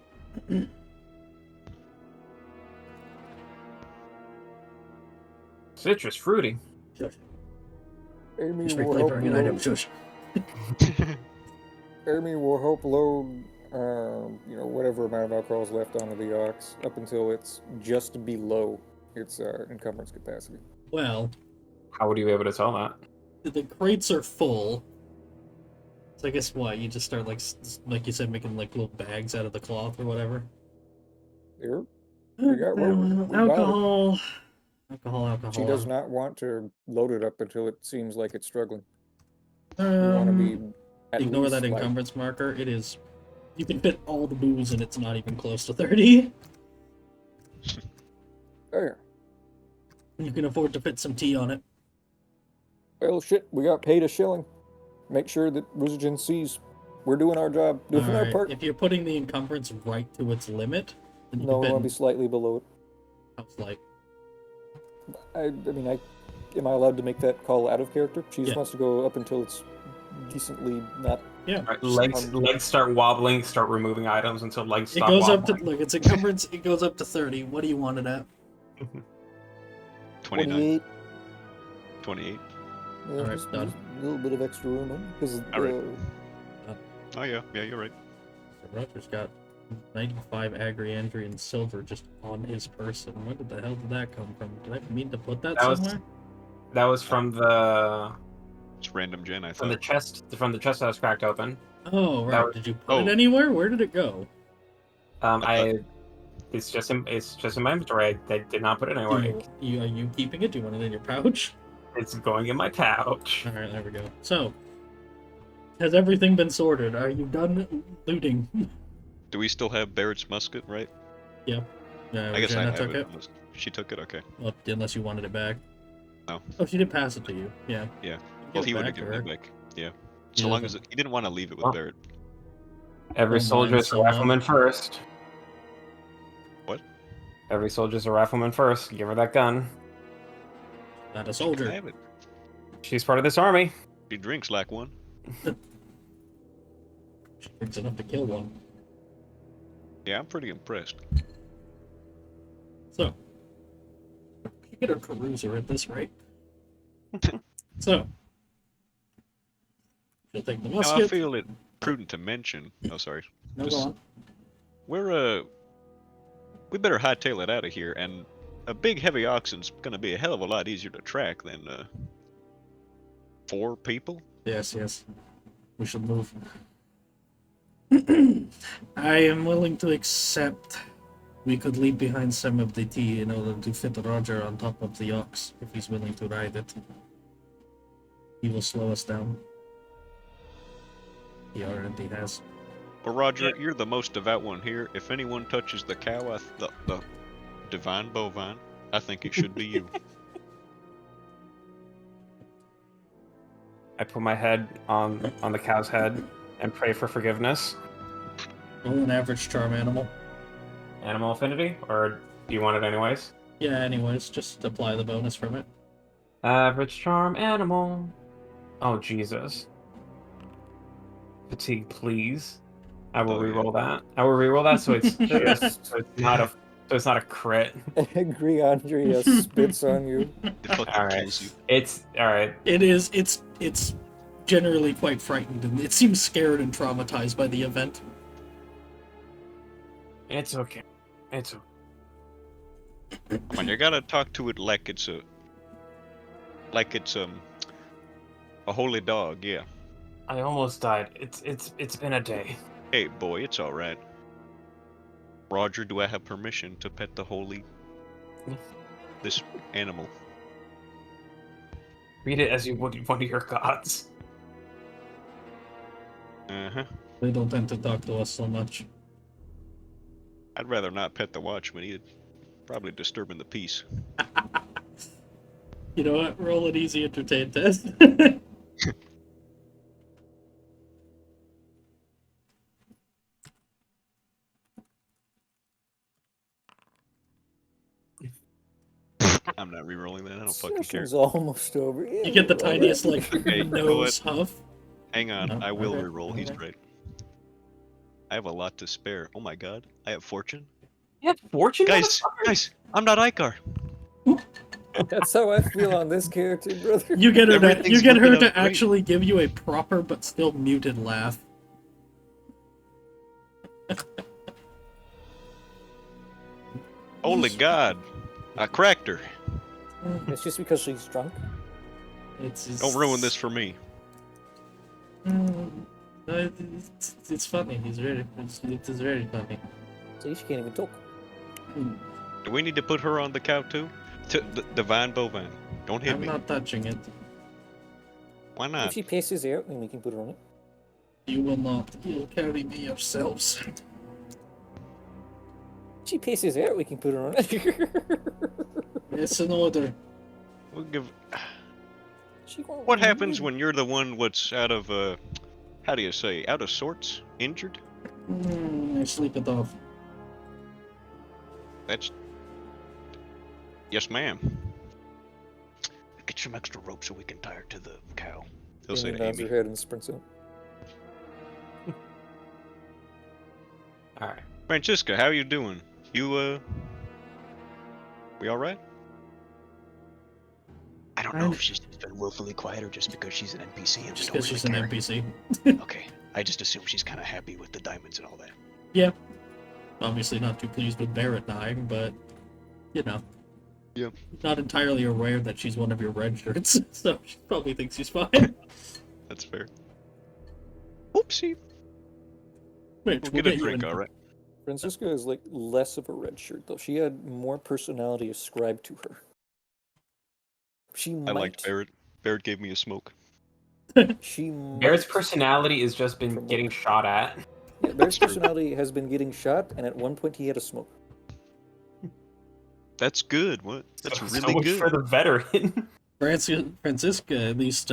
Citrus fruity. Amy Just will help an item. load. Shush. Amy will help load, whatever amount of alcohol is left onto the ox up until it's just below its encumbrance capacity. Well, How would you be able to tell that? the crates are full. So I guess what? You just start like you said, making like little bags out of the cloth or whatever. Here, we got room. We got it. Alcohol. She does not want to load it up until it seems like it's struggling. You want to be at Ignore least, that like, encumbrance marker. It is. You can fit all the booze and it's not even close to 30. there. You can afford to fit some tea on it. Well, shit, we got paid a shilling. Make sure that Ruzagen sees we're doing our job, doing our Alright, part. if you're putting the encumbrance right to its limit, then you No, we can want to fit be slightly below it. house light. I mean, am I allowed to make that call out of character? She just Yeah. wants to go up until it's decently not. Yeah. Right, legs start wobbling. Start removing items until legs It stop goes wobbling. up to look. It's encumbrance. It goes up to 30. What do you want it at? 29. 28. Yeah, Alright, just done. a little bit of extra room because Alright. Oh yeah, you're right. So Roger's got 95 agri and silver just on his person. Where the hell did that come from? Did I mean to put that That was- somewhere? That was from the It's random gen, I from the thought. chest that was cracked open. Oh right. was- Did you put it anywhere? Where did it go? It's just in my inventory. I did not put it anywhere. Are you keeping it? Do you want it in your pouch? It's going in my pouch. All right, there we go. So, Has everything been sorted? Are you done looting? Do we still have Barrett's musket, right? Yeah. I guess I Regina have took it. it. unless- She took it, okay. Well, unless you wanted it back. No. Oh, she did pass it to you. Yeah. Yeah. You Well, give he it would have back to given her. it back. Yeah. So Yeah, long but- as he didn't want to leave it with Well. Barrett. Every Don't soldier mind is a so much. rifleman first. What? Every soldier's a rifleman first. Give her that gun. Not a She can soldier. have it. She's part of this army. She drinks like one. She drinks enough to kill one. Yeah, I'm pretty impressed. So, you get a cruiser at this rate. So, she'll take the Now, musket. I feel it prudent to mention. Oh, sorry. No, go just- on. We better hightail it out of here, and a big heavy oxen's gonna be a hell of a lot easier to track than 4 people. Yes, yes. We should move. I am willing to accept we could leave behind some of the tea in order to fit Roger on top of the ox if he's willing to ride it. He will slow us down. He already has. But Roger, you're the most devout one here. If anyone touches the cow, the divine bovine, I think it should be you. I put my head on the cow's head and pray for forgiveness. Roll an average charm animal. Animal affinity, or do you want it anyways? Yeah, anyways, just apply the bonus from it. Average charm animal. Oh Jesus. Fatigue, please. I will Oh, yeah. reroll that. I will reroll that so it's so it's not a crit. Angry Andrea spits on you. It fucking All right. kills you. It's all right. It's generally quite frightened, and it seems scared and traumatized by the event. It's okay. It's okay. Come on, you gotta talk to it like it's a holy dog. Yeah. I almost died. It's been a day. Hey, boy, it's all right. Roger, do I have permission to pet the holy this animal? Treat it as you would one of your gods. Uh-huh. They don't tend to talk to us so much. I'd rather not pet the watchman. He'd probably disturbing the peace. You know what? Roll an easy entertain test. I'm not re-rolling that. I don't fucking care. Session's almost over. You get the tiniest, like, Hey, you know nose huff. Hang on, No, I will okay, re-roll. He's okay. right. I have a lot to spare. Oh my god, I have fortune. You have fortune, Guys, I'm not Icar. That's how I feel on this character, brother. You get her to, Everything's her working to out great. actually give you a proper but still muted laugh. Holy god, I cracked her. It's just because she's drunk. It's just... Don't ruin this for me. It's funny. It is very funny. See, she can't even talk. Do we need to put her on the cow too? The divine bovine. Don't hit I'm me. not touching it. Why If not? she passes out, then we can put her on it. You will not. You'll carry me yourselves. If she passes out, we can put her on it. It's an order. We'll give. She won't What win. happens when you're the one what's out of how do you say, out of sorts, injured? I sleep it off. That's. Yes, ma'am. Get some extra rope so we can tie her to the cow. He'll say Amy to nods her Amy. head and sprints out. All right. Francisca, how you doing? You we all right? I don't know if she's just been willfully quiet or just because she's an NPC and we Just don't because really she's an care. NPC. Okay, I just assume she's kind of happy with the diamonds and all that. Yeah. Obviously not too pleased with Barrett dying, but, you know. Yeah. Not entirely aware that she's one of your red shirts, so she probably thinks she's fine. That's fair. Oopsie. Wait, We'll we'll get a you drink, in- alright. Francisca is like less of a red shirt, though. She had more personality ascribed to her. She I might. liked Barrett. Barrett gave me a smoke. She Bear's might- personality has just been From- getting shot at. Yeah, Bear's personality has been getting shot, and at one point he had a smoke. That's good. What? That's So really much good. for the veteran. Francisca at least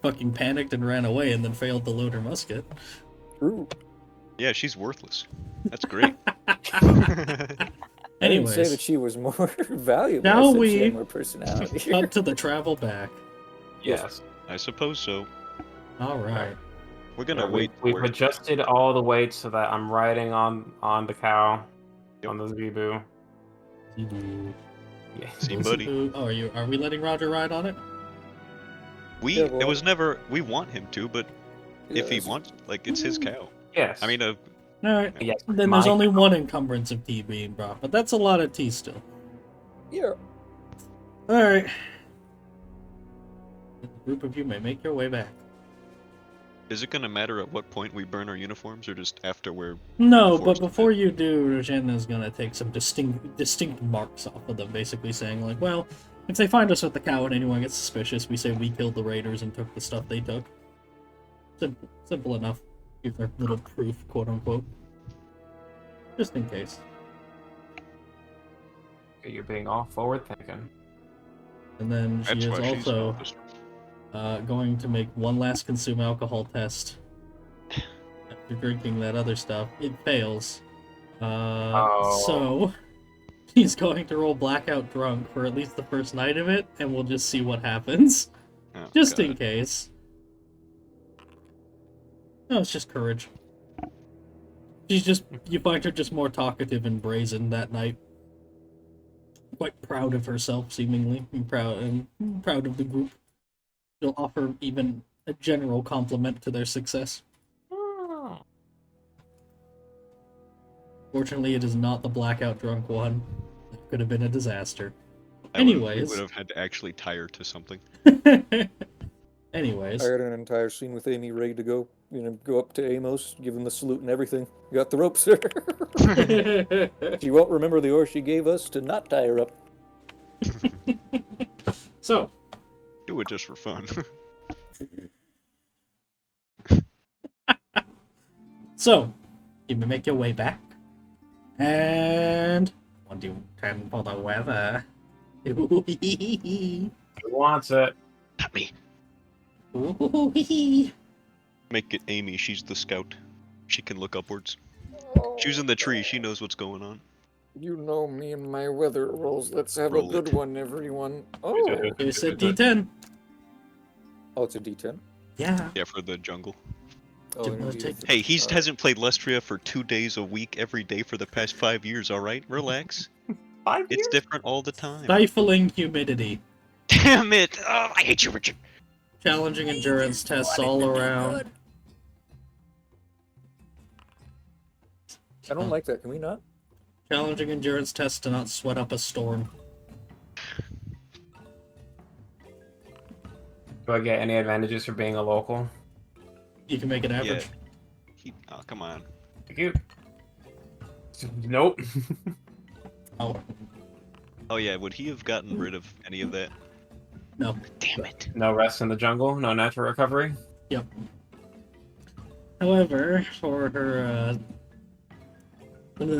fucking panicked and ran away and then failed to load her musket. True. Yeah, she's worthless. That's great. I didn't Anyways, say that she was more valuable. Now I said we she had more personality. cut to the travel back. Yes. I suppose so. All right. We're gonna Yeah, wait. We've for- adjusted all the weight so that I'm riding on the cow, on the zebu. Yeah. See, buddy. Oh, are we letting Roger ride on it? We. Yeah, It well- was never. We want him to, but if he Yes. wants, like, it's his cow. Yes. I mean, All right. yes. Then my there's only cow. one encumbrance of tea being brought, but that's a lot of tea still. Yeah. All right. The group of you may make your way back. is it gonna matter at what point we burn our uniforms, or just after we're? No, Forced but to. before you do, Rajenna's gonna take some distinct marks off of them, basically saying like, well, if they find us with the cow and anyone gets suspicious, we say we killed the raiders and took the stuff they took. Simple enough. Give their little proof, quote unquote. Just in case. You're being all forward thinking. And then she That's is why she's an also officer. going to make one last consume alcohol test. After drinking that other stuff, it fails. So he's going to roll blackout drunk for at least the first night of it, and we'll just see what happens. Oh, Just God. in case. No, it's just courage. You find her just more talkative and brazen that night. Quite proud of herself, seemingly, and proud of the group. She'll offer even a general compliment to their success. Fortunately, it is not the blackout drunk one. That could have been a disaster. I would've- Anyways. we would have had to actually tie her to something. Anyways. I had an entire scene with Amy ready to go. Go up to Amos, give him the salute and everything. Got the rope, sir. She won't remember the oar she gave us to not tie her up. So, Do it just for fun. you may make your way back. And 1d10 for the weather. He wants it. Not me. Make it Amy. She's the scout. She can look upwards. She's in the tree. She knows what's going on. You know me and my weather rolls. Let's have Roll a good it. one, everyone. Oh, You said D10. oh, it's a D10. Yeah. Yeah, for the jungle. Oh, Did I'm not gonna take use Hey, it. he Alright. hasn't played Lestria for 2 days a week, every day for the past 5 years. All right, relax. 5 It's years? different all the time. Stifling humidity. Damn it! Oh, I hate you, Richard. Challenging endurance tests all around. I don't like that. Can we not? Challenging endurance tests to not sweat up a storm. Do I get any advantages for being a local? You can make it average. Oh, come on. Thank you. Nope. Oh, Oh yeah, would he have gotten rid of any of that? no. Damn it. No rest in the jungle. No natural recovery. However, for her, what do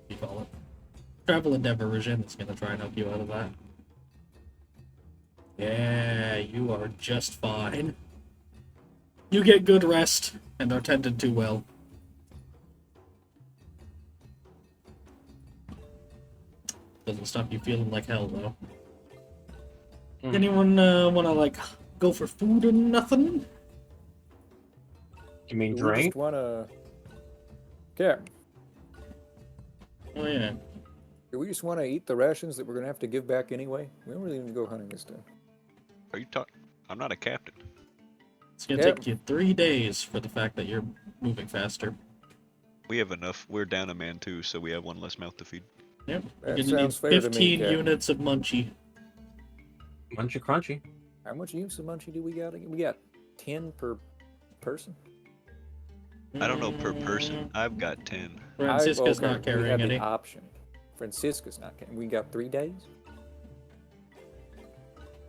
you call it? Travel endeavor, Regine's gonna try and help you out of that. Yeah, you are just fine. You get good rest and are tended to well. Doesn't stop you feeling like hell, though. Mm. Anyone wanna, like, go for food or nothing? You mean Do we drink? just wanna... Okay. Oh, yeah. Do we just want to eat the rations that we're gonna have to give back anyway? We don't really need to go hunting this time. Are you talking? I'm not a captain. It's gonna Yeah. take you 3 days for the fact that you're moving faster. We have enough. We're down a man too, so we have one less mouth to feed. Yep. That You're gonna need sounds fair to me, 15 Captain. units of munchie. Munchy crunchy. How much use of munchie do we got? We got 10 per person. I don't know per person. I've got 10. Francisca's okay, not we carrying had any. the option. Francisca's not carrying. We got 3 days.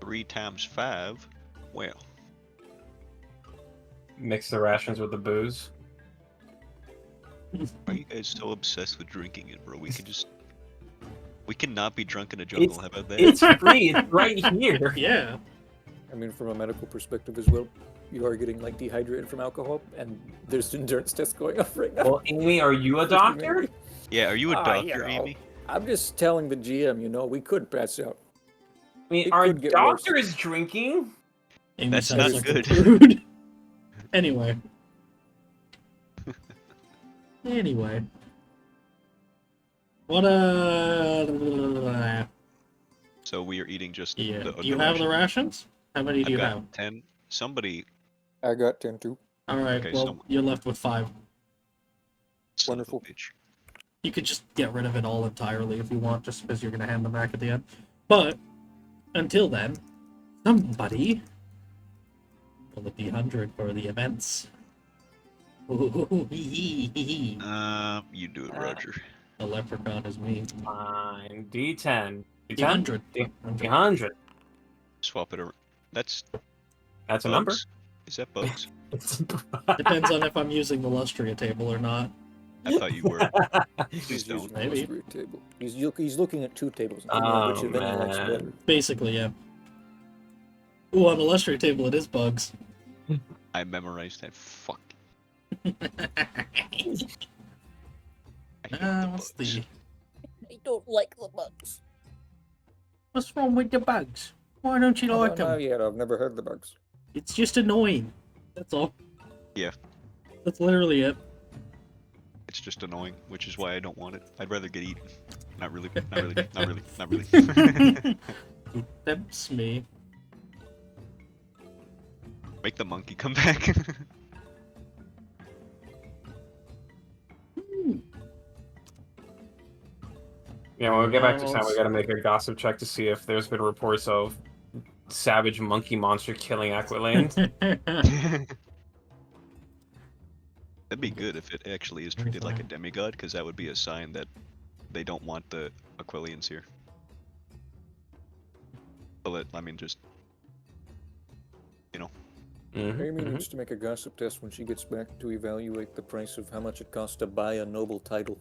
3 times 5. Well, Mix the rations with the booze. are you guys so obsessed with drinking it, bro? We cannot be drunk in a jungle. How about that? It's free. It's right here. Yeah. I mean, from a medical perspective as well, you are getting like dehydrated from alcohol, and there's endurance tests going on right now. Well, Amy, are you a doctor? Yeah, are you a Ah, doctor, Amy? I'm just telling the GM, we could pass out. I mean, It our could get worse. doctor is drinking. Amy That's sounds not like a good. prude. Anyway. What So we are eating just yeah. the Do you have the rations? How many do I've you got have? 10. Somebody. I got 10 too. Alright, Okay, well, so- you're left with 5. Son of a Wonderful. bitch. You could just get rid of it all entirely if you want, just because you're going to hand them back at the end. But, until then, somebody roll a D100 for the events. Ooh, hee, hee, hee. You do it, Roger. The leprechaun is me. Fine. D10. D100. D100. Swap it around. That's That's a bugs? number. Is that bugs? Depends on if I'm using the Lustria table or not. I thought you were. Please He's don't. using the Maybe. illustrated table. He's looking at 2 tables and thinking Oh, which of any he likes man. better. Basically, yeah. Ooh, on the Lustria table it is bugs. I memorized that. Fuck. I hate the What's bugs. the... I don't like the bugs. What's wrong with the bugs? Why don't you I like don't know them? yet. I've never heard the bugs. It's just annoying. That's all. Yeah. That's literally it. It's just annoying, which is why I don't want it. I'd rather get eaten. Not really. Not really. Not really. Not really. It tempts me. Make the monkey come back. Yeah, when we get back to town, we Else. gotta make a gossip check to see if there's been reports of savage monkey monster killing Aquilane. That'd be good if it actually is treated like a demigod, because that would be a sign that they don't want the Aquilians here. But I mean, just Amy needs to make a gossip test when she gets back to evaluate the price of how much it costs to buy a noble title.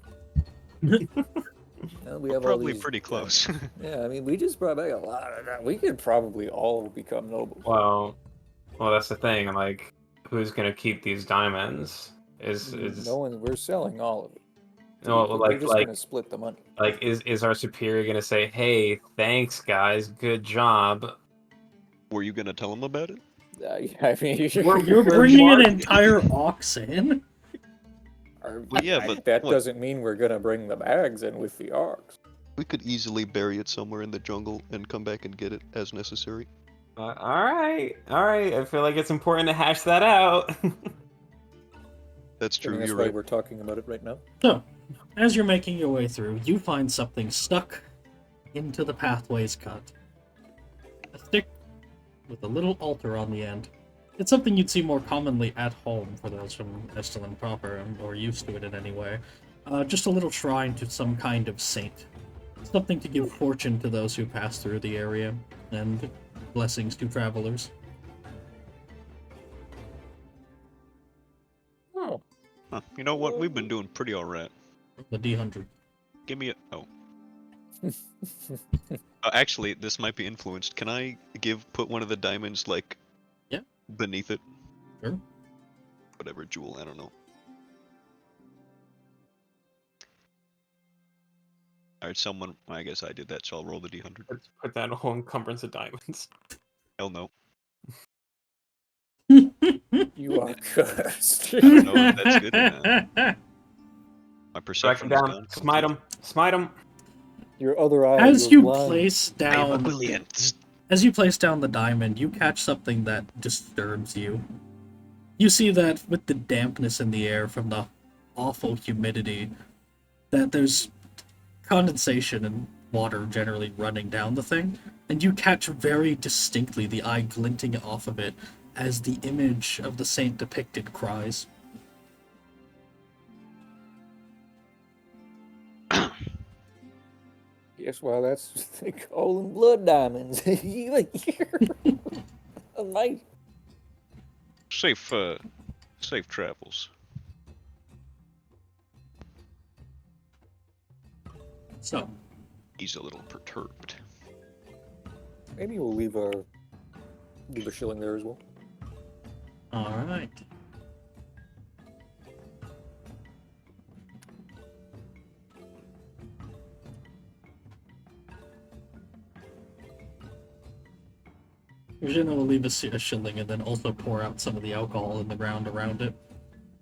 Now we have all probably these, pretty close. Yeah, I mean, we just brought back a lot of that. We could probably all become nobles. Well, that's the thing. Like, who's gonna keep these diamonds? Is No one. We're selling all of it. no, We're just gonna split the money. is our superior gonna say, "Hey, thanks guys, good job"? Were you gonna tell them about it? I mean, You're bringing an entire ox in? Well, yeah, but that what? doesn't mean we're gonna bring the bags in with the ox. We could easily bury it somewhere in the jungle and come back and get it as necessary. All right. I feel like it's important to hash that out. That's I true. mean, that's You're why right. we're talking about it right now. So, as you're making your way through, you find something stuck into the pathway's cut. A stick with a little altar on the end. It's something you'd see more commonly at home for those from Estalin proper, or used to it in any way. Just a little shrine to some kind of saint. Something to give fortune to those who pass through the area, and blessings to travelers. Oh, Huh. You know what? We've been doing pretty alright. The D100. Give me a. Oh. Actually, this might be influenced. Can I put one of the diamonds, like, Yeah. beneath it? Sure. Whatever jewel, I don't know. Alright, someone. I guess I did that, so I'll roll the D100. Let's put that whole encumbrance of diamonds. Hell no. you are cursed. I don't know if that's good or not. My Track perception him is down. gone. Smite him. Smite him. Your other eye. As goes you blind. place I am down Aquilian. As you place down the diamond, you catch something that disturbs you. You see that with the dampness in the air from the awful humidity, that there's condensation and water generally running down the thing, and you catch very distinctly the eye glinting off of it as the image of the saint depicted cries. Yes, well, that's they call them blood diamonds. Amazing. Safe travels. So, He's a little perturbed. Maybe we'll leave a shilling there as well. alright. Eugenia will leave a shilling and then also pour out some of the alcohol in the ground around it.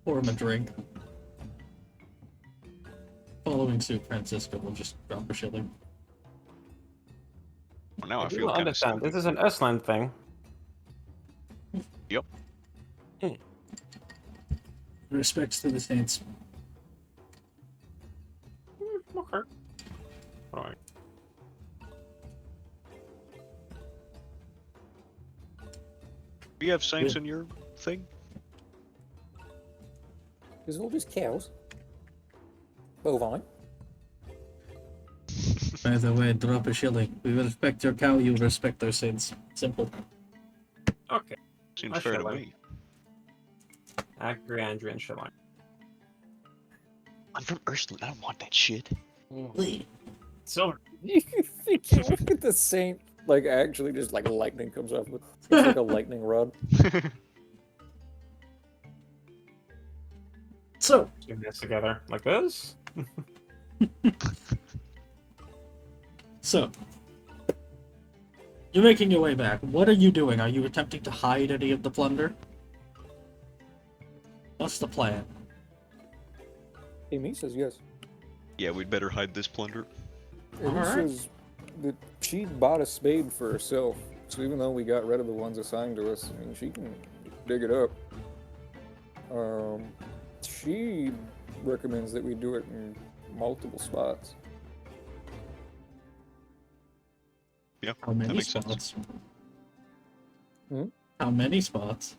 Pour him a drink. Following suit, Francisco will just drop a shilling. Well, now I do feel not kind of understand. This is an Estland thing. Yep. Respects to the Saints. Okay. Alright. Do you have saints in your thing? Is it all just cows? Bovine. By the way, drop a shilling. We will respect your cow, you respect our Saints. Simple. Okay. Seems A fair to shilling. me. Agrandrian shilling. I'm from Ursland. I don't want that shit. Silver. You think you look at the same, like actually just like lightning comes off with it's like a lightning rod. So, Do this together like this. So, you're making your way back. What are you doing? Are you attempting to hide any of the plunder? What's the plan? Amy says yes. Yeah, we'd better hide this plunder. Amy Alright. says that she bought a spade for herself, so even though we got rid of the ones assigned to us, I mean, she can dig it up. She recommends that we do it in multiple spots. Yeah, How that many makes sense. spots? Hmm? How many spots?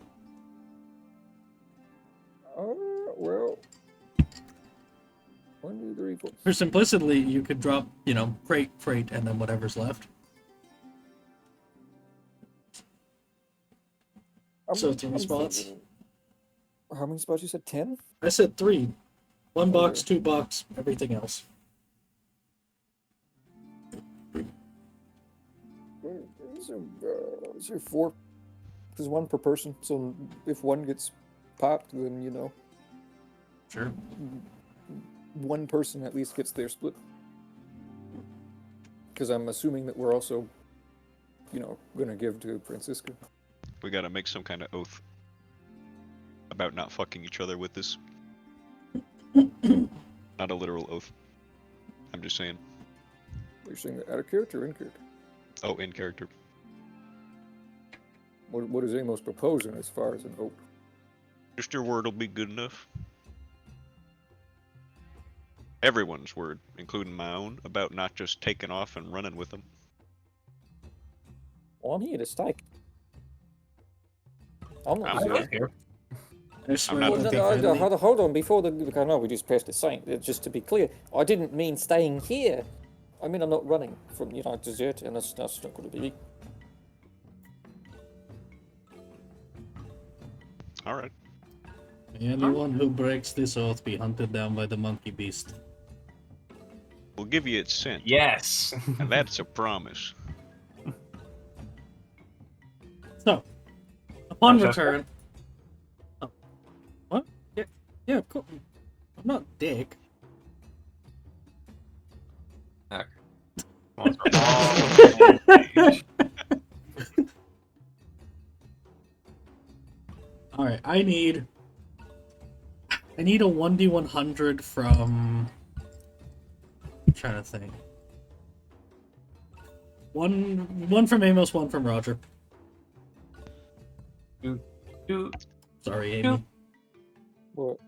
Well, 1, 2, 3, 4. For simplicity, you could drop, crate, and then whatever's left. So 3 spots? thinking- How many spots you said? 10? I said 3. 1 box, Okay. 2 box, everything else. Is there 4? There's 1 per person, so if 1 gets popped, then, Sure. 1 person at least gets their split. Because I'm assuming that we're also, gonna give to Francisco. We gotta make some kind of oath about not fucking each other with this. Not a literal oath. I'm just saying. You're saying that out of character or in character? Oh, in character. What is Amos proposing as far as an oath? Just your word will be good enough. Everyone's word, including my own, about not just taking off and running with them. Well, I'm here to stay. I'm not I'm here. not here. I swear not- to Well, be no, friendly. hold on. Before I know we just pressed the saint. Just to be clear, I didn't mean staying here. I mean I'm not running from dessert, and that's not going to be. Alright. Anyone who breaks this oath be hunted down by the monkey beast. We'll give you its scent. Yes. And that's a promise. So, upon Francesco? return... Oh. What? Yeah, cool. I'm not Dick. Okay. Well, it's Alright, I need a 1d100 from... I'm trying to think. One from Amos, one from Roger. do- Sorry, Amy. What?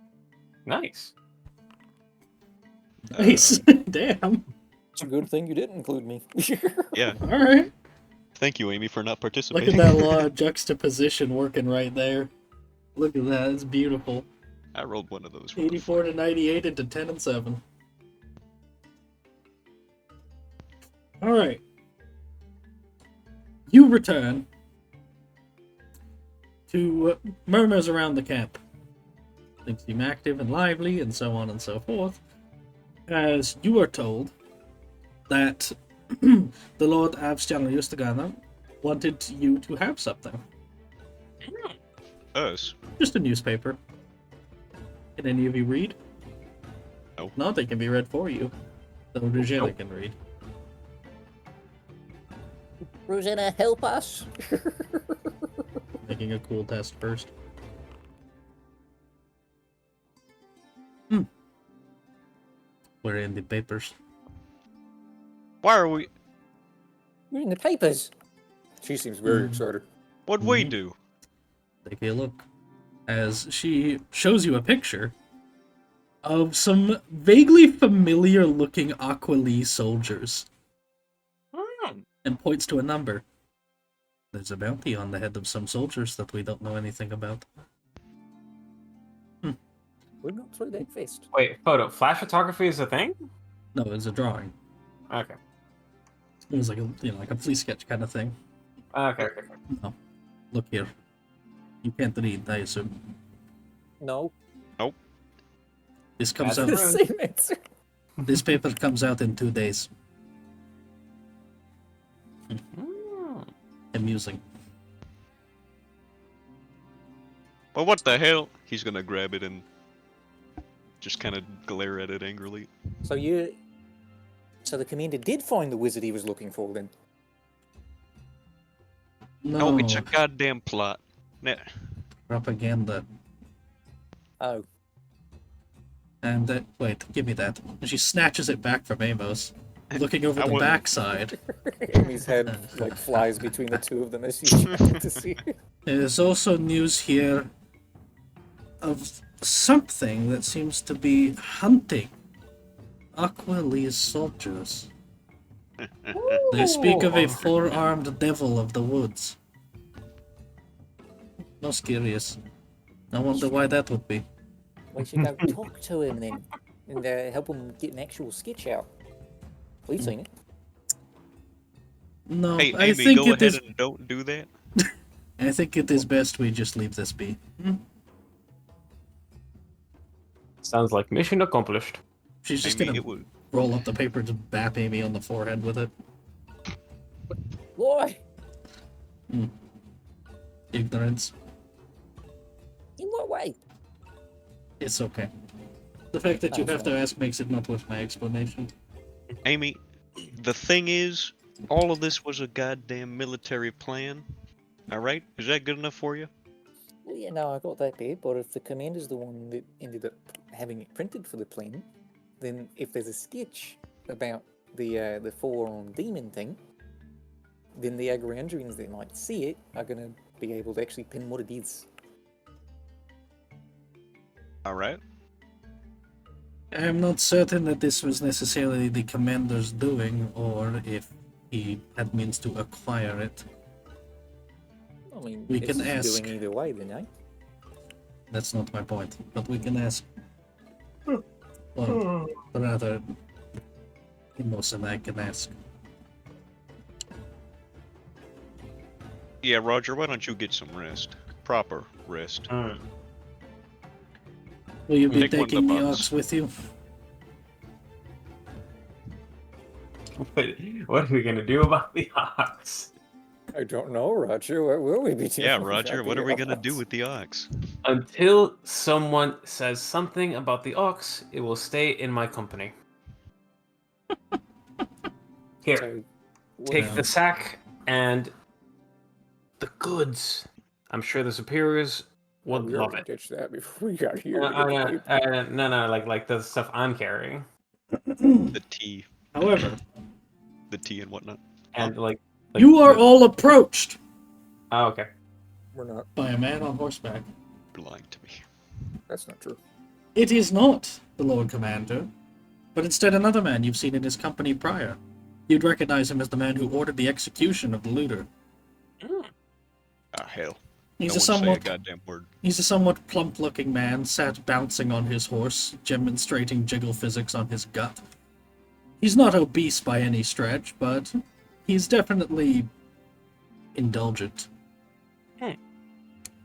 Nice. Nice. Damn. It's a good thing you didn't include me. Yeah. Alright. Thank you, Amy, for not Look participating. at that law of juxtaposition working right there. Look at that, it's beautiful. I rolled one of those. What the 84 to 98 into 10 and 7. Alright. You return to murmurs around the camp. Things seem active and lively, and so on and so forth, as you are told that the Lord Avstjan Justagana wanted you to have something. Us? Just a newspaper. Can any of you read? No. No, they can be read for you. So Regina Nope. can read. Rosanna, help us! Making a cool test first. We're in the papers. Why are we? We're in the papers. She seems very excited. What'd we Mhm. do? Take a look. As she shows you a picture of some vaguely familiar looking Aqualis soldiers and points to a number. There's a bounty on the head of some soldiers that we don't know anything about. We're not through that fest. Wait, photo. Flash photography is a thing? No, it's a drawing. Okay. It was like a like a flea sketch kind of thing. Okay. No. Look here. You can't read, I assume. No. This comes That's out. true. Same answer. This paper comes out in 2 days. Amusing. Well, what the hell? He's gonna grab it and just kind of glare at it angrily. So the commander did find the wizard he was looking for then. No, it's a goddamn plot. Nah. Propaganda. Oh. And wait, give me that. And she snatches it back from Amos, looking over I the wouldn't- backside. Amy's head like flies between the two of them as she's trying to see. There's also news here of something that seems to be hunting Aqualis soldiers. They speak of a four-armed devil of the woods. Most curious. I wonder why that would be. We should go talk to him then, and help him get an actual sketch out. We've seen it. No, Hey, I Amy, think go it ahead is. and don't do that. I think it is best we just leave this be. Sounds like mission accomplished. She's just Amy, gonna it would. roll up the paper to bap Amy on the forehead with it. Why? Ignorance. In what way? It's okay. The fact that you have to ask makes it not worth my explanation. Amy, the thing is, all of this was a goddamn military plan. Alright? Is that good enough for you? Well, yeah, no, I got that bit, but if the commander's the one that ended up having it printed for the plane, then if there's a sketch about the four-armed demon thing, then the Agrandrians that might see it are going to be able to actually pin what it is. Alright. I am not certain that this was necessarily the commander's doing, or if he had means to acquire it. I mean, We it's can ask. doing either way, then, eh? That's not my point, but we can ask. Or rather, Amos and I can ask. Yeah, Roger, why don't you get some rest? Proper rest. Will you be Take one of the taking the bugs. ox with you? What are we gonna do about the ox? I don't know, Roger. What will we be doing? Yeah, about Roger, what the are we gonna do ox? with the ox? Until someone says something about the ox, it will stay in my company. Here, So, what- take the sack and the goods. I'm sure the superiors would we love already it. ditched that before we got here. No, like the stuff I'm carrying, The tea. However, The tea and whatnot. and like you are the- all approached Oh, okay. We're not. by a man on horseback. You're lying to me. That's not true. It is not the Lord Commander, but instead another man you've seen in his company prior. You'd recognize him as the man who ordered the execution of the looter. Ah, hell. He's No a one say a somewhat goddamn word. He's a somewhat plump-looking man, sat bouncing on his horse, demonstrating jiggle physics on his gut. He's not obese by any stretch, but he's definitely indulgent.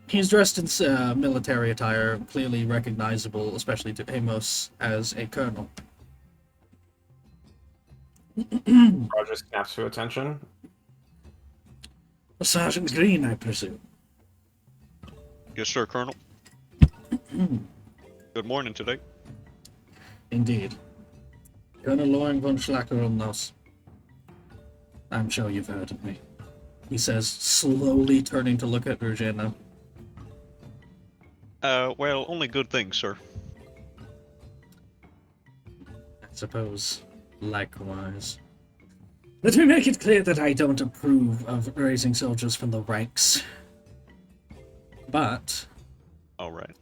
He's dressed in military attire, clearly recognizable, especially to Amos, as a colonel. Roger snaps to attention. Sergeant Green, I presume. Yes, sir, Colonel. Good morning today. Indeed. Colonel Loring von Schlackerumnos. I'm sure you've heard of me. He says, slowly turning to look at Virginia. Well, only good things, sir. I suppose, likewise. Let me make it clear that I don't approve of raising soldiers from the ranks. But All right.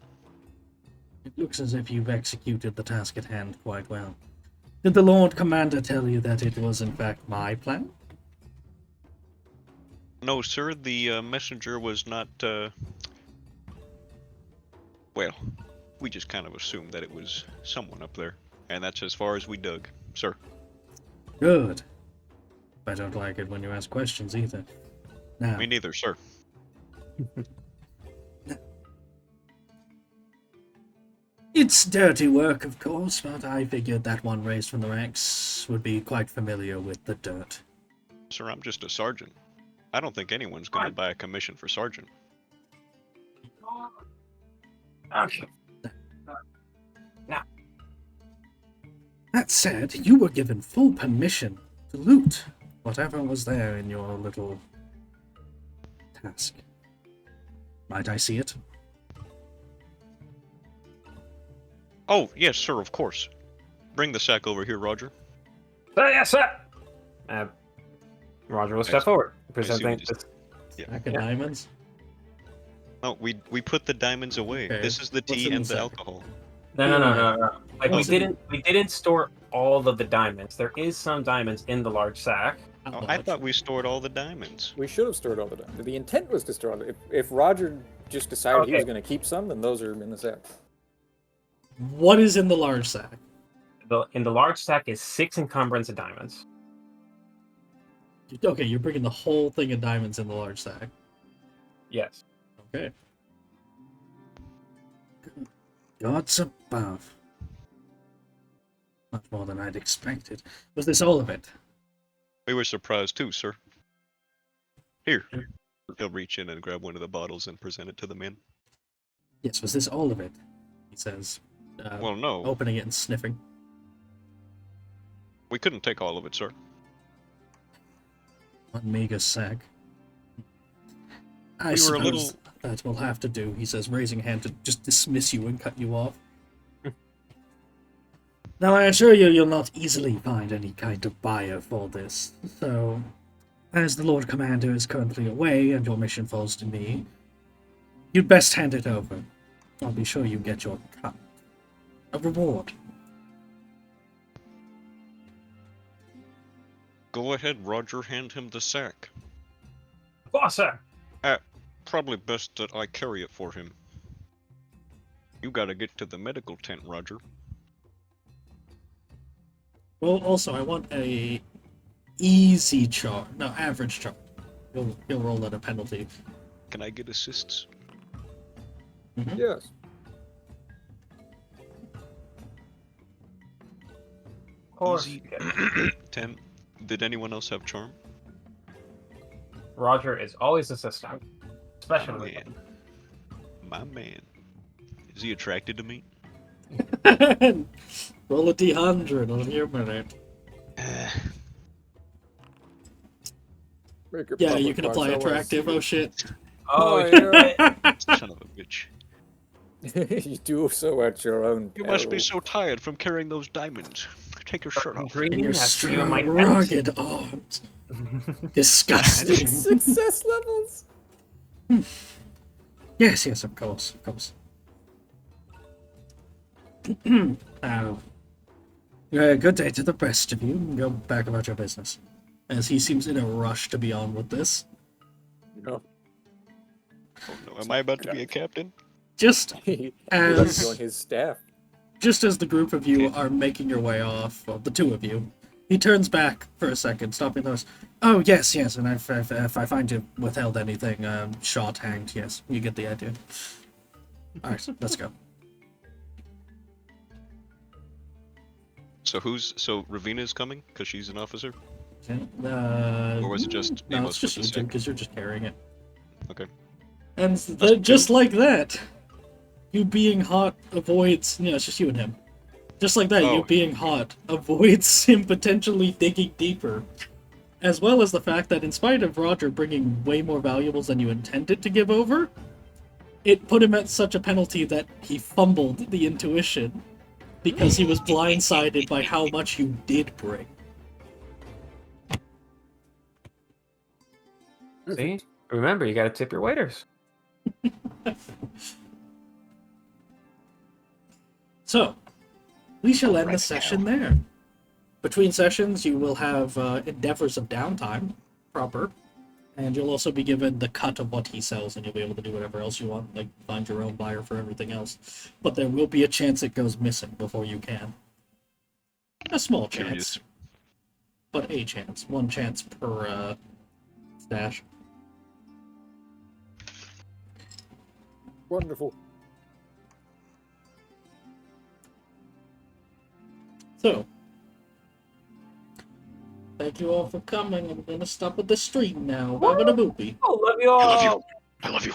it looks as if you've executed the task at hand quite well. Did the Lord Commander tell you that it was in fact my plan? No, sir, the messenger was not, well, we just kind of assumed that it was someone up there, and that's as far as we dug, sir. Good. I don't like it when you ask questions either. Now, Me neither, sir. it's dirty work, of course, but I figured that one raised from the ranks would be quite familiar with the dirt. Sir, I'm just a sergeant. I don't think anyone's gonna buy a commission for sergeant. Okay. That said, you were given full permission to loot whatever was there in your little task. Might I see it? Oh, yes, sir, of course. Bring the sack over here, Roger. Yes, sir. Roger will step forward, presenting. just- Sack of diamonds? Oh, we put the diamonds away. Okay. This is the What's tea in and the the sack? alcohol. No. Like Oh, we didn't store all of the diamonds. There is some diamonds in the large sack. Oh, I thought we stored all the diamonds. We should have stored all the diamonds. The intent was to store all the. If Roger just decided he was Okay. going to keep some, then those are in the sack. What is in the large sack? In the large sack is 6 encumbrance of diamonds. Okay, you're bringing the whole thing of diamonds in the large sack. Yes. Okay. Gods above. Much more than I'd expected. Was this all of it? We were surprised too, sir. Here. He'll reach in and grab one of the bottles and present it to the men. Yes, was this all of it? He says, Well, no. opening it and sniffing. We couldn't take all of it, sir. One meager sack. I We were a suppose little- that will have to do, he says, raising a hand to just dismiss you and cut you off. Now, I assure you, you'll not easily find any kind of buyer for this. So, as the Lord Commander is currently away and your mission falls to me, you'd best hand it over. I'll be sure you get your cut. A reward. Go ahead, Roger. Hand him the sack. Boss, sir. Probably best that I carry it for him. You gotta get to the medical tent, Roger. Well, also, I want a easy chart. No, average chart. You'll roll at a penalty. Can I get assists? Yes. Of course. Easy. 10. Did anyone else have charm? Roger is always assistant, especially. Man. My man. Is he attracted to me? Roll a d100 on your minute. Make it Yeah, public, you can my apply fellas. attractive. Oh shit. Oh, yeah. Son of a bitch. You do so at your own You must be peril. so tired from carrying those diamonds. Take your shirt off. Green And your has to do strong, my tent. rugged arms. Disgusting. Success levels. Yes, of course. Now, good day to the rest of you. Go back about your business. As he seems in a rush to be on with this. No. Oh no, am I about to be a captain? Just He as loves you on his staff. just as the group of you are making your way off, well, the two of you, He turns back for a second, stopping those. Oh, yes, and if I find you withheld anything, shot, hanged, yes. You get the idea. Alright, let's go. So Ravina's coming because she's an officer, Okay, or was it just no, Amos it's just with you the two, stick? because you're just carrying it. Okay. And That's just two. like that, you being hot avoids... it's just you and him. Just like that, you Oh. being hot avoids him potentially digging deeper. As well as the fact that in spite of Roger bringing way more valuables than you intended to give over, it put him at such a penalty that he fumbled the intuition because he was blindsided by how much you did bring. See? Remember, you gotta tip your waiters. So, we shall end the Alright, session there. Between sessions, you will have endeavors of downtime, proper, and you'll also be given the cut of what he sells, and you'll be able to do whatever else you want, like find your own buyer for everything else. But there will be a chance it goes missing before you can. A small Curious. chance, but a chance. One chance per stash. Wonderful. So, thank you all for coming. I'm gonna stop with the stream now. Bye bye, boopy. Oh, love you all. I love you. I love you.